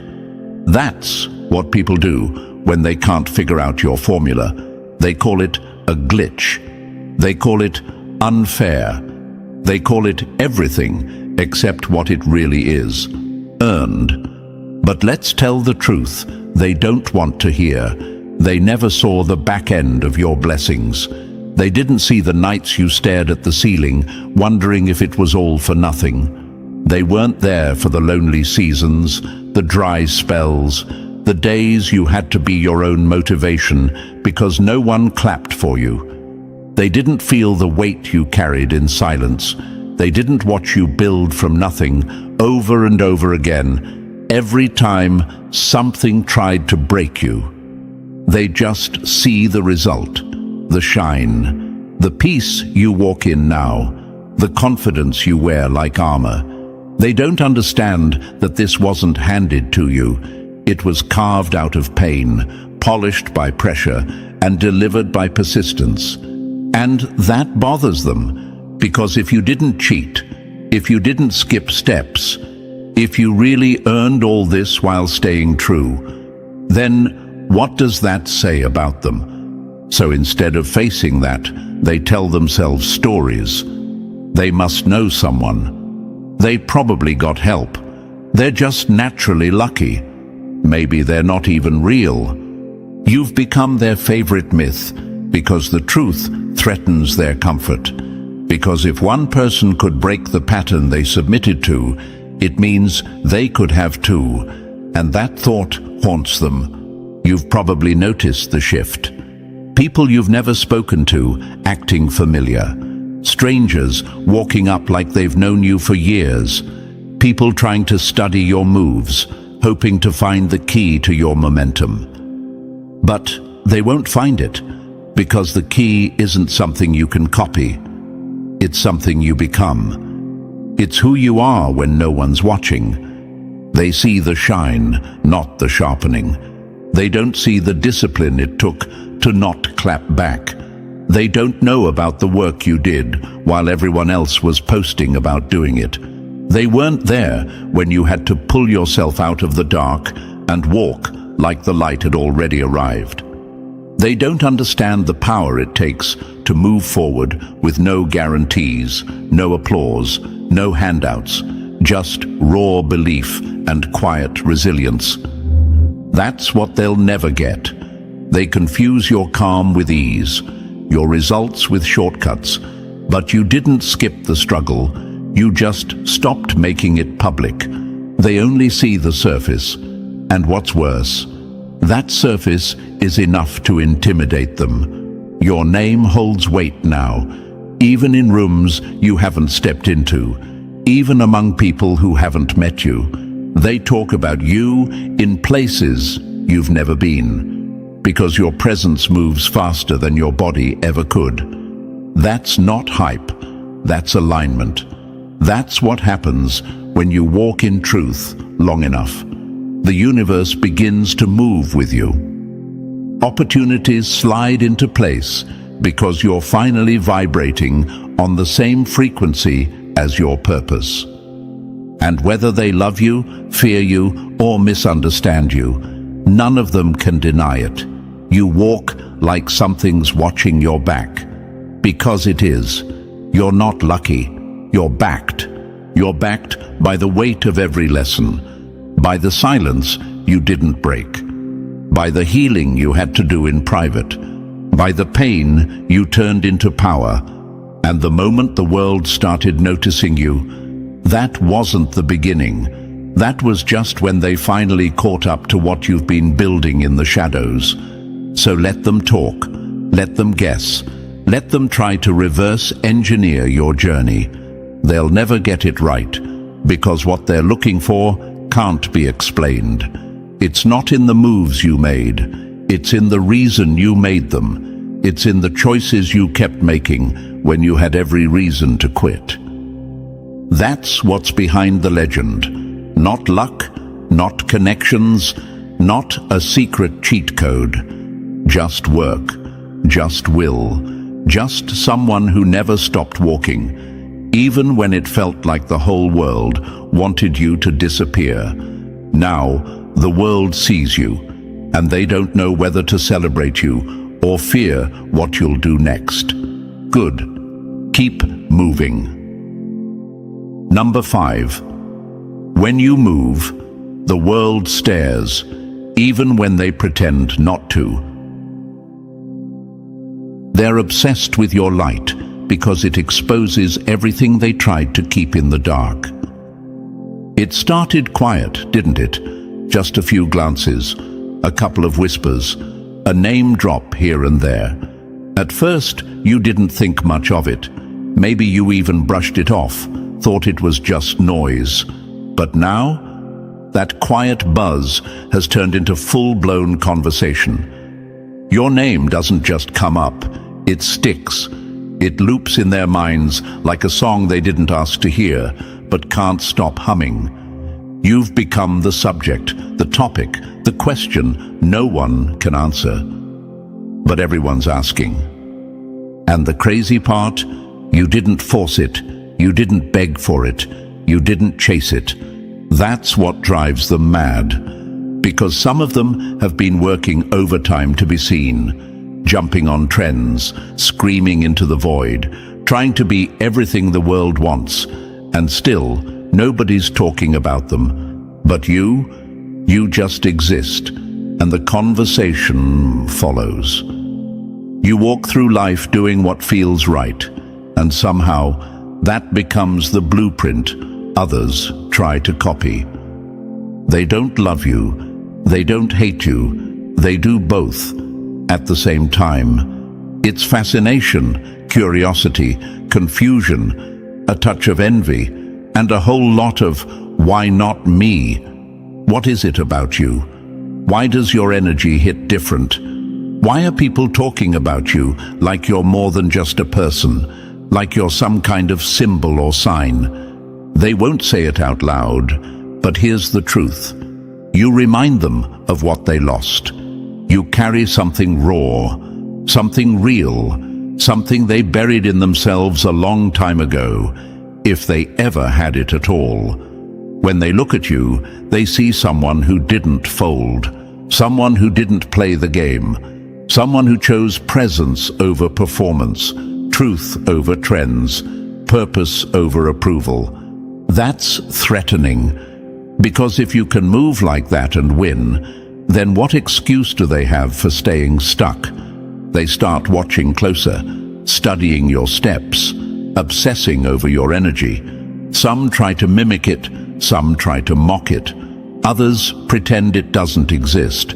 That's what people do when they can't figure out your formula. They call it a glitch. They call it unfair. They call it everything except what it really is, earned. But let's tell the truth, they don't want to hear. They never saw the back end of your blessings. They didn't see the nights you stared at the ceiling, wondering if it was all for nothing. They weren't there for the lonely seasons, the dry spells, the days you had to be your own motivation because no one clapped for you. They didn't feel the weight you carried in silence. They didn't watch you build from nothing, over and over again, every time something tried to break you. They just see the result, the shine, the peace you walk in now, the confidence you wear like armor. They don't understand that this wasn't handed to you. It was carved out of pain, polished by pressure, and delivered by persistence. And that bothers them, because if you didn't cheat, if you didn't skip steps, if you really earned all this while staying true, then what does that say about them? So instead of facing that, they tell themselves stories. They must know someone. They probably got help. They're just naturally lucky. Maybe they're not even real. You've become their favorite myth because the truth threatens their comfort. Because if one person could break the pattern they submitted to, it means they could have too. And that thought haunts them. You've probably noticed the shift. People you've never spoken to acting familiar. Strangers walking up like they've known you for years. People trying to study your moves, hoping to find the key to your momentum. But they won't find it, because the key isn't something you can copy. It's something you become. It's who you are when no one's watching. They see the shine, not the sharpening. They don't see the discipline it took to not clap back. They don't know about the work you did while everyone else was posting about doing it. They weren't there when you had to pull yourself out of the dark and walk like the light had already arrived. They don't understand the power it takes to move forward with no guarantees, no applause, no handouts, just raw belief and quiet resilience. That's what they'll never get. They confuse your calm with ease, your results with shortcuts, but you didn't skip the struggle. You just stopped making it public. They only see the surface, and what's worse, that surface is enough to intimidate them. Your name holds weight now, even in rooms you haven't stepped into, even among people who haven't met you. They talk about you in places you've never been, because your presence moves faster than your body ever could. That's not hype, that's alignment. That's what happens when you walk in truth long enough. The universe begins to move with you. Opportunities slide into place because you're finally vibrating on the same frequency as your purpose. And whether they love you, fear you, or misunderstand you, none of them can deny it. You walk like something's watching your back. Because it is. You're not lucky. You're backed. You're backed by the weight of every lesson, by the silence you didn't break, by the healing you had to do in private, by the pain you turned into power. And the moment the world started noticing you, that wasn't the beginning. That was just when they finally caught up to what you've been building in the shadows. So let them talk, let them guess, let them try to reverse engineer your journey. They'll never get it right, because what they're looking for can't be explained. It's not in the moves you made, it's in the reason you made them. It's in the choices you kept making when you had every reason to quit. That's what's behind the legend. Not luck, not connections, not a secret cheat code. Just work, just will, just someone who never stopped walking, even when it felt like the whole world wanted you to disappear. Now, the world sees you, and they don't know whether to celebrate you or fear what you'll do next. Good. Keep moving. Number 5. When you move, the world stares, even when they pretend not to. They're obsessed with your light because it exposes everything they tried to keep in the dark. It started quiet, didn't it? Just a few glances, a couple of whispers, a name drop here and there. At first, you didn't think much of it. Maybe you even brushed it off, thought it was just noise. But now, that quiet buzz has turned into full-blown conversation. Your name doesn't just come up, it sticks. It loops in their minds like a song they didn't ask to hear, but can't stop humming. You've become the subject, the topic, the question no one can answer. But everyone's asking. And the crazy part, you didn't force it, you didn't beg for it, you didn't chase it. That's what drives them mad. Because some of them have been working overtime to be seen, jumping on trends, screaming into the void, trying to be everything the world wants, and still, nobody's talking about them. But you just exist, and the conversation follows. You walk through life doing what feels right, and somehow that becomes the blueprint others try to copy. They don't love you, they don't hate you, they do both at the same time. It's fascination, curiosity, confusion, a touch of envy, and a whole lot of why not me? What is it about you? Why does your energy hit different? Why are people talking about you like you're more than just a person, like you're some kind of symbol or sign? They won't say it out loud, but here's the truth. You remind them of what they lost. You carry something raw, something real, something they buried in themselves a long time ago, if they ever had it at all. When they look at you, they see someone who didn't fold, someone who didn't play the game, someone who chose presence over performance, truth over trends, purpose over approval. That's threatening, because if you can move like that and win, then what excuse do they have for staying stuck? They start watching closer, studying your steps, obsessing over your energy. Some try to mimic it, some try to mock it. Others pretend it doesn't exist.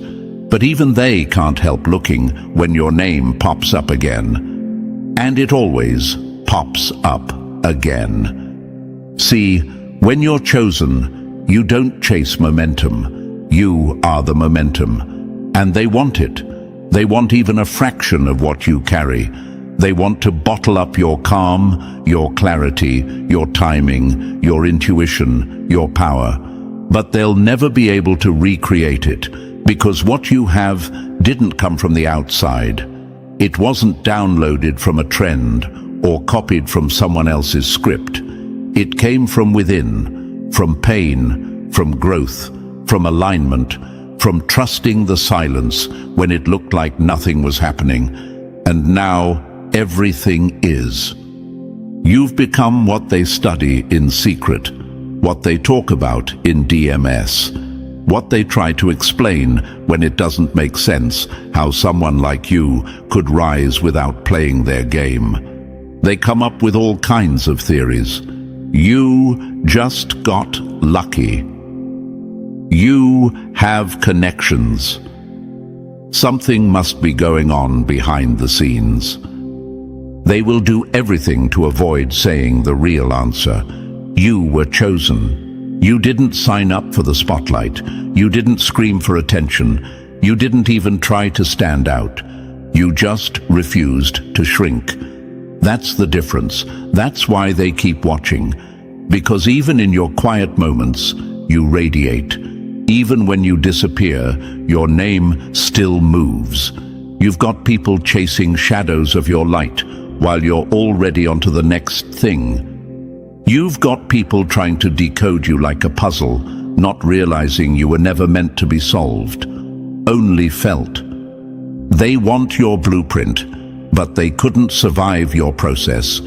But even they can't help looking when your name pops up again. And it always pops up again. See, when you're chosen, you don't chase momentum. You are the momentum. And they want it. They want even a fraction of what you carry. They want to bottle up your calm, your clarity, your timing, your intuition, your power. But they'll never be able to recreate it, because what you have didn't come from the outside. It wasn't downloaded from a trend or copied from someone else's script. It came from within, from pain, from growth, from alignment, from trusting the silence when it looked like nothing was happening. And now everything is. You've become what they study in secret, what they talk about in DMS, what they try to explain when it doesn't make sense how someone like you could rise without playing their game. They come up with all kinds of theories. You just got lucky. You have connections. Something must be going on behind the scenes. They will do everything to avoid saying the real answer. You were chosen. You didn't sign up for the spotlight. You didn't scream for attention. You didn't even try to stand out. You just refused to shrink. That's the difference. That's why they keep watching. Because even in your quiet moments, you radiate. Even when you disappear, your name still moves. You've got people chasing shadows of your light while you're already onto the next thing. You've got people trying to decode you like a puzzle, not realizing you were never meant to be solved, only felt. They want your blueprint, but they couldn't survive your process.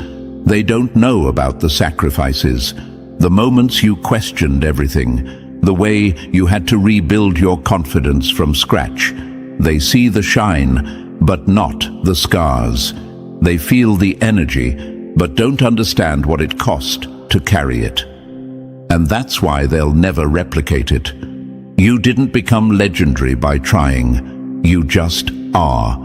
They don't know about the sacrifices, the moments you questioned everything, the way you had to rebuild your confidence from scratch. They see the shine, but not the scars. They feel the energy, but don't understand what it cost to carry it. And that's why they'll never replicate it. You didn't become legendary by trying. You just are.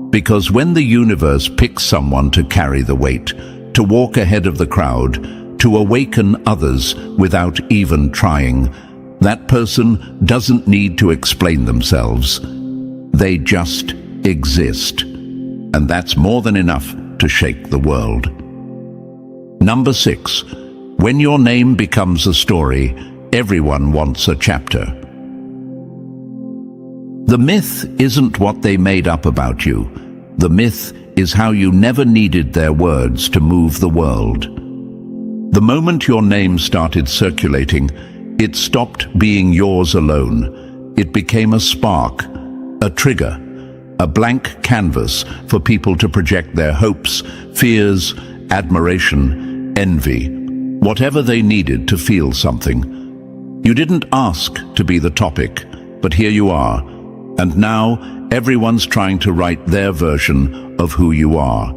Because when the universe picks someone to carry the weight, to walk ahead of the crowd, to awaken others without even trying, that person doesn't need to explain themselves. They just exist. And that's more than enough to shake the world. Number 6. When your name becomes a story, everyone wants a chapter. The myth isn't what they made up about you. The myth is how you never needed their words to move the world. The moment your name started circulating, it stopped being yours alone. It became a spark, a trigger, a blank canvas for people to project their hopes, fears, admiration, envy, whatever they needed to feel something. You didn't ask to be the topic, but here you are. And now everyone's trying to write their version of who you are.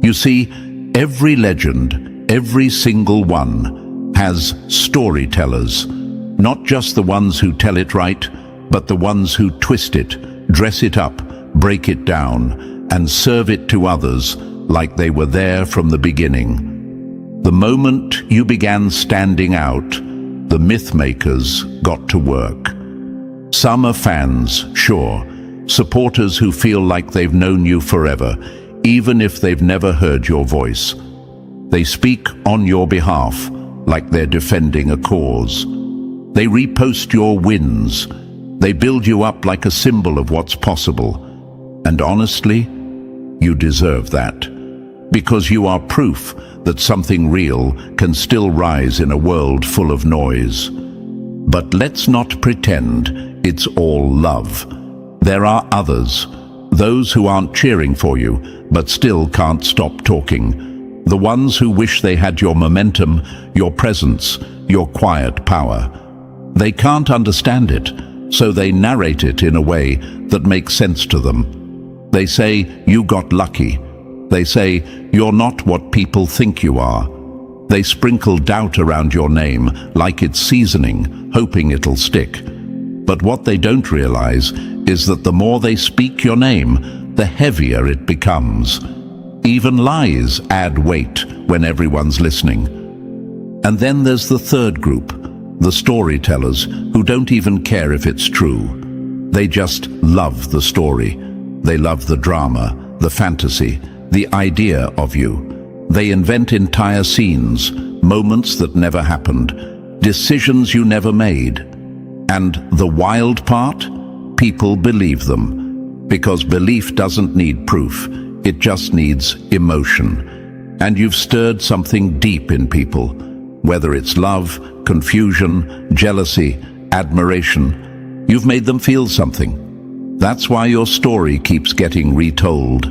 You see, every legend, every single one, has storytellers. Not just the ones who tell it right, but the ones who twist it, dress it up, break it down, and serve it to others like they were there from the beginning. The moment you began standing out, the myth makers got to work. Some are fans, sure, supporters who feel like they've known you forever, even if they've never heard your voice. They speak on your behalf, like they're defending a cause. They repost your wins. They build you up like a symbol of what's possible. And honestly, you deserve that. Because you are proof that something real can still rise in a world full of noise. But let's not pretend it's all love. There are others, those who aren't cheering for you, but still can't stop talking. The ones who wish they had your momentum, your presence, your quiet power. They can't understand it, so they narrate it in a way that makes sense to them. They say, you got lucky. They say, you're not what people think you are. They sprinkle doubt around your name like it's seasoning, hoping it'll stick. But what they don't realize is that the more they speak your name, the heavier it becomes. Even lies add weight when everyone's listening. And then there's the third group, the storytellers who don't even care if it's true. They just love the story. They love the drama, the fantasy, the idea of you. They invent entire scenes, moments that never happened, decisions you never made. And the wild part? People believe them. Because belief doesn't need proof, it just needs emotion. and you've stirred something deep in people, whether it's love, confusion, jealousy, admiration. You've made them feel something. That's why your story keeps getting retold,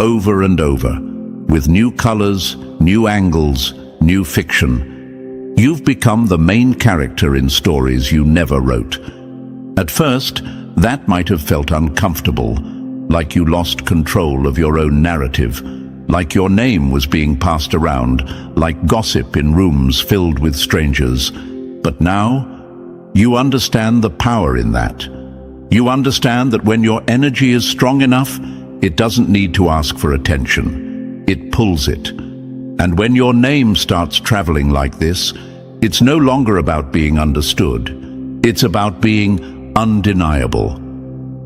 over and over, with new colors, new angles, new fiction. You've become the main character in stories you never wrote. At first, that might have felt uncomfortable, like you lost control of your own narrative, like your name was being passed around, like gossip in rooms filled with strangers. But now, you understand the power in that. You understand that when your energy is strong enough, it doesn't need to ask for attention. It pulls it. And when your name starts traveling like this, it's no longer about being understood. It's about being undeniable.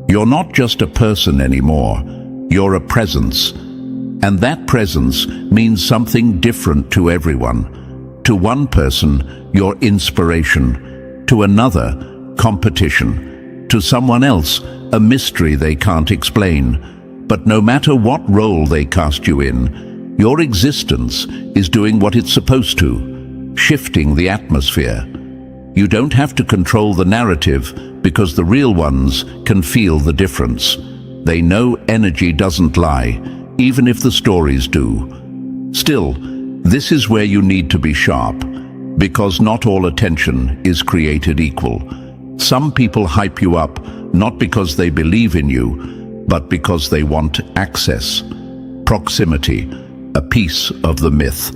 You're not just a person anymore. You're a presence. And that presence means something different to everyone. To one person, you're inspiration. To another, competition. To someone else, a mystery they can't explain. But no matter what role they cast you in, your existence is doing what it's supposed to, shifting the atmosphere. You don't have to control the narrative because the real ones can feel the difference. They know energy doesn't lie, even if the stories do. Still, this is where you need to be sharp, because not all attention is created equal. Some people hype you up, not because they believe in you, but because they want access, proximity, a piece of the myth.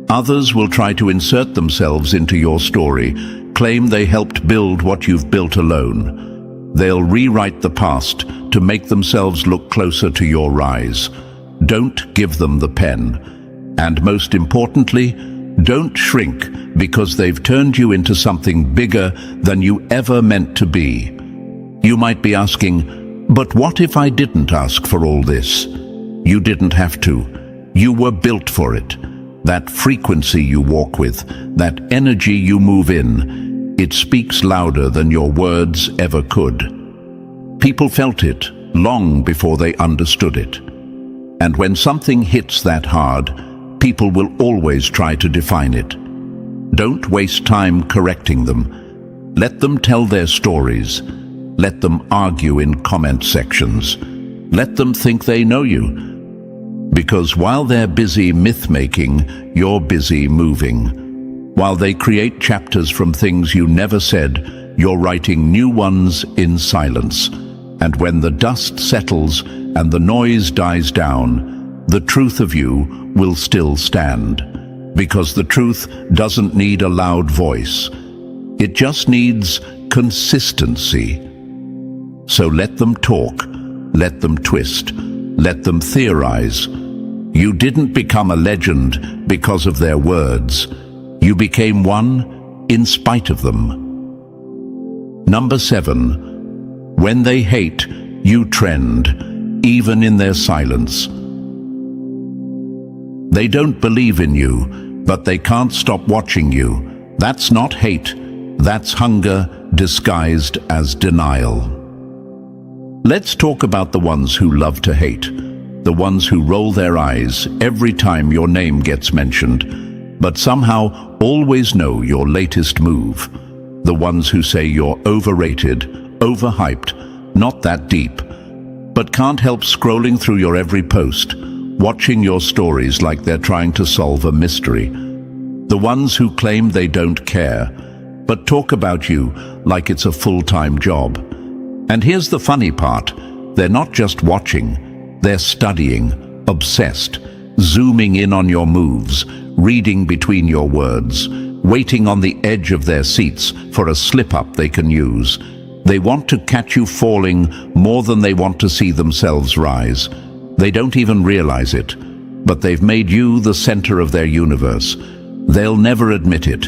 Others will try to insert themselves into your story, claim they helped build what you've built alone. They'll rewrite the past to make themselves look closer to your rise. Don't give them the pen. And most importantly, don't shrink because they've turned you into something bigger than you ever meant to be. You might be asking, but what if I didn't ask for all this? You didn't have to. You were built for it. That frequency you walk with, that energy you move in, it speaks louder than your words ever could. People felt it long before they understood it. And when something hits that hard, people will always try to define it. Don't waste time correcting them. Let them tell their stories. Let them argue in comment sections. Let them think they know you. Because while they're busy myth-making, you're busy moving. While they create chapters from things you never said, you're writing new ones in silence. And when the dust settles and the noise dies down, the truth of you will still stand. Because the truth doesn't need a loud voice. It just needs consistency. So let them talk, let them twist, let them theorize. You didn't become a legend because of their words. You became one in spite of them. Number 7. When they hate, you trend, even in their silence. They don't believe in you, but they can't stop watching you. That's not hate. That's hunger disguised as denial. Let's talk about the ones who love to hate. The ones who roll their eyes every time your name gets mentioned, but somehow always know your latest move. The ones who say you're overrated, overhyped, not that deep, but can't help scrolling through your every post, watching your stories like they're trying to solve a mystery. The ones who claim they don't care, but talk about you like it's a full-time job. And here's the funny part, they're not just watching, they're studying, obsessed, zooming in on your moves, reading between your words, waiting on the edge of their seats for a slip-up they can use. They want to catch you falling more than they want to see themselves rise. They don't even realize it, but they've made you the center of their universe. They'll never admit it,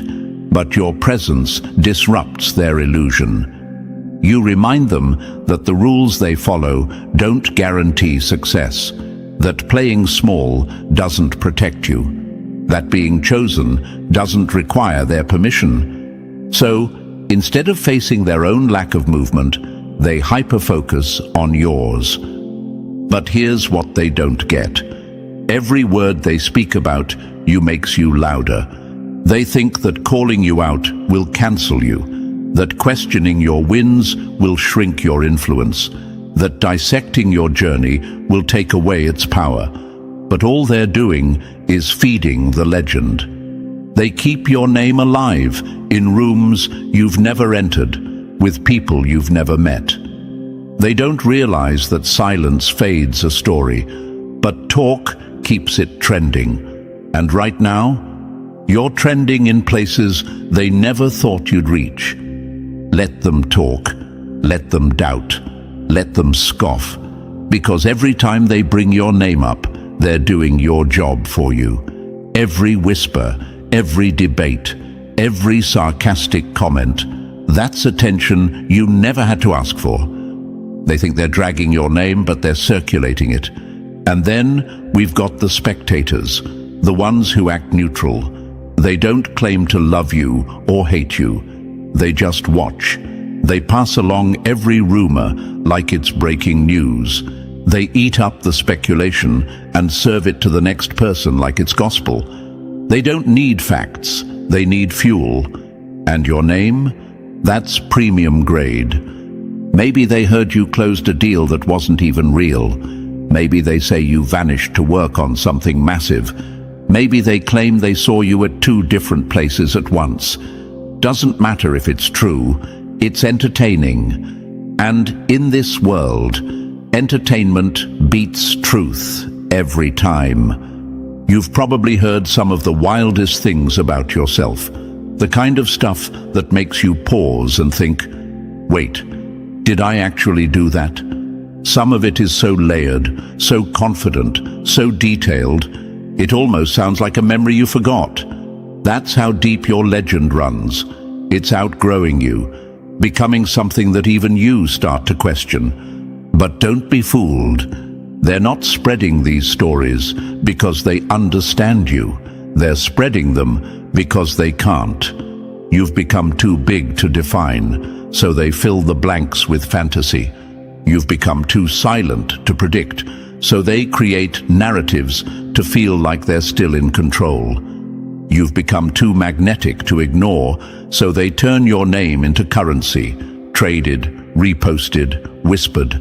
but your presence disrupts their illusion. You remind them that the rules they follow don't guarantee success, that playing small doesn't protect you, that being chosen doesn't require their permission. So, instead of facing their own lack of movement, they hyper-focus on yours. But here's what they don't get. Every word they speak about you makes you louder. They think that calling you out will cancel you, that questioning your wins will shrink your influence, that dissecting your journey will take away its power. But all they're doing is feeding the legend. They keep your name alive in rooms you've never entered, with people you've never met. They don't realize that silence fades a story, but talk keeps it trending. And right now, you're trending in places they never thought you'd reach. Let them talk, let them doubt, let them scoff, because every time they bring your name up, they're doing your job for you. Every whisper, every debate, every sarcastic comment, that's attention you never had to ask for. They think they're dragging your name, but they're circulating it. And then we've got the spectators, the ones who act neutral. They don't claim to love you or hate you. They just watch. They pass along every rumor like it's breaking news. They eat up the speculation and serve it to the next person like it's gospel. They don't need facts, they need fuel. And your name? That's premium grade. Maybe they heard you closed a deal that wasn't even real. Maybe they say you vanished to work on something massive. Maybe they claim they saw you at 2 different places at once. Doesn't matter if it's true, it's entertaining. And in this world, entertainment beats truth every time. You've probably heard some of the wildest things about yourself, the kind of stuff that makes you pause and think, wait, did I actually do that? Some of it is so layered, so confident, so detailed, it almost sounds like a memory you forgot. That's how deep your legend runs. It's outgrowing you, becoming something that even you start to question. But don't be fooled. They're not spreading these stories because they understand you. They're spreading them because they can't. You've become too big to define, so they fill the blanks with fantasy. You've become too silent to predict, so they create narratives to feel like they're still in control. You've become too magnetic to ignore, so they turn your name into currency, traded, reposted, whispered.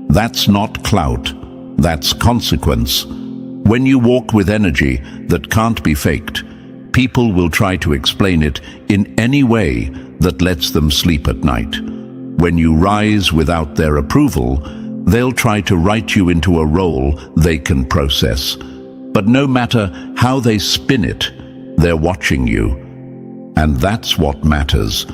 That's not clout, that's consequence. When you walk with energy that can't be faked, people will try to explain it in any way that lets them sleep at night. When you rise without their approval, they'll try to write you into a role they can process. But no matter how they spin it, they're watching you. And that's what matters.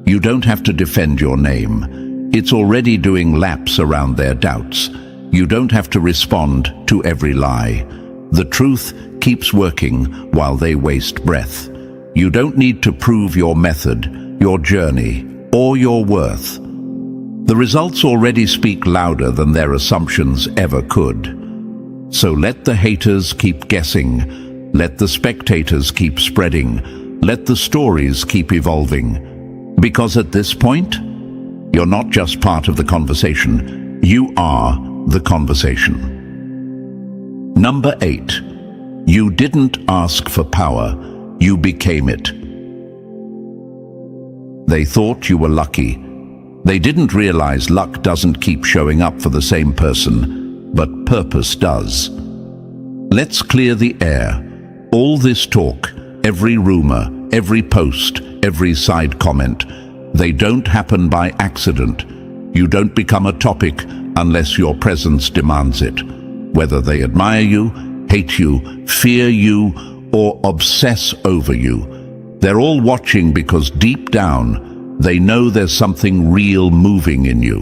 You don't have to defend your name. It's already doing laps around their doubts. You don't have to respond to every lie. The truth keeps working while they waste breath. You don't need to prove your method, your journey, or your worth. The results already speak louder than their assumptions ever could. So let the haters keep guessing. Let the spectators keep spreading. Let the stories keep evolving. Because at this point, you're not just part of the conversation. You are the conversation. Number 8. You didn't ask for power. You became it. They thought you were lucky. They didn't realize luck doesn't keep showing up for the same person, but purpose does. Let's clear the air. All this talk, every rumor, every post, every side comment, they don't happen by accident. You don't become a topic unless your presence demands it. Whether they admire you, hate you, fear you, or obsess over you, they're all watching because deep down, they know there's something real moving in you.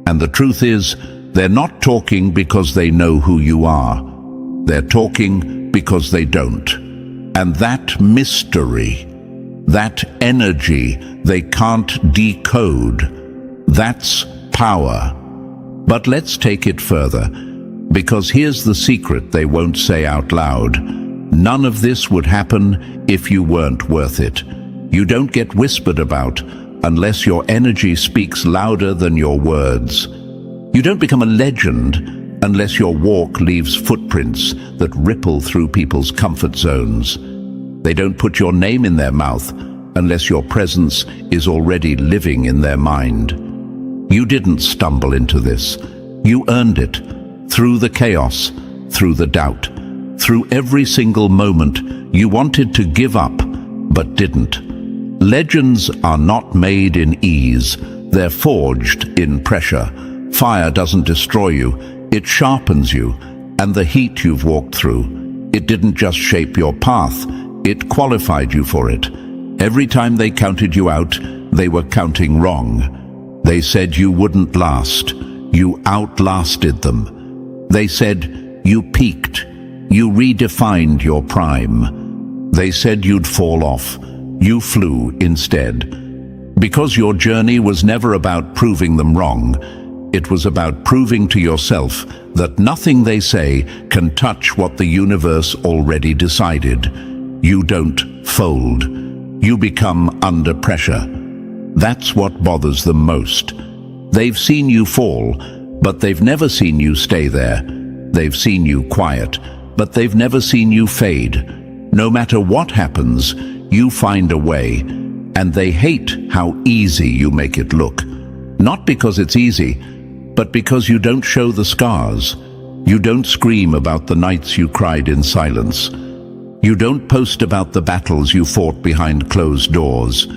And the truth is, they're not talking because they know who you are. They're talking because they don't. And that mystery, that energy they can't decode, that's power. But let's take it further, because here's the secret they won't say out loud. None of this would happen if you weren't worth it. You don't get whispered about unless your energy speaks louder than your words. You don't become a legend unless your walk leaves footprints that ripple through people's comfort zones. They don't put your name in their mouth unless your presence is already living in their mind. You didn't stumble into this. You earned it, through the chaos, through the doubt, through every single moment you wanted to give up, but didn't. Legends are not made in ease, they're forged in pressure. Fire doesn't destroy you, it sharpens you, and the heat you've walked through, it didn't just shape your path, it qualified you for it. Every time they counted you out, they were counting wrong. They said you wouldn't last. You outlasted them. They said you peaked. You redefined your prime. They said you'd fall off. You flew instead. Because your journey was never about proving them wrong. It was about proving to yourself that nothing they say can touch what the universe already decided. You don't fold. You become under pressure. That's what bothers them most. They've seen you fall, but they've never seen you stay there. They've seen you quiet, but they've never seen you fade. No matter what happens, you find a way, and they hate how easy you make it look. Not because it's easy, but because you don't show the scars. You don't scream about the nights you cried in silence. You don't post about the battles you fought behind closed doors.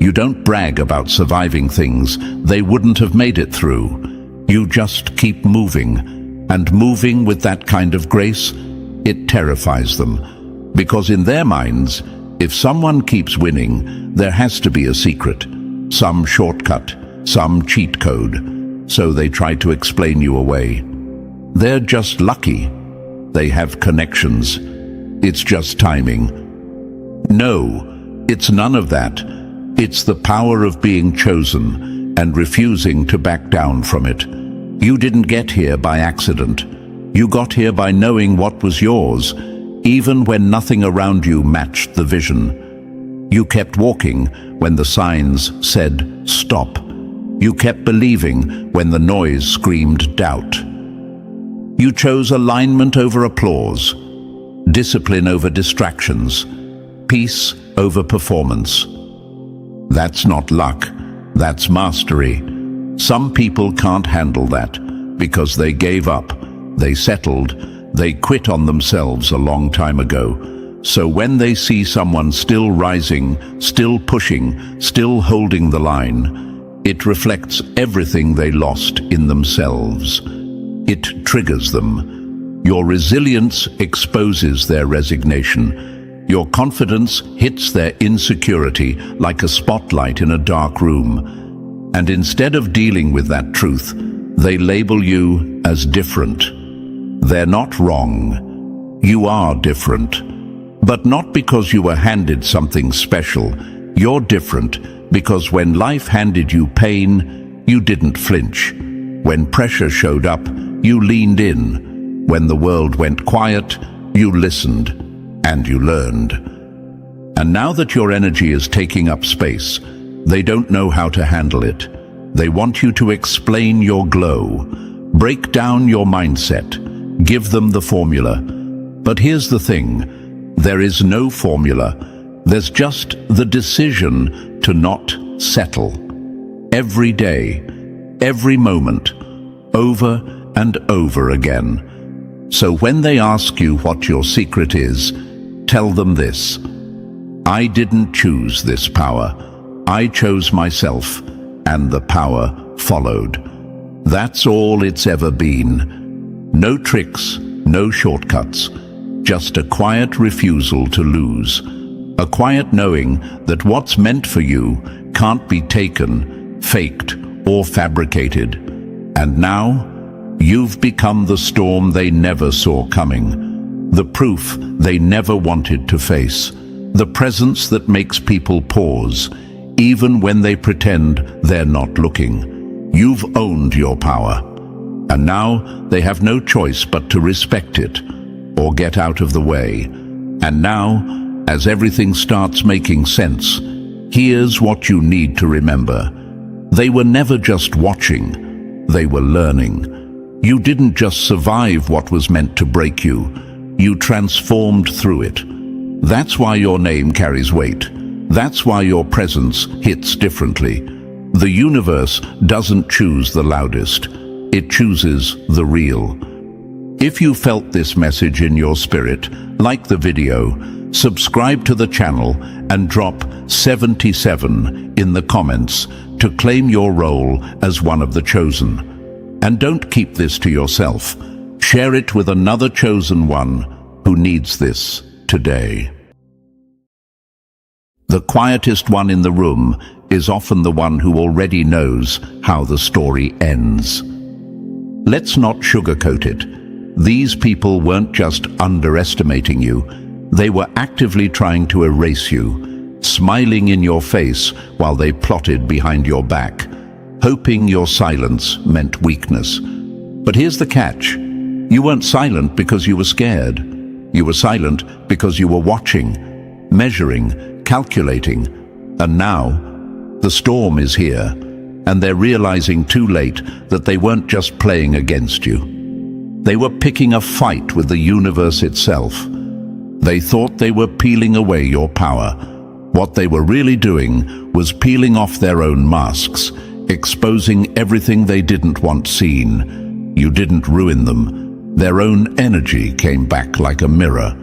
You don't brag about surviving things they wouldn't have made it through. You just keep moving, and moving with that kind of grace, it terrifies them. Because in their minds, if someone keeps winning, there has to be a secret, some shortcut, some cheat code. So they try to explain you away. They're just lucky. They have connections. It's just timing. No, it's none of that. It's the power of being chosen and refusing to back down from it. You didn't get here by accident. You got here by knowing what was yours, even when nothing around you matched the vision. You kept walking when the signs said stop. You kept believing when the noise screamed doubt. You chose alignment over applause, discipline over distractions, peace over performance. That's not luck, that's mastery. Some people can't handle that because they gave up, they settled, they quit on themselves a long time ago. So when they see someone still rising, still pushing, still holding the line, it reflects everything they lost in themselves. It triggers them. Your resilience exposes their resignation. Your confidence hits their insecurity like a spotlight in a dark room. And instead of dealing with that truth, they label you as different. They're not wrong. You are different. But not because you were handed something special. You're different because when life handed you pain, you didn't flinch. When pressure showed up, you leaned in. When the world went quiet, you listened and you learned. And now that your energy is taking up space, they don't know how to handle it. They want you to explain your glow, break down your mindset, give them the formula. But here's the thing, there is no formula. There's just the decision to not settle. Every day, every moment, over and over again. So when they ask you what your secret is, tell them this: I didn't choose this power. I chose myself, and the power followed. That's all it's ever been. No tricks, no shortcuts, just a quiet refusal to lose. A quiet knowing that what's meant for you can't be taken, faked, or fabricated. And now, you've become the storm they never saw coming, the proof they never wanted to face, the presence that makes people pause, even when they pretend they're not looking. You've owned your power, and now they have no choice but to respect it, or get out of the way. And now, as everything starts making sense, here's what you need to remember. They were never just watching, they were learning. You didn't just survive what was meant to break you. You transformed through it. That's why your name carries weight. That's why your presence hits differently. The universe doesn't choose the loudest. It chooses the real. If you felt this message in your spirit, like the video, subscribe to the channel and drop 77 in the comments to claim your role as one of the chosen. And don't keep this to yourself. Share it with another chosen one who needs this today. The quietest one in the room is often the one who already knows how the story ends. Let's not sugarcoat it. These people weren't just underestimating you. They were actively trying to erase you, smiling in your face while they plotted behind your back, hoping your silence meant weakness. But here's the catch. You weren't silent because you were scared. You were silent because you were watching, measuring, calculating. And now, the storm is here, and they're realizing too late that they weren't just playing against you. They were picking a fight with the universe itself. They thought they were peeling away your power. What they were really doing was peeling off their own masks, exposing everything they didn't want seen. You didn't ruin them. Their own energy came back like a mirror.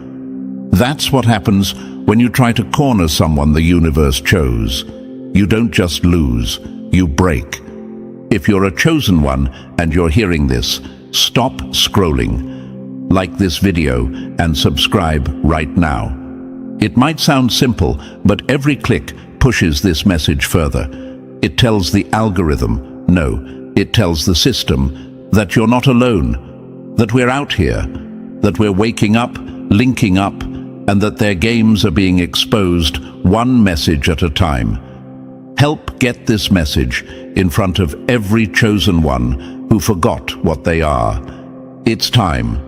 That's what happens when you try to corner someone the universe chose. You don't just lose, you break. If you're a chosen one and you're hearing this, stop scrolling. Like this video and subscribe right now. It might sound simple, but every click pushes this message further. It tells the algorithm, no, it tells the system that you're not alone, that we're out here, that we're waking up, linking up, and that their games are being exposed one message at a time. Help get this message in front of every chosen one who forgot what they are. It's time.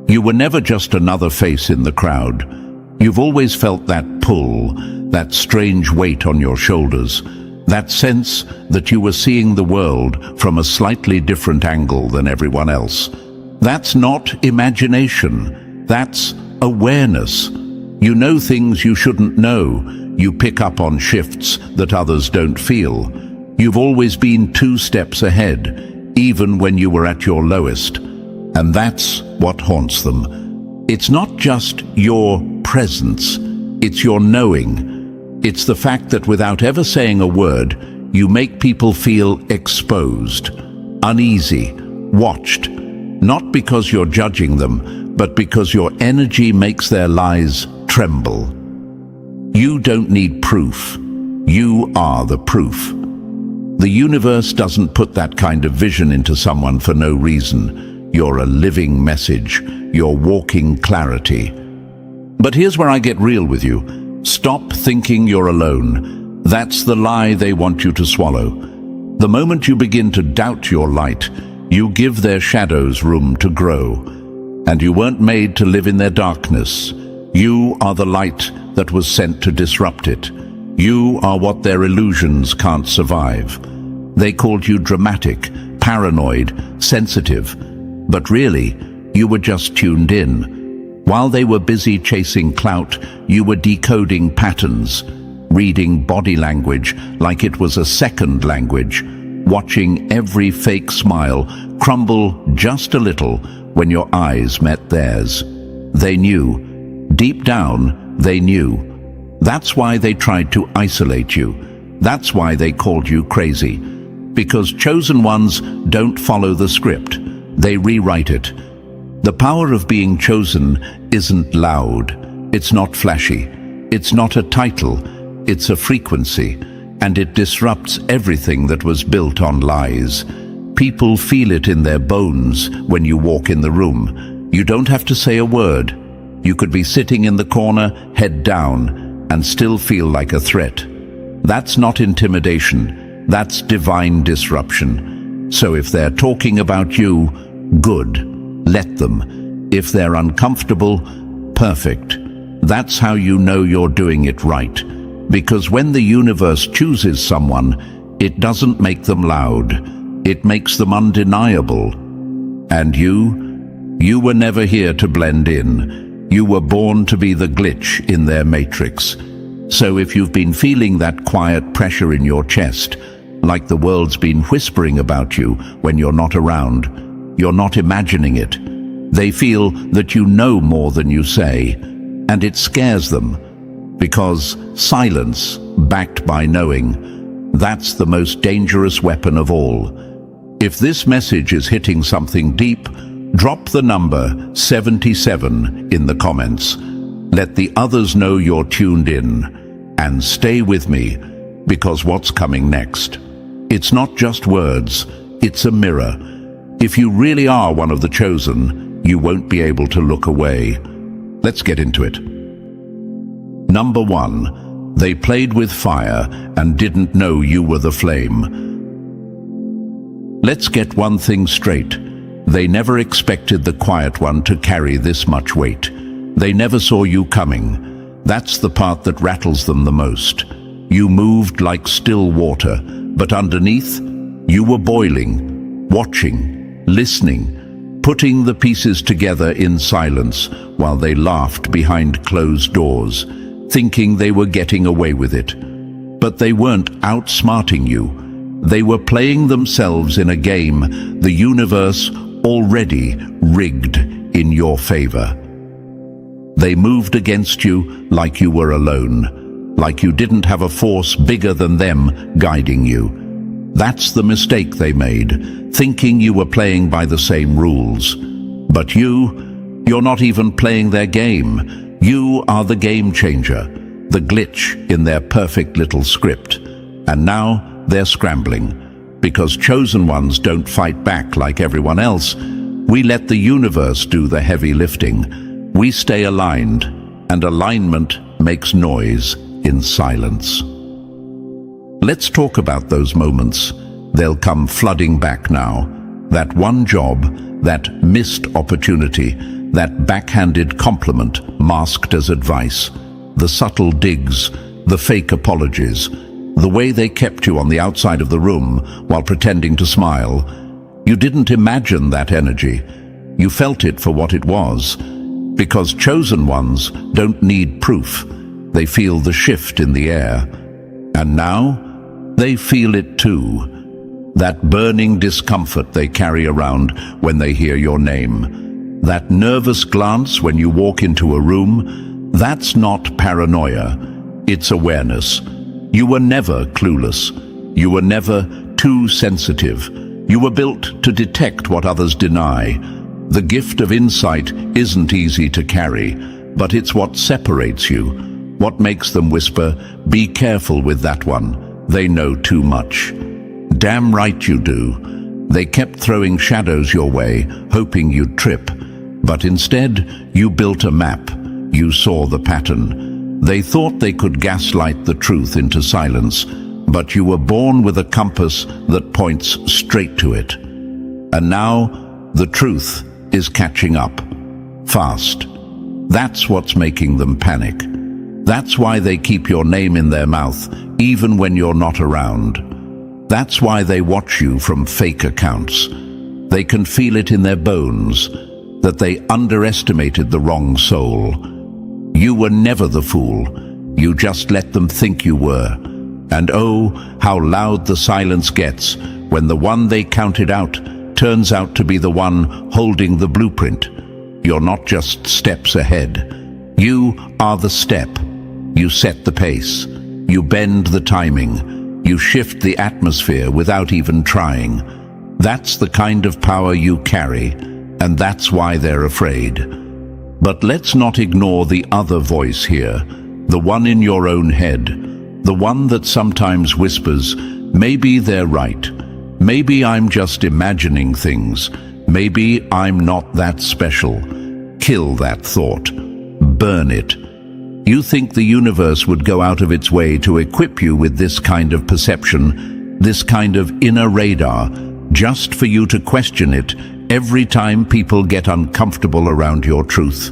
You were never just another face in the crowd. You've always felt that pull, that strange weight on your shoulders, that sense that you were seeing the world from a slightly different angle than everyone else. That's not imagination. That's awareness. You know things you shouldn't know. You pick up on shifts that others don't feel. You've always been 2 steps ahead, even when you were at your lowest. And that's what haunts them. It's not just your presence, it's your knowing. It's the fact that without ever saying a word, you make people feel exposed, uneasy, watched. Not because you're judging them, but because your energy makes their lies tremble. You don't need proof. You are the proof. The universe doesn't put that kind of vision into someone for no reason. You're a living message. You're walking clarity. But here's where I get real with you. Stop thinking you're alone. That's the lie they want you to swallow. The moment you begin to doubt your light, you give their shadows room to grow. And you weren't made to live in their darkness. You are the light that was sent to disrupt it. You are what their illusions can't survive. They called you dramatic, paranoid, sensitive. But really, you were just tuned in. While they were busy chasing clout, you were decoding patterns, reading body language like it was a second language, watching every fake smile crumble just a little when your eyes met theirs. They knew. Deep down, they knew. That's why they tried to isolate you. That's why they called you crazy. Because chosen ones don't follow the script. They rewrite it. The power of being chosen isn't loud. It's not flashy. It's not a title. It's a frequency. And it disrupts everything that was built on lies. People feel it in their bones when you walk in the room. You don't have to say a word. You could be sitting in the corner, head down, and still feel like a threat. That's not intimidation. That's divine disruption. So if they're talking about you, good. Let them. If they're uncomfortable, perfect. That's how you know you're doing it right. Because when the universe chooses someone, it doesn't make them loud. It makes them undeniable. And you were never here to blend in. You were born to be the glitch in their matrix. So if you've been feeling that quiet pressure in your chest, like the world's been whispering about you when you're not around, you're not imagining it. They feel that you know more than you say, and it scares them, because silence, backed by knowing, that's the most dangerous weapon of all. If this message is hitting something deep, drop the number 77 in the comments. Let the others know you're tuned in. And stay with me, because what's coming next? It's not just words, it's a mirror. If you really are one of the chosen, you won't be able to look away. Let's get into it. Number 1, they played with fire and didn't know you were the flame. Let's get one thing straight. They never expected the quiet one to carry this much weight. They never saw you coming. That's the part that rattles them the most. You moved like still water, but underneath, you were boiling, watching, listening, putting the pieces together in silence while they laughed behind closed doors, thinking they were getting away with it. But they weren't outsmarting you. They were playing themselves in a game the universe already rigged in your favor. They moved against you like you were alone, like you didn't have a force bigger than them guiding you. That's the mistake they made, thinking you were playing by the same rules. But you're not even playing their game. You are the game changer, the glitch in their perfect little script. And now they're scrambling, because chosen ones don't fight back like everyone else. We let the universe do the heavy lifting. We stay aligned, and alignment makes noise in silence. Let's talk about those moments. They'll come flooding back now. That one job, that missed opportunity, that backhanded compliment masked as advice, the subtle digs, the fake apologies, the way they kept you on the outside of the room while pretending to smile. You didn't imagine that energy. You felt it for what it was. Because chosen ones don't need proof. They feel the shift in the air. And now, they feel it too. That burning discomfort they carry around when they hear your name. That nervous glance when you walk into a room, that's not paranoia. It's awareness. You were never clueless. You were never too sensitive. You were built to detect what others deny. The gift of insight isn't easy to carry, but it's what separates you, what makes them whisper, "Be careful with that one. They know too much." Damn right you do. They kept throwing shadows your way, hoping you'd trip. But instead, you built a map. You saw the pattern. They thought they could gaslight the truth into silence, but you were born with a compass that points straight to it. And now, the truth is catching up, fast. That's what's making them panic. That's why they keep your name in their mouth, even when you're not around. That's why they watch you from fake accounts. They can feel it in their bones, that they underestimated the wrong soul. You were never the fool. You just let them think you were. And oh, how loud the silence gets when the one they counted out turns out to be the one holding the blueprint. You're not just steps ahead. You are the step. You set the pace. You bend the timing. You shift the atmosphere without even trying. That's the kind of power you carry, and that's why they're afraid. But let's not ignore the other voice here, the one in your own head, the one that sometimes whispers, maybe they're right. Maybe I'm just imagining things. Maybe I'm not that special. Kill that thought. Burn it. You think the universe would go out of its way to equip you with this kind of perception, this kind of inner radar, just for you to question it every time people get uncomfortable around your truth.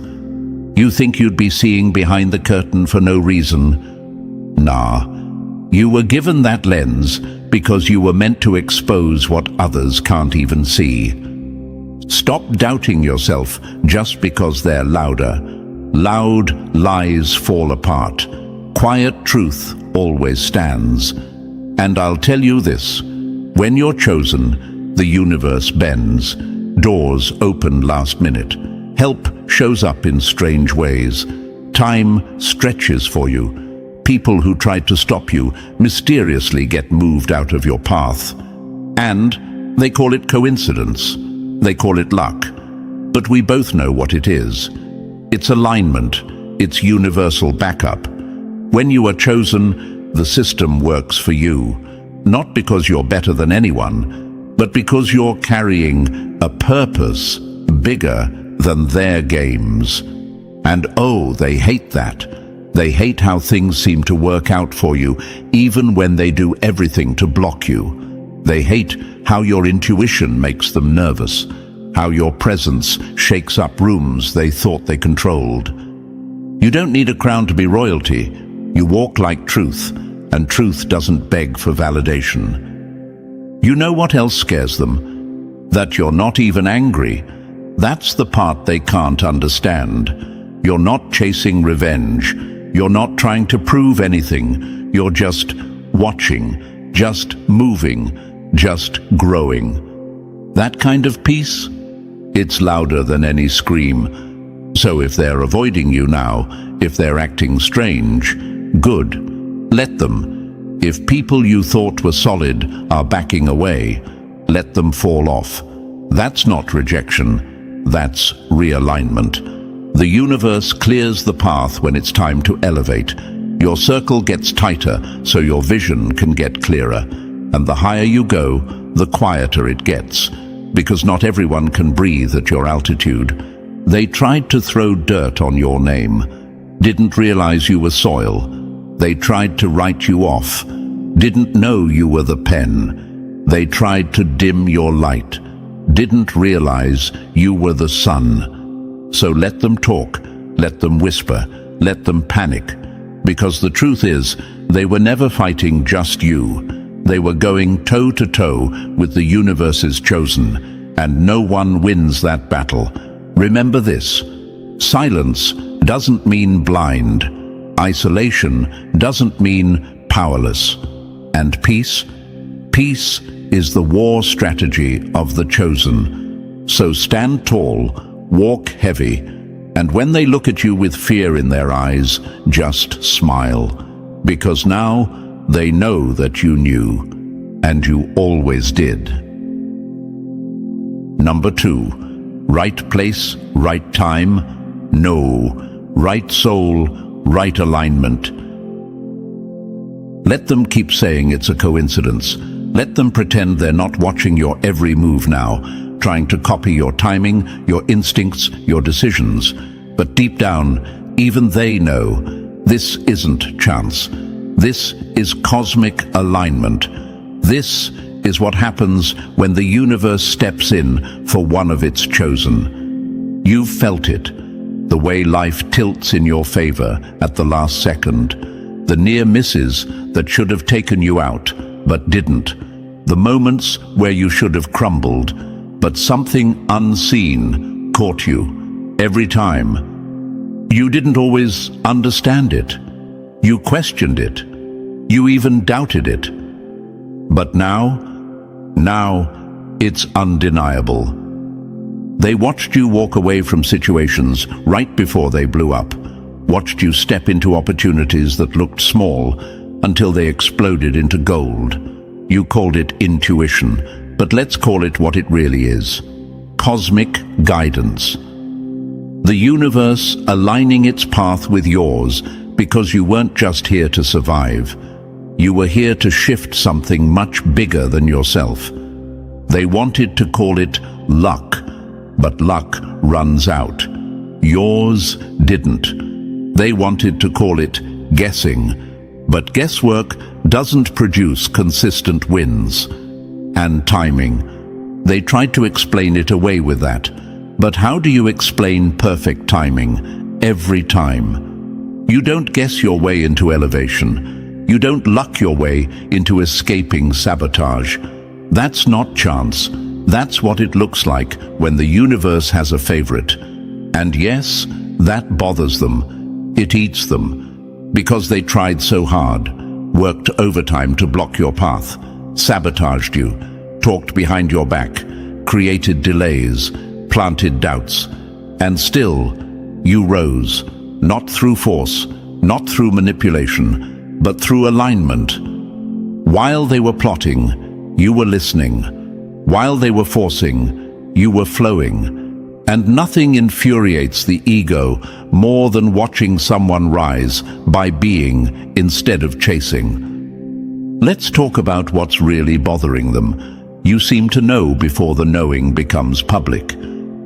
You think you'd be seeing behind the curtain for no reason? Nah. You were given that lens because you were meant to expose what others can't even see. Stop doubting yourself just because they're louder. Loud lies fall apart. Quiet truth always stands. And I'll tell you this, when you're chosen, the universe bends. Doors open last minute. Help shows up in strange ways. Time stretches for you. People who tried to stop you mysteriously get moved out of your path. And they call it coincidence. They call it luck. But we both know what it is. It's alignment. It's universal backup. When you are chosen, the system works for you. Not because you're better than anyone, but because you're carrying a purpose bigger than their games. And oh, they hate that. They hate how things seem to work out for you, even when they do everything to block you. They hate how your intuition makes them nervous, how your presence shakes up rooms they thought they controlled. You don't need a crown to be royalty. You walk like truth, and truth doesn't beg for validation. You know what else scares them? That you're not even angry. That's the part they can't understand. You're not chasing revenge. You're not trying to prove anything. You're just watching, just moving, just growing. That kind of peace? It's louder than any scream. So if they're avoiding you now, if they're acting strange, good. Let them. If people you thought were solid are backing away, let them fall off. That's not rejection. That's realignment. The universe clears the path when it's time to elevate. Your circle gets tighter so your vision can get clearer. And the higher you go, the quieter it gets. Because not everyone can breathe at your altitude. They tried to throw dirt on your name. Didn't realize you were soil. They tried to write you off. Didn't know you were the pen. They tried to dim your light. Didn't realize you were the sun. So let them talk, let them whisper, let them panic. Because the truth is, they were never fighting just you. They were going toe-to-toe with the universe's chosen, and no one wins that battle. Remember this, silence doesn't mean blind. Isolation doesn't mean powerless. And peace? Peace is the war strategy of the chosen. So stand tall, walk heavy, and when they look at you with fear in their eyes, just smile. Because now they know that you knew, and you always did. Number 2, right place, right time, no. Right soul, right alignment. Let them keep saying it's a coincidence. Let them pretend they're not watching your every move now, trying to copy your timing, your instincts, your decisions. But deep down, even they know this isn't chance. This is cosmic alignment. This is what happens when the universe steps in for one of its chosen. You've felt it, the way life tilts in your favor at the last second, the near misses that should have taken you out but didn't, the moments where you should have crumbled, but something unseen caught you every time. You didn't always understand it. You questioned it. You even doubted it. But now it's undeniable. They watched you walk away from situations right before they blew up, watched you step into opportunities that looked small until they exploded into gold. You called it intuition, but let's call it what it really is. Cosmic guidance. The universe aligning its path with yours because you weren't just here to survive. You were here to shift something much bigger than yourself. They wanted to call it luck, but luck runs out. Yours didn't. They wanted to call it guessing, but guesswork doesn't produce consistent wins. And timing. They tried to explain it away with that. But how do you explain perfect timing every time? You don't guess your way into elevation. You don't luck your way into escaping sabotage. That's not chance. That's what it looks like when the universe has a favorite. And yes, that bothers them. It eats them. Because they tried so hard, worked overtime to block your path, sabotaged you, talked behind your back, created delays, planted doubts. And still, you rose, not through force, not through manipulation, but through alignment. While they were plotting, you were listening. While they were forcing, you were flowing. And nothing infuriates the ego more than watching someone rise by being instead of chasing. Let's talk about what's really bothering them. You seem to know before the knowing becomes public.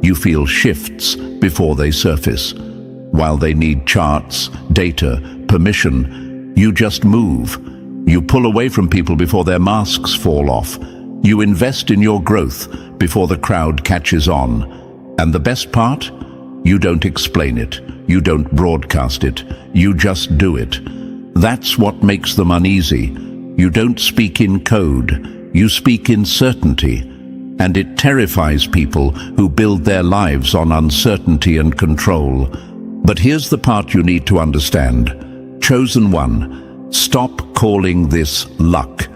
You feel shifts before they surface. While they need charts, data, permission, you just move. You pull away from people before their masks fall off. You invest in your growth before the crowd catches on. And the best part? You don't explain it. You don't broadcast it. You just do it. That's what makes them uneasy. You don't speak in code. You speak in certainty. And it terrifies people who build their lives on uncertainty and control. But here's the part you need to understand. Chosen one, stop calling this luck.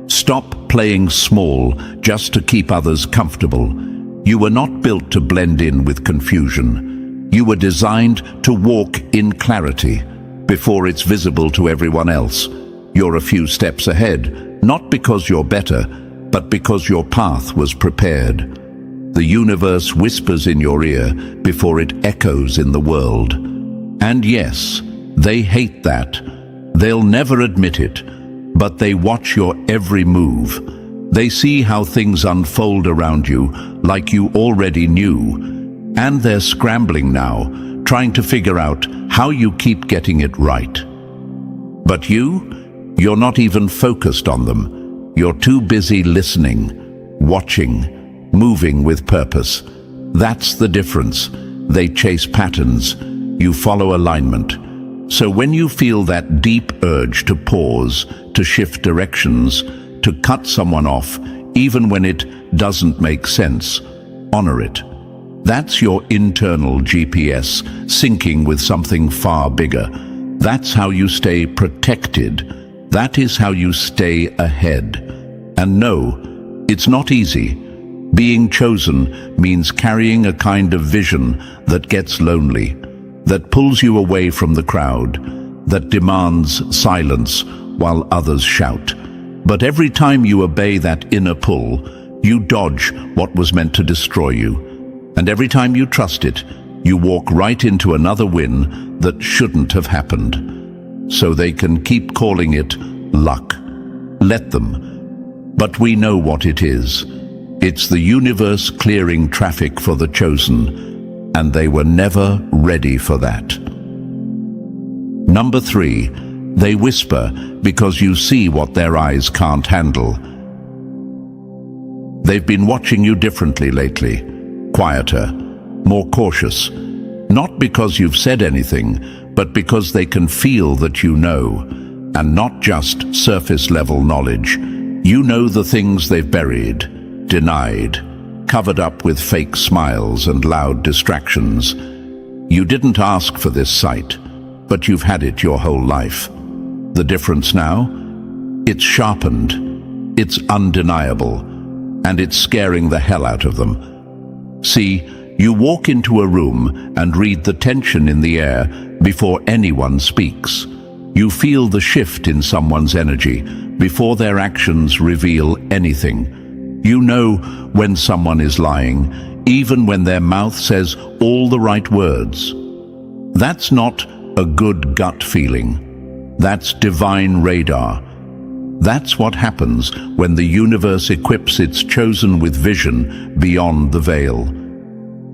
Stop playing small just to keep others comfortable. You were not built to blend in with confusion. You were designed to walk in clarity before it's visible to everyone else. You're a few steps ahead, not because you're better, but because your path was prepared. The universe whispers in your ear before it echoes in the world. And yes, they hate that. They'll never admit it, but they watch your every move. They see how things unfold around you like you already knew. And they're scrambling now, trying to figure out how you keep getting it right. But you're not even focused on them. You're too busy listening, watching, moving with purpose. That's the difference. They chase patterns. You follow alignment. So when you feel that deep urge to pause, to shift directions, to cut someone off, even when it doesn't make sense, honor it. That's your internal GPS, syncing with something far bigger. That's how you stay protected. That is how you stay ahead. And no, it's not easy. Being chosen means carrying a kind of vision that gets lonely, that pulls you away from the crowd, that demands silence while others shout. But every time you obey that inner pull, you dodge what was meant to destroy you. And every time you trust it, you walk right into another win that shouldn't have happened. So they can keep calling it luck. Let them. But we know what it is. It's the universe clearing traffic for the chosen, and they were never ready for that. Number 3. They whisper because you see what their eyes can't handle. They've been watching you differently lately, quieter, more cautious, not because you've said anything, but because they can feel that you know, and not just surface-level knowledge. You know the things they've buried, denied, covered up with fake smiles and loud distractions. You didn't ask for this sight, but you've had it your whole life. The difference now? It's sharpened, it's undeniable, and it's scaring the hell out of them. See, you walk into a room and read the tension in the air before anyone speaks. You feel the shift in someone's energy before their actions reveal anything. You know when someone is lying, even when their mouth says all the right words. That's not a good gut feeling. That's divine radar. That's what happens when the universe equips its chosen with vision beyond the veil.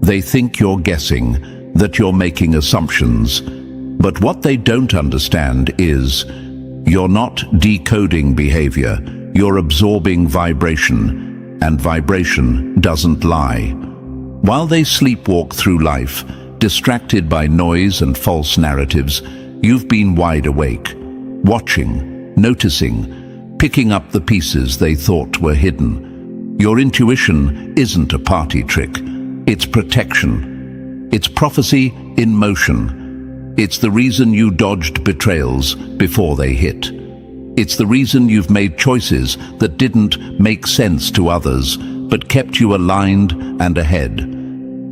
They think you're guessing, that you're making assumptions. But what they don't understand is you're not decoding behavior, you're absorbing vibration, and vibration doesn't lie. While they sleepwalk through life, distracted by noise and false narratives, you've been wide awake, watching, noticing, picking up the pieces they thought were hidden. Your intuition isn't a party trick. It's protection. It's prophecy in motion. It's the reason you dodged betrayals before they hit. It's the reason you've made choices that didn't make sense to others, but kept you aligned and ahead.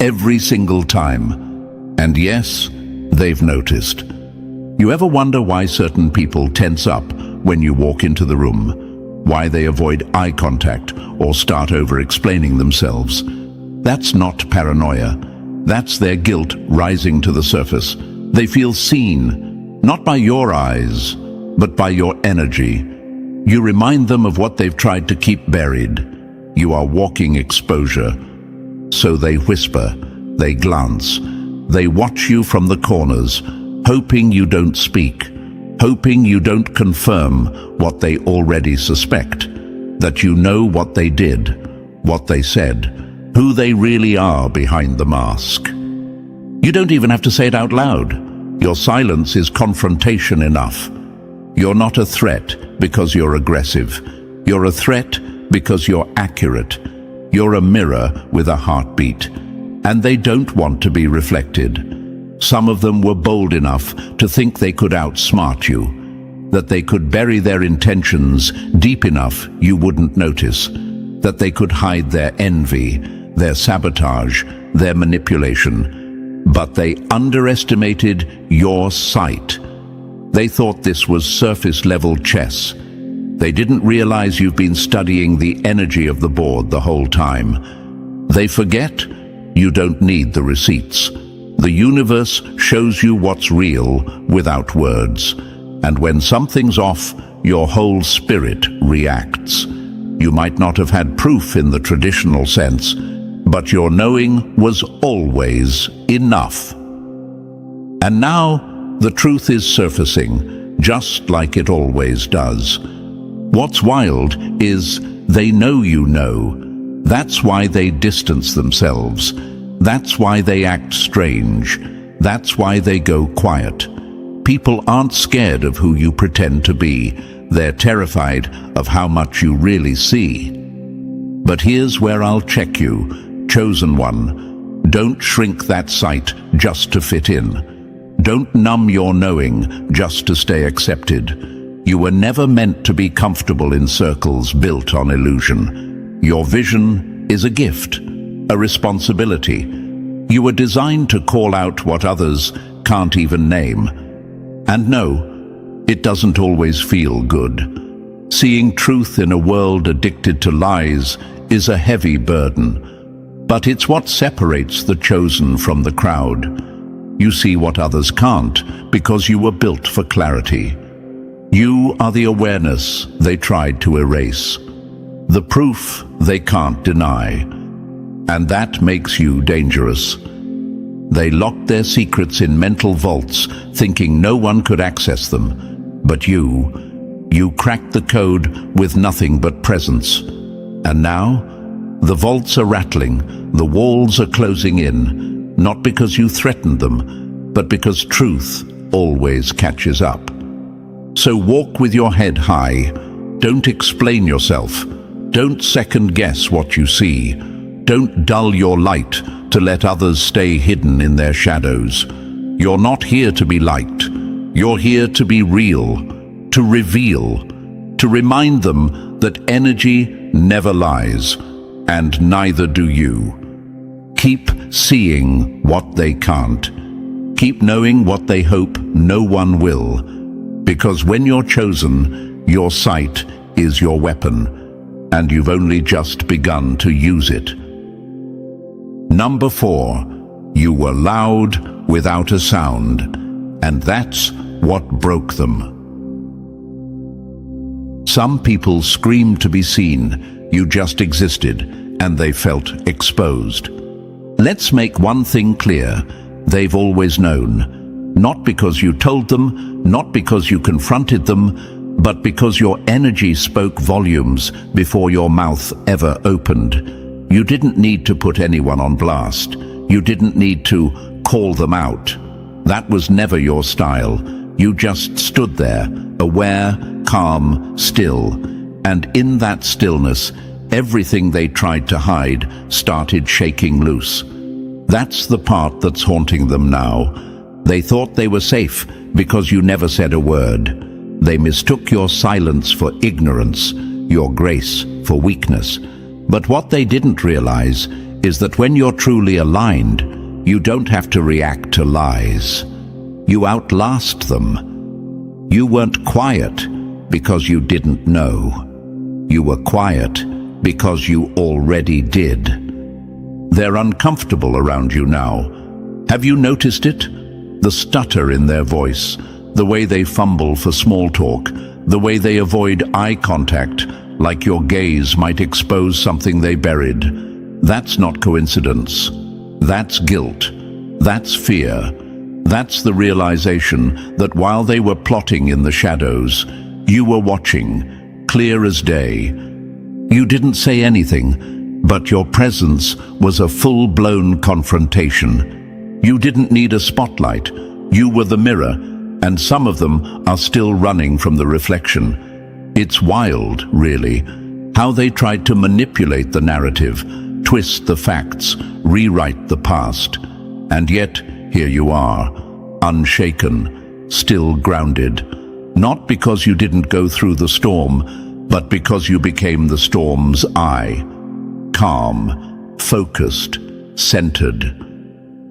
Every single time. And yes, they've noticed. You ever wonder why certain people tense up when you walk into the room? Why they avoid eye contact or start over-explaining themselves? That's not paranoia. That's their guilt rising to the surface. They feel seen, not by your eyes, but by your energy. You remind them of what they've tried to keep buried. You are walking exposure. So they whisper, they glance, they watch you from the corners, hoping you don't speak, hoping you don't confirm what they already suspect, that you know what they did, what they said, who they really are behind the mask. You don't even have to say it out loud. Your silence is confrontation enough. You're not a threat because you're aggressive. You're a threat because you're accurate. You're a mirror with a heartbeat, and they don't want to be reflected. Some of them were bold enough to think they could outsmart you, that they could bury their intentions deep enough you wouldn't notice, that they could hide their envy, their sabotage, their manipulation. But they underestimated your sight. They thought this was surface-level chess. They didn't realize you've been studying the energy of the board the whole time. They forget you don't need the receipts. The universe shows you what's real without words. And when something's off, your whole spirit reacts. You might not have had proof in the traditional sense, but your knowing was always enough. And now the truth is surfacing, just like it always does. What's wild is they know you know. That's why they distance themselves. That's why they act strange. That's why they go quiet. People aren't scared of who you pretend to be. They're terrified of how much you really see. But here's where I'll check you, chosen one. Don't shrink that sight just to fit in. Don't numb your knowing just to stay accepted. You were never meant to be comfortable in circles built on illusion. Your vision is a gift, a responsibility. You were designed to call out what others can't even name. And no, it doesn't always feel good. Seeing truth in a world addicted to lies is a heavy burden. But it's what separates the chosen from the crowd. You see what others can't because you were built for clarity. You are the awareness they tried to erase, the proof they can't deny, and that makes you dangerous. They locked their secrets in mental vaults, thinking no one could access them, but you cracked the code with nothing but presence. And now, the vaults are rattling, the walls are closing in, not because you threatened them, but because truth always catches up. So walk with your head high. Don't explain yourself. Don't second-guess what you see. Don't dull your light to let others stay hidden in their shadows. You're not here to be liked. You're here to be real, to reveal, to remind them that energy never lies, and neither do you. Keep seeing what they can't. Keep knowing what they hope no one will. Because when you're chosen, your sight is your weapon, and you've only just begun to use it. Number 4, you were loud without a sound, and that's what broke them. Some people screamed to be seen, you just existed, and they felt exposed. Let's make one thing clear, they've always known. Not because you told them, not because you confronted them, but because your energy spoke volumes before your mouth ever opened. You didn't need to put anyone on blast. You didn't need to call them out. That was never your style. You just stood there, aware, calm, still. And in that stillness, everything they tried to hide started shaking loose. That's the part that's haunting them now. They thought they were safe because you never said a word. They mistook your silence for ignorance, your grace for weakness. But what they didn't realize is that when you're truly aligned, you don't have to react to lies. You outlast them. You weren't quiet because you didn't know. You were quiet because you already did. They're uncomfortable around you now. Have you noticed it? The stutter in their voice, the way they fumble for small talk, the way they avoid eye contact, like your gaze might expose something they buried. That's not coincidence. That's guilt. That's fear. That's the realization that while they were plotting in the shadows, you were watching, clear as day. You didn't say anything, but your presence was a full-blown confrontation. You didn't need a spotlight. You were the mirror, and some of them are still running from the reflection. It's wild, really, how they tried to manipulate the narrative, twist the facts, rewrite the past. And yet, here you are, unshaken, still grounded. Not because you didn't go through the storm, but because you became the storm's eye. Calm, focused, centered.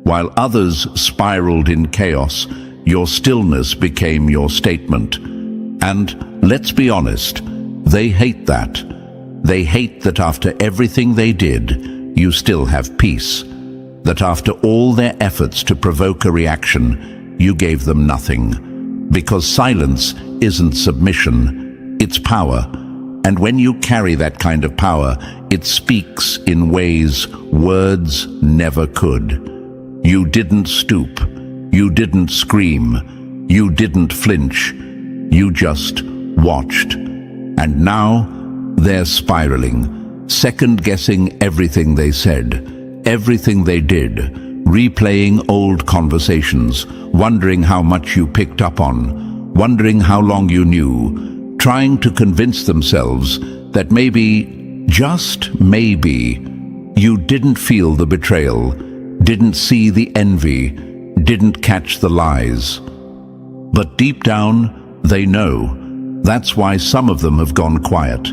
While others spiraled in chaos, your stillness became your statement. And let's be honest, they hate that. They hate that after everything they did, you still have peace. That after all their efforts to provoke a reaction, you gave them nothing. Because silence isn't submission, it's power. And when you carry that kind of power, it speaks in ways words never could. You didn't stoop. You didn't scream. You didn't flinch. You just watched. And now they're spiraling, second-guessing everything they said, everything they did, replaying old conversations, wondering how much you picked up on, wondering how long you knew, trying to convince themselves that maybe, just maybe, you didn't feel the betrayal, didn't see the envy, didn't catch the lies. But deep down, they know. That's why some of them have gone quiet.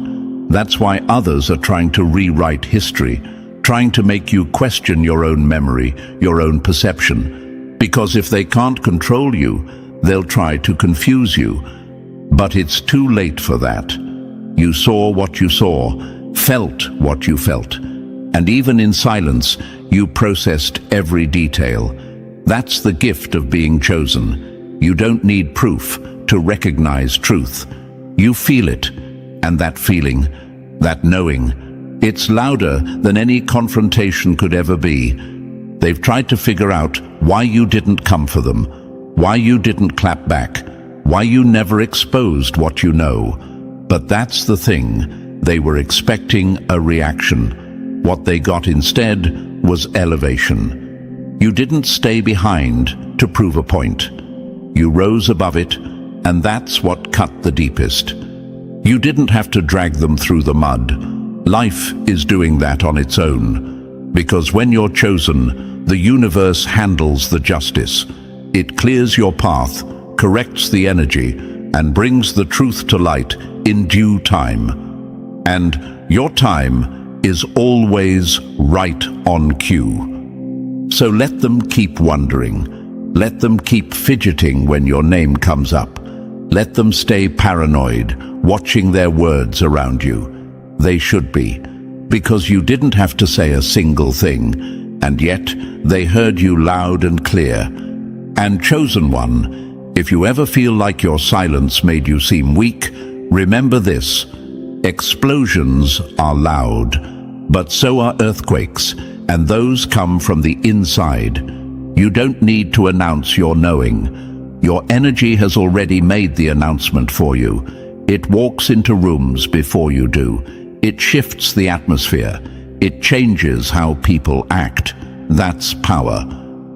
That's why others are trying to rewrite history, trying to make you question your own memory, your own perception. Because if they can't control you, they'll try to confuse you. But it's too late for that. You saw what you saw, felt what you felt. And even in silence, you processed every detail. That's the gift of being chosen. You don't need proof to recognize truth. You feel it, and that feeling, that knowing, it's louder than any confrontation could ever be. They've tried to figure out why you didn't come for them, why you didn't clap back, why you never exposed what you know. But that's the thing, they were expecting a reaction. What they got instead was elevation. You didn't stay behind to prove a point. You rose above it, and that's what cut the deepest. You didn't have to drag them through the mud. Life is doing that on its own. Because when you're chosen, the universe handles the justice. It clears your path, corrects the energy, and brings the truth to light in due time. And your time is always right on cue. So let them keep wondering. Let them keep fidgeting when your name comes up. Let them stay paranoid, watching their words around you. They should be, because you didn't have to say a single thing, and yet they heard you loud and clear. And chosen one, if you ever feel like your silence made you seem weak, remember this: explosions are loud, but so are earthquakes, and those come from the inside. You don't need to announce your knowing. Your energy has already made the announcement for you. It walks into rooms before you do. It shifts the atmosphere. It changes how people act. That's power.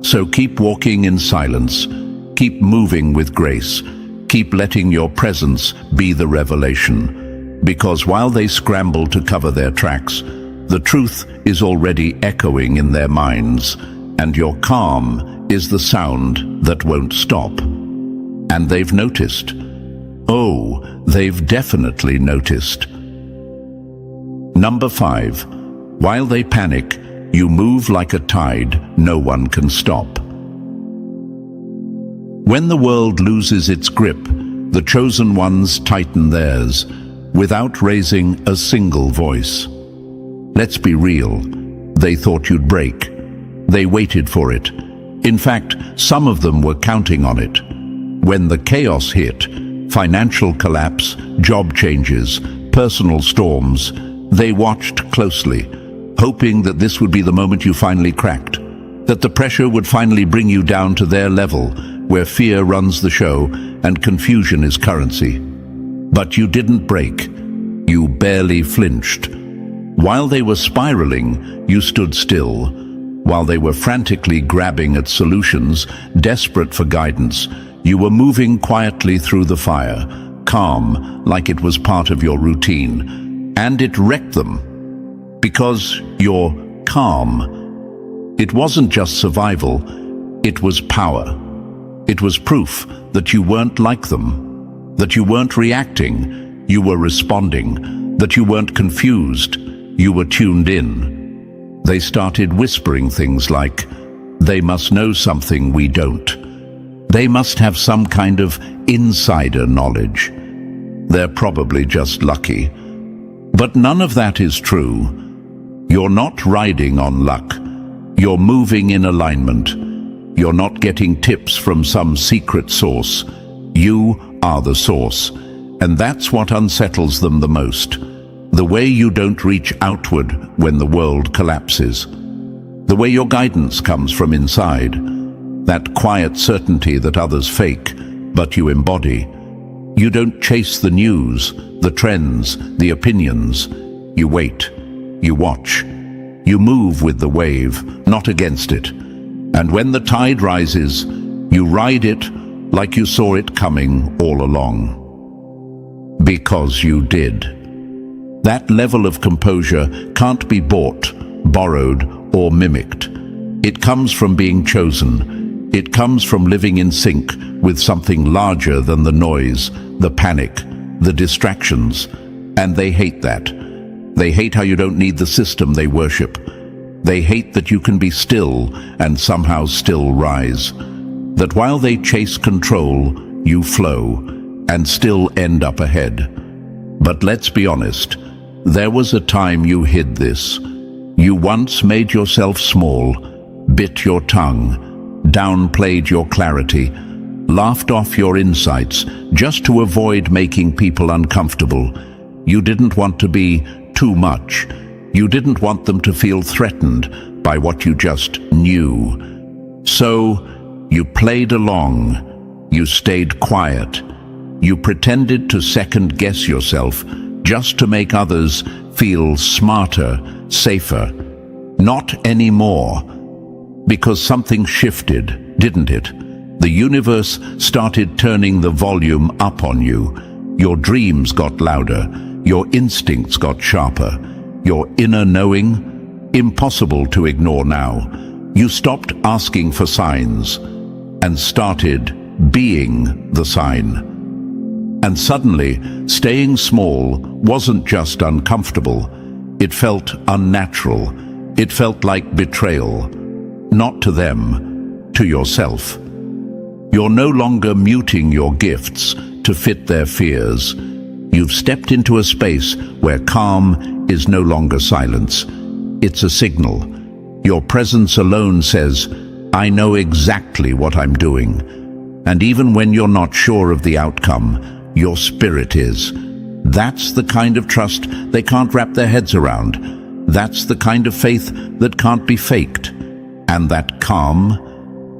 So keep walking in silence. Keep moving with grace. Keep letting your presence be the revelation. Because while they scramble to cover their tracks, the truth is already echoing in their minds, and your calm is the sound that won't stop. And they've noticed. Oh, they've definitely noticed. Number 5. While they panic, you move like a tide no one can stop. When the world loses its grip, the chosen ones tighten theirs, without raising a single voice. Let's be real. They thought you'd break. They waited for it. In fact, some of them were counting on it. When the chaos hit, financial collapse, job changes, personal storms, they watched closely, hoping that this would be the moment you finally cracked, that the pressure would finally bring you down to their level, where fear runs the show and confusion is currency. But you didn't break. You barely flinched. While they were spiraling, you stood still. While they were frantically grabbing at solutions, desperate for guidance, you were moving quietly through the fire, calm, like it was part of your routine. And it wrecked them. Because you're calm. It wasn't just survival, it was power. It was proof that you weren't like them, that you weren't reacting, you were responding, that you weren't confused, you were tuned in. They started whispering things like, "They must know something we don't. They must have some kind of insider knowledge. They're probably just lucky." But none of that is true. You're not riding on luck. You're moving in alignment. You're not getting tips from some secret source. You are the source. And that's what unsettles them the most. The way you don't reach outward when the world collapses. The way your guidance comes from inside. That quiet certainty that others fake, but you embody. You don't chase the news, the trends, the opinions. You wait. You watch. You move with the wave, not against it. And when the tide rises, you ride it like you saw it coming all along. Because you did. That level of composure can't be bought, borrowed, or mimicked. It comes from being chosen. It comes from living in sync with something larger than the noise, the panic, the distractions. And they hate that. They hate how you don't need the system they worship. They hate that you can be still and somehow still rise. That while they chase control, you flow and still end up ahead. But let's be honest, there was a time you hid this. You once made yourself small, bit your tongue, downplayed your clarity, laughed off your insights just to avoid making people uncomfortable. You didn't want to be too much. You didn't want them to feel threatened by what you just knew. So you played along. You stayed quiet. You pretended to second-guess yourself just to make others feel smarter, safer. Not anymore. Because something shifted, didn't it? The universe started turning the volume up on you. Your dreams got louder. Your instincts got sharper. Your inner knowing, impossible to ignore now. You stopped asking for signs and started being the sign. And suddenly, staying small wasn't just uncomfortable. It felt unnatural. It felt like betrayal. Not to them, to yourself. You're no longer muting your gifts to fit their fears. You've stepped into a space where calm is no longer silence. It's a signal. Your presence alone says, "I know exactly what I'm doing." And even when you're not sure of the outcome, your spirit is. That's the kind of trust they can't wrap their heads around. That's the kind of faith that can't be faked. And that calm,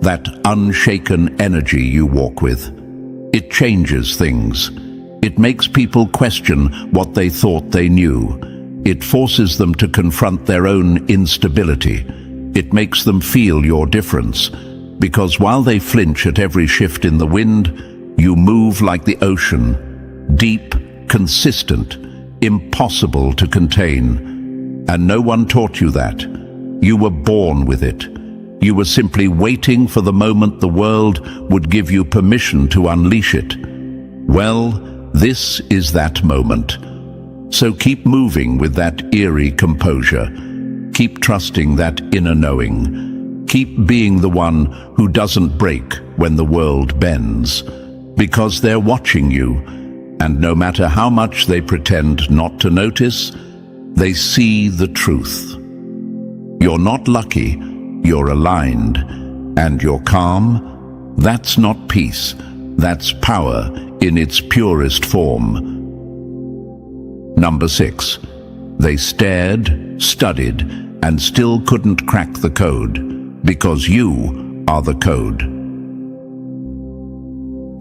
that unshaken energy you walk with, it changes things. It makes people question what they thought they knew. It forces them to confront their own instability. It makes them feel your difference. Because while they flinch at every shift in the wind, you move like the ocean, deep, consistent, impossible to contain. And no one taught you that. You were born with it. You were simply waiting for the moment the world would give you permission to unleash it. Well, this is that moment. So keep moving with that eerie composure. Keep trusting that inner knowing. Keep being the one who doesn't break when the world bends. Because they're watching you, and no matter how much they pretend not to notice, they see the truth. You're not lucky, you're aligned, and you're calm. That's not peace, that's power in its purest form. Number 6. They stared, studied, and still couldn't crack the code, because you are the code.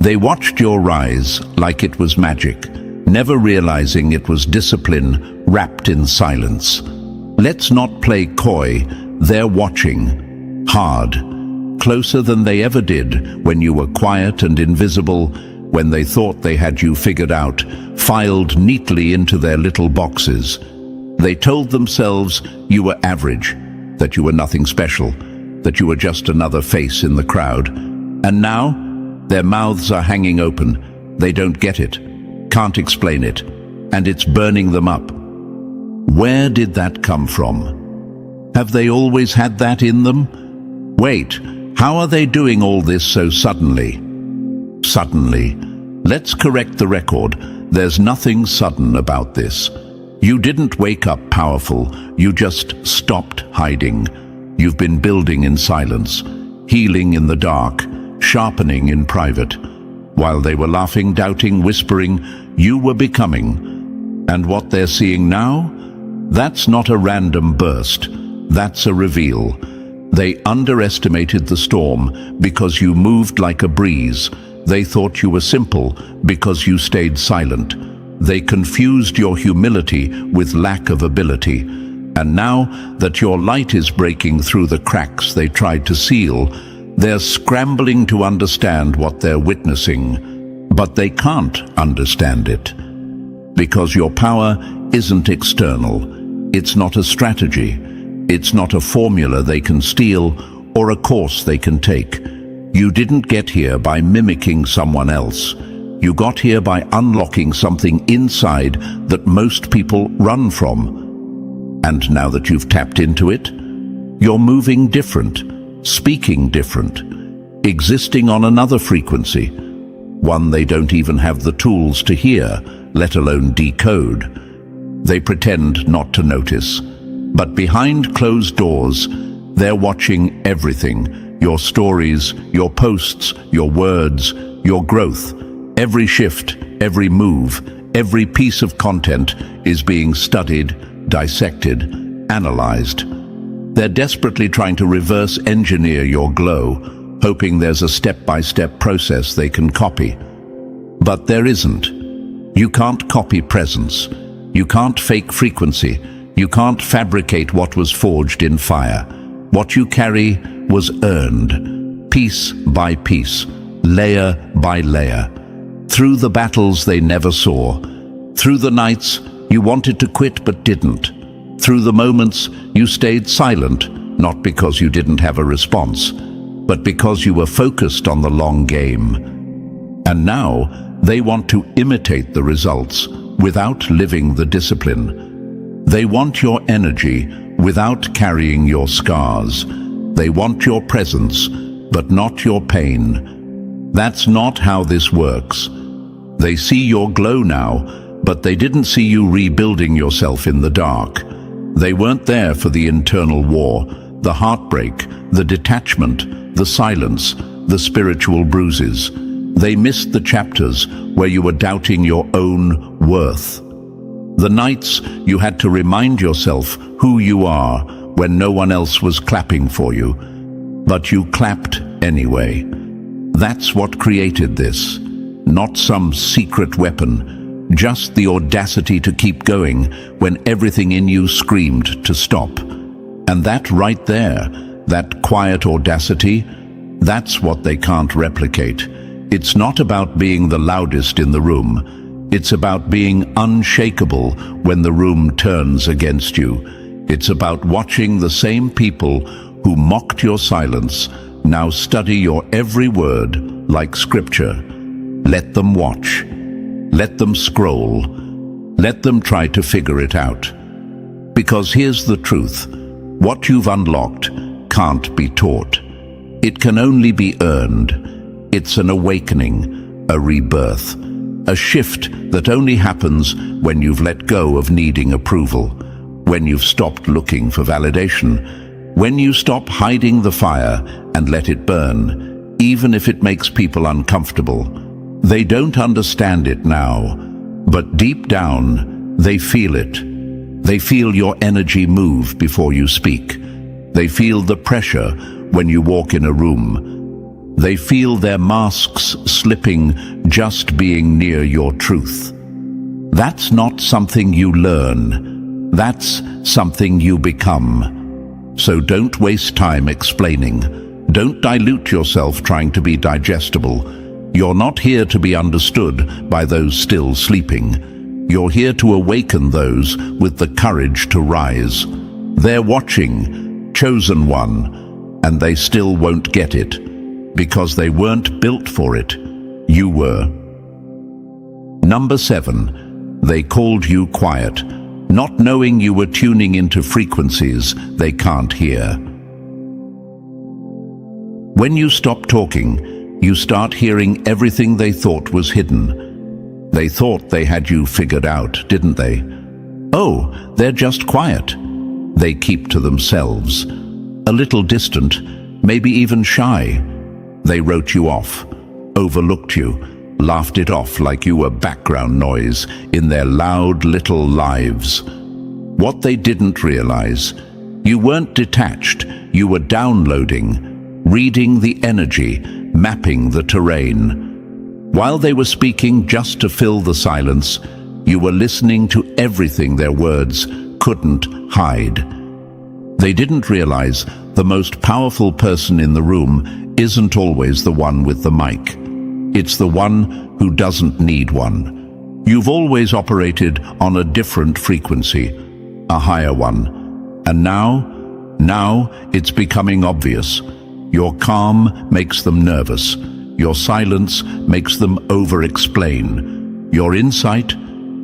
They watched your rise like it was magic, never realizing it was discipline wrapped in silence. Let's not play coy, they're watching, hard, closer than they ever did when you were quiet and invisible, when they thought they had you figured out, filed neatly into their little boxes. They told themselves you were average, that you were nothing special, that you were just another face in the crowd. And now, their mouths are hanging open. They don't get it, can't explain it, and it's burning them up. Where did that come from? Have they always had that in them? Wait, how are they doing all this so suddenly? Suddenly. Let's correct the record. There's nothing sudden about this. You didn't wake up powerful, you just stopped hiding. You've been building in silence, healing in the dark, sharpening in private. While they were laughing, doubting, whispering, you were becoming. And what they're seeing now? That's not a random burst. That's a reveal. They underestimated the storm because you moved like a breeze. They thought you were simple because you stayed silent. They confused your humility with lack of ability. And now that your light is breaking through the cracks they tried to seal, they're scrambling to understand what they're witnessing. But they can't understand it. Because your power isn't external. It's not a strategy. It's not a formula they can steal or a course they can take. You didn't get here by mimicking someone else. You got here by unlocking something inside that most people run from. And now that you've tapped into it, you're moving different, speaking different, existing on another frequency, one they don't even have the tools to hear, let alone decode. They pretend not to notice, but behind closed doors, they're watching everything, your stories, your posts, your words, your growth. Every shift, every move, every piece of content is being studied, dissected, analyzed. They're desperately trying to reverse engineer your glow, hoping there's a step-by-step process they can copy. But there isn't. You can't copy presence. You can't fake frequency. You can't fabricate what was forged in fire. What you carry was earned, piece by piece, layer by layer. Through the battles they never saw. Through the nights you wanted to quit but didn't. Through the moments you stayed silent, not because you didn't have a response, but because you were focused on the long game. And now they want to imitate the results without living the discipline. They want your energy without carrying your scars. They want your presence, but not your pain. That's not how this works. They see your glow now, but they didn't see you rebuilding yourself in the dark. They weren't there for the internal war, the heartbreak, the detachment, the silence, the spiritual bruises. They missed the chapters where you were doubting your own worth. The nights you had to remind yourself who you are when no one else was clapping for you. But you clapped anyway. That's what created this. Not some secret weapon, just the audacity to keep going when everything in you screamed to stop. And that right there, that quiet audacity, that's what they can't replicate. It's not about being the loudest in the room. It's about being unshakable when the room turns against you. It's about watching the same people who mocked your silence now study your every word like scripture. Let them watch. Let them scroll. Let them try to figure it out. Because here's the truth. What you've unlocked can't be taught. It can only be earned. It's an awakening, a rebirth, a shift that only happens when you've let go of needing approval, when you've stopped looking for validation, when you stop hiding the fire and let it burn, even if it makes people uncomfortable. They don't understand it now, but deep down, they feel it. They feel your energy move before you speak. They feel the pressure when you walk in a room. They feel their masks slipping just being near your truth. That's not something you learn. That's something you become. So don't waste time explaining. Don't dilute yourself trying to be digestible. You're not here to be understood by those still sleeping. You're here to awaken those with the courage to rise. They're watching, chosen one, and they still won't get it. Because they weren't built for it. You were. Number 7, they called you quiet, not knowing you were tuning into frequencies they can't hear. When you stop talking, you start hearing everything they thought was hidden. They thought they had you figured out, didn't they? Oh, they're just quiet. They keep to themselves, a little distant, maybe even shy. They wrote you off, overlooked you, laughed it off like you were background noise in their loud little lives. What they didn't realize, you weren't detached, you were downloading, reading the energy, mapping the terrain. While they were speaking just to fill the silence, you were listening to everything their words couldn't hide. They didn't realize the most powerful person in the room isn't always the one with the mic. It's the one who doesn't need one. You've always operated on a different frequency, a higher one. And now it's becoming obvious. Your calm makes them nervous. Your silence makes them over-explain. Your insight,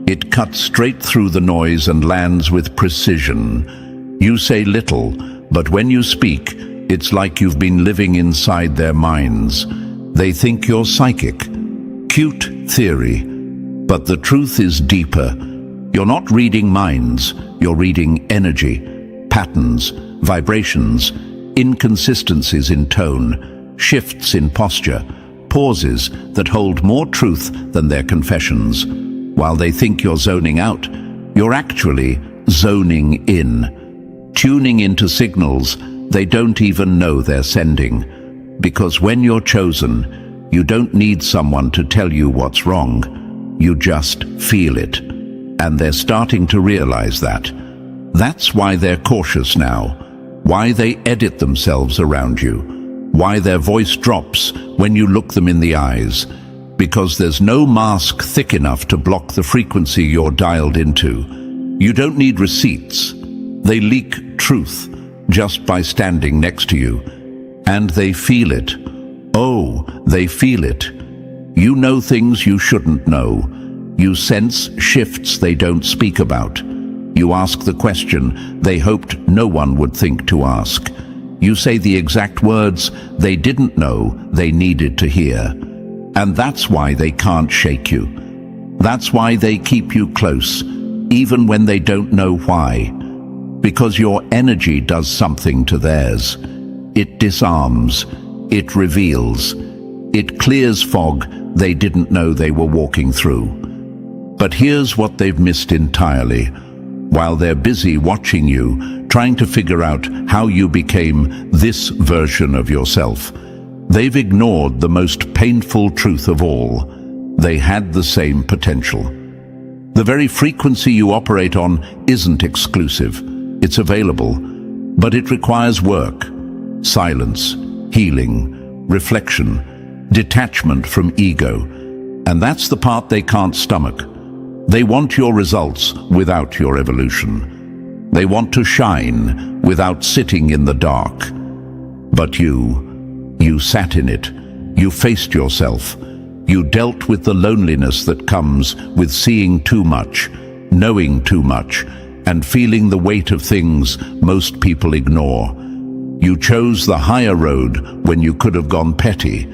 it cuts straight through the noise and lands with precision. You say little, but when you speak, it's like you've been living inside their minds. They think you're psychic. Cute theory. But the truth is deeper. You're not reading minds, you're reading energy, patterns, vibrations, inconsistencies in tone, shifts in posture, pauses that hold more truth than their confessions. While they think you're zoning out, you're actually zoning in, tuning into signals they don't even know they're sending. Because when you're chosen, you don't need someone to tell you what's wrong. You just feel it. And they're starting to realize that. That's why they're cautious now. Why they edit themselves around you. Why their voice drops when you look them in the eyes. Because there's no mask thick enough to block the frequency you're dialed into. You don't need receipts. They leak truth just by standing next to you. And they feel it. Oh, they feel it. You know things you shouldn't know. You sense shifts they don't speak about. You ask the question they hoped no one would think to ask. You say the exact words they didn't know they needed to hear. And that's why they can't shake you. That's why they keep you close, even when they don't know why. Because your energy does something to theirs. It disarms, it reveals, it clears fog they didn't know they were walking through. But here's what they've missed entirely. While they're busy watching you, trying to figure out how you became this version of yourself, they've ignored the most painful truth of all. They had the same potential. The very frequency you operate on isn't exclusive. It's available, but it requires work, silence, healing, reflection, detachment from ego. And that's the part they can't stomach. They want your results without your evolution. They want to shine without sitting in the dark. But you sat in it. You faced yourself. You dealt with the loneliness that comes with seeing too much, knowing too much, and feeling the weight of things most people ignore. You chose the higher road when you could have gone petty.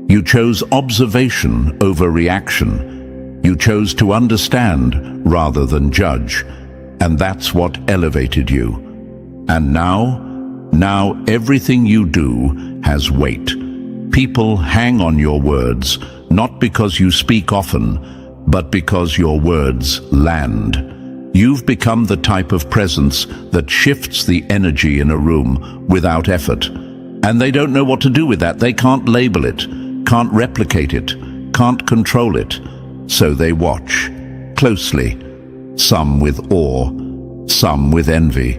You chose observation over reaction. You chose to understand rather than judge. And that's what elevated you. And now everything you do has weight. People hang on your words, not because you speak often, but because your words land. You've become the type of presence that shifts the energy in a room without effort. And they don't know what to do with that. They can't label it, can't replicate it, can't control it. So they watch closely, some with awe, some with envy,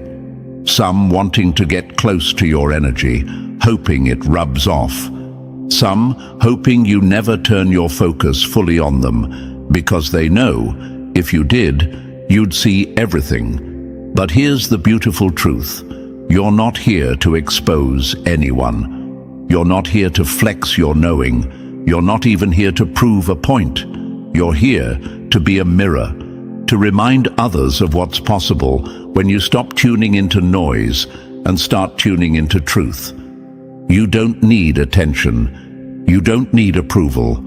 some wanting to get close to your energy, hoping it rubs off, some hoping you never turn your focus fully on them, because they know, if you did, you'd see everything. But here's the beautiful truth. You're not here to expose anyone. You're not here to flex your knowing. You're not even here to prove a point. You're here to be a mirror, to remind others of what's possible when you stop tuning into noise and start tuning into truth. You don't need attention. You don't need approval.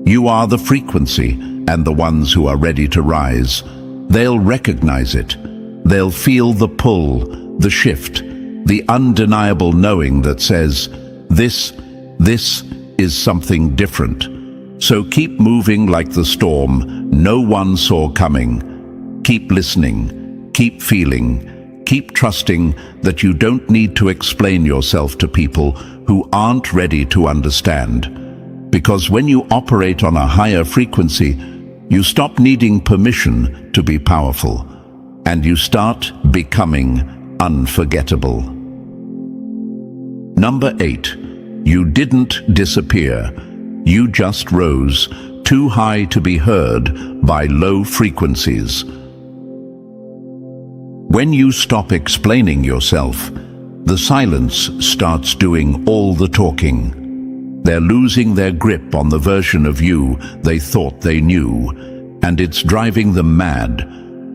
You are the frequency, and the ones who are ready to rise, they'll recognize it. They'll feel the pull, the shift, the undeniable knowing that says, this is something different. So keep moving like the storm no one saw coming. Keep listening, keep feeling, keep trusting that you don't need to explain yourself to people who aren't ready to understand. Because when you operate on a higher frequency, you stop needing permission to be powerful, and you start becoming unforgettable. Number 8, you didn't disappear. You just rose, too high to be heard by low frequencies. When you stop explaining yourself, the silence starts doing all the talking. They're losing their grip on the version of you they thought they knew, and it's driving them mad.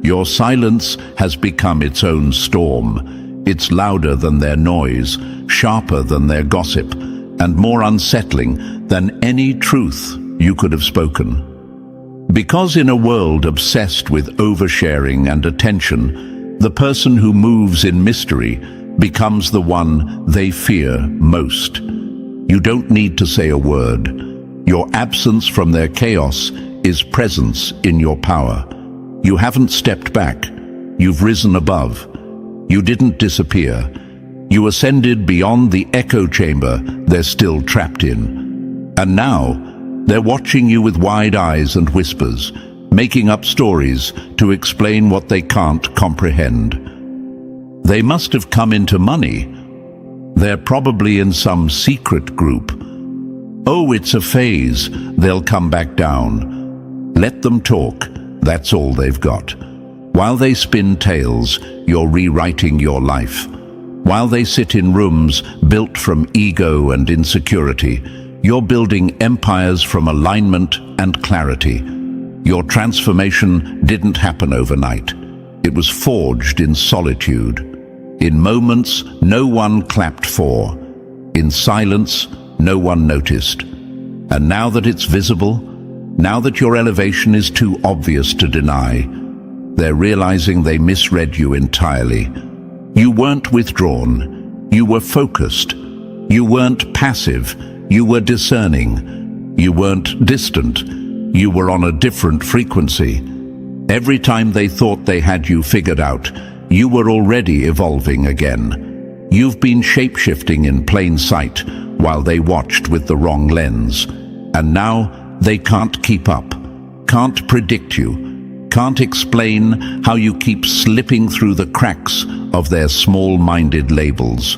Your silence has become its own storm. It's louder than their noise, sharper than their gossip, and more unsettling than any truth you could have spoken. Because in a world obsessed with oversharing and attention, the person who moves in mystery becomes the one they fear most. You don't need to say a word. Your absence from their chaos is presence in your power. You haven't stepped back. You've risen above. You didn't disappear. You ascended beyond the echo chamber they're still trapped in. And now, they're watching you with wide eyes and whispers, making up stories to explain what they can't comprehend. They must have come into money. They're probably in some secret group. Oh, it's a phase. They'll come back down. Let them talk. That's all they've got. While they spin tales, you're rewriting your life. While they sit in rooms built from ego and insecurity, you're building empires from alignment and clarity. Your transformation didn't happen overnight. It was forged in solitude. In moments no one clapped for. In silence, no one noticed. And now that it's visible, now that your elevation is too obvious to deny, they're realizing they misread you entirely. You weren't withdrawn. You were focused. You weren't passive. You were discerning. You weren't distant. You were on a different frequency. Every time they thought they had you figured out, you were already evolving again. You've been shape-shifting in plain sight while they watched with the wrong lens. And now they can't keep up, can't predict you, can't explain how you keep slipping through the cracks of their small-minded labels.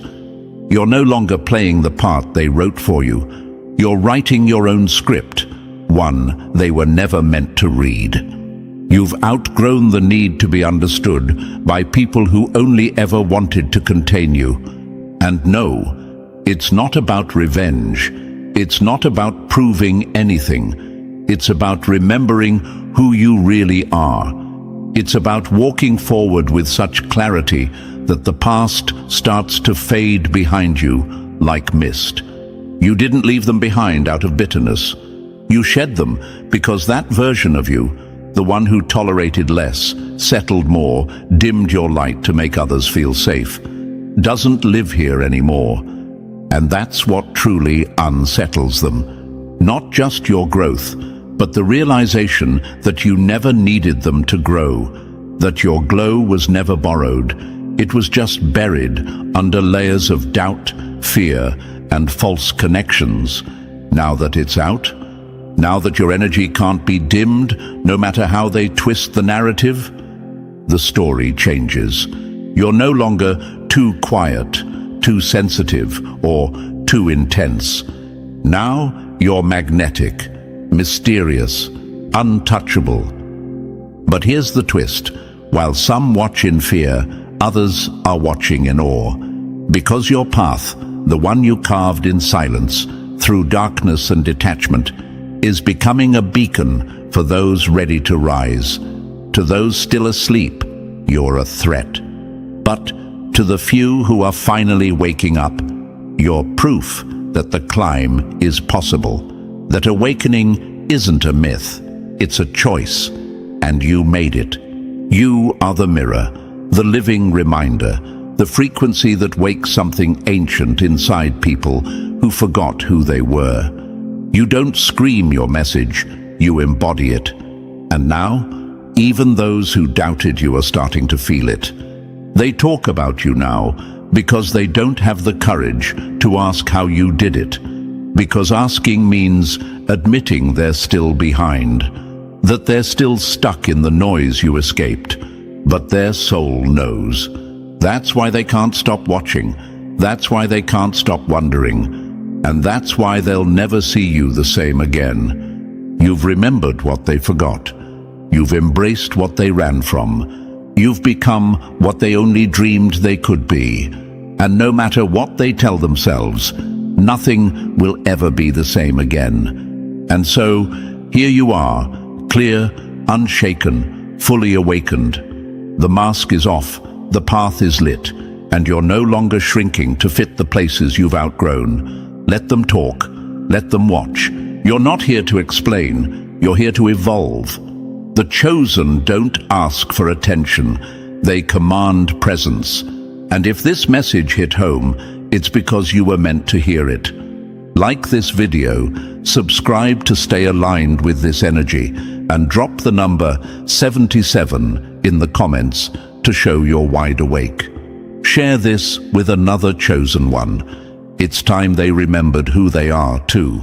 You're no longer playing the part they wrote for you. You're writing your own script, one they were never meant to read. You've outgrown the need to be understood by people who only ever wanted to contain you. And no, it's not about revenge. It's not about proving anything. It's about remembering who you really are. It's about walking forward with such clarity that the past starts to fade behind you like mist. You didn't leave them behind out of bitterness. You shed them because that version of you, the one who tolerated less, settled more, dimmed your light to make others feel safe, doesn't live here anymore. And that's what truly unsettles them. Not just your growth, but the realization that you never needed them to grow, that your glow was never borrowed. It was just buried under layers of doubt, fear, and false connections. Now that it's out, now that your energy can't be dimmed, no matter how they twist the narrative, the story changes. You're no longer too quiet, too sensitive, or too intense. Now you're magnetic, mysterious, untouchable. But here's the twist. While some watch in fear, others are watching in awe. Because your path, the one you carved in silence, through darkness and detachment, is becoming a beacon for those ready to rise. To those still asleep, you're a threat. But to the few who are finally waking up, you're proof that the climb is possible, that awakening isn't a myth, it's a choice, and you made it. You are the mirror, the living reminder, the frequency that wakes something ancient inside people who forgot who they were. You don't scream your message, you embody it. And now, even those who doubted you are starting to feel it. They talk about you now because they don't have the courage to ask how you did it. Because asking means admitting they're still behind, that they're still stuck in the noise you escaped. But their soul knows. That's why they can't stop watching. That's why they can't stop wondering. And that's why they'll never see you the same again. You've remembered what they forgot. You've embraced what they ran from. You've become what they only dreamed they could be. And no matter what they tell themselves, nothing will ever be the same again. And so, here you are, clear, unshaken, fully awakened. The mask is off, the path is lit, and you're no longer shrinking to fit the places you've outgrown. Let them talk, let them watch. You're not here to explain, you're here to evolve. The chosen don't ask for attention, they command presence. And if this message hit home, it's because you were meant to hear it. Like this video, subscribe to stay aligned with this energy, and drop the number 77 in the comments to show you're wide awake. Share this with another chosen one. It's time they remembered who they are too.